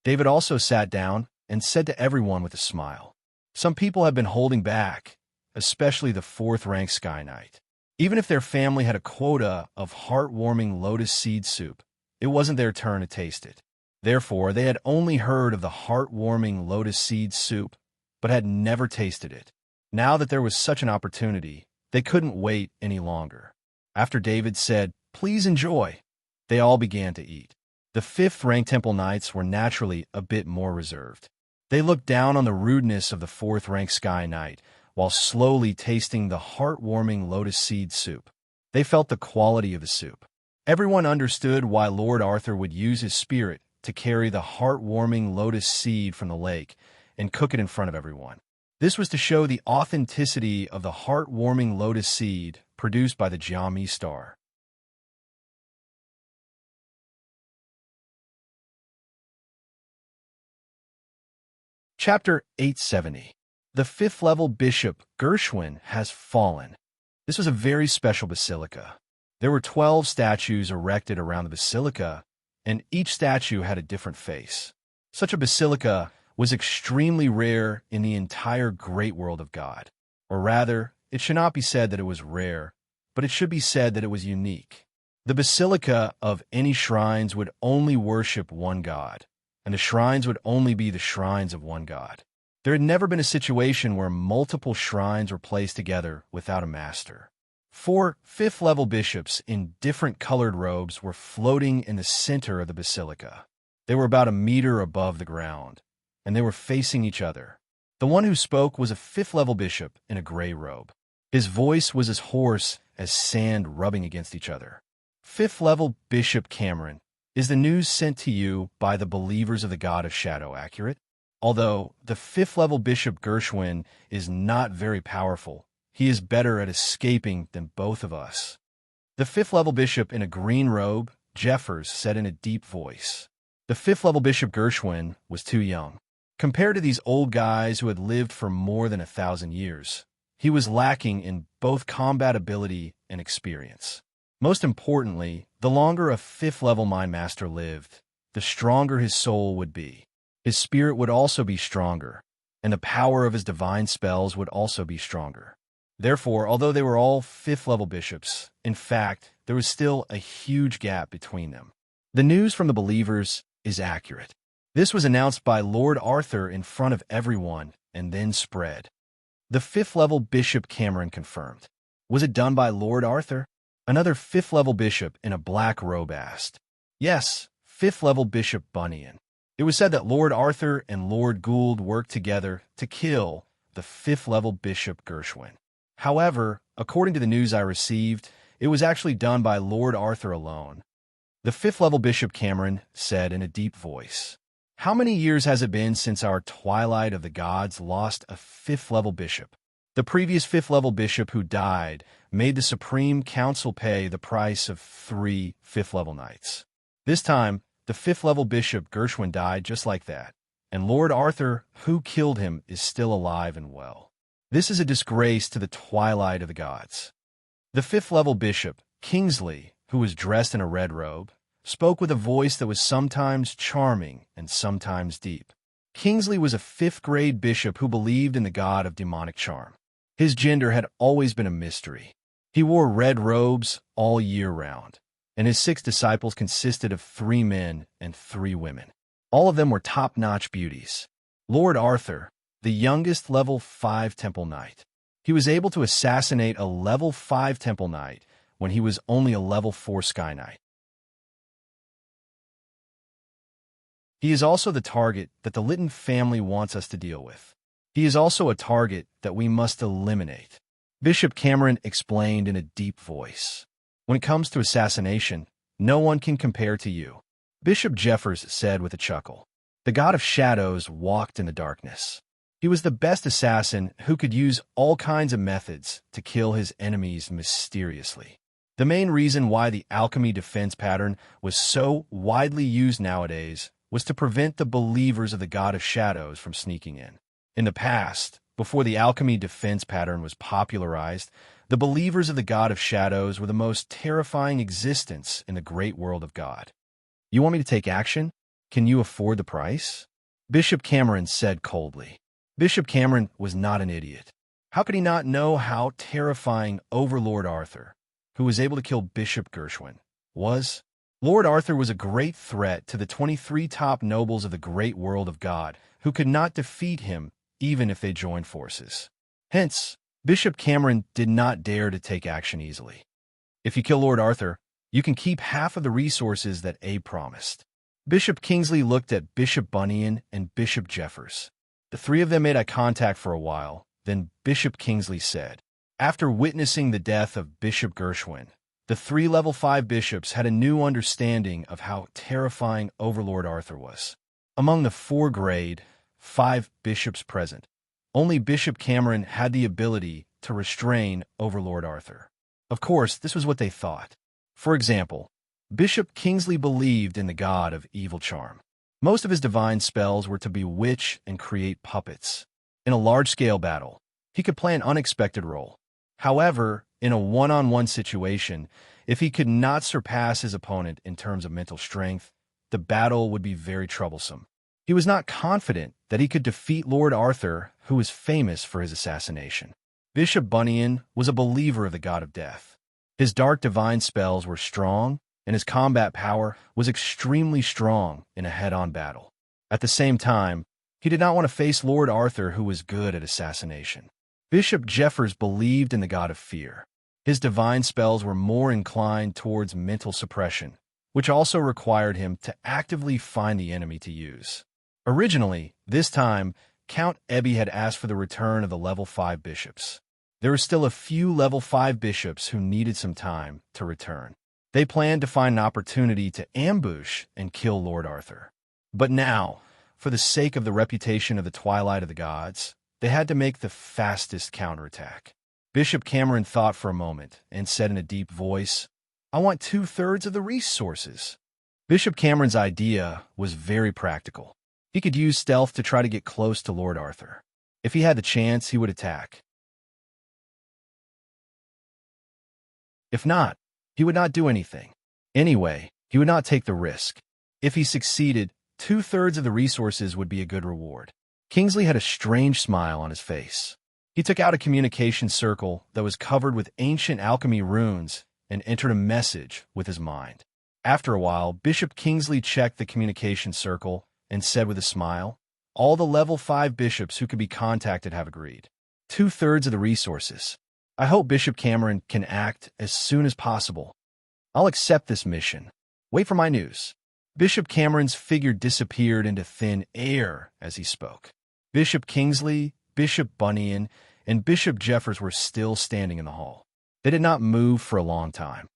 David also sat down and said to everyone with a smile. Some people had been holding back, especially the fourth-rank Sky Knight. Even if their family had a quota of heartwarming lotus seed soup, it wasn't their turn to taste it. Therefore, they had only heard of the heartwarming lotus seed soup, but had never tasted it. Now that there was such an opportunity, they couldn't wait any longer. After David said, "Please enjoy," they all began to eat. The fifth-rank Temple Knights were naturally a bit more reserved. They looked down on the rudeness of the fourth-rank Sky Knight, while slowly tasting the heartwarming lotus seed soup. They felt the quality of the soup. Everyone understood why Lord Arthur would use his spirit to carry the heartwarming lotus seed from the lake and cook it in front of everyone. This was to show the authenticity of the heartwarming lotus seed produced by the Jiami star. Chapter 870. The fifth-level bishop, Gershwin, has fallen. This was a very special basilica. There were 12 statues erected around the basilica, and each statue had a different face. Such a basilica was extremely rare in the entire great world of God. Or rather, it should not be said that it was rare, but it should be said that it was unique. The basilica of any shrines would only worship one God, and the shrines would only be the shrines of one God. There had never been a situation where multiple shrines were placed together without a master. 4 fifth-level bishops in different colored robes were floating in the center of the basilica. They were about a meter above the ground, and they were facing each other. The one who spoke was a fifth-level bishop in a gray robe. His voice was as hoarse as sand rubbing against each other. "Fifth-level Bishop Cameron, is the news sent to you by the believers of the God of Shadow accurate? Although the fifth-level Bishop Gershwin is not very powerful, he is better at escaping than both of us." The fifth-level bishop in a green robe, Jeffers, said in a deep voice. The fifth-level Bishop Gershwin was too young. Compared to these old guys who had lived for more than 1,000 years, he was lacking in both combat ability and experience. Most importantly, the longer a fifth-level Mind Master lived, the stronger his soul would be. His spirit would also be stronger, and the power of his divine spells would also be stronger. Therefore, although they were all fifth-level bishops, in fact, there was still a huge gap between them. The news from the believers is accurate. This was announced by Lord Arthur in front of everyone and then spread. The fifth-level Bishop Cameron confirmed. Was it done by Lord Arthur? Another fifth-level bishop in a black robe asked. Yes, fifth-level Bishop Bunyan. It was said that Lord Arthur and Lord Gould worked together to kill the fifth-level Bishop Gershwin. However, according to the news I received, it was actually done by Lord Arthur alone. The fifth-level Bishop Cameron said in a deep voice, "How many years has it been since our Twilight of the Gods lost a fifth-level bishop? The previous fifth-level bishop who died made the Supreme Council pay the price of 3 fifth-level knights. This time, the fifth-level Bishop Gershwin died just like that, and Lord Arthur, who killed him, is still alive and well. This is a disgrace to the Twilight of the Gods." The fifth-level Bishop, Kingsley, who was dressed in a red robe, spoke with a voice that was sometimes charming and sometimes deep. Kingsley was a fifth-grade bishop who believed in the god of demonic charm. His gender had always been a mystery. He wore red robes all year round, and his 6 disciples consisted of 3 men and 3 women. All of them were top-notch beauties. Lord Arthur, the youngest level 5 Temple Knight. He was able to assassinate a level 5 Temple Knight when he was only a level 4 Sky Knight. He is also the target that the Lytton family wants us to deal with. He is also a target that we must eliminate. Bishop Cameron explained in a deep voice. When it comes to assassination, no one can compare to you. Bishop Jeffers said with a chuckle. The god of shadows walked in the darkness. He was the best assassin who could use all kinds of methods to kill his enemies mysteriously. The main reason why the alchemy defense pattern was so widely used nowadays was to prevent the believers of the God of Shadows from sneaking in. In the past, before the alchemy defense pattern was popularized, the believers of the God of Shadows were the most terrifying existence in the great world of God. You want me to take action? Can you afford the price? Bishop Cameron said coldly. Bishop Cameron was not an idiot. How could he not know how terrifying Overlord Arthur, who was able to kill Bishop Gershwin, was? Lord Arthur was a great threat to the 23 top nobles of the great world of God, who could not defeat him even if they joined forces. Hence, Bishop Cameron did not dare to take action easily. If you kill Lord Arthur, you can keep half of the resources that Abe promised. Bishop Kingsley looked at Bishop Bunyan and Bishop Jeffers. The three of them made eye contact for a while, then Bishop Kingsley said, after witnessing the death of Bishop Gershwin, the three level 5 bishops had a new understanding of how terrifying Overlord Arthur was. Among the 4 grade, 5 bishops present, only Bishop Cameron had the ability to restrain Overlord Arthur. Of course, this was what they thought. For example, Bishop Kingsley believed in the god of evil charm. Most of his divine spells were to bewitch and create puppets. In a large-scale battle, he could play an unexpected role. However, in a one-on-one situation, if he could not surpass his opponent in terms of mental strength, the battle would be very troublesome. He was not confident that he could defeat Lord Arthur, who was famous for his assassination. Bishop Bunyan was a believer of the god of death. His dark divine spells were strong, and his combat power was extremely strong in a head-on battle. At the same time, he did not want to face Lord Arthur, who was good at assassination. Bishop Jeffers believed in the god of fear. His divine spells were more inclined towards mental suppression, which also required him to actively find the enemy to use. Originally, this time, Count Ebby had asked for the return of the level 5 bishops. There were still a few level 5 bishops who needed some time to return. They planned to find an opportunity to ambush and kill Lord Arthur. But now, for the sake of the reputation of the Twilight of the Gods, they had to make the fastest counterattack. Bishop Cameron thought for a moment and said in a deep voice, "I want 2/3 of the resources." Bishop Cameron's idea was very practical. He could use stealth to try to get close to Lord Arthur. If he had the chance, he would attack. If not, he would not do anything. Anyway, he would not take the risk. If he succeeded, 2/3 of the resources would be a good reward. Kingsley had a strange smile on his face. He took out a communication circle that was covered with ancient alchemy runes and entered a message with his mind. After a while, Bishop Kingsley checked the communication circle and said with a smile, "All the level 5 bishops who could be contacted have agreed. 2/3 of the resources. I hope Bishop Cameron can act as soon as possible. I'll accept this mission. Wait for my news." Bishop Cameron's figure disappeared into thin air as he spoke. Bishop Kingsley, Bishop Bunyan, and Bishop Jeffers were still standing in the hall. They did not move for a long time.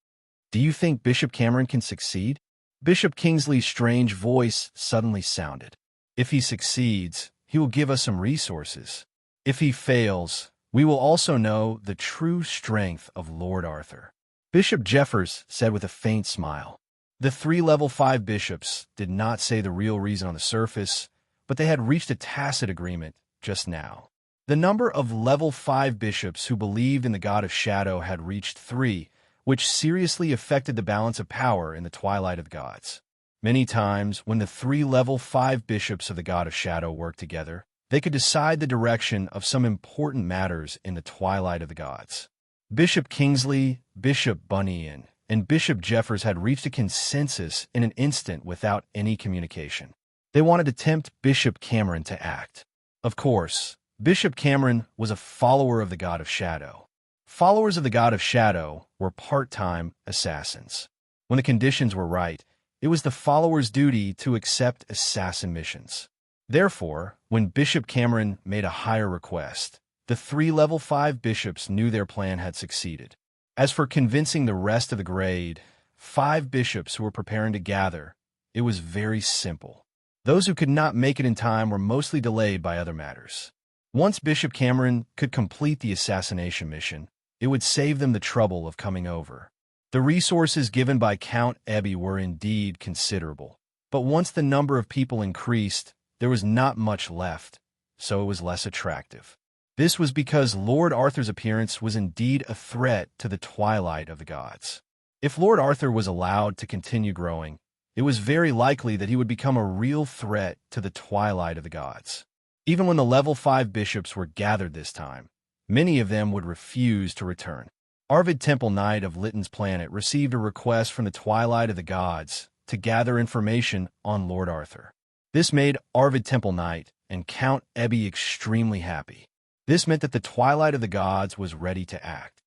"Do you think Bishop Cameron can succeed?" Bishop Kingsley's strange voice suddenly sounded. "If he succeeds, he will give us some resources. If he fails, we will also know the true strength of Lord Arthur." Bishop Jeffers said with a faint smile. The 3 level 5 bishops did not say the real reason on the surface, but they had reached a tacit agreement just now. The number of level 5 bishops who believed in the god of shadow had reached 3, which seriously affected the balance of power in the Twilight of the Gods. Many times, when the 3 level 5 bishops of the god of shadow worked together, they could decide the direction of some important matters in the Twilight of the Gods. Bishop Kingsley, Bishop Bunyan, and Bishop Jeffers had reached a consensus in an instant without any communication. They wanted to tempt Bishop Cameron to act. Of course, Bishop Cameron was a follower of the god of shadow. Followers of the god of shadow were part-time assassins. When the conditions were right, it was the followers' duty to accept assassin missions. Therefore, when Bishop Cameron made a higher request, the 3 level 5 bishops knew their plan had succeeded. As for convincing the rest of the grade, 5 bishops who were preparing to gather, it was very simple. Those who could not make it in time were mostly delayed by other matters. Once Bishop Cameron could complete the assassination mission, it would save them the trouble of coming over. The resources given by Count Ebby were indeed considerable, But once the number of people increased, there was not much left, so it was less attractive. This was because Lord Arthur's appearance was indeed a threat to the twilight of the gods. If Lord Arthur was allowed to continue growing, it was very likely that he would become a real threat to the twilight of the gods. Even when the level 5 bishops were gathered this time, many of them would refuse to return. Arvid Temple Knight of Litton's planet received a request from the twilight of the gods to gather information on Lord Arthur. This made Arvid Temple Knight and Count Ebby extremely happy. This meant that the twilight of the gods was ready to act.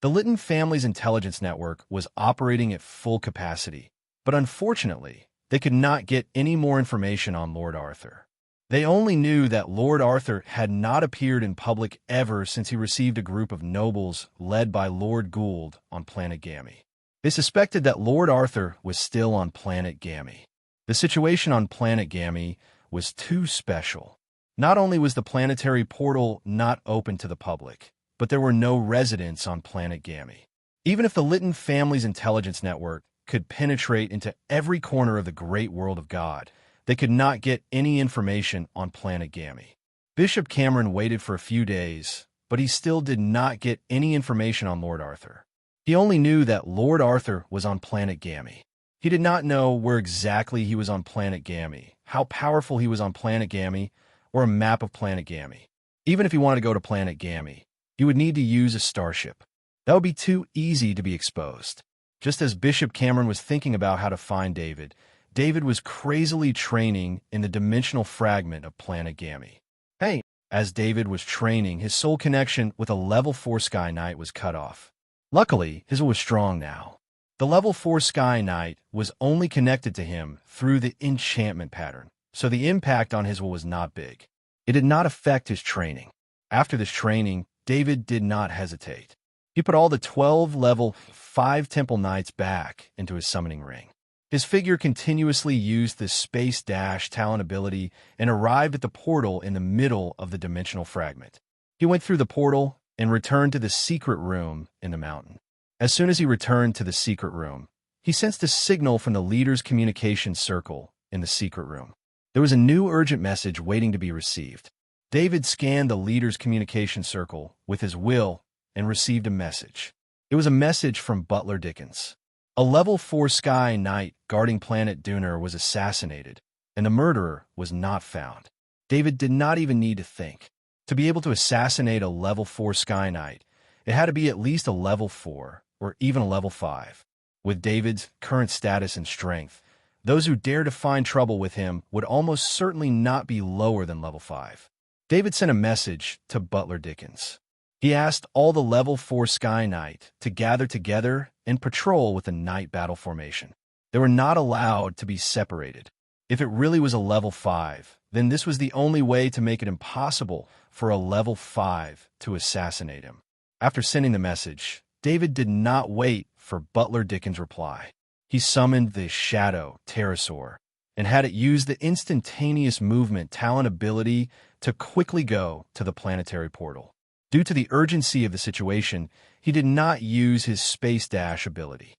The Litton family's intelligence network was operating at full capacity, but unfortunately, they could not get any more information on Lord Arthur. They only knew that Lord Arthur had not appeared in public ever since he received a group of nobles led by Lord Gould on planet Gammy. They suspected that Lord Arthur was still on planet Gammy. The situation on planet Gammy was too special. Not only was the planetary portal not open to the public, but there were no residents on planet Gammy. Even if the Litton family's intelligence network could penetrate into every corner of the great world of God, they could not get any information on planet Gammy. Bishop Cameron waited for a few days, but he still did not get any information on Lord Arthur. He only knew that Lord Arthur was on planet Gammy. He did not know where exactly he was on planet Gammy, how powerful he was on planet Gammy, or a map of planet Gammy. Even if he wanted to go to planet Gammy, he would need to use a starship. That would be too easy to be exposed. Just as Bishop Cameron was thinking about how to find David, David was crazily training in the dimensional fragment of planet Gammy. Hey, as David was training, his soul connection with a level 4 Sky Knight was cut off. Luckily, his will was strong now. The level 4 Sky Knight was only connected to him through the enchantment pattern, so the impact on his will was not big. It did not affect his training. After this training, David did not hesitate. He put all the 12 level 5 Temple Knights back into his summoning ring. His figure continuously used the Space Dash talent ability and arrived at the portal in the middle of the dimensional fragment. He went through the portal and returned to the secret room in the mountain. As soon as he returned to the secret room, he sensed a signal from the leader's communication circle in the secret room. There was a new urgent message waiting to be received. David scanned the leader's communication circle with his will and received a message. It was a message from Butler Dickens. A level 4 Sky Knight guarding planet Duner was assassinated, and the murderer was not found. David did not even need to think. To be able to assassinate a level 4 Sky Knight, it had to be at least a level 4 or even a level 5. With David's current status and strength, those who dared to find trouble with him would almost certainly not be lower than level 5. David sent a message to Butler Dickens. He asked all the level 4 Sky Knight to gather together and patrol with a night battle formation. They were not allowed to be separated. If it really was a level 5, then this was the only way to make it impossible for a level 5 to assassinate him. After sending the message, David did not wait for Butler Dickens' reply. He summoned the Shadow Pterosaur and had it use the instantaneous movement talent ability to quickly go to the planetary portal. Due to the urgency of the situation, he did not use his Space Dash ability.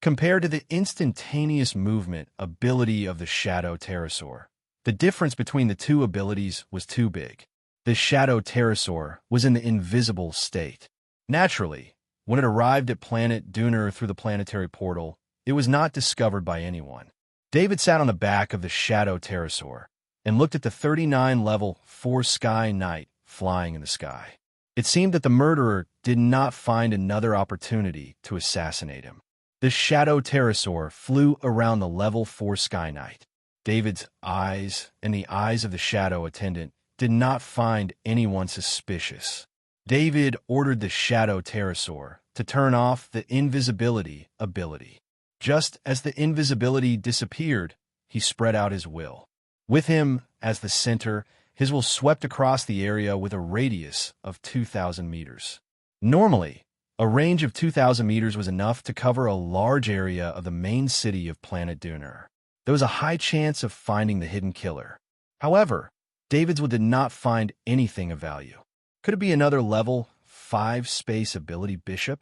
Compared to the instantaneous movement ability of the Shadow Pterosaur, the difference between the two abilities was too big. The Shadow Pterosaur was in the invisible state. Naturally, when it arrived at planet Duner through the planetary portal, it was not discovered by anyone. David sat on the back of the Shadow Pterosaur and looked at the 39 level 4 Sky Knight flying in the sky. It seemed that the murderer did not find another opportunity to assassinate him. The Shadow Pterosaur flew around the level 4 Sky Knight. David's eyes and the eyes of the Shadow attendant did not find anyone suspicious. David ordered the Shadow Pterosaur to turn off the invisibility ability. Just as the invisibility disappeared, he spread out his will. With him as the center, his will swept across the area with a radius of 2,000 meters. Normally, a range of 2,000 meters was enough to cover a large area of the main city of planet Duner. There was a high chance of finding the hidden killer. However, David's will did not find anything of value. Could it be another level 5 space ability bishop?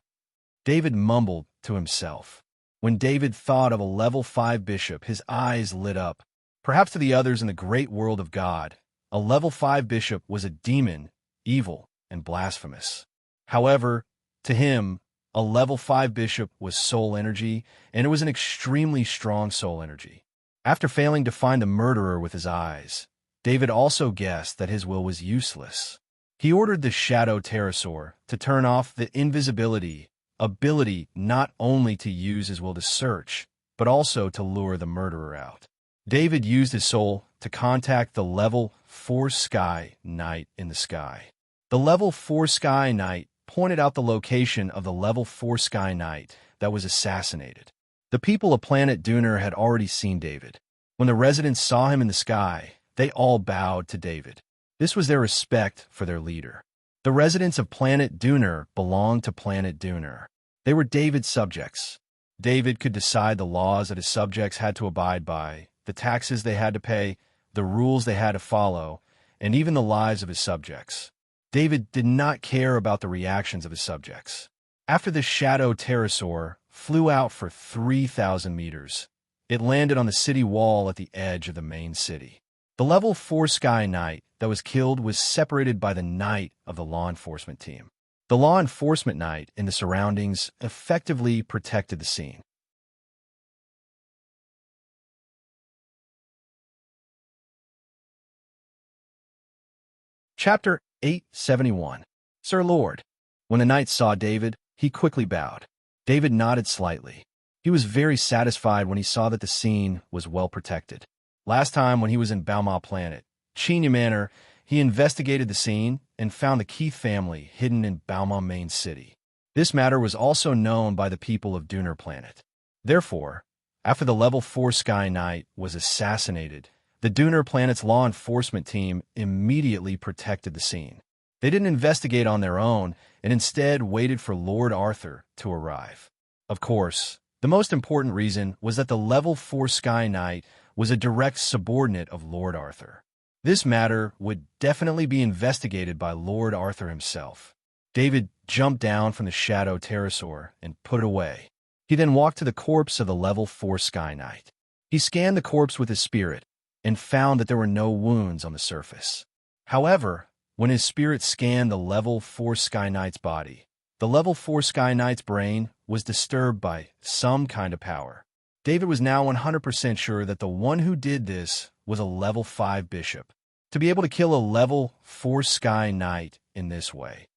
David mumbled to himself. When David thought of a level 5 bishop, his eyes lit up. Perhaps to the others in the great world of God, a level 5 bishop was a demon, evil, and blasphemous. However, to him, a level 5 bishop was soul energy, and it was an extremely strong soul energy. After failing to find the murderer with his eyes, David also guessed that his will was useless. He ordered the shadow pterosaur to turn off the invisibility ability, not only to use his will to search, but also to lure the murderer out. David used his soul to contact the level 4 sky knight in the sky. The level 4 sky knight pointed out the location of the level 4 sky knight that was assassinated. The people of planet Duner had already seen David. When the residents saw him in the sky, they all bowed to David. This was their respect for their leader. The residents of planet Duner belonged to planet Duner. They were David's subjects. David could decide the laws that his subjects had to abide by, the taxes they had to pay, the rules they had to follow, and even the lives of his subjects. David did not care about the reactions of his subjects. After the shadow pterosaur flew out for 3,000 meters, it landed on the city wall at the edge of the main city. The level 4 sky knight that was killed was separated by the knight of the law enforcement team. The law enforcement knight in the surroundings effectively protected the scene. Chapter 871. Sir Lord. When the knight saw David, he quickly bowed. David nodded slightly. He was very satisfied when he saw that the scene was well protected. Last time when he was in Balma Planet, Chinya Manor, he investigated the scene and found the Keith family hidden in Balma Main City. This matter was also known by the people of Duner Planet. Therefore, after the level 4 Sky Knight was assassinated, the Duner Planet's law enforcement team immediately protected the scene. They didn't investigate on their own and instead waited for Lord Arthur to arrive. Of course, the most important reason was that the level 4 Sky Knight was a direct subordinate of Lord Arthur. This matter would definitely be investigated by Lord Arthur himself. David jumped down from the shadow pterosaur and put it away. He then walked to the corpse of the level 4 Sky Knight. He scanned the corpse with his spirit and found that there were no wounds on the surface. However, when his spirit scanned the level 4 Sky Knight's body, the level 4 Sky Knight's brain was disturbed by some kind of power. David was now 100% sure that the one who did this was a level 5 bishop. To be able to kill a level 4 Sky Knight in this way,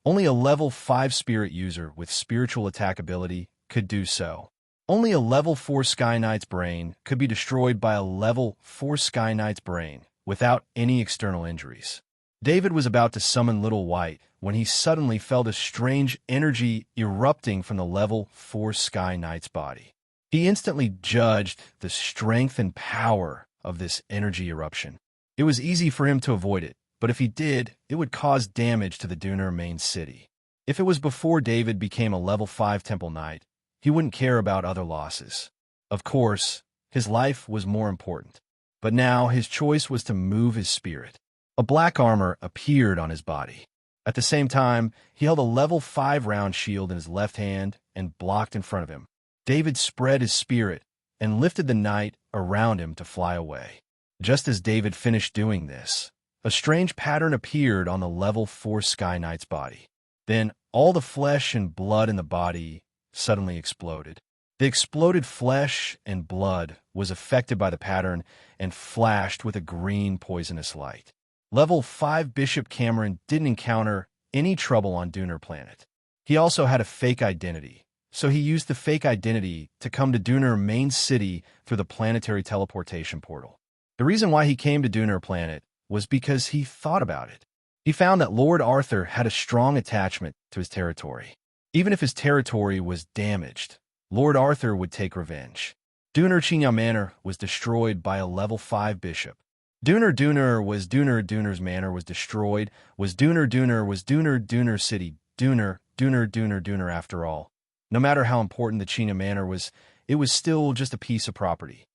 only a level 5 spirit user with spiritual attack ability could do so. Only a level 4 Sky Knight's brain could be destroyed by a level 4 Sky Knight's brain without any external injuries. David was about to summon Little White when he suddenly felt a strange energy erupting from the level 4 Sky Knight's body. He instantly judged the strength and power of this energy eruption. It was easy for him to avoid it, but if he did, it would cause damage to the Duner main city. If it was before David became a level 5 Temple Knight, he wouldn't care about other losses. Of course, his life was more important. But now his choice was to move his spirit. A black armor appeared on his body. At the same time, he held a level 5 round shield in his left hand and blocked in front of him. David spread his spirit and lifted the knight around him to fly away. Just as David finished doing this, a strange pattern appeared on the level 4 Sky Knight's body. Then all the flesh and blood in the body suddenly exploded. The exploded flesh and blood was affected by the pattern and flashed with a green poisonous light. Level 5 Bishop Cameron didn't encounter any trouble on Duner Planet. He also had a fake identity, so he used the fake identity to come to Duner main city through the planetary teleportation portal. The reason why he came to Duner Planet was because he thought about it. He found that Lord Arthur had a strong attachment to his territory. Even if his territory was damaged, Lord Arthur would take revenge. Duner Chinya Manor was destroyed by a level 5 bishop. Duner's manor was destroyed, was Duner city, Duner after all. No matter how important the Chinya Manor was, it was still just a piece of property.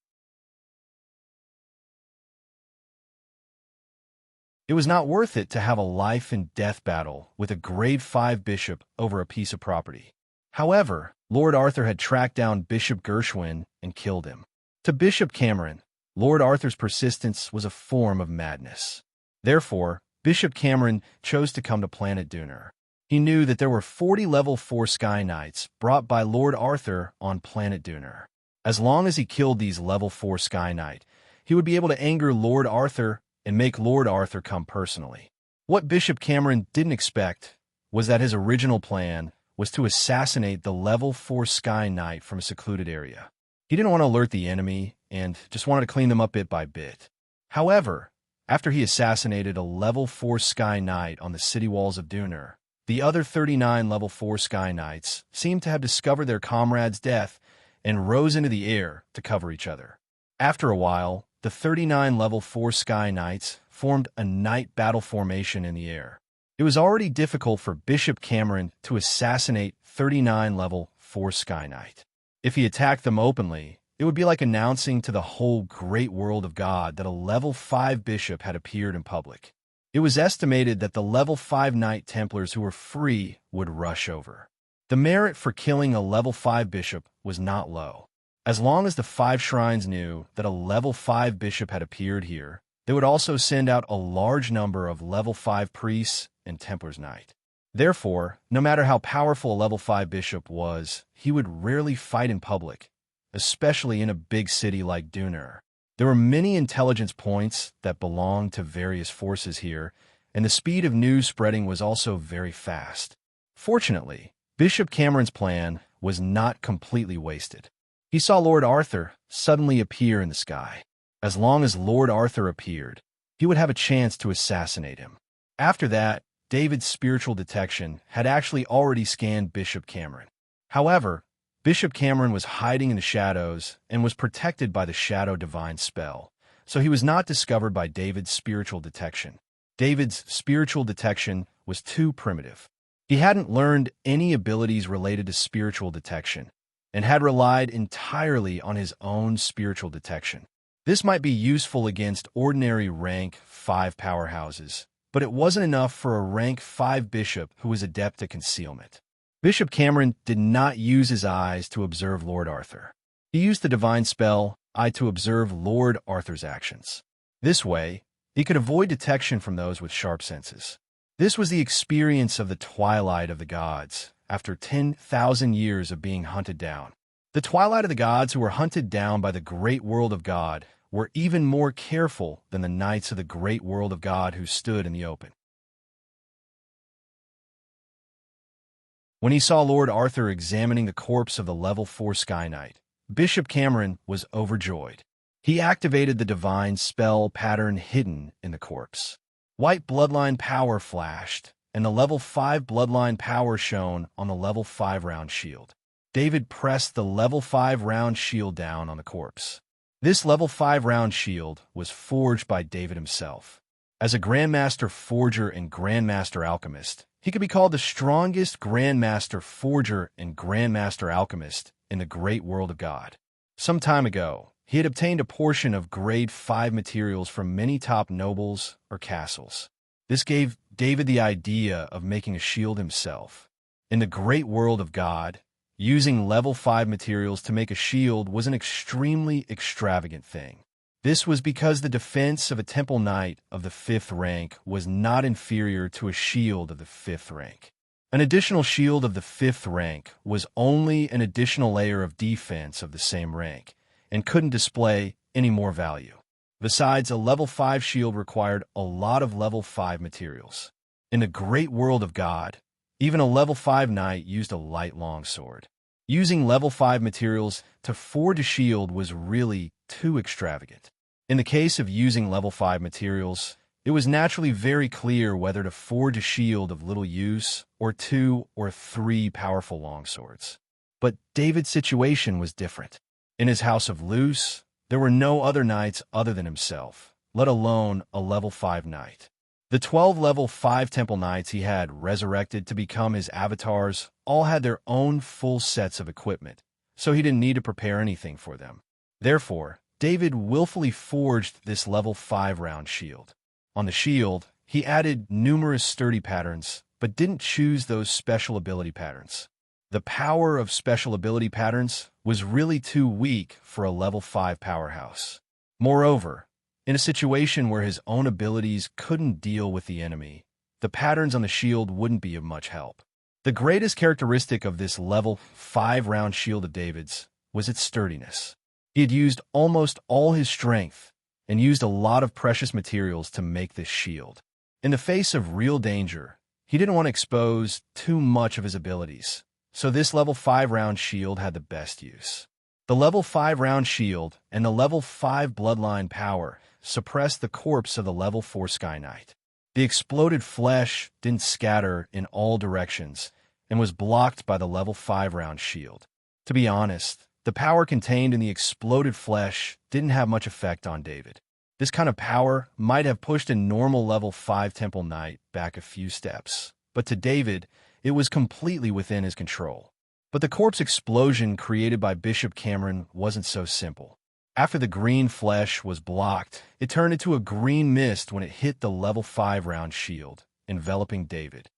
It was not worth it to have a life-and-death battle with a grade 5 bishop over a piece of property. However, Lord Arthur had tracked down Bishop Gershwin and killed him. To Bishop Cameron, Lord Arthur's persistence was a form of madness. Therefore, Bishop Cameron chose to come to planet Duner. He knew that there were 40 level 4 Sky Knights brought by Lord Arthur on planet Duner. As long as he killed these level 4 Sky Knight, he would be able to anger Lord Arthur and make Lord Arthur come personally. What Bishop Cameron didn't expect was that his original plan was to assassinate the level 4 Sky Knight from a secluded area. He didn't want to alert the enemy and just wanted to clean them up bit by bit. However, after he assassinated a level 4 Sky Knight on the city walls of Duner, the other 39 level 4 Sky Knights seemed to have discovered their comrade's death and rose into the air to cover each other. After a while, the 39 level 4 Sky Knights formed a night battle formation in the air. It was already difficult for Bishop Cameron to assassinate 39 level 4 Sky Knight. If he attacked them openly, it would be like announcing to the whole great world of God that a level 5 bishop had appeared in public. It was estimated that the level 5 Knight Templars who were free would rush over. The merit for killing a level 5 bishop was not low. As long as the 5 shrines knew that a level 5 bishop had appeared here, they would also send out a large number of level 5 priests and Templars Knight. Therefore, no matter how powerful a level 5 bishop was, he would rarely fight in public, especially in a big city like Duner. There were many intelligence points that belonged to various forces here, and the speed of news spreading was also very fast. Fortunately, Bishop Cameron's plan was not completely wasted. He saw Lord Arthur suddenly appear in the sky. As long as Lord Arthur appeared, he would have a chance to assassinate him. After that, David's spiritual detection had actually already scanned Bishop Cameron. However, Bishop Cameron was hiding in the shadows and was protected by the Shadow Divine spell, so he was not discovered by David's spiritual detection. David's spiritual detection was too primitive. He hadn't learned any abilities related to spiritual detection, and had relied entirely on his own spiritual detection. This might be useful against ordinary rank 5 powerhouses, but it wasn't enough for a rank 5 bishop who was adept at concealment. Bishop Cameron did not use his eyes to observe Lord Arthur. He used the divine spell Eye to observe Lord Arthur's actions. This way, he could avoid detection from those with sharp senses. This was the experience of the twilight of the gods, after 10,000 years of being hunted down. The twilight of the gods who were hunted down by the great world of God were even more careful than the knights of the great world of God who stood in the open. When he saw Lord Arthur examining the corpse of the level 4 Sky Knight, Bishop Cameron was overjoyed. He activated the divine spell pattern hidden in the corpse. White bloodline power flashed, and the level 5 bloodline power shone on the level 5 round shield. David pressed the level 5 round shield down on the corpse. This level 5 round shield was forged by David himself. As a Grandmaster Forger and Grandmaster Alchemist, he could be called the strongest Grandmaster Forger and Grandmaster Alchemist in the great world of God. Some time ago, he had obtained a portion of grade 5 materials from many top nobles or castles. This gave David the idea of making a shield himself. In the great world of God, using level 5 materials to make a shield was an extremely extravagant thing. This was because the defense of a temple knight of the 5th rank was not inferior to a shield of the 5th rank. An additional shield of the 5th rank was only an additional layer of defense of the same rank, and couldn't display any more value. Besides, a level 5 shield required a lot of level 5 materials. In the great world of God, even a level 5 knight used a light longsword. Using level 5 materials to forge a shield was really too extravagant. In the case of using level 5 materials, it was naturally very clear whether to forge a shield of little use or 2 or 3 powerful longswords. But David's situation was different. In his house of Luce, there were no other knights other than himself, let alone a level 5 knight. The 12 level 5 temple knights he had resurrected to become his avatars all had their own full sets of equipment, so he didn't need to prepare anything for them. Therefore, David willfully forged this level 5 round shield. On the shield, He added numerous sturdy patterns, but didn't choose those special ability patterns. The power of special ability patterns was really too weak for a level 5 powerhouse. Moreover, in a situation where his own abilities couldn't deal with the enemy, the patterns on the shield wouldn't be of much help. The greatest characteristic of this level 5 round shield of David's was its sturdiness. He had used almost all his strength and used a lot of precious materials to make this shield. In the face of real danger, he didn't want to expose too much of his abilities, so this level 5 round shield had the best use. The level 5 round shield and the level 5 bloodline power suppressed the corpse of the level 4 Sky Knight. The exploded flesh didn't scatter in all directions and was blocked by the level 5 round shield. To be honest, the power contained in the exploded flesh didn't have much effect on David. This kind of power might have pushed a normal level 5 Temple Knight back a few steps, but to David, it was completely within his control. But the corpse explosion created by Bishop Cameron wasn't so simple. After the green flesh was blocked, it turned into a green mist when it hit the level 5 round shield, enveloping David.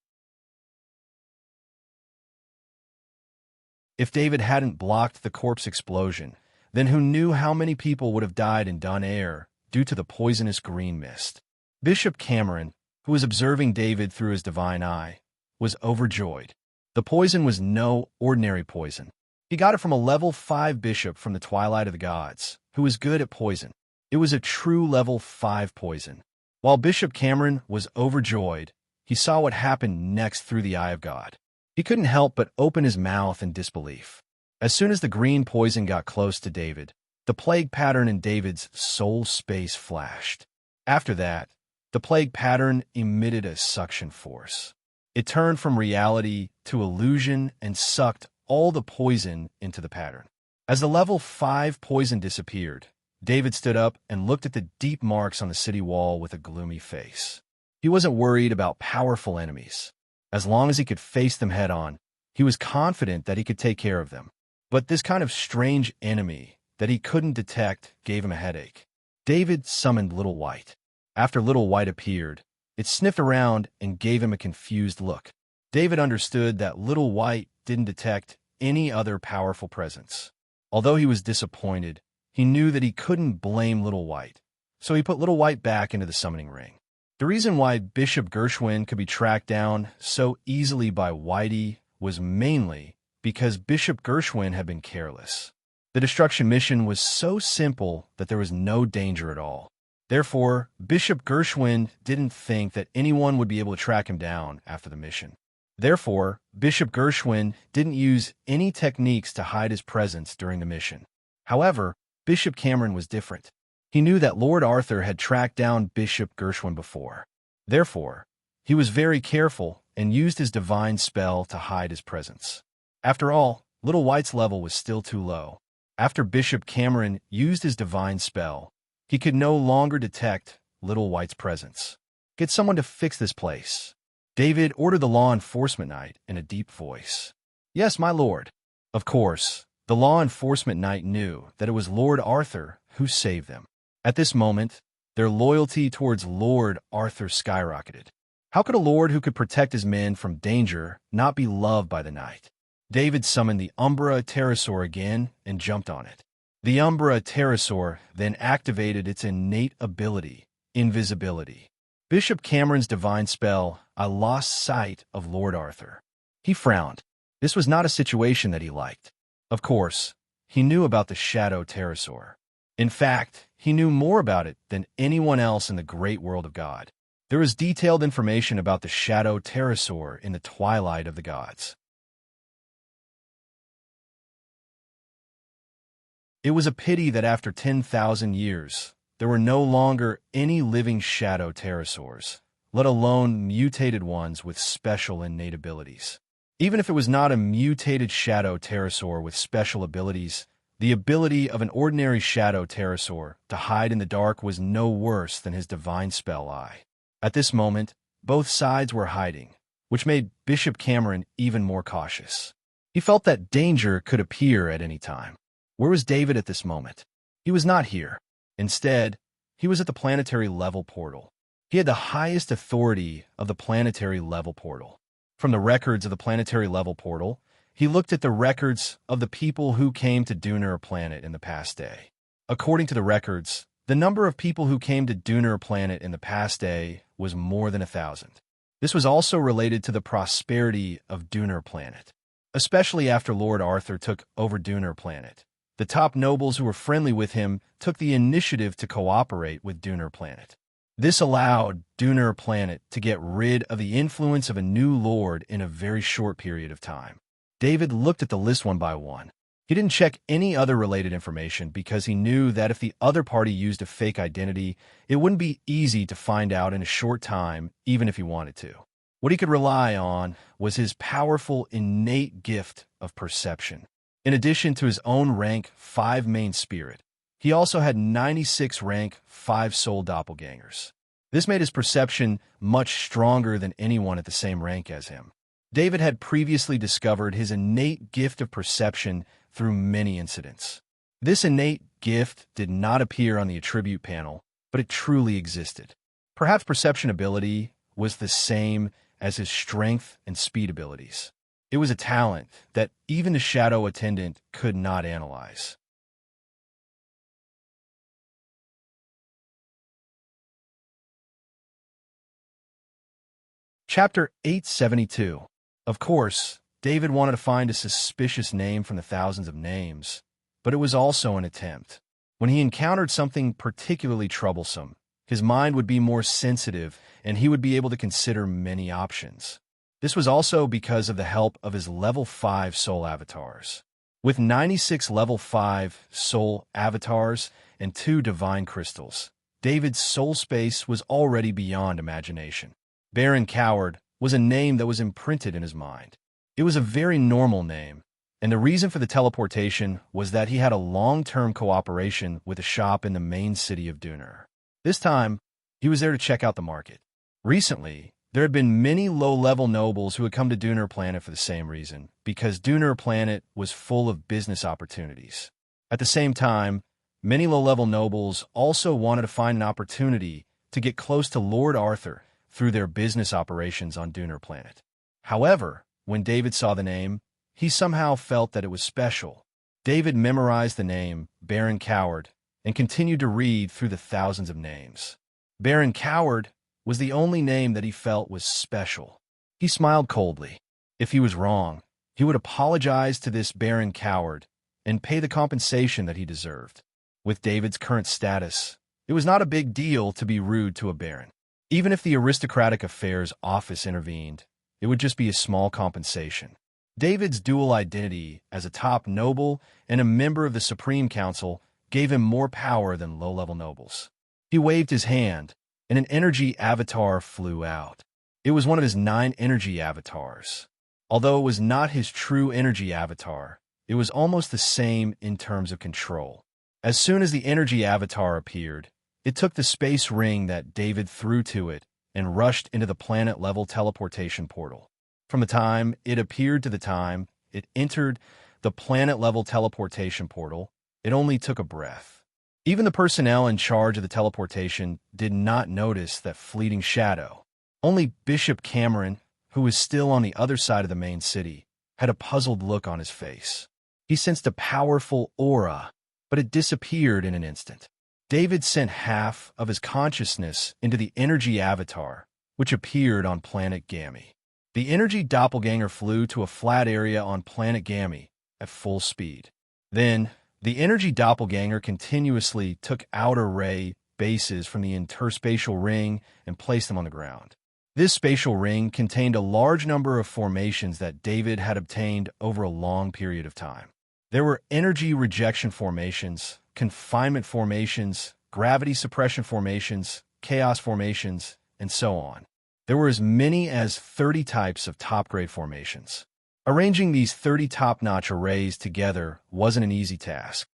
If David hadn't blocked the corpse explosion, then who knew how many people would have died in Dun Air due to the poisonous green mist? Bishop Cameron, who was observing David through his divine eye, was overjoyed. The poison was no ordinary poison. He got it from a level 5 bishop from the Twilight of the Gods, who was good at poison. It was a true level 5 poison. While Bishop Cameron was overjoyed, he saw what happened next through the eye of God. He couldn't help but open his mouth in disbelief. As soon as the green poison got close to David, the plague pattern in David's soul space flashed. After that, the plague pattern emitted a suction force. It turned from reality to illusion and sucked all the poison into the pattern. As the level 5 poison disappeared, David stood up and looked at the deep marks on the city wall with a gloomy face. He wasn't worried about powerful enemies. As long as he could face them head-on, he was confident that he could take care of them. But this kind of strange enemy that he couldn't detect gave him a headache. David summoned Little White. After Little White appeared, it sniffed around and gave him a confused look. David understood that Little White didn't detect any other powerful presence. Although he was disappointed, he knew that he couldn't blame Little White, so he put Little White back into the summoning ring. The reason why Bishop Gershwin could be tracked down so easily by Whitey was mainly because Bishop Gershwin had been careless. The destruction mission was so simple that there was no danger at all. Therefore, Bishop Gershwin didn't think that anyone would be able to track him down after the mission. Therefore, Bishop Gershwin didn't use any techniques to hide his presence during the mission. However, Bishop Cameron was different. He knew that Lord Arthur had tracked down Bishop Gershwin before. Therefore, he was very careful and used his divine spell to hide his presence. After all, Little White's level was still too low. After Bishop Cameron used his divine spell, he could no longer detect Little White's presence. Get someone to fix this place. David ordered the law enforcement knight in a deep voice. Yes, my lord. Of course, the law enforcement knight knew that it was Lord Arthur who saved them. At this moment, their loyalty towards Lord Arthur skyrocketed. How could a lord who could protect his men from danger not be loved by the knight? David summoned the Umbra Pterosaur again and jumped on it. The Umbra Pterosaur then activated its innate ability, invisibility. Bishop Cameron's divine spell, I lost sight of Lord Arthur. He frowned. This was not a situation that he liked. Of course, he knew about the Shadow Pterosaur. In fact, he knew more about it than anyone else in the great world of God. There was detailed information about the Shadow Pterosaur in the Twilight of the Gods. It was a pity that after 10,000 years, there were no longer any living Shadow Pterosaurs, let alone mutated ones with special innate abilities. Even if it was not a mutated Shadow Pterosaur with special abilities, the ability of an ordinary Shadow Pterosaur to hide in the dark was no worse than his divine spell eye. At this moment, both sides were hiding, which made Bishop Cameron even more cautious. He felt that danger could appear at any time. Where was David at this moment? He was not here. Instead, he was at the planetary level portal. He had the highest authority of the planetary level portal. From the records of the planetary level portal, he looked at the records of the people who came to Dunar Planet in the past day. According to the records, the number of people who came to Dunar Planet in the past day was more than 1,000. This was also related to the prosperity of Dunar Planet, especially after Lord Arthur took over Dunar Planet. The top nobles who were friendly with him took the initiative to cooperate with Dunar Planet. This allowed Dunar Planet to get rid of the influence of a new lord in a very short period of time. David looked at the list one by one. He didn't check any other related information because he knew that if the other party used a fake identity, it wouldn't be easy to find out in a short time, even if he wanted to. What he could rely on was his powerful innate gift of perception. In addition to his own rank 5 main spirit, he also had 96 rank 5 soul doppelgangers. This made his perception much stronger than anyone at the same rank as him. David had previously discovered his innate gift of perception through many incidents. This innate gift did not appear on the attribute panel, but it truly existed. Perhaps perception ability was the same as his strength and speed abilities. It was a talent that even the shadow attendant could not analyze. Chapter 872. Of course, David wanted to find a suspicious name from the thousands of names, but it was also an attempt. When he encountered something particularly troublesome, his mind would be more sensitive and he would be able to consider many options. This was also because of the help of his level 5 soul avatars. With 96 level 5 soul avatars and 2 divine crystals, David's soul space was already beyond imagination. Baron Coward was a name that was imprinted in his mind. It was a very normal name, and the reason for the teleportation was that he had a long-term cooperation with a shop in the main city of Dunar. This time, he was there to check out the market. Recently, there had been many low-level nobles who had come to Dunar Planet for the same reason, because Dunar Planet was full of business opportunities. At the same time, many low-level nobles also wanted to find an opportunity to get close to Lord Arthur through their business operations on Dunar Planet. However, when David saw the name, he somehow felt that it was special. David memorized the name, Baron Coward, and continued to read through the thousands of names. Baron Coward was the only name that he felt was special. He smiled coldly. If he was wrong, he would apologize to this Baron Coward and pay the compensation that he deserved. With David's current status, it was not a big deal to be rude to a baron. Even if the aristocratic affairs office intervened, it would just be a small compensation. David's dual identity as a top noble and a member of the Supreme Council gave him more power than low-level nobles. He waved his hand, and an energy avatar flew out. It was one of his 9 energy avatars. Although it was not his true energy avatar, it was almost the same in terms of control. As soon as the energy avatar appeared, it took the space ring that David threw to it and rushed into the planet-level teleportation portal. From the time it appeared to the time it entered the planet-level teleportation portal, it only took a breath. Even the personnel in charge of the teleportation did not notice that fleeting shadow. Only Bishop Cameron, who was still on the other side of the main city, had a puzzled look on his face. He sensed a powerful aura, but it disappeared in an instant. David sent half of his consciousness into the energy avatar, which appeared on planet Gammy. The energy doppelganger flew to a flat area on planet Gammy at full speed. Then, the energy doppelganger continuously took outer ray bases from the interspatial ring and placed them on the ground. This spatial ring contained a large number of formations that David had obtained over a long period of time. There were energy rejection formations, confinement formations, gravity suppression formations, chaos formations, and so on. There were as many as 30 types of top-grade formations. Arranging these 30 top-notch arrays together wasn't an easy task.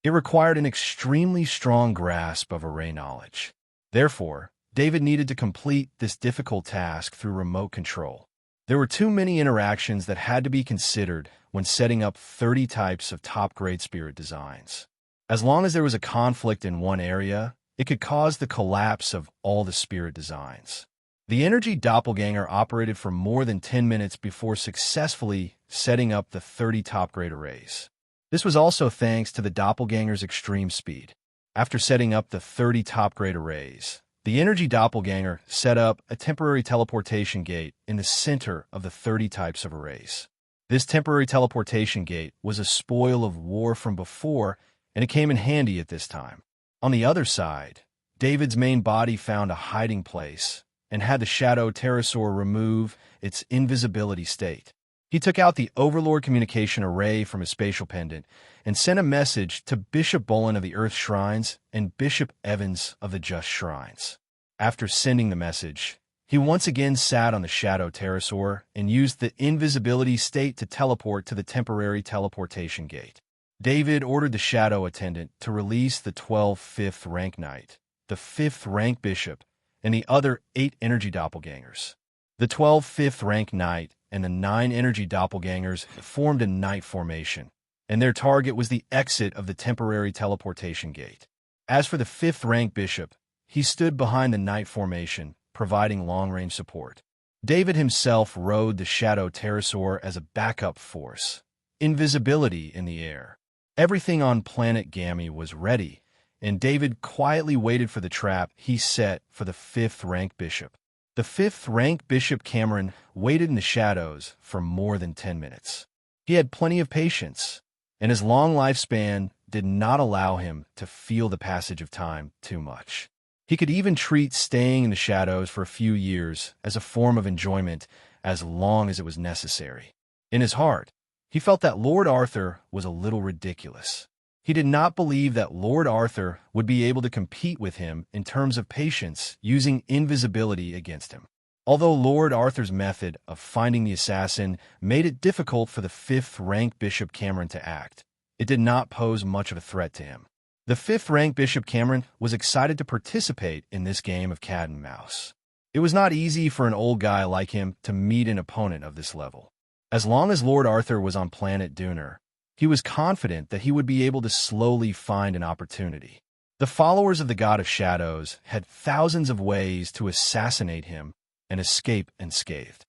It required an extremely strong grasp of array knowledge. Therefore, David needed to complete this difficult task through remote control. There were too many interactions that had to be considered when setting up 30 types of top-grade spirit designs. As long as there was a conflict in one area, it could cause the collapse of all the spirit designs. The energy doppelganger operated for more than 10 minutes before successfully setting up the 30 top-grade arrays. This was also thanks to the doppelganger's extreme speed. After setting up the 30 top-grade arrays, the energy doppelganger set up a temporary teleportation gate in the center of the 30 types of arrays. This temporary teleportation gate was a spoil of war from before, and it came in handy at this time. On the other side, David's main body found a hiding place and had the shadow pterosaur remove its invisibility state. He took out the Overlord communication array from his spatial pendant and sent a message to Bishop Bolin of the Earth Shrines and Bishop Evans of the Just Shrines. After sending the message, he once again sat on the shadow pterosaur and used the invisibility state to teleport to the temporary teleportation gate. David ordered the shadow attendant to release the 12 5th rank knight, the 5th rank bishop, and the other 8 energy doppelgangers. The 12 5th rank knight and the 9 energy doppelgangers formed a knight formation, and their target was the exit of the temporary teleportation gate. As for the 5th rank bishop, he stood behind the knight formation, providing long-range support. David himself rode the shadow pterosaur as a backup force. Invisibility in the air. Everything on planet Gammy was ready, and David quietly waited for the trap he set for the 5th rank bishop. The 5th rank Bishop Cameron waited in the shadows for more than 10 minutes. He had plenty of patience, and his long lifespan did not allow him to feel the passage of time too much. He could even treat staying in the shadows for a few years as a form of enjoyment as long as it was necessary. In his heart, he felt that Lord Arthur was a little ridiculous. He did not believe that Lord Arthur would be able to compete with him in terms of patience using invisibility against him. Although Lord Arthur's method of finding the assassin made it difficult for the 5th rank Bishop Cameron to act, it did not pose much of a threat to him. The 5th rank Bishop Cameron was excited to participate in this game of cat and mouse. It was not easy for an old guy like him to meet an opponent of this level. As long as Lord Arthur was on planet Duner, he was confident that he would be able to slowly find an opportunity. The followers of the God of Shadows had thousands of ways to assassinate him and escape unscathed.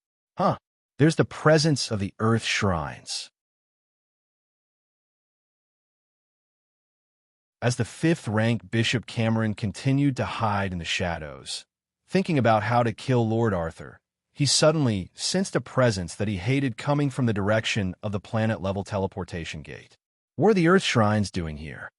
There's the presence of the Earth Shrines. As the 5th rank Bishop Cameron continued to hide in the shadows, thinking about how to kill Lord Arthur, he suddenly sensed a presence that he hated coming from the direction of the planet-level teleportation gate. What are the Earth Shrines doing here?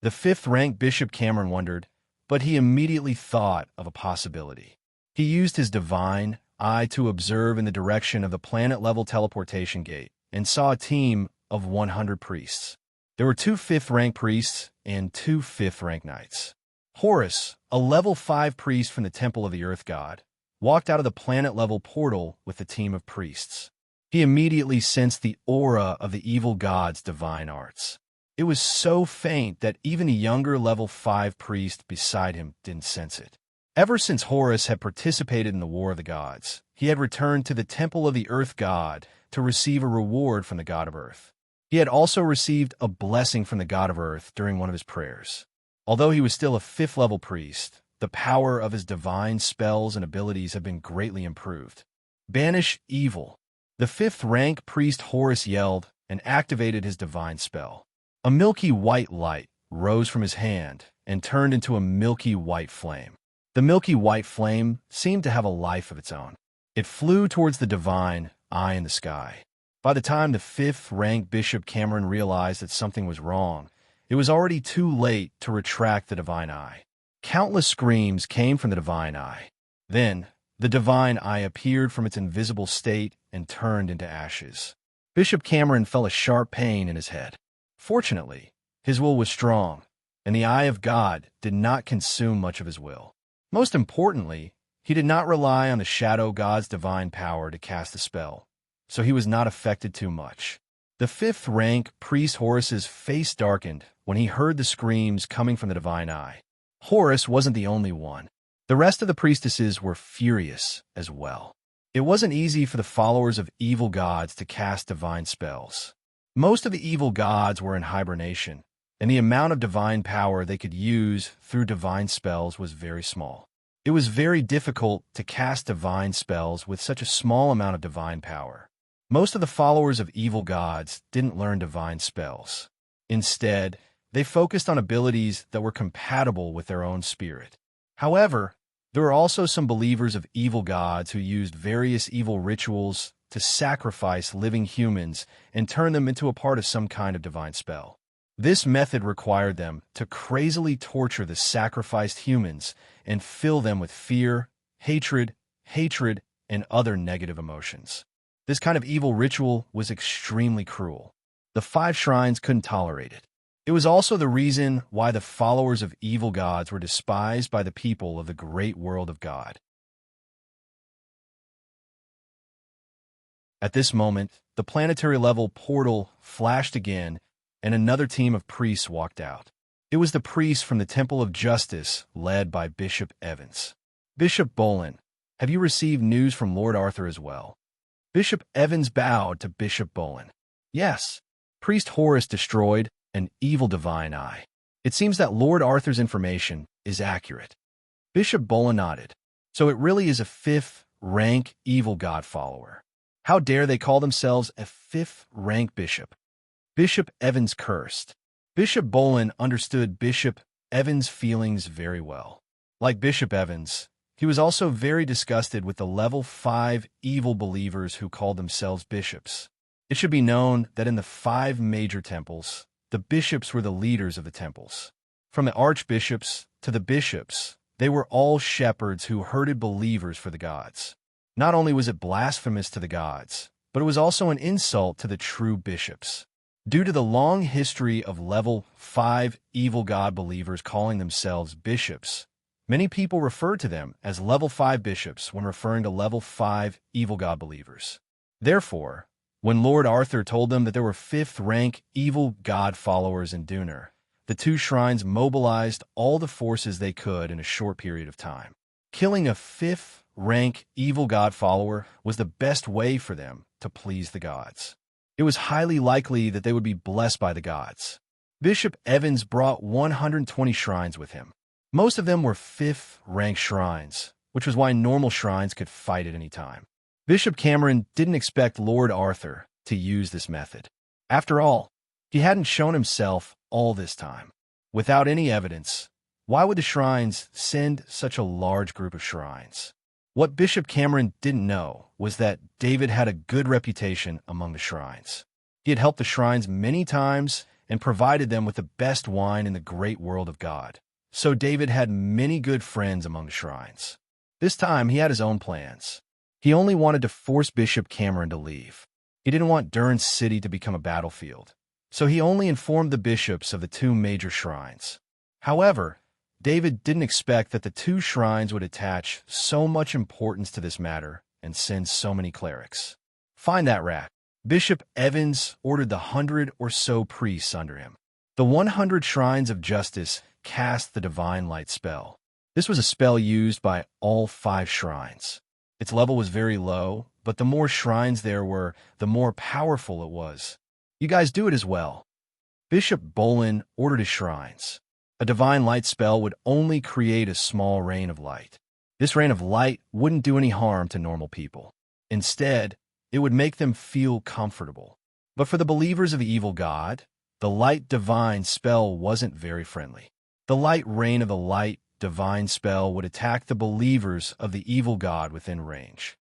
The 5th rank Bishop Cameron wondered, but he immediately thought of a possibility. He used his divine eye to observe in the direction of the planet-level teleportation gate and saw a team of 100 priests. There were 2 5th rank priests and 2 5th rank knights. Horus, a level 5 priest from the Temple of the Earth God, walked out of the planet-level portal with the team of priests. He immediately sensed the aura of the evil god's divine arts. It was so faint that even the younger level 5 priest beside him didn't sense it. Ever since Horus had participated in the War of the Gods, he had returned to the Temple of the Earth God to receive a reward from the God of Earth. He had also received a blessing from the God of Earth during one of his prayers. Although he was still a 5th level priest, the power of his divine spells and abilities had been greatly improved. Banish evil. The 5th rank priest Horus yelled and activated his divine spell. A milky white light rose from his hand and turned into a milky white flame. The milky white flame seemed to have a life of its own. It flew towards the divine eye in the sky. By the time the 5th rank Bishop Cameron realized that something was wrong, it was already too late to retract the divine eye. Countless screams came from the divine eye. Then, the divine eye appeared from its invisible state and turned into ashes. Bishop Cameron felt a sharp pain in his head. Fortunately, his will was strong, and the eye of God did not consume much of his will. Most importantly, he did not rely on the shadow god's divine power to cast the spell, so he was not affected too much. The 5th rank priest Horus's face darkened when he heard the screams coming from the divine eye. Horus wasn't the only one. The rest of the priestesses were furious as well. It wasn't easy for the followers of evil gods to cast divine spells. Most of the evil gods were in hibernation, and the amount of divine power they could use through divine spells was very small. It was very difficult to cast divine spells with such a small amount of divine power. Most of the followers of evil gods didn't learn divine spells. Instead, they focused on abilities that were compatible with their own spirit. However, there were also some believers of evil gods who used various evil rituals to sacrifice living humans and turn them into a part of some kind of divine spell. This method required them to crazily torture the sacrificed humans and fill them with fear, hatred, and other negative emotions. This kind of evil ritual was extremely cruel. The 5 shrines couldn't tolerate it. It was also the reason why the followers of evil gods were despised by the people of the great world of God. At this moment, the planetary level portal flashed again, and another team of priests walked out. It was the priests from the Temple of Justice, led by Bishop Evans. Bishop Bolin, have you received news from Lord Arthur as well? Bishop Evans bowed to Bishop Bolin. Yes. Priest Horus destroyed an evil divine eye. It seems that Lord Arthur's information is accurate. Bishop Bolin nodded. So it really is a 5th rank evil god follower. How dare they call themselves a 5th rank bishop? Bishop Evans cursed. Bishop Bolin understood Bishop Evans' feelings very well. Like Bishop Evans, he was also very disgusted with the level 5 evil believers who called themselves bishops. It should be known that in the 5 major temples, the bishops were the leaders of the temples. From the archbishops to the bishops, they were all shepherds who herded believers for the gods. Not only was it blasphemous to the gods, but it was also an insult to the true bishops. Due to the long history of level 5 evil god believers calling themselves bishops, many people referred to them as level 5 bishops when referring to level 5 evil god believers. Therefore, when Lord Arthur told them that there were 5th rank evil god followers in Duner, the 2 shrines mobilized all the forces they could in a short period of time. Killing a 5th rank evil god follower was the best way for them to please the gods. It was highly likely that they would be blessed by the gods. Bishop Evans brought 120 shrines with him. Most of them were 5th rank shrines, which was why normal shrines could fight at any time. Bishop Cameron didn't expect Lord Arthur to use this method. After all, he hadn't shown himself all this time. Without any evidence, why would the shrines send such a large group of shrines? What Bishop Cameron didn't know was that David had a good reputation among the shrines. He had helped the shrines many times and provided them with the best wine in the great world of God. So David had many good friends among the shrines. This time he had his own plans. He only wanted to force Bishop Cameron to leave. He didn't want Durance City to become a battlefield, so he only informed the bishops of the 2 major shrines. However, David didn't expect that the 2 shrines would attach so much importance to this matter and send so many clerics. Find that rat. Bishop Evans ordered the 100 or so priests under him. The 100 shrines of justice cast the divine light spell. This was a spell used by all 5 shrines. Its level was very low, but the more shrines there were, the more powerful it was. You guys do it as well. Bishop Bolin ordered his shrines. A divine light spell would only create a small rain of light. This rain of light wouldn't do any harm to normal people. Instead, it would make them feel comfortable. But for the believers of the evil god, the light divine spell wasn't very friendly. The light rain of the light divine spell would attack the believers of the evil god within range.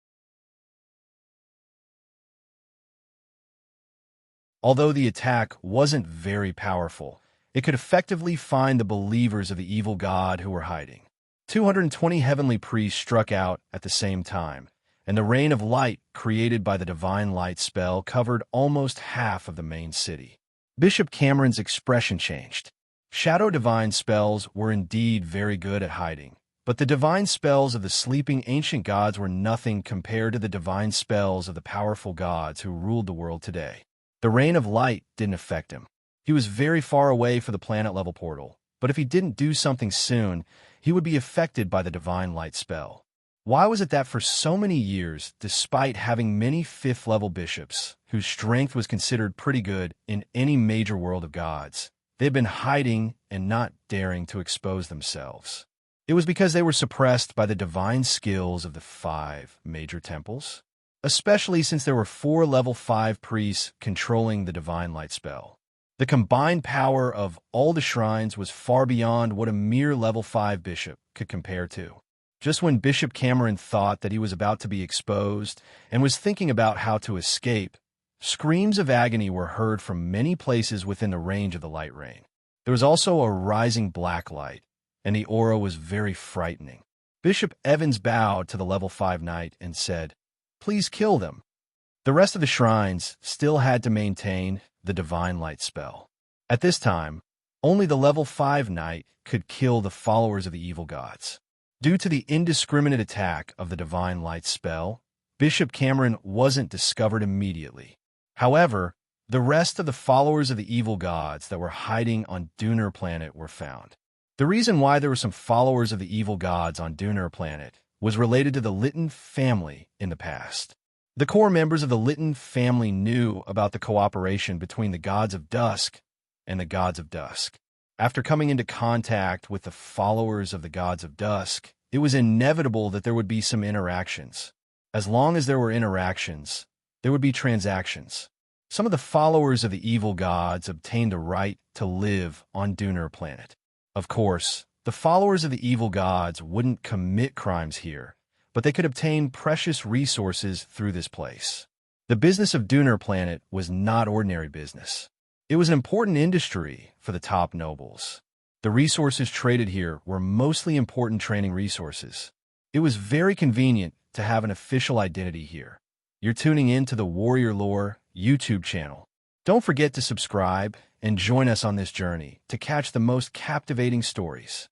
Although the attack wasn't very powerful, it could effectively find the believers of the evil god who were hiding. 220 heavenly priests struck out at the same time, and the rain of light created by the divine light spell covered almost half of the main city. Bishop Cameron's expression changed. Shadow divine spells were indeed very good at hiding, but the divine spells of the sleeping ancient gods were nothing compared to the divine spells of the powerful gods who ruled the world today. The rain of light didn't affect him. He was very far away from the planet-level portal, but if he didn't do something soon, he would be affected by the divine light spell. Why was it that for so many years, despite having many 5th-level bishops, whose strength was considered pretty good in any major world of gods, They had been hiding and not daring to expose themselves. It was because they were suppressed by the divine skills of the 5 major temples, especially since there were 4 level 5 priests controlling the divine light spell. The combined power of all the shrines was far beyond what a mere level 5 bishop could compare to. Just when Bishop Cameron thought that he was about to be exposed and was thinking about how to escape, screams of agony were heard from many places within the range of the light rain. There was also a rising black light, and the aura was very frightening. Bishop Evans bowed to the level 5 knight and said, "Please kill them." The rest of the shrines still had to maintain the divine light spell. At this time, only the level 5 knight could kill the followers of the evil gods. Due to the indiscriminate attack of the divine light spell, Bishop Cameron wasn't discovered immediately. However, the rest of the followers of the evil gods that were hiding on Dunar Planet were found. The reason why there were some followers of the evil gods on Dunar Planet was related to the Lytton family in the past. The core members of the Lytton family knew about the cooperation between the gods of dusk and the gods of dusk. After coming into contact with the followers of the gods of dusk, it was inevitable that there would be some interactions. As long as there were interactions, there would be transactions. Some of the followers of the evil gods obtained the right to live on Dunar Planet. Of course, the followers of the evil gods wouldn't commit crimes here, but they could obtain precious resources through this place. The business of Dunar Planet was not ordinary business. It was an important industry for the top nobles. The resources traded here were mostly important training resources. It was very convenient to have an official identity here. You're tuning in to the Warrior Lore YouTube channel. Don't forget to subscribe and join us on this journey to catch the most captivating stories.